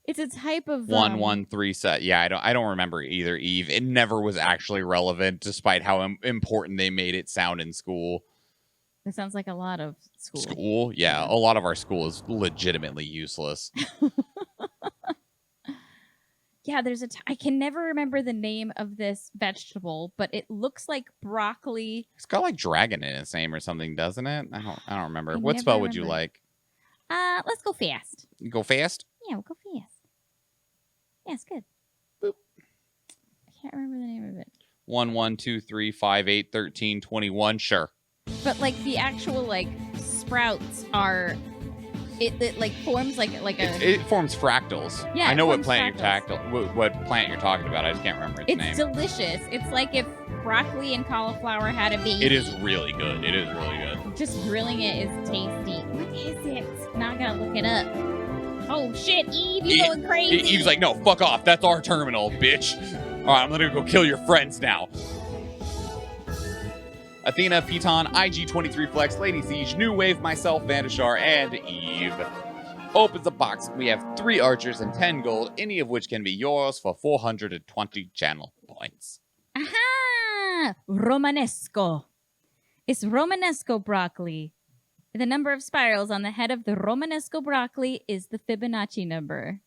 It's a type of 113 set. Yeah, I don't remember either, Eve. It never was actually relevant, despite how important they made it sound in school. It sounds like a lot of school. School? Yeah, a lot of our school is legitimately useless. Yeah, there's I can never remember the name of this vegetable, but it looks like broccoli. It's got like dragon in its name or something, doesn't it? I don't remember. I What never spell would you remember. like? Let's go fast. Go fast? Yeah, we'll go fast. Yeah, it's good. Boop. I can't remember the name of it. 1, 1, 2, 3, 5, 8, 13, 21. Sure. But like the actual like sprouts are, it like forms like a. It forms fractals. Yeah, I it know what forms plant fractals. what plant you're talking about. I just can't remember its name. It's delicious. It's like if broccoli and cauliflower had a baby. It is really good. It is really good. Just grilling it is tasty. What is it? Now I gotta look it up. Oh shit, Eve, you going crazy? Eve's like, no, fuck off. That's our terminal, bitch. All right, I'm gonna go kill your friends now. Athena, Piton, IG23 Flex, Lady Siege, New Wave, myself, Vandashar, and Eve. Opens the box. We have 3 archers and 10 gold, any of which can be yours for 420 channel points. Aha! Romanesco. It's Romanesco broccoli. The number of spirals on the head of the Romanesco broccoli is the Fibonacci number.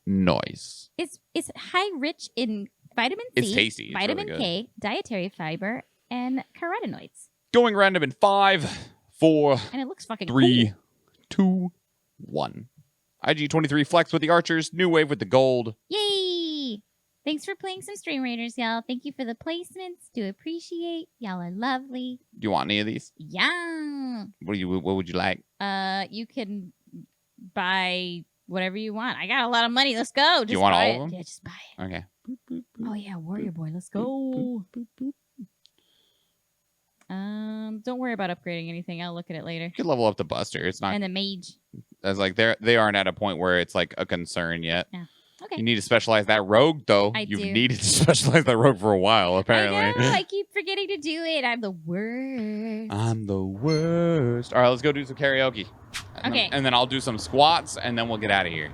Nice. It's high rich in vitamin C, It's tasty. It's vitamin really good. K, dietary fiber, and carotenoids. Going random in 5, 4, And it looks fucking 3, 2, 1. IG-23 Flex with the archers. New wave with the gold. Yay! Thanks for playing some Stream Raiders, y'all. Thank you for the placements. Do appreciate. Y'all are lovely. Do you want any of these? Yeah. What would you like? You can buy whatever you want. I got a lot of money. Let's go. Do you want buy all it. of them? Yeah, just buy it. Okay. Oh yeah, Warrior Boy. Let's go. Don't worry about upgrading anything. I'll look at it later. You could level up the Buster. It's not. And the Mage. That's like they aren't at a point where it's like a concern yet. Yeah. Okay. You need to specialize that rogue though. You've do. needed to specialize that rogue for a while apparently. I know. I keep forgetting to do it. I'm the worst. I'm the worst. All right, let's go do some karaoke. Okay. And then I'll do some squats, and then we'll get out of here.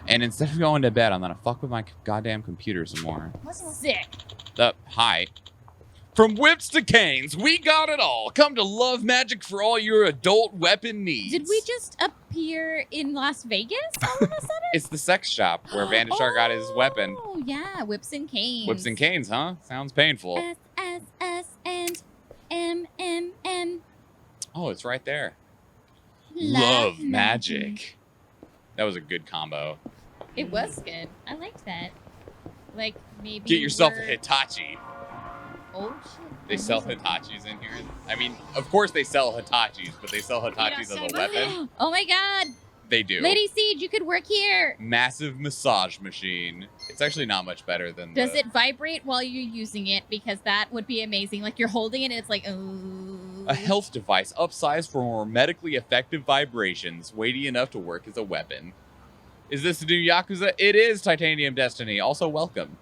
And instead of going to bed, I'm gonna fuck with my goddamn computer some more. Sick. Hi. From whips to canes, we got it all. Come to Love Magic for all your adult weapon needs. Did we just appear in Las Vegas all of a sudden? It's the sex shop where Vandashar got his weapon. Oh yeah, whips and canes. Whips and canes, huh? Sounds painful. S and M. Oh, it's right there. Love Magic. That was a good combo. It was good. I liked that. Like maybe Get yourself a we're- Hitachi. Oh shit. They sell Hitachis in here. I mean, of course they sell Hitachis, but they sell Hitachis as a weapon. Oh my god. They do. Lady Siege, you could work here. Massive massage machine. It's actually not much better than Does it vibrate while you're using it? Because that would be amazing. Like you're holding it and it's like, a health device upsized for more medically effective vibrations, weighty enough to work as a weapon. Is this the new Yakuza? It is Titanium Destiny. Also welcome.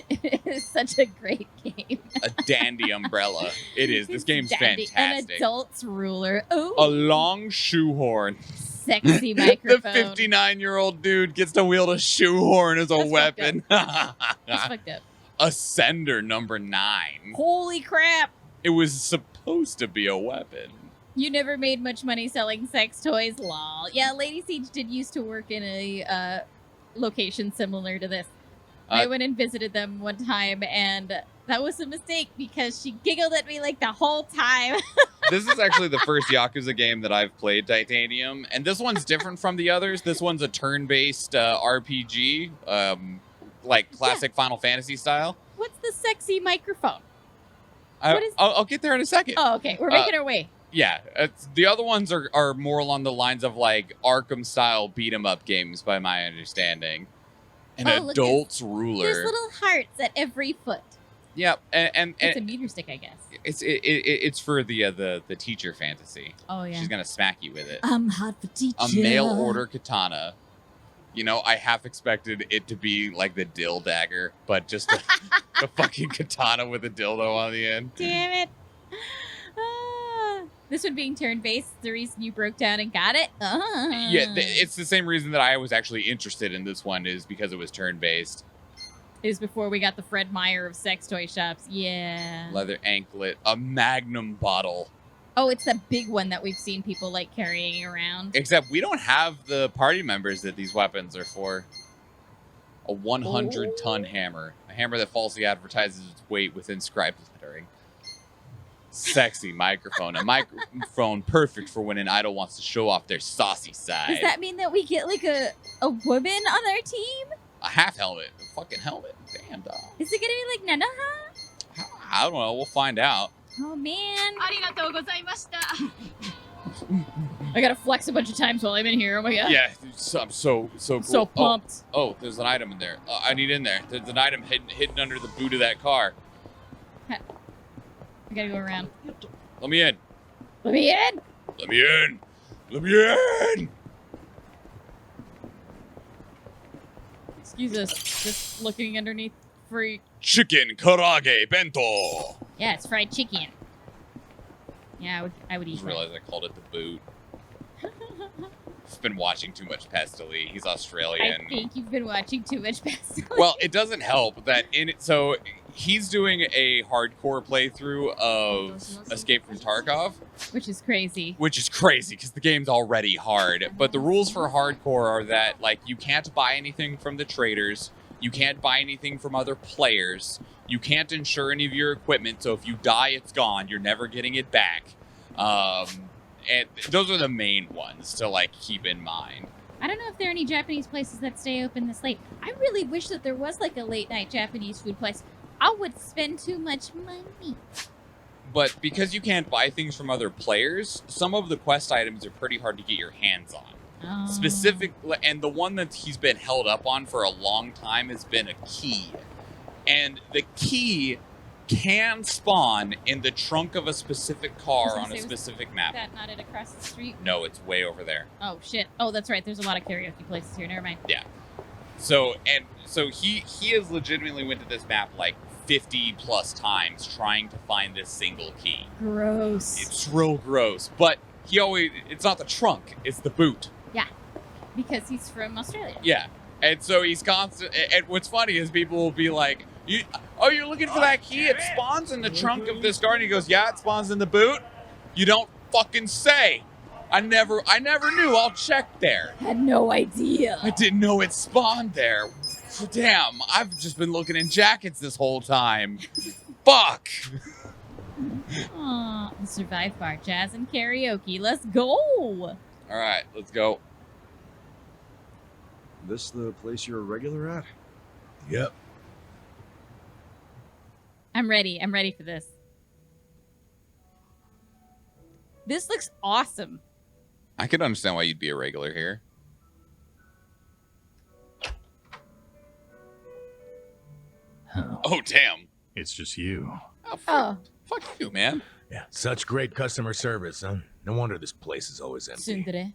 It is such a great game. A dandy umbrella. It is. This game's Dandy. fantastic. An adult's ruler. Oh, A long shoehorn. sexy The microphone. 59-year-old dude gets to wield a shoehorn as a That's weapon. That's fucked up. Ascender number 9. Holy crap. It was supposed to be a weapon. You never made much money selling sex toys, lol. Yeah, Lady Siege did used to work in a location similar to this. I went and visited them one time, and that was a mistake because she giggled at me like the whole time. This is actually the first Yakuza game that I've played Titanium, and this one's different from the others. This one's a turn-based RPG, like classic Final Fantasy style. What's the sexy microphone? I'll get there in a second. Oh, okay. We're making our way. Yeah, the other ones are more along the lines of like Arkham-style beat-em-up games, by my understanding. An Oh, look, adult's ruler. There's little hearts at every foot. Yep, and It's a meter stick, I guess. it's for the teacher fantasy. Oh, yeah. She's gonna smack you with it. I'm hot for teacher. A mail order katana. You know, I half expected it to be like the dill dagger, but just a fucking katana with a dildo on the end. Damn it. This one being turn-based, the reason you broke down and got it? Yeah, it's the same reason that I was actually interested in this one is because it was turn-based. Is before we got the Fred Meyer of sex toy shops. Yeah. Leather anklet, a magnum bottle. Oh, it's the big one that we've seen people like carrying around. Except we don't have the party members that these weapons are for. A 100-ton hammer. A hammer that falsely advertises its weight with inscribed lettering. Sexy microphone. A microphone perfect for when an idol wants to show off their saucy side. Does that mean that we get like a woman on our team? A half helmet. A fucking helmet. Damn, dog. Is it gonna be like Nanoha? I don't know. We'll find out. Oh man. ありがとうございました。 I gotta flex a bunch of times while I'm in here. Oh my god. Yeah, I'm so cool. So pumped. Oh, there's an item in there. I need in there. There's an item hidden under the boot of that car. I gotta go around. Let me in. Let me in. Let me in. Let me in. Excuse us. Just looking underneath free. Chicken karage bento. Yeah, it's fried chicken. Yeah, I would I eat just that. realized I called it the boot. I've been watching too much Pestily. He's I Australian. think you've been watching too much Past. Well, it doesn't help that in it. So he's doing a hardcore playthrough of Escape from Tarkov. Which is crazy. Which is crazy, because the game's already hard. But the rules for hardcore are that, like, you can't buy anything from the traders. You can't buy anything from other players. You can't insure any of your equipment, so if you die, it's gone. You're never getting it back. And those are the main ones to, like, keep in mind. I don't know if there are any Japanese places that stay open this late. I really wish that there was, like, a late-night Japanese food place. I would spend too much money. But because you can't buy things from other players, some of the quest items are pretty hard to get your hands on. Oh. Specifically, and the one that he's been held up on for a long time has been a key. And the key can spawn in the trunk of a specific car on a specific map. That not it across the street? No, it's way over there. Oh, shit. Oh, that's right. There's a lot of karaoke places here. Never mind. Yeah. So he has legitimately went to this map like 50 plus times trying to find this single key. Gross. It's real gross. But it's not the trunk, it's the boot. Yeah. Because he's from Australia. Yeah. And so he's constant. And what's funny is people will be like, you're looking for that key? It spawns in the trunk of this car. And he goes, yeah, it spawns in the boot. You don't fucking say. I never knew. I'll check there. Had no idea. I didn't know it spawned there. Damn, I've just been looking in jackets this whole time. Fuck. Aw, the Survive Bar, jazz and karaoke. Let's go. All right, let's go. This the place you're a regular at? Yep. I'm ready. I'm ready for this. This looks awesome. I could understand why you'd be a regular here. Oh, damn. It's just you. Oh. Fuck you, man. Yeah, such great customer service, huh? No wonder this place is always empty. Tsundere.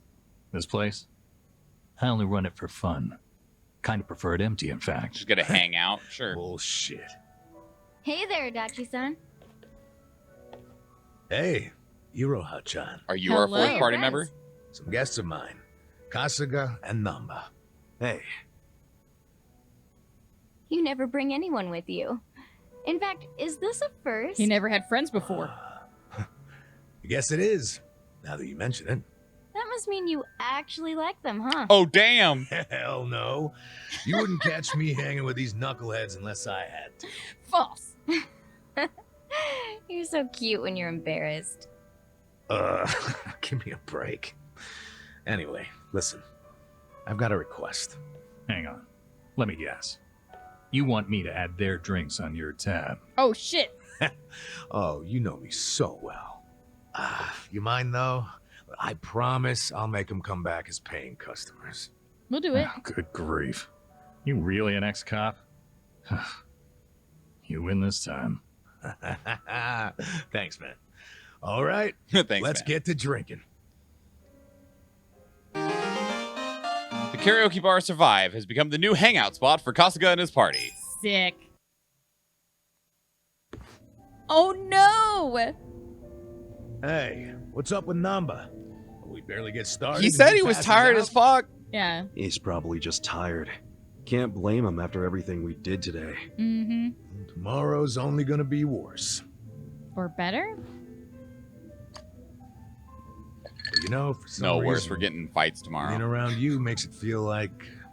This place? I only run it for fun. Kind of prefer it empty, in fact. Just gonna hang out? Sure. Bullshit. Hey there, Dachi-san. Hey, Iroha-chan. Are you our fourth party member? Some guests of mine. Kasuga and Namba. Hey. You never bring anyone with you. In fact, is this a first? He never had friends before. I guess it is, now that you mention it. That must mean you actually like them, huh? Oh, damn. Hell no. You wouldn't catch me hanging with these knuckleheads unless I had to. False. You're so cute when you're embarrassed. Give me a break. Anyway, listen. I've got a request. Hang on. Let me guess. You want me to add their drinks on your tab? Oh, shit. Oh, you know me so well. You mind, though? I promise I'll make them come back as paying customers. We'll do it. Oh, good grief. You really an ex-cop? You win this time. Thanks, man. All right. Thanks, Let's man. get to drinking. The karaoke bar Survive has become the new hangout spot for Kasuga and his party. Sick. Oh, no. Hey, what's up with Namba? We barely get started. He said he was passes tired out? as fuck. Yeah. He's probably just tired. Can't blame him after everything we did today. Mm-hmm. Tomorrow's only gonna be worse. Or better? But you know, for some No, reason, worse. We're getting fights being tomorrow. around you makes it feel like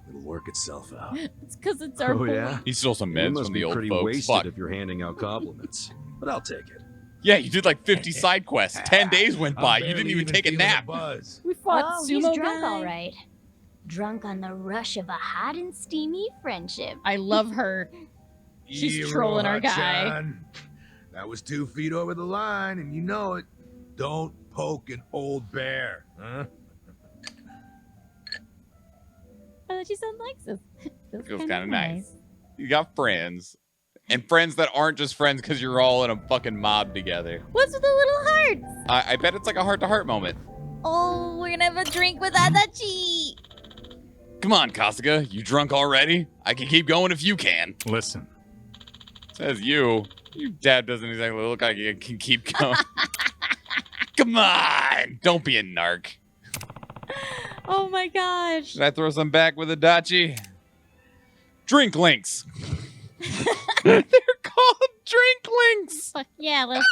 it'll work itself out. It's because it's our boy. He stole some You meds must from be the old pretty folks. wasted Fuck. if you're handing out compliments. But I'll take it. Yeah, you did like 50 side quests. 10 days went I'm by. You barely didn't even take a feeling nap. buzz. We fought Oh, sumo he's drunk, guy. all right. Drunk on the rush of a hot and steamy friendship. I love her. She's trolling our guy. Iroha-chan. That was 2 feet over the line, and you know it. Don't poke an old bear, huh? Oh, she sounds likes us. Feels kind of nice. You got friends. And friends that aren't just friends because you're all in a fucking mob together. What's with the little hearts? I bet it's like a heart-to-heart moment. Oh, we're gonna have a drink with Adachi. Come on, Kasuga. You drunk already? I can keep going if you can. Listen. Says you. Your dad doesn't exactly look like you can keep going. Come on. Don't be a narc. Oh my gosh. Should I throw some back with Adachi? Drink links. They're called links. Fuck yeah, let's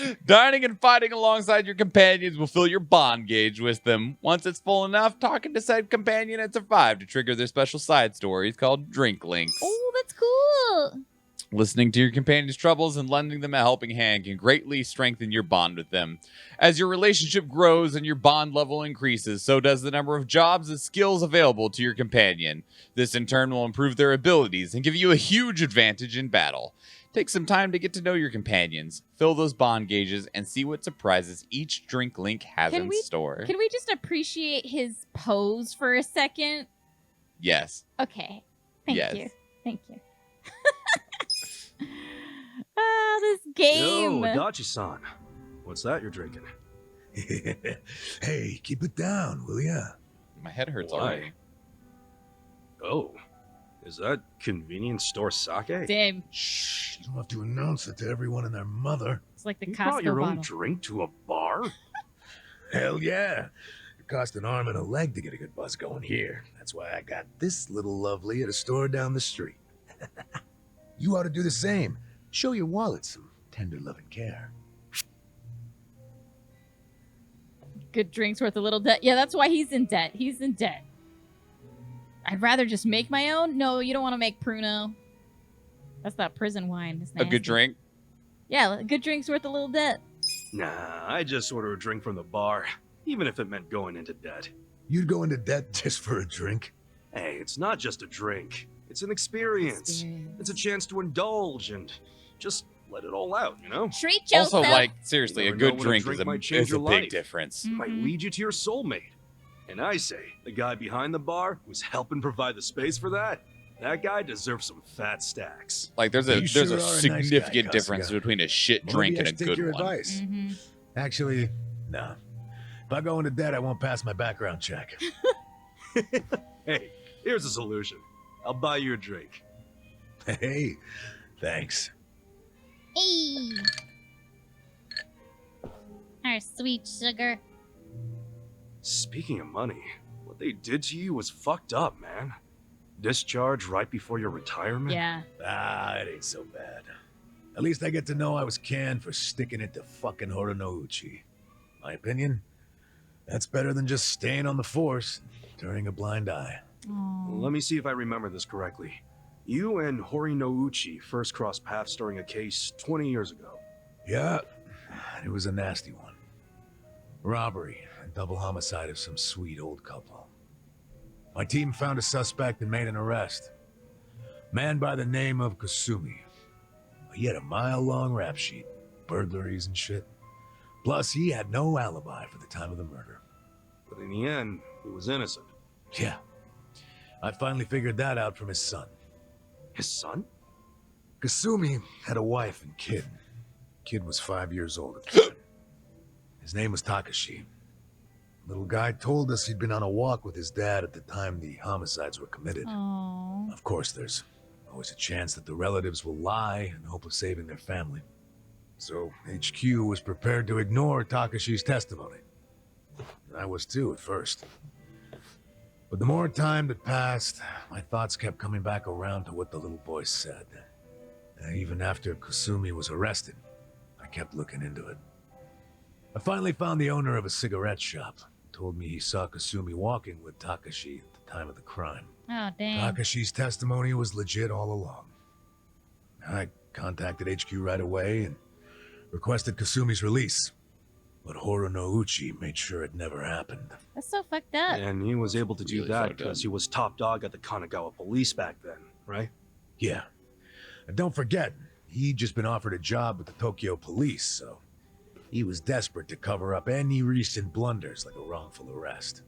go. Dining and fighting alongside your companions will fill your bond gauge with them. Once it's full enough, talking to said companion at Survive to trigger their special side stories called Drink Links. Oh, that's cool. Listening to your companion's troubles and lending them a helping hand can greatly strengthen your bond with them. As your relationship grows and your bond level increases, so does the number of jobs and skills available to your companion. This in turn will improve their abilities and give you a huge advantage in battle. Take some time to get to know your companions, fill those bond gauges, and see what surprises each drink link has in store. Can we just appreciate his pose for a second? Yes. Okay. Thank Yes. you. Thank you. This game. Yo, Adachi-san. What's that you're drinking? Hey, keep it down, will ya? My head hurts Why? already. Oh, is that convenience store sake? Damn. Shh, you don't have to announce it to everyone and their mother. It's like the You Costco brought your own bottle. drink to a bar? Hell yeah. It cost an arm and a leg to get a good buzz going here. That's why I got this little lovely at a store down the street. You ought to do the same. Show your wallet some tender love and care. Good drinks worth a little debt. Yeah, that's why he's in debt. He's in debt. I'd rather just make my own. No, you don't want to make Pruno. That's that prison wine. It's A good nasty. drink? Yeah, a good drink's worth a little debt. Nah, I just order a drink from the bar, even if it meant going into debt. You'd go into debt just for a drink? Hey, it's not just a drink. It's an experience. It's a chance to indulge and just let it all out, you know? Treat Also, yourself. like, seriously, You a never know good when drink might change is a your big life. difference. It might lead you to your soulmate. And I say, the guy behind the bar who's helping provide the space for that, that guy deserves some fat stacks. Like, there's You sure are a nice significant guy, difference Kasuga. between a shit Maybe drink I and a should take good your one. advice. Mm-hmm. Actually, no. If I go into debt, I won't pass my background check. Hey, here's a solution. I'll buy you a drink. Hey, thanks. Hey. Our sweet sugar. Speaking of money, what they did to you was fucked up, man. Discharge right before your retirement? Yeah. Ah, it ain't so bad. At least I get to know I was canned for sticking it to fucking Horonouchi. My opinion? That's better than just staying on the force and turning a blind eye. Let me see if I remember this correctly. You and Horinouchi first crossed paths during a case 20 years ago. Yeah, it was a nasty one. Robbery and double homicide of some sweet old couple. My team found a suspect and made an arrest. Man by the name of Kasumi. He had a mile-long rap sheet, burglaries and shit. Plus, he had no alibi for the time of the murder. But in the end, he was innocent. Yeah. I finally figured that out from his son. His son? Kasumi had a wife and kid. Kid was 5 years old at the time. His name was Takashi. Little guy told us he'd been on a walk with his dad at the time the homicides were committed. Aww. Of course, there's always a chance that the relatives will lie in hope of saving their family. So HQ was prepared to ignore Takashi's testimony. And I was too at first. But the more time that passed, my thoughts kept coming back around to what the little boy said. And even after Kasumi was arrested, I kept looking into it. I finally found the owner of a cigarette shop. Told me he saw Kasumi walking with Takashi at the time of the crime. Oh, dang. Takashi's testimony was legit all along. I contacted HQ right away and requested Kasumi's release. But Horonouchi made sure it never happened. That's so fucked up. And he was able to do Really that fucked because up. he was top dog at the Kanagawa police back then, right? Yeah. And don't forget, he'd just been offered a job with the Tokyo police, so he was desperate to cover up any recent blunders like a wrongful arrest.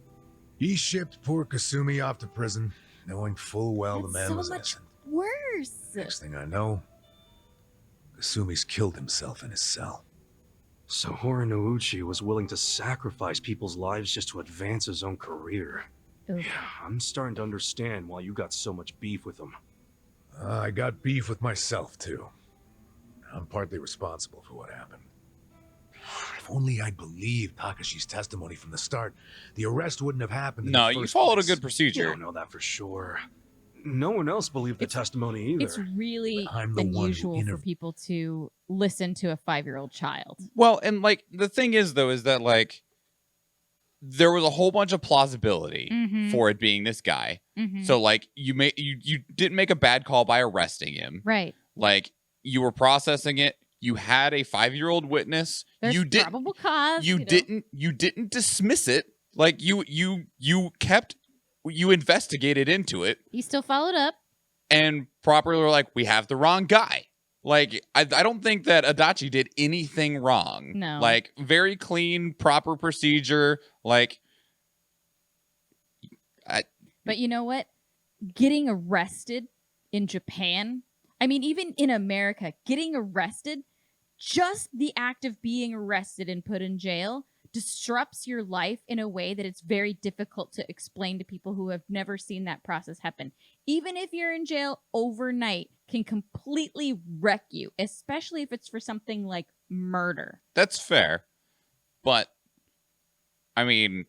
He shipped poor Kasumi off to prison, knowing full well the man so was much innocent. worse. Next thing I know, Kasumi's killed himself in his cell. So Horinouchi was willing to sacrifice people's lives just to advance his own career. Oof. Yeah, I'm starting to understand why you got so much beef with him. I got beef with myself, too. I'm partly responsible for what happened. If only I'd believed Takashi's testimony from the start, the arrest wouldn't have happened in No, the you first followed a place. good You procedure. don't know that for sure. No one else believed the testimony either. It's really I'm the one who unusual for people to listen to a 5-year-old child. Well, and like the thing is though, is that like there was a whole bunch of plausibility for it being this guy. So like you didn't make a bad call by arresting him. Right. Like you were processing it. You had a 5-year-old witness. There's you did probable cause. you didn't dismiss it. Like you investigated into it. You still followed up. And properly were like, we have the wrong guy. Like, I don't think that Adachi did anything wrong. No. Like, very clean, proper procedure. Like, But you know what? Getting arrested in Japan, I mean, even in America, getting arrested, just the act of being arrested and put in jail disrupts your life in a way that it's very difficult to explain to people who have never seen that process happen. Even if you're in jail overnight, can completely wreck you, especially if it's for something like murder. that's fair. But, I mean,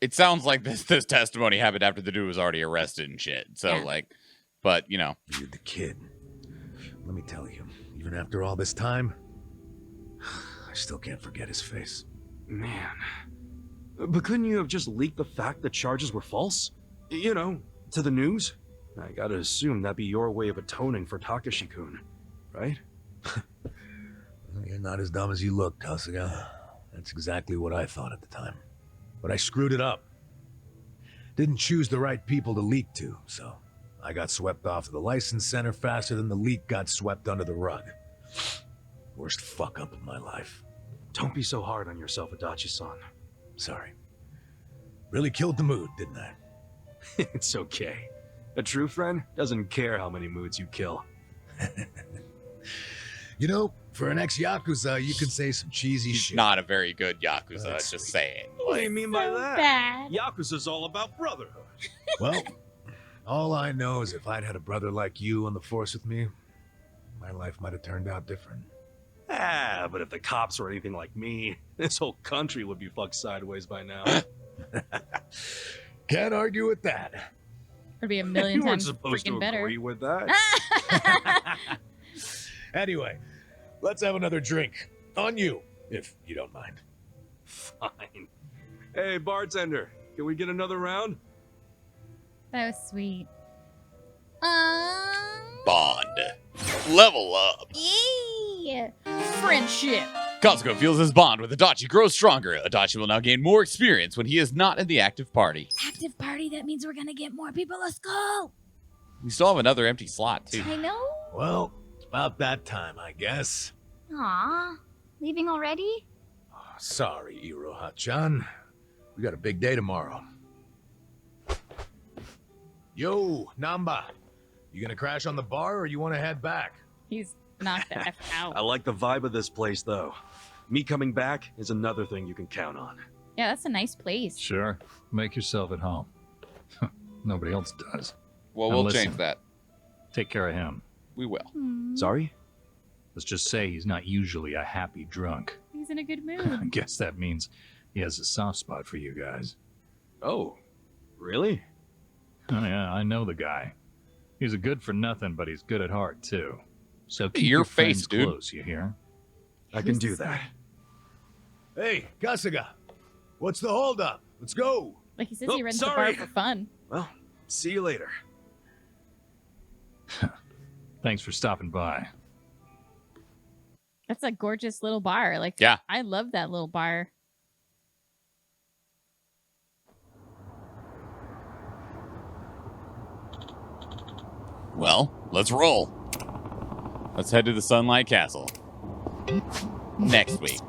it sounds like this testimony happened after the dude was already arrested and shit. So, like, but, you know. You're the kid. Let me tell you, even after all this time, I still can't forget his face. Man. But couldn't you have just leaked the fact that charges were false? You know, to the news? I gotta assume that'd be your way of atoning for Takashi-kun, right? You're not as dumb as you look, Kasuga. That's exactly what I thought at the time. But I screwed it up. Didn't choose the right people to leak to, so I got swept off to the license center faster than the leak got swept under the rug. Worst fuck up of my life. Don't be so hard on yourself, Adachi-san. Sorry. Really killed the mood, didn't I? It's okay. A true friend doesn't care how many moods you kill. You know, for an ex-Yakuza, you could say some cheesy He's shit. not a very good Yakuza, just saying. What do you mean by that? Bad. Yakuza's all about brotherhood. Well, all I know is if I'd had a brother like you on the force with me, my life might have turned out different. Ah, but if the cops were anything like me, this whole country would be fucked sideways by now. Can't argue with that. It'd be a million You weren't times supposed to freaking better. agree with that. Anyway, let's have another drink. On you, if you don't mind. Fine. Hey, bartender, can we get another round? That was sweet. Bond. Level up. Yeah. Friendship. Kazuko feels his bond with Adachi grows stronger. Adachi will now gain more experience when he is not in the active party. Active party, that means we're gonna get more people. Let's go. We still have another empty slot, too. I know. Well, it's about that time, I guess. Aw, leaving already? Sorry, Iroha-chan. We got a big day tomorrow. Yo, Namba. You gonna crash on the bar or you want to head back? He's knocked the F out. I like the vibe of this place, though. Me coming back is another thing you can count on. Yeah, that's a nice place. Sure. Make yourself at home. Nobody else does. Well, Now we'll listen, change that. Take care of him. We will. Sorry? Let's just say he's not usually a happy drunk. He's in a good I mood. guess that means he has a soft spot for you guys. Oh, really? Oh yeah, I know the guy. He's a good for nothing, but he's good at heart too. So keep Your your face, friends dude. close, you hear? I can do that. Hey, Kasuga. What's the holdup? Let's go. Like he says Oh, he runs sorry. the bar for fun. Well, see you later. Thanks for stopping by. That's a gorgeous little bar. Like, Yeah. I love that little bar. Well, let's roll. Let's head to the Sunlight Castle. Next week.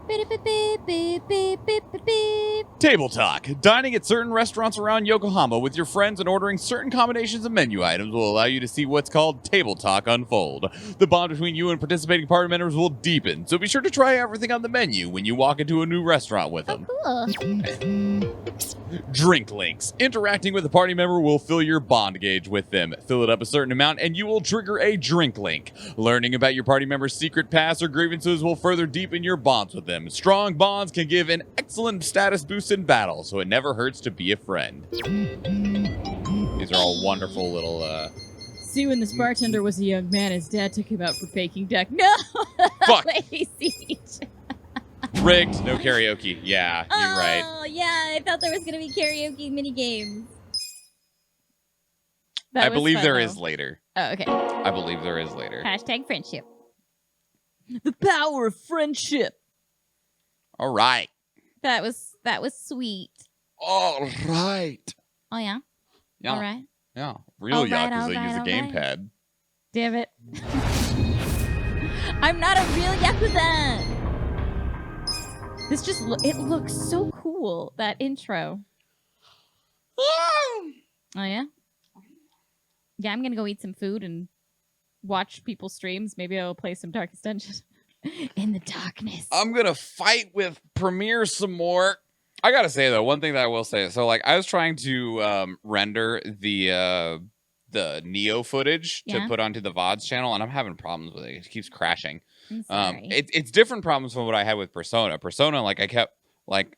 Beep, beep, beep, beep, beep, beep, beep, beep. Table Talk. Dining at certain restaurants around Yokohama with your friends and ordering certain combinations of menu items will allow you to see what's called Table Talk unfold. The bond between you and participating party members will deepen, so be sure to try everything on the menu when you walk into a new restaurant with them. Cool. Drink links. Interacting with a party member will fill your bond gauge with them. Fill it up a certain amount and you will trigger a drink link. Learning about your party member's secret past or grievances will further deepen your bonds with them. Strong bonds can give an excellent status boost in battle, so it never hurts to be a friend. These are all wonderful little. Sue and this bartender was a young man. His dad took him out for baking deck. No! Fuck! Lady Siege. Rigged. No karaoke. Yeah, you're right. Oh, yeah. I thought there was going to be karaoke minigames. I believe there is later. Oh, okay. I believe there is later. Hashtag friendship. The power of friendship. All right. That was sweet. All right. Oh, yeah? Yeah. All right. Yeah. Real All right, Yakuza all right, use a all right. gamepad. Damn it. I'm not a real Yakuza. This just, it looks so cool, that intro. Oh, yeah? Yeah, I'm going to go eat some food and watch people's streams. Maybe I'll play some Darkest Dungeon in the darkness. I'm going to fight with Premiere some more. I got to say, though, one thing that I will say. So, like, I was trying to render the Neo footage to put onto the Vods channel, and I'm having problems with it. It keeps crashing. I'm sorry. It's different problems from what I had with Persona. Persona, like, I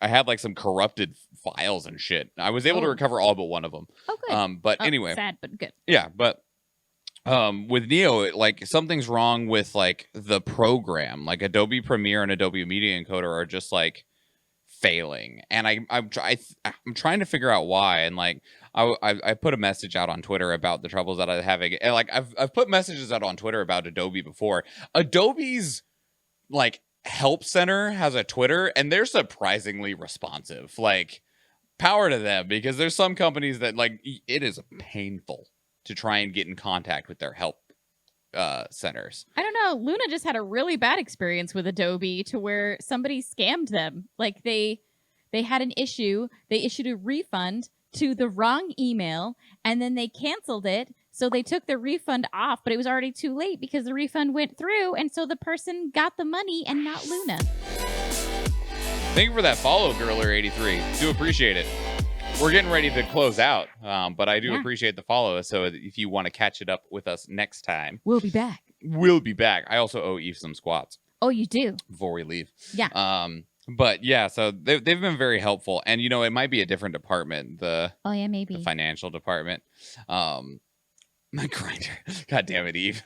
had, like, some corrupted files and shit. I was able to recover all but one of them. Oh, good. But anyway. Sad, but good. Yeah, but with Neo, like, something's wrong with, like, the program. Like, Adobe Premiere and Adobe Media Encoder are just, like, failing. And I'm trying to figure out why. And, like, I put a message out on Twitter about the troubles that I'm having. And, like, I've put messages out on Twitter about Adobe before. Adobe's, like, help center has a Twitter, and they're surprisingly responsive. Like, power to them, because there's some companies that, like, it is painful to try and get in contact with their help centers. I don't know. Luna just had a really bad experience with Adobe to where somebody scammed them. Like, they had an issue. They issued a refund to the wrong email, and then they canceled it. So they took the refund off, but it was already too late because the refund went through, and so the person got the money and not Luna. Thank you for that follow, Girler83. Do appreciate it. We're getting ready to close out, but I do appreciate the follow. So if you want to catch it up with us next time, we'll be back. We'll be back. I also owe Eve some squats. Oh, you do? Before we leave. Yeah. But yeah, so they've been very helpful, and you know, it might be a different department. Maybe the financial department. My grinder. God damn it, Eve.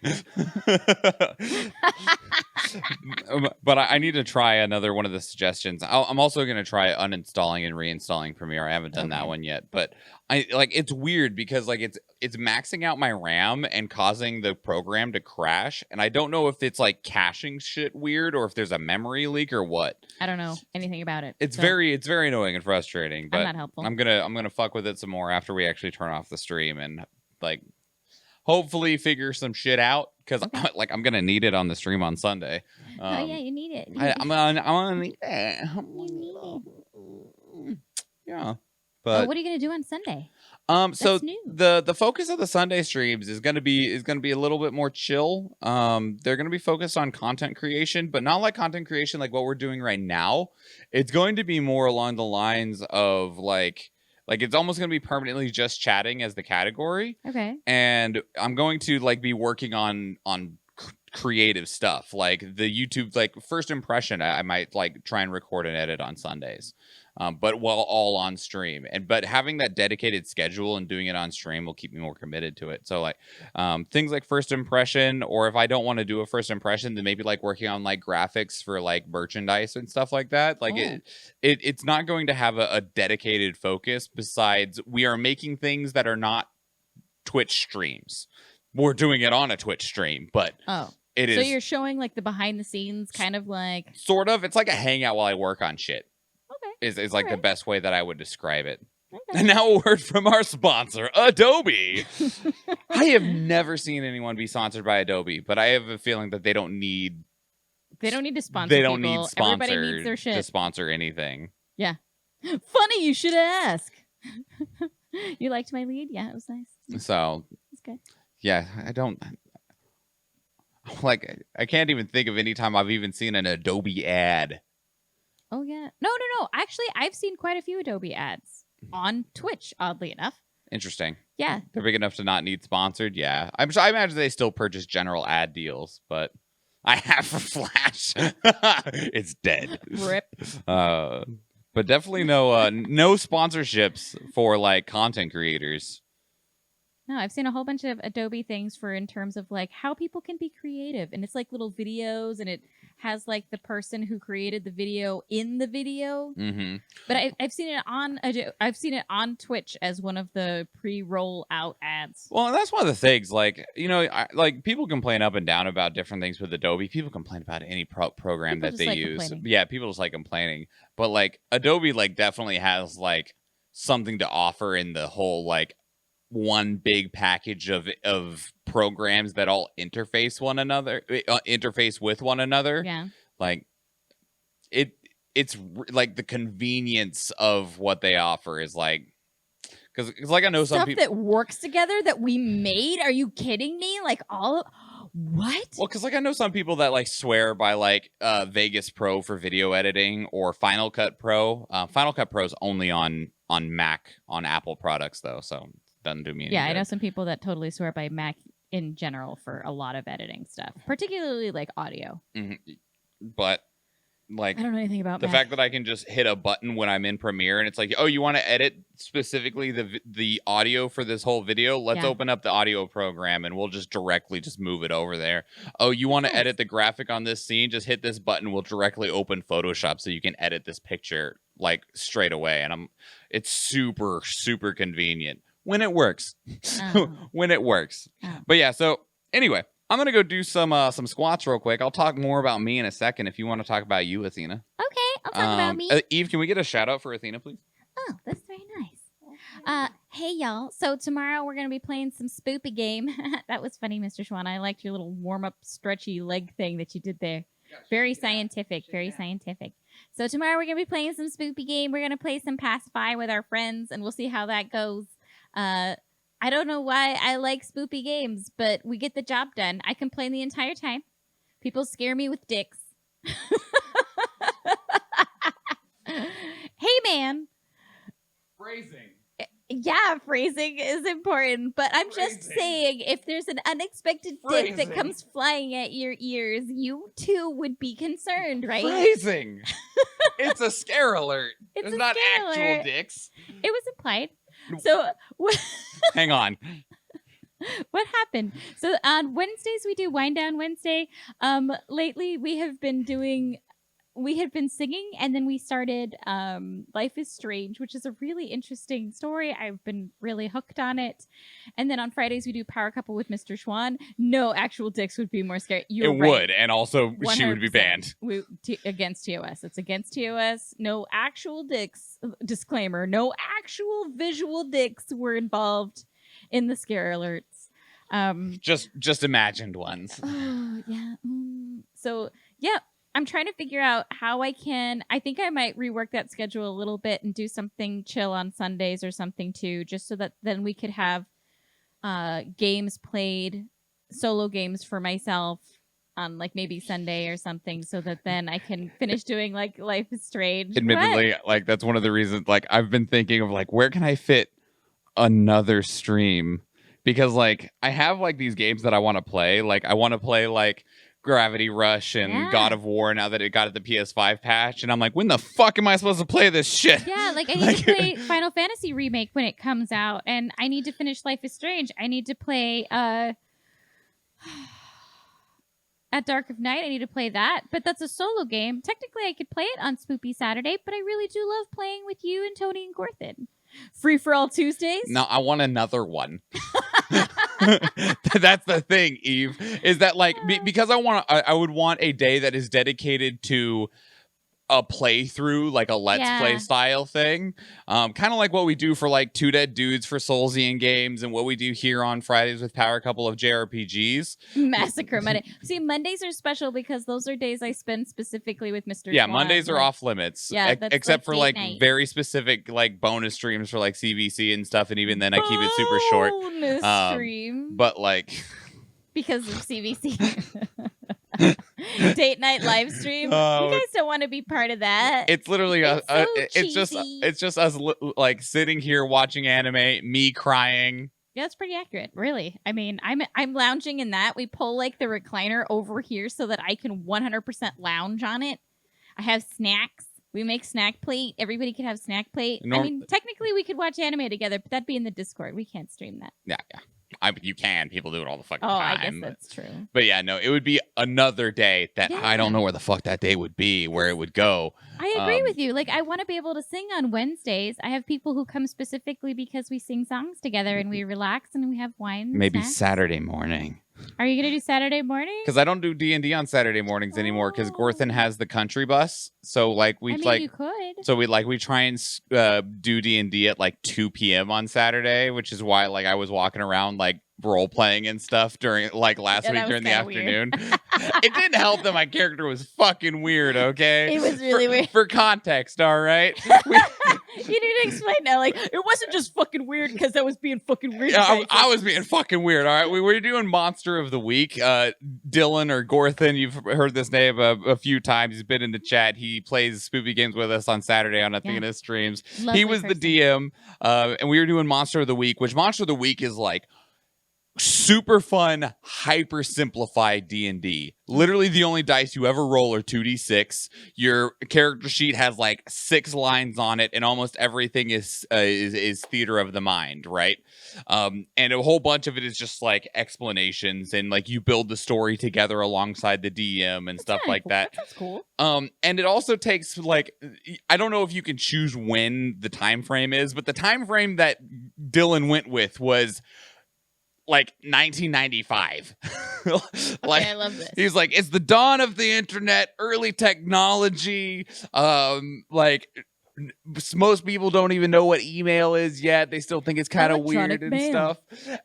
But I need to try another one of the suggestions. I'm also going to try uninstalling and reinstalling Premiere. I haven't done that one yet, but it's weird because like it's maxing out my RAM and causing the program to crash, and I don't know if it's like caching shit weird or if there's a memory leak or what. I don't know anything about it. It's very annoying and frustrating, but I'm not helpful. I'm gonna fuck with it some more after we actually turn off the stream and like hopefully figure some shit out, because I'm gonna need it on the stream on Sunday. Oh yeah, you need it. I'm gonna need it. Yeah, but what are you gonna do on Sunday? So That's new. the focus of the Sunday streams is gonna be a little bit more chill. They're gonna be focused on content creation, but not like content creation like what we're doing right now. It's going to be more along the lines of like it's almost going to be permanently just chatting as the category. Okay. And I'm going to like be working on creative stuff, like the YouTube, like first impression. I might like try and record and edit on Sundays, but while all on stream. But having that dedicated schedule and doing it on stream will keep me more committed to it. So like things like first impression, or if I don't want to do a first impression, then maybe like working on like graphics for like merchandise and stuff like that. Like it's not going to have a dedicated focus. Besides, we are making things that are not Twitch streams. We're doing it on a Twitch stream, but it is. So you're showing like the behind the scenes, kind of like sort of. It's like a hangout while I work on shit. Okay. Is like the best way that I would describe it. Okay. And now a word from our sponsor, Adobe. I have never seen anyone be sponsored by Adobe, but I have a feeling that they don't need to sponsor. They don't need Everybody needs their shit to sponsor anything. Yeah. Funny you should ask. You liked my lead? Yeah, it was nice. So it's good. Yeah, I can't even think of any time I've even seen an Adobe ad. Oh yeah. No. Actually, I've seen quite a few Adobe ads on Twitch, oddly enough. Interesting. Yeah. They're big enough to not need sponsored. Yeah. I imagine they still purchase general ad deals, but I have for Flash. It's dead. Rip. But definitely no sponsorships for like content creators. No, I've seen a whole bunch of Adobe things for in terms of like how people can be creative, and it's like little videos, and it has like the person who created the video in the video. Mm-hmm. But I've seen it on Twitch as one of the pre-roll out ads. Well, and that's one of the things. Like, you know, like people complain up and down about different things with Adobe. People complain about any program People that they just like use. complaining. Yeah, people just like complaining. But like Adobe, like definitely has like something to offer in the whole like one big package of programs that all interface with one another. Yeah. Like it's like the convenience of what they offer is like, because like I know some Stuff people that works together that we made. Are you kidding me? Like all of what? Well, because like I know some people that like swear by like Vegas Pro for video editing or Final Cut Pro. Final Cut Pro is only on Mac on Apple products though, so it doesn't do me any Yeah, good. I know some people that totally swear by Mac in general for a lot of editing stuff, particularly like audio. Mm-hmm. But like I don't know anything about the Mac. fact that I can just hit a button when I'm in Premiere and it's like, oh, you want to edit specifically the audio for this whole video? Let's open up the audio program and we'll just directly just move it over there. Oh, you want to edit the graphic on this scene? Just hit this button. We'll directly open Photoshop so you can edit this picture like straight away. And it's super, super convenient when it works. When it works. But yeah, so anyway, I'm going to go do some squats real quick. I'll talk more about me in a second if you want to talk about you, Athena. Okay, I'll talk about me. Eve, can we get a shout out for Athena, please? Oh, that's very nice. Hey y'all. So tomorrow we're gonna be playing some spoopy game. That was funny, Mr. Schwan. I liked your little warm up stretchy leg thing that you did there. Very scientific. Very scientific. So tomorrow we're gonna be playing some spoopy game. We're gonna play some Pacify with our friends, and we'll see how that goes. I don't know why I like spoopy games, but we get the job done. I complain the entire time. People scare me with dicks. Hey, man. Phrasing. Yeah, phrasing is important, but I'm just saying if there's an unexpected dick that comes flying at your ears, you too would be concerned, right? Phrasing. It's a scare alert. It's not scare actual alert. dicks. It was implied. So Hang on. what happened? So on Wednesdays we do Wind Down Wednesday. Lately we had been singing, and then we started Life is Strange, which is a really interesting story. I've been really hooked on it. And then on Fridays we do Power Couple with Mr. Schwan. No actual dicks would be more scary. You're right. Would, and also she would be 100%. banned. Against TOS. It's against TOS. No actual dicks. Disclaimer. No actual visual dicks were involved in the scare alerts. Just imagined ones. Oh, yeah. So, yeah. I'm trying to figure out how I think I might rework that schedule a little bit and do something chill on Sundays or something too, just so that then we could have games played, solo games for myself on like maybe Sunday or something, so that then I can finish doing like Life is Strange. Admittedly, like that's one of the reasons like I've been thinking of like where can I fit another stream? Because like I have like these games that I want to play. Like I want to play like Gravity Rush and God of War now that it got at the PS5 patch, and I'm like, when the fuck am I supposed to play this shit? Yeah, like I need to play Final Fantasy Remake when it comes out, and I need to finish Life is Strange. I need to play At Dark of Night. I need to play that, but that's a solo game. Technically, I could play it on Spoopy Saturday, but I really do love playing with you and Tony and Gorthin. Free for all Tuesdays? No, I want another one. That's the thing, Eve, is that like because I would want a day that is dedicated to a playthrough, like a let's play style thing, kind of like what we do for like Two Dead Dudes for Soulsian games, and what we do here on Fridays with Power Couple of JRPGs. Massacre Monday. See, Mondays are special because those are days I spend specifically with Mr. Yeah, Schwan. Mondays are off limits. Yeah, that's except for like date night. very specific like bonus streams for like CVC and stuff, and even then I keep it super short. Bonus stream. But like because of CVC. Date night live stream. You guys don't want to be part of that. It's literally it's just us like sitting here watching anime, me crying. Yeah, that's pretty accurate, really. I mean, I'm lounging in that. We pull like the recliner over here so that I can 100% lounge on it. I have snacks. We make snack plate. Everybody can have snack plate. I mean, technically we could watch anime together, but that'd be in the Discord. We can't stream that. Yeah. You can. People do it all the fucking Oh, time. I guess that's true. But yeah, no, it would be another day that I don't know where the fuck that day would be, where it would go. I agree with you. Like, I want to be able to sing on Wednesdays. I have people who come specifically because we sing songs together and we relax and we have wine. And Maybe snacks. Saturday morning. Are you gonna do Saturday morning? Because I don't do D&D on Saturday mornings anymore. Because Gorthan has the country bus, so like we you could. So we try and do D&D at like 2 p.m. on Saturday, which is why like I was walking around like role playing and stuff during like last week during the afternoon. It didn't help that my character was fucking weird. Okay, It was really weird. For context, all right. You need to explain that. Like, it wasn't just fucking weird because I was being fucking weird. Yeah, I was being fucking weird. All right, we were doing Monster of the Week. Dylan or Gorthan, you've heard this name a few times. He's been in the chat. He plays spoopy games with us on Saturday on I think of his streams. Lovely he was the DM, and we were doing Monster of the Week, which Monster of the Week is like super fun, hyper simplified D&D. Literally the only dice you ever roll are 2d6. Your character sheet has like 6 lines on it, and almost everything is theater of the mind, right? And a whole bunch of it is just like explanations, and like you build the story together alongside the DM and stuff like that. That's cool. And it also takes like, I don't know if you can choose when the time frame is, but the time frame that Dylan went with was like 1995. Like, I love this. He's like, it's the dawn of the internet, early technology. Like most people don't even know what email is yet. They still think it's kind of weird and stuff.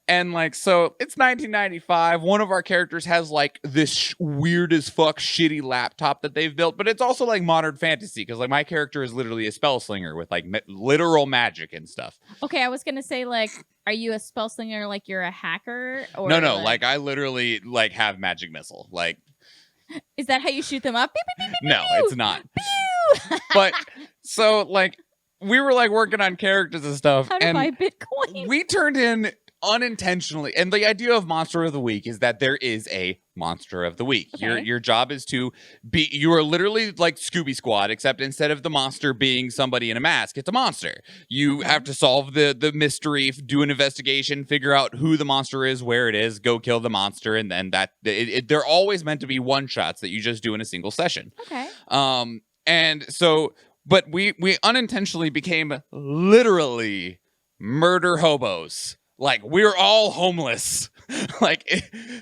And like, so it's 1995. One of our characters has like this weird as fuck shitty laptop that they've built, but it's also like modern fantasy because like my character is literally a spell slinger with like literal magic and stuff. Okay, I was gonna say like, are you a spell slinger? Like you're a hacker? Or No, like I literally like have magic missile. Like, is that how you shoot them up? Beep, beep, beep, beep, no, pew! it's not. But so like we were like working on characters and stuff, How to and buy Bitcoin? we turned in unintentionally. And the idea of Monster of the Week is that there is a Monster of the Week. Okay. Your job is to be. You are literally like Scooby Squad, except instead of the monster being somebody in a mask, it's a monster. You have to solve the mystery, do an investigation, figure out who the monster is, where it is, go kill the monster, and then they're always meant to be one shots that you just do in a single session. Okay. And so, but we unintentionally became literally murder hobos. Like we're all homeless. Like,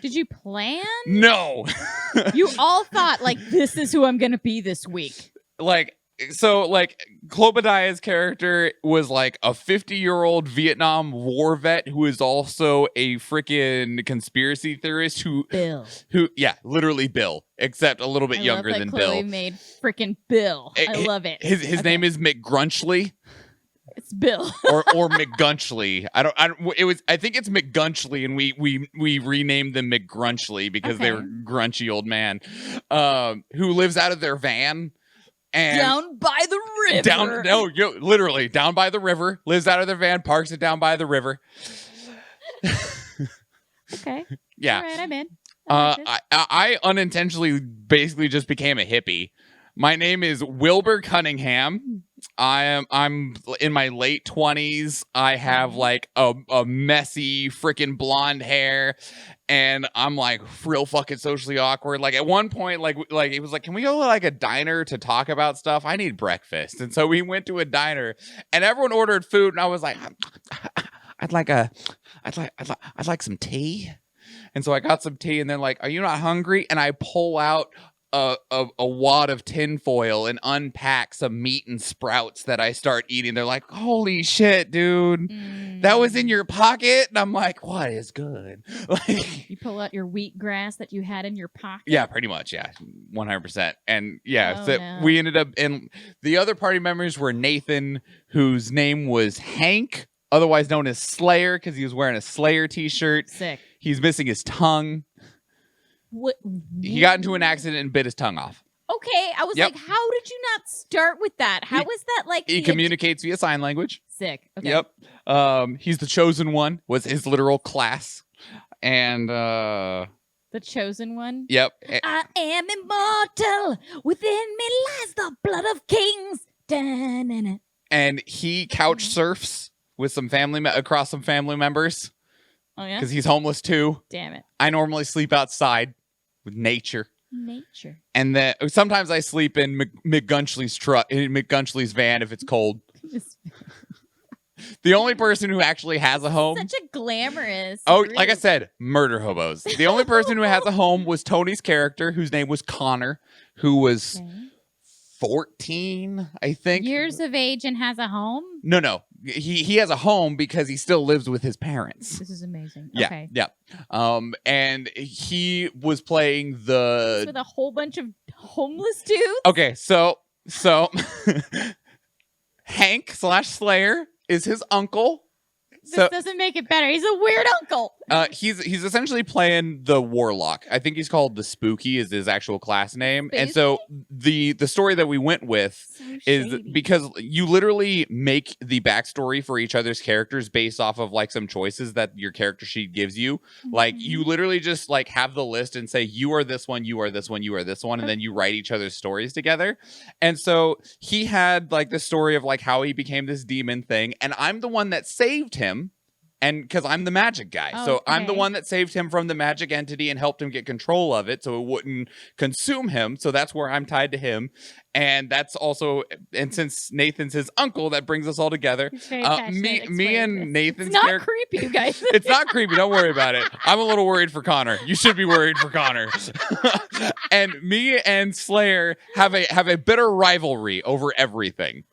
did you plan? No. You all thought like, this is who I'm gonna be this week. Like, so like Klobadiah's character was like a 50-year-old Vietnam War vet who is also a freaking conspiracy theorist who yeah, literally Bill, except a little bit younger love that than Chloe Bill. made freaking Bill. I love it. His name is McGrunchley. It's Bill. or McGunchley. I think it's McGunchley, and we renamed them McGrunchley because they were grunchy old man who lives out of their van. And down by the river. Literally down by the river. Lives out of their van, parks it down by the river. Okay. Yeah. All right, I'm in. I unintentionally basically just became a hippie. My name is Wilbur Cunningham. I'm in my late 20s. I have like a messy freaking blonde hair, and I'm like real fucking socially awkward. Like at one point, like it was like, can we go to like a diner to talk about stuff? I need breakfast. And so we went to a diner, and everyone ordered food, and I was like, I'd like some tea. And so I got some tea, and then like, are you not hungry? And I pull out a wad of tinfoil and unpack some meat and sprouts that I start eating. They're like, holy shit, dude, that was in your pocket? And I'm like, what is good? Like, you pull out your wheatgrass that you had in your pocket. yeah, pretty much. Yeah, 100%. And yeah, Oh, so no. we ended up, and the other party members were Nathan, whose name was Hank, otherwise known as Slayer, because he was wearing a Slayer t-shirt. Sick. He's missing his tongue. What? He got into an accident and bit his tongue off. Okay, I was Yep. like, how did you not start with that? How was that like? He communicates via sign language. Sick. Okay. Yep. He's the chosen one, was his literal class. And The chosen one. yep. I am immortal. Within me lies the blood of kings. Da-na-na. And he couch surfs with some across some family members. Oh yeah. Because he's homeless too. Damn it. I normally sleep outside with nature. Nature. And then sometimes I sleep in McGunchley's truck, in McGunchley's van if it's cold. The only person who actually has a home. Such a glamorous. Oh, group. like I said, murder hobos. The only person who has a home was Tony's character, whose name was Connor, who was 14, I think. Years of age and has a home? No. He has a home because he still lives with his parents. This is amazing. Yeah, Okay. yeah. And he was playing the With a whole bunch of homeless dudes? Okay, so Hank/Slayer is his uncle. This doesn't make it better. He's a weird uncle. He's essentially playing the warlock. I think he's called the Spooky is his actual class name. And so the story that we went with is because you literally make the backstory for each other's characters based off of like some choices that your character sheet gives you. Like you literally just like have the list and say you are this one, you are this one, you are this one, and then you write each other's stories together. And so he had like the story of like how he became this demon thing, and I'm the one that saved him. And because I'm the magic guy. So I'm the one that saved him from the magic entity and helped him get control of it so it wouldn't consume him. So that's where I'm tied to him. And that's also, and since Nathan's his uncle, that brings us all together. Me and Nathan's It's not character. creepy, you guys. It's not creepy. Don't worry about it. I'm a little worried for Connor. You should be worried for Connor. And me and Slayer have a bitter rivalry over everything.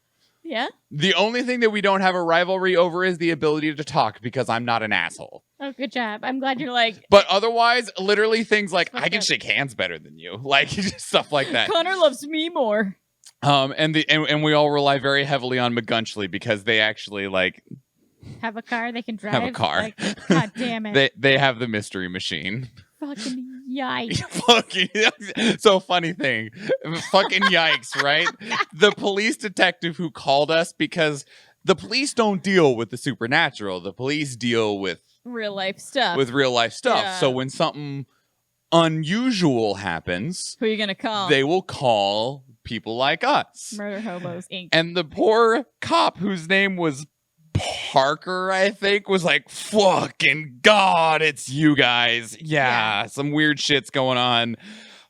Yeah? The only thing that we don't have a rivalry over is the ability to talk because I'm not an asshole. Oh, good job. I'm glad you're like... But otherwise, literally things like, I can shake hands better than you. Like, just stuff like that. Connor loves me more. And we all rely very heavily on McGunchley because they actually, like... Have a car they can drive? Have a car. Like, God damn it. They have the mystery machine. Fucking yikes. So funny thing. Fucking yikes, right? The police detective who called us, because the police don't deal with the supernatural. The police deal with real life stuff. Yeah. So when something unusual happens, who are you going to call? They will call people like us. Murder Hobos, Inc. And the poor cop whose name was Parker, I think, was like, fucking God, it's you guys. Yeah, some weird shit's going on.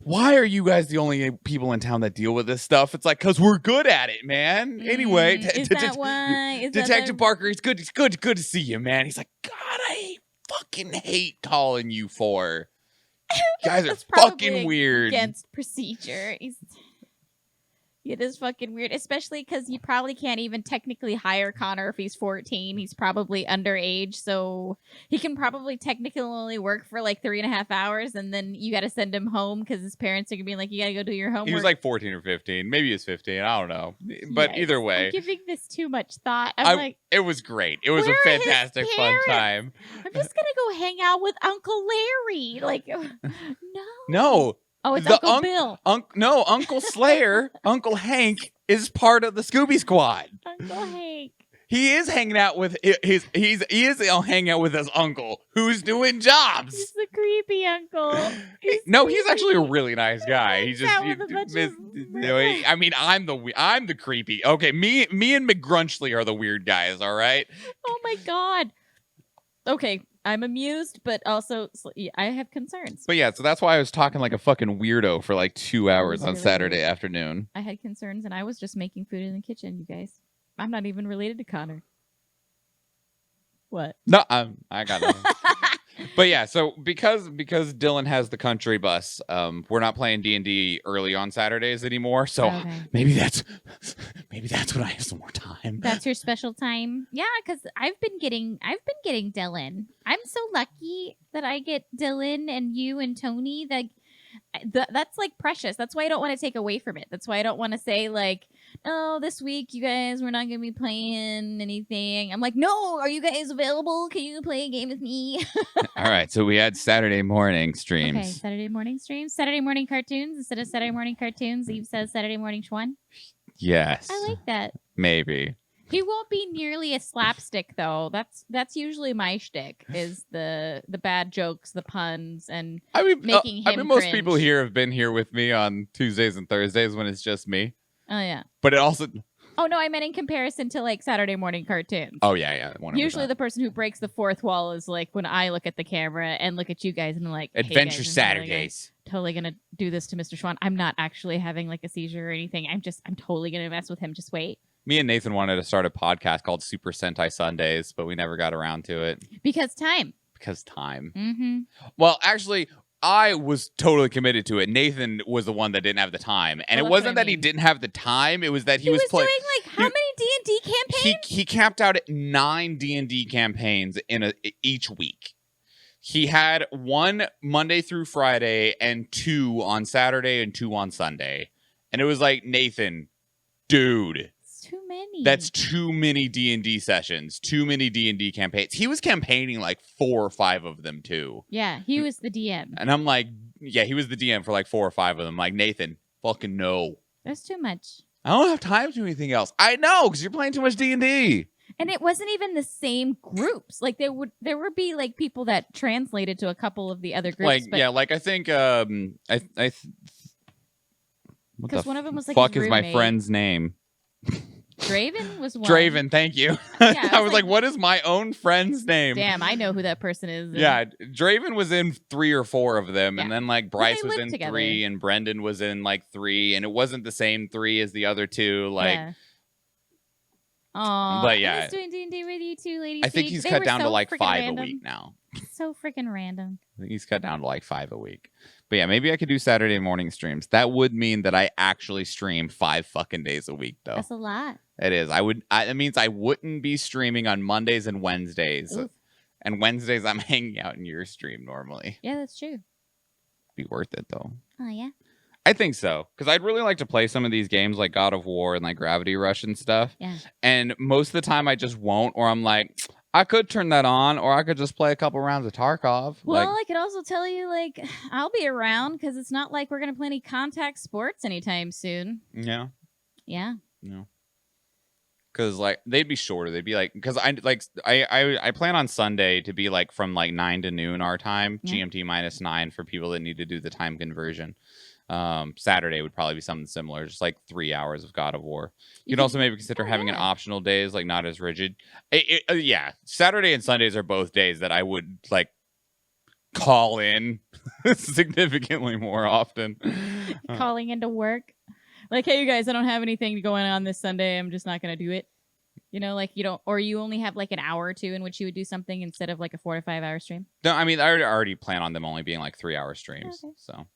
Why are you guys the only people in town that deal with this stuff? It's like, because we're good at it, man. Anyway, is that why? Detective Parker, it's good to see you, man. He's like, God, I fucking hate calling you for. You guys are fucking weird. Against procedure. It is fucking weird, especially because you probably can't even technically hire Connor if he's 14. He's probably underage, so he can probably technically only work for like 3.5 hours, and then you got to send him home because his parents are gonna be like, "You got to go do your homework." He was like 14 or 15, maybe he was 15. I don't know, but either way, I'm giving this too much thought. I'm like, it was great. It was a fantastic, fun time. I'm just gonna go hang out with Uncle Larry. Like, No. Oh, it's Uncle Bill. No, Uncle Slayer, Uncle Hank is part of the Scooby Squad. Uncle Hank. He is hanging out with he is hanging out with his uncle who's doing jobs. He's the creepy uncle. He's actually a really nice guy. He's just with a bunch of... I mean, I'm the creepy. Okay, me and McGrunchley are the weird guys, all right? Oh my God. Okay, I'm amused, but also I have concerns. But yeah, so that's why I was talking like a fucking weirdo for like 2 hours on Saturday afternoon. I had concerns, and I was just making food in the kitchen, you guys. I'm not even related to Connor. What? No, I got it. But yeah, so because Dylan has the country bus, we're not playing D&D early on Saturdays anymore. So maybe that's when I have some more time. That's your special time. Yeah, because I've been getting Dylan. I'm so lucky that I get Dylan and you and Tony. That's like precious. That's why I don't want to take away from it. That's why I don't want to say like, oh, this week you guys we're not gonna be playing anything. I'm like, no, are you guys available? Can you play a game with me? All right, so we had Saturday morning streams. Okay, Saturday morning streams, Saturday morning cartoons instead of Saturday morning cartoons. Eve says Saturday morning Schwan. Yes, I like that. Maybe he won't be nearly a slapstick though. That's usually my shtick is the bad jokes, the puns, and making him most cringe. people here have been here with me on Tuesdays and Thursdays when it's just me. Oh yeah. But it also Oh no, I meant in comparison to like Saturday morning cartoons. Oh yeah. 100%. Usually the person who breaks the fourth wall is like when I look at the camera and look at you guys and I'm like, hey Adventure guys, Saturdays. Totally gonna do this to Mr. Schwan. I'm not actually having like a seizure or anything. I'm totally gonna mess with him. Just wait. Me and Nathan wanted to start a podcast called Super Sentai Sundays, but we never got around to it. Because time. Mm-hmm. Well, actually, I was totally committed to it. Nathan was the one that didn't have the time. And it wasn't that he didn't have the time. It was that he was doing like how many D&D campaigns? He capped out at 9 D&D campaigns in each week. He had 1 Monday through Friday and 2 on Saturday and 2 on Sunday. And it was like, Nathan, dude. Too many. That's too many D&D sessions, too many D&D campaigns. He was campaigning like 4 or 5 of them too. Yeah, he was the DM. And I'm like, yeah, he was the DM for like 4 or 5 of them. Like, Nathan, fucking no. That's too much. I don't have time to do anything else. I know, because you're playing too much D&D. And it wasn't even the same groups. Like there would be like people that translated to a couple of the other groups. Like, but yeah, like I think because one of them was like fuck his is my roommate. friend's name? Draven was one. Draven, thank you. Yeah, I was like, what is my own friend's name? Damn, I know who that person is. Yeah, Draven was in 3 or 4 of them, and then like Bryce was lived in together. 3, and Brendan was in like 3, and it wasn't the same 3 as the other 2. Like, Yeah. Aw, But yeah. I was doing D&D with you too, lady. I think he's cut down to like 5 a week now. So freaking random. I think he's cut down to like 5 a week. But yeah, maybe I could do Saturday morning streams. That would mean that I actually stream 5 fucking days a week, though. That's a lot. It is. It means I wouldn't be streaming on Mondays and Wednesdays. Oof. And Wednesdays I'm hanging out in your stream normally. Yeah, that's true. Be worth it though. Oh yeah. I think so. Because I'd really like to play some of these games like God of War and like Gravity Rush and stuff. Yeah. And most of the time I just won't, or I'm like, I could turn that on, or I could just play a couple rounds of Tarkov. Well, I could also tell you, like, I'll be around because it's not like we're gonna play any contact sports anytime soon. Yeah. Yeah. No. Because like they'd be shorter. They'd be like, because I plan on Sunday to be like from like 9 to noon our time, Yeah. GMT -9 for people that need to do the time conversion. Saturday would probably be something similar, just like 3 hours of God of War. You could also maybe consider having an optional days, like not as rigid. Yeah, Saturday and Sundays are both days that I would like call in significantly more often. Calling into work. Like, hey, you guys, I don't have anything going on this Sunday. I'm just not going to do it. You know, like you don't, or you only have like an hour or two in which you would do something instead of like a 4 to 5 hour stream. No, I mean, I already plan on them only being like 3 hour streams. Okay. So,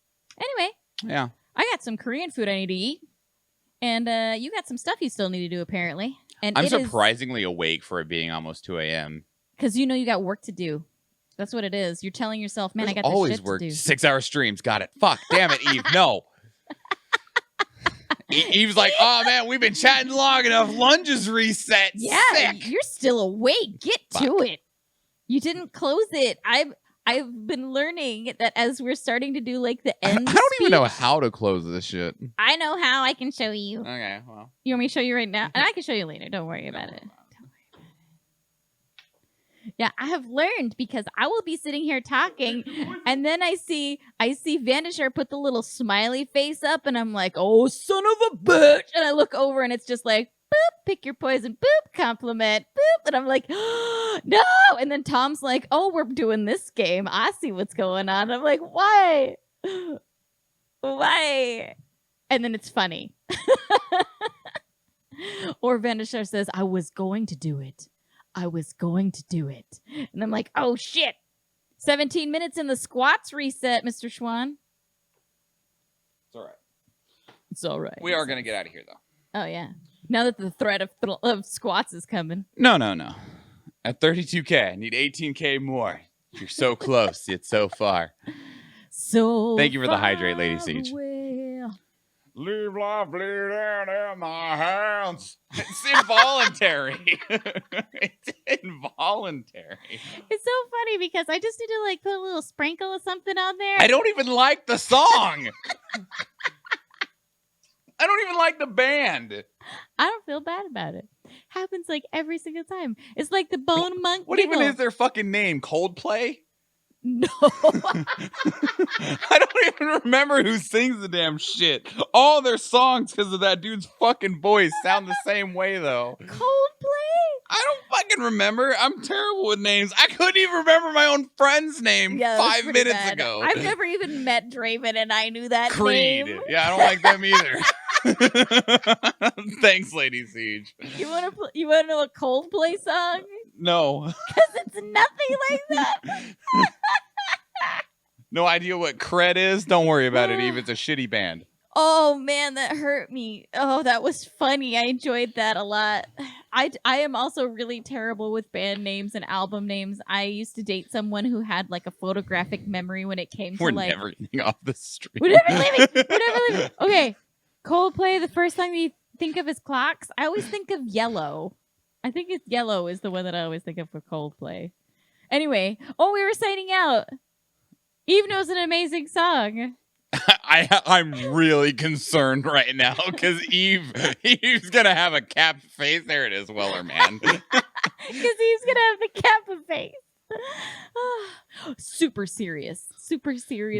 Anyway, yeah. I got some Korean food I need to eat. And you got some stuff you still need to do, apparently. And I'm surprisingly awake for it being almost 2 a.m. Because you know you got work to do. That's what it is. You're telling yourself, man, I got this always shit work to do. 6 hour streams. Got it. Fuck. Damn it, Eve. No. Eve's like, oh man, we've been chatting long enough. Lunge is reset. Yeah, Sick. you're still awake. Get to it. You didn't close it. I've been learning that as we're starting to do like the end. I don't even know how to close this shit. I know how. I can show you. Okay, well. You want me to show you right now? And I can show you later. Don't worry about it. Yeah, I have learned because I will be sitting here talking, and then I see Vanisher put the little smiley face up, and I'm like, oh, son of a bitch! And I look over, and it's just like, boop, pick your poison, boop, compliment, boop, and I'm like, oh, no! And then Tom's like, oh, we're doing this game. I see what's going on. I'm like, why? Why? And then it's funny. Or Vanisher says, I was going to do it. I was going to do it. And I'm like, oh, shit. 17 minutes in the squats reset, Mr. Schwan. It's all right. It's all right. We are going to get out of here, though. Oh, yeah. Now that the threat of squats is coming. No. At 32K, I need 18K more. You're so close, yet so far. So thank you for the hydrate, Lady Siege. Well. Leave life bleeding in my hands. It's involuntary. It's involuntary. It's so funny because I just need to like put a little sprinkle of something on there. I don't even like the song. I don't even like the band. I don't feel bad about it. Happens like every single time. It's like the Bone Monk. What even is their fucking name? Coldplay? No. I don't even remember who sings the damn shit. All their songs, because of that dude's fucking voice, sound the same way, though. Coldplay? I don't fucking remember. I'm terrible with names. I couldn't even remember my own friend's name Yeah, that's 5 pretty minutes bad. ago. I've never even met Draven, and I knew that Creed. name. Yeah, I don't like them either. Thanks, Lady Siege. You want to know a Coldplay song? No. Because it's nothing like that. No idea what cred is? Don't worry about it, Eve. It's a shitty band. Oh man, that hurt me. Oh, that was funny. I enjoyed that a lot. I am also really terrible with band names and album names. I used to date someone who had like a photographic memory when it came to We're like. never getting off the street. We're never leaving. We're never leaving. Okay, Coldplay. The first thing you think of is Clocks. I always think of Yellow. I think it's Yellow is the one that I always think of for Coldplay. Anyway, we were signing out. Eve knows an amazing song. I'm really concerned right now because Eve's gonna have a capped face. There it is, Weller man. Because Eve's gonna have the cap face. Super serious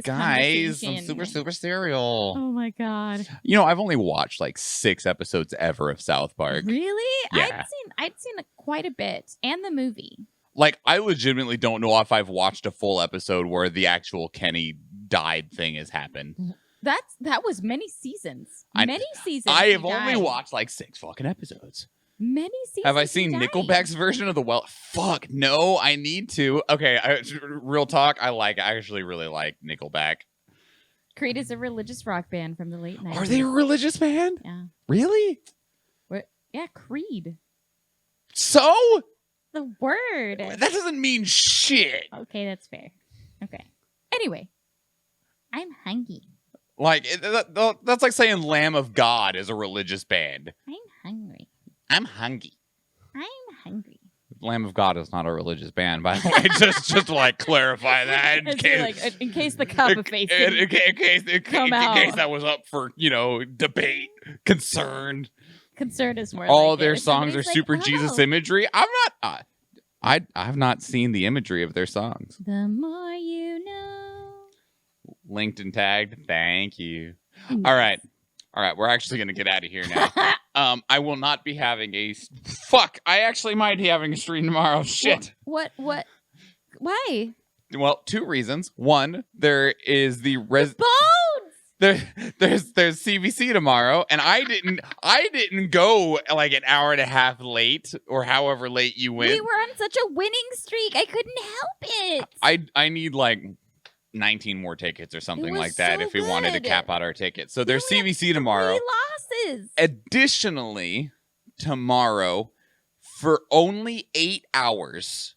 Guys, I'm conversation. super serial. Oh my god. You know, I've only watched like 6 episodes ever of South Park. Really? Yeah. I'd seen quite a bit, and the movie. Like, I legitimately don't know if I've watched a full episode where the actual Kenny died thing has happened. That was many seasons. Many seasons. I he have only died. watched like 6 fucking episodes. Many seasons. Have I he seen died. Nickelback's version of the Fuck, no, I need to. Okay, real talk, I actually really like Nickelback. Creed is a religious rock band from the late 90s. Are they a religious band? Yeah. Really? What? Yeah, Creed. So? The word. That doesn't mean shit. Okay, that's fair. Okay. Anyway, I'm hungry. Like, that's like saying Lamb of God is a religious band. I'm hungry. I'm hungry. I'm hungry. Lamb of God is not a religious band, by the way. just to like clarify that In case the copper face in case out. that was up for debate, concern. Concern is more. All like their it. If songs are somebody's super like, Jesus "Oh, imagery. I've not seen the imagery of their songs. The more you know. Linked and tagged. Thank you. All right. We're actually gonna get out of here now. I will not be having fuck. I actually might be having a stream tomorrow. Shit. What? Why? Well, 2 reasons. One, there is the Bones. there's CBC tomorrow, and I didn't go like an hour and a half late or however late you went. We were on such a winning streak. I couldn't help it. I need like 19 more tickets or something like that so if we wanted to good. cap out our tickets. So there's CBC tomorrow. 3 losses. Additionally, tomorrow for only 8 hours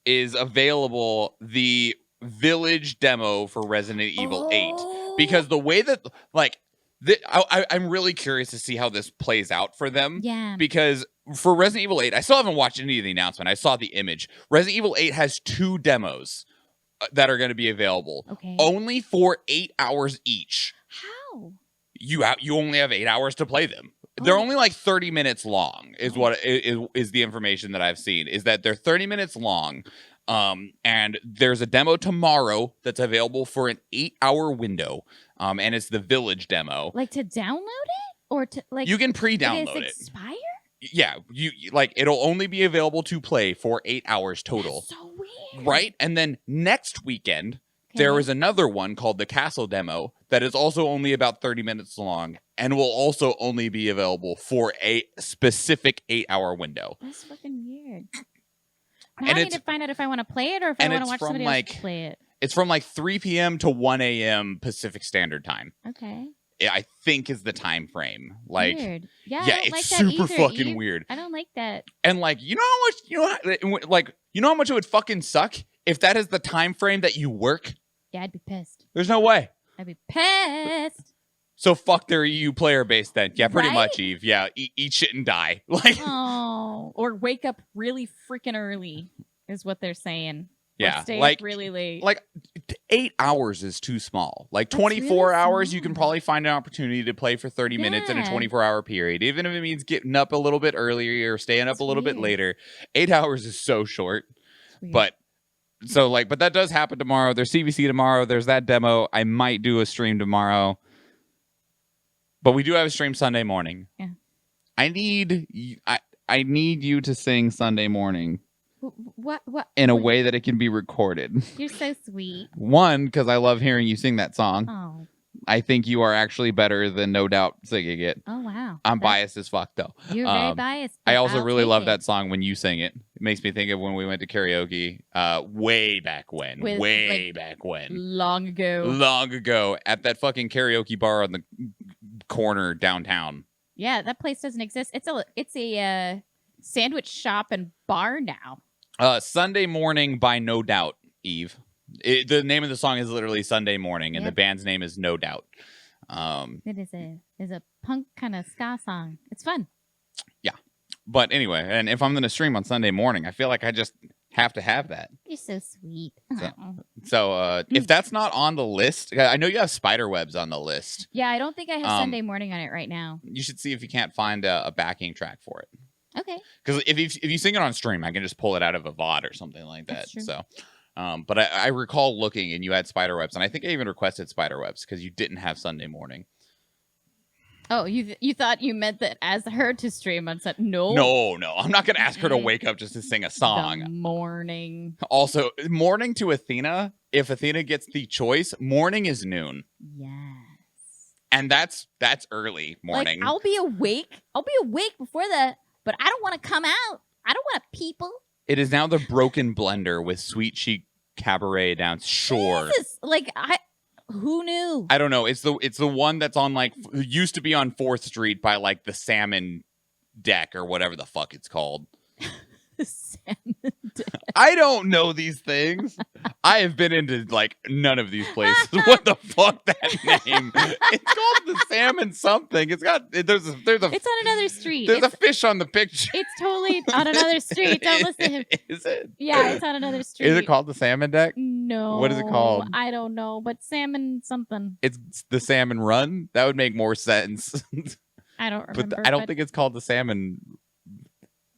is available the Village demo for Resident Evil 8. Because the way that I'm really curious to see how this plays out for them. Yeah. Because for Resident Evil 8, I still haven't watched any of the announcement. I saw the image. Resident Evil 8 has 2 demos that are going to be available. Okay. Only for 8 hours each. How? You only have 8 hours to play them. They're only like 30 minutes long is what is the information that I've seen, is that they're 30 minutes long. And there's a demo tomorrow that's available for an 8-hour window. And it's the Village demo. Like to download it? Or to like You can pre-download it. expire? Yeah, it'll only be available to play for 8 hours total. That's so weird. Right? And then next weekend, there is another one called the Castle demo that is also only about 30 minutes long and will also only be available for a specific 8-hour window. That's fucking weird. And I need to find out if I want to play it or if I want to watch somebody else play it. It's from like 3 p.m. to 1 a.m. Pacific Standard Time. Okay. I think is the time frame. Like, Weird. Yeah, I yeah, don't it's like that super either, fucking Eve. weird. I don't like that. And like, you know how much it would fucking suck if that is the time frame that you work? Yeah, I'd be pissed. There's no way. I'd be pissed. So fuck their EU player base then. Yeah, pretty Right? much, Eve. Yeah, eat shit and die. Like, Oh, or wake up really freaking early is what they're saying. yeah, Or stay like up really late. Like 8 hours is too small. Like That's 24 really hours, you can probably find an opportunity to play for 30 minutes in a Yeah. 24-hour period, even if it means getting up a little bit earlier or staying up a little bit later. 8 hours is so short. weird. But So like, but that does happen tomorrow. There's CVC tomorrow. There's that demo. I might do a stream tomorrow, but we do have a stream Sunday morning. Yeah. I need you to sing Sunday morning What? in a way that it can be recorded. You're so sweet. One, because I love hearing you sing that song. Oh. I think you are actually better than No Doubt singing it. Oh wow. I'm biased as fuck though. You're very biased. I but also I'll really take love it. that song when you sing it. It makes me think of when we went to karaoke way back when. Long ago. Long ago at that fucking karaoke bar on the corner downtown. Yeah, that place doesn't exist. It's a sandwich shop and bar now. Sunday Morning by No Doubt, Eve. The name of the song is literally Sunday Morning, and the band's name is No Doubt. It is a punk kind of ska song. It's fun. Yeah. But anyway, and if I'm going to stream on Sunday morning, I feel like I just have to have that. You're so sweet. So if that's not on the list, I know you have Spiderwebs on the list. Yeah, I don't think I have Sunday morning on it right now. You should see if you can't find a backing track for it. Okay. Because if you sing it on stream, I can just pull it out of a VOD or something like that. That's true. So, but I recall looking and you had Spiderwebs, and I think I even requested Spiderwebs because you didn't have Sunday morning. Oh, you thought you meant that as her to stream on Sunday? No. No. I'm not going to ask her to wake up just to sing a song. The morning. Also, morning to Athena, if Athena gets the choice, morning is noon. Yes. And that's early morning. Like, I'll be awake before that, but I don't want to come out. I don't want people. It is now the Broken Blender with Sweet Chic Cabaret down Shore. Jesus, like who knew? I don't know. It's the one that's on used to be on 4th Street by like the Salmon Deck or whatever the fuck it's called. Salmon Deck. I don't know these things. I have been into none of these places. What the fuck that name? It's called the Salmon something. It's got there's a It's on another street. There's a fish on the picture. It's totally on another street. Don't listen to him. Is it? Yeah, it's on another street. Is it called the Salmon Deck? No. What is it called? I don't know, but salmon something. It's the Salmon Run. That would make more sense. I don't remember. But I don't think it's called the Salmon.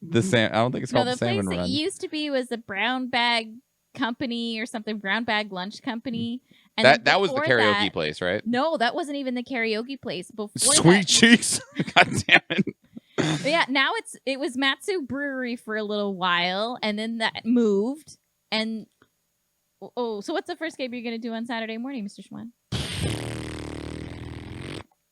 I don't think it's called the Salmon place Run. it used to be was the Brown Bag Company or something. Brown Bag Lunch Company. And that was the before karaoke place, right? No, that wasn't even the karaoke place. Before Sweet Cheeks. God damn it. But yeah, now it was Matsu Brewery for a little while, and then that moved. And so what's the first game you're gonna do on Saturday morning, Mr. Schwan?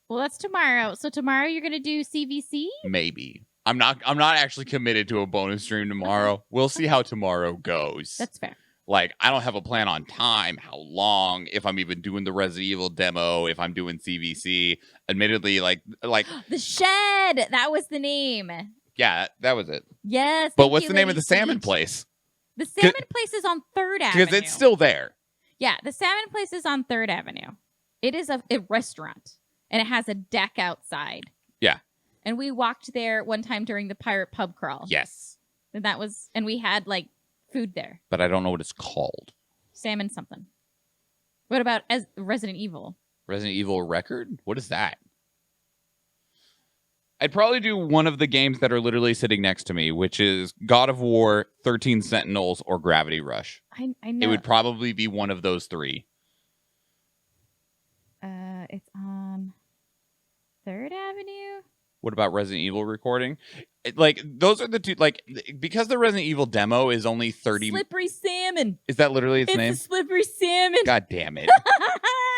Well, that's tomorrow. So tomorrow you're gonna do CVC? Maybe. I'm not actually committed to a bonus stream tomorrow. We'll see how tomorrow goes. That's fair. I don't have a plan on time, how long, if I'm even doing the Resident Evil demo, if I'm doing CVC. Admittedly, The Shed. That was the name. Yeah, that was it. Yes. But what's the name of the salmon place? The salmon place is on 3rd Avenue. Because it's still there. Yeah, the salmon place is on 3rd Avenue. It is a restaurant, and it has a deck outside. Yeah. And we walked there one time during the pirate pub crawl. Yes. And we had food there. But I don't know what it's called. Salmon something. What about as Resident Evil? Resident Evil Record? What is that? I'd probably do one of the games that are literally sitting next to me, which is God of War, 13 Sentinels, or Gravity Rush. I know. It would probably be one of those three. It's on 3rd Avenue. What about Resident Evil recording? Those are the two. Because the Resident Evil demo is only 30. Slippery Salmon. Is that literally its name? It's a Slippery Salmon. God damn it!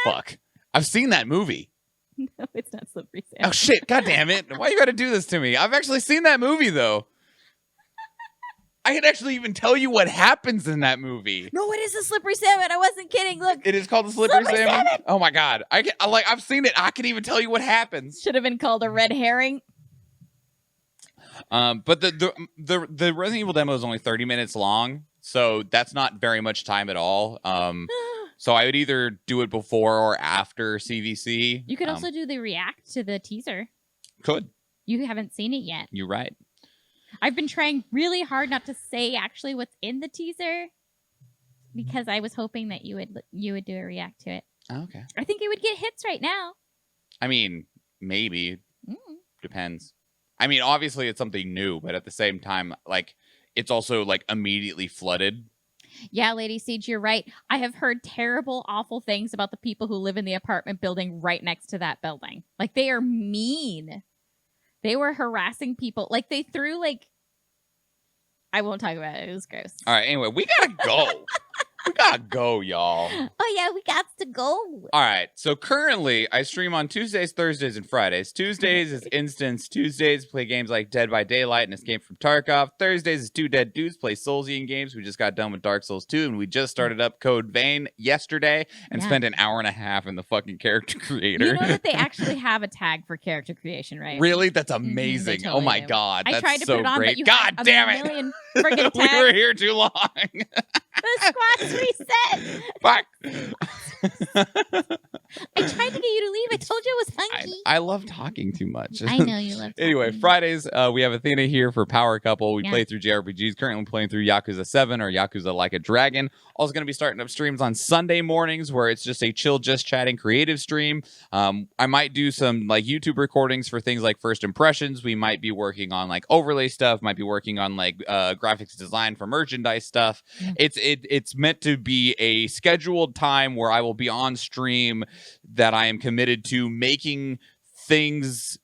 Fuck! I've seen that movie. No, it's not Slippery Salmon. Oh shit! God damn it! Why you got to do this to me? I've actually seen that movie though. I could actually even tell you what happens in that movie. No, it is a Slippery Salmon. I wasn't kidding. Look. It is called the Slippery Salmon? Oh my god. I've seen it. I can even tell you what happens. Should have been called a red herring. But the Resident Evil demo is only 30 minutes long, so that's not very much time at all. So I would either do it before or after CVC. You could also do the react to the teaser. Could. You haven't seen it yet. You're right. I've been trying really hard not to say actually what's in the teaser because I was hoping that you would do a react to it. Okay. I think it would get hits right now. I mean, maybe. Depends. I mean, obviously it's something new, but at the same time, it's also immediately flooded. Yeah, Lady Siege, you're right. I have heard terrible, awful things about the people who live in the apartment building right next to that building. Like, they are mean. They were harassing people. Like, they threw, like... I won't talk about it. It was gross. All right, anyway, we gotta go. We gotta go, y'all. Oh, yeah, we got to go. All right, so currently I stream on Tuesdays, Thursdays, and Fridays. Tuesdays is Instance. Tuesdays play games like Dead by Daylight and Escape from Tarkov. Thursdays is Two Dead Dudes play Soulsian games. We just got done with Dark Souls 2, and we just started up Code Vein yesterday and spent an hour and a half in the fucking character creator. You know that they actually have a tag for character creation, right? Really? That's amazing. They totally oh my do. god, I that's tried to so put it on, great. but you God had damn a it. million friggin' We were tags. here too long. The squad's reset. Fuck. I tried to get you to leave. I told you I was hungry. I love talking too much. I know you love Anyway, talking. Fridays, we have Athena here for Power Couple. We Yeah. play through JRPGs. Currently playing through Yakuza 7 or Yakuza Like a Dragon. Also going to be starting up streams on Sunday mornings where it's just a chill, just chatting creative stream. I might do some like YouTube recordings for things like first impressions. We might be working on like overlay stuff. Might be working on like graphics design for merchandise stuff. Yeah. It's meant to be a scheduled time where I will be on stream that I am committed to making things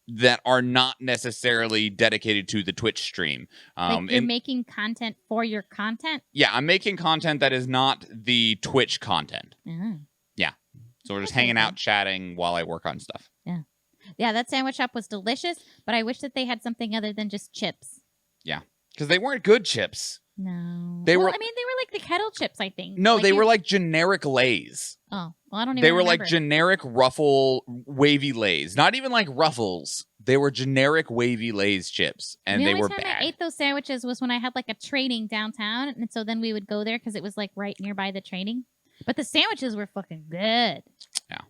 that are not necessarily dedicated to the Twitch stream. Like you're making content for your content? Yeah, I'm making content that is not the Twitch content. Oh. Yeah. So we're just hanging out, chatting while I work on stuff. Yeah. Yeah, that sandwich shop was delicious, but I wish that they had something other than just chips. Yeah. Because they weren't good chips. No. They were. I mean, they were like the kettle chips, I think. No, like they you- were like generic Lays. Oh, well, I don't even They were remember. like generic ruffle wavy Lays. Not even like Ruffles. They were generic wavy Lays chips. And the they only were time bad. I ate those sandwiches was when I had like a training downtown, and so then we would go there because it was like right nearby the training. But the sandwiches were fucking good. Yeah.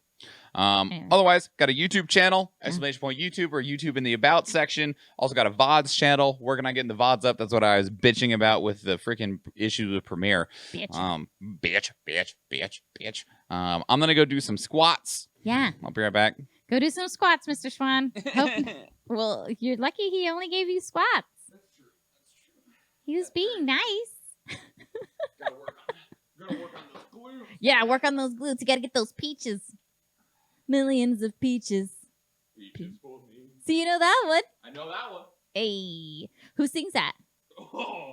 Anyway. Otherwise, got a YouTube channel, exclamation point YouTube or YouTube in the About section. Also got a Vods channel. Working on getting the Vods up. That's what I was bitching about with the freaking issues with Premiere. Bitch. Bitch. I'm going to go do some squats. Yeah. I'll be right back. Go do some squats, Mr. Schwan. Well, you're lucky he only gave you squats. That's true. He was being nice. Gotta work on those glutes. Yeah, work on those glutes. You gotta get those peaches. Millions of peaches. Peaches for me. So you know that one? I know that one. Hey, who sings that? Oh,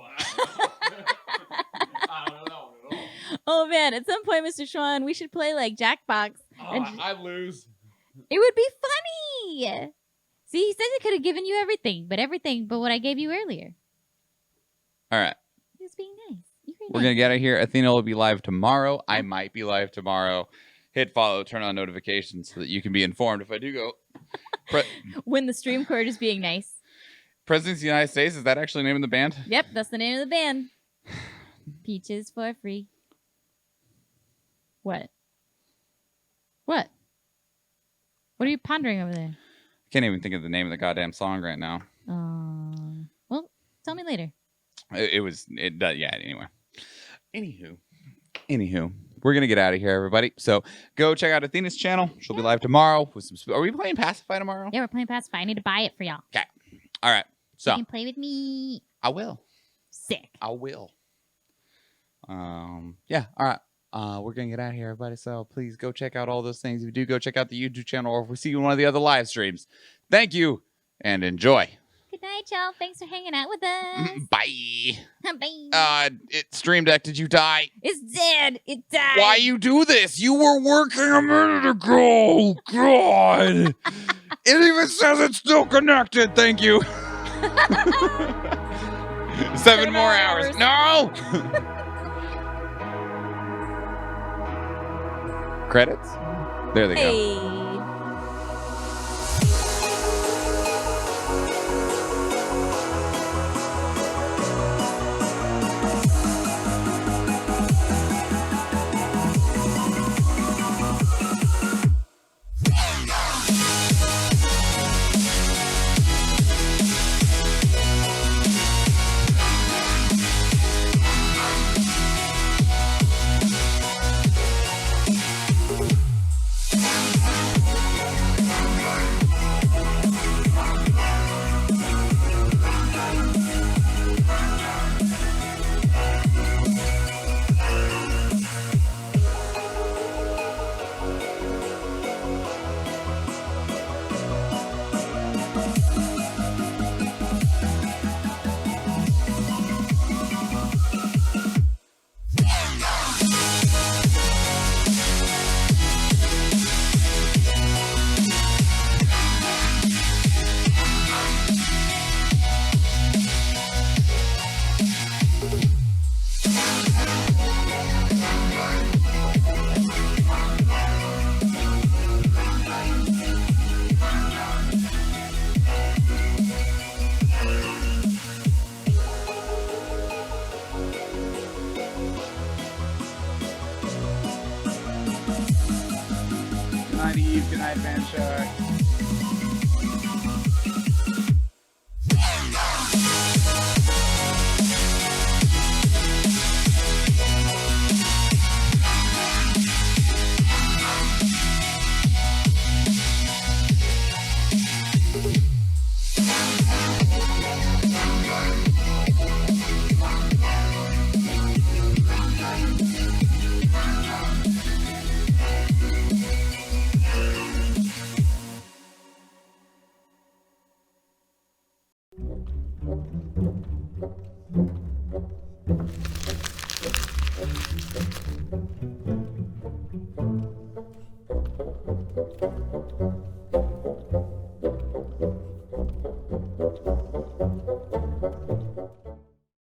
I don't know that one at all. Oh man, at some point, Mr. Schwan, we should play like Jackbox. Oh, and I lose. it would be funny. See, he says he could have given you everything but what I gave you earlier. All right. He was being nice. We're going to get out of here. Athena will be live tomorrow. I might be live tomorrow. Hit follow, turn on notifications so that you can be informed if I do go. When the stream court is being nice. Presidents of the United States, is that actually the name of the band? Yep, that's the name of the band. Peaches for free. What? What? What are you pondering over there? I can't even think of the name of the goddamn song right now. Well, tell me later. Anyway. Anywho, we're going to get out of here, everybody. So go check out Athena's channel. She'll be live tomorrow. With some. Are we playing Pacify tomorrow? Yeah, we're playing Pacify. I need to buy it for y'all. Okay. All right. So you can play with me. I will. Sick. I will. Yeah. All right. We're going to get out of here, everybody. So please go check out all those things. If you do, go check out the YouTube channel, or if we see you in one of the other live streams. Thank you and enjoy. Good night, y'all. Thanks for hanging out with us. Bye. Bye. Stream Deck, did you die? It's dead. It died. Why you do this? You were working a minute ago. God. It even says it's still connected. Thank you. 7 more hours. No. Credits? There they go. Hey. back.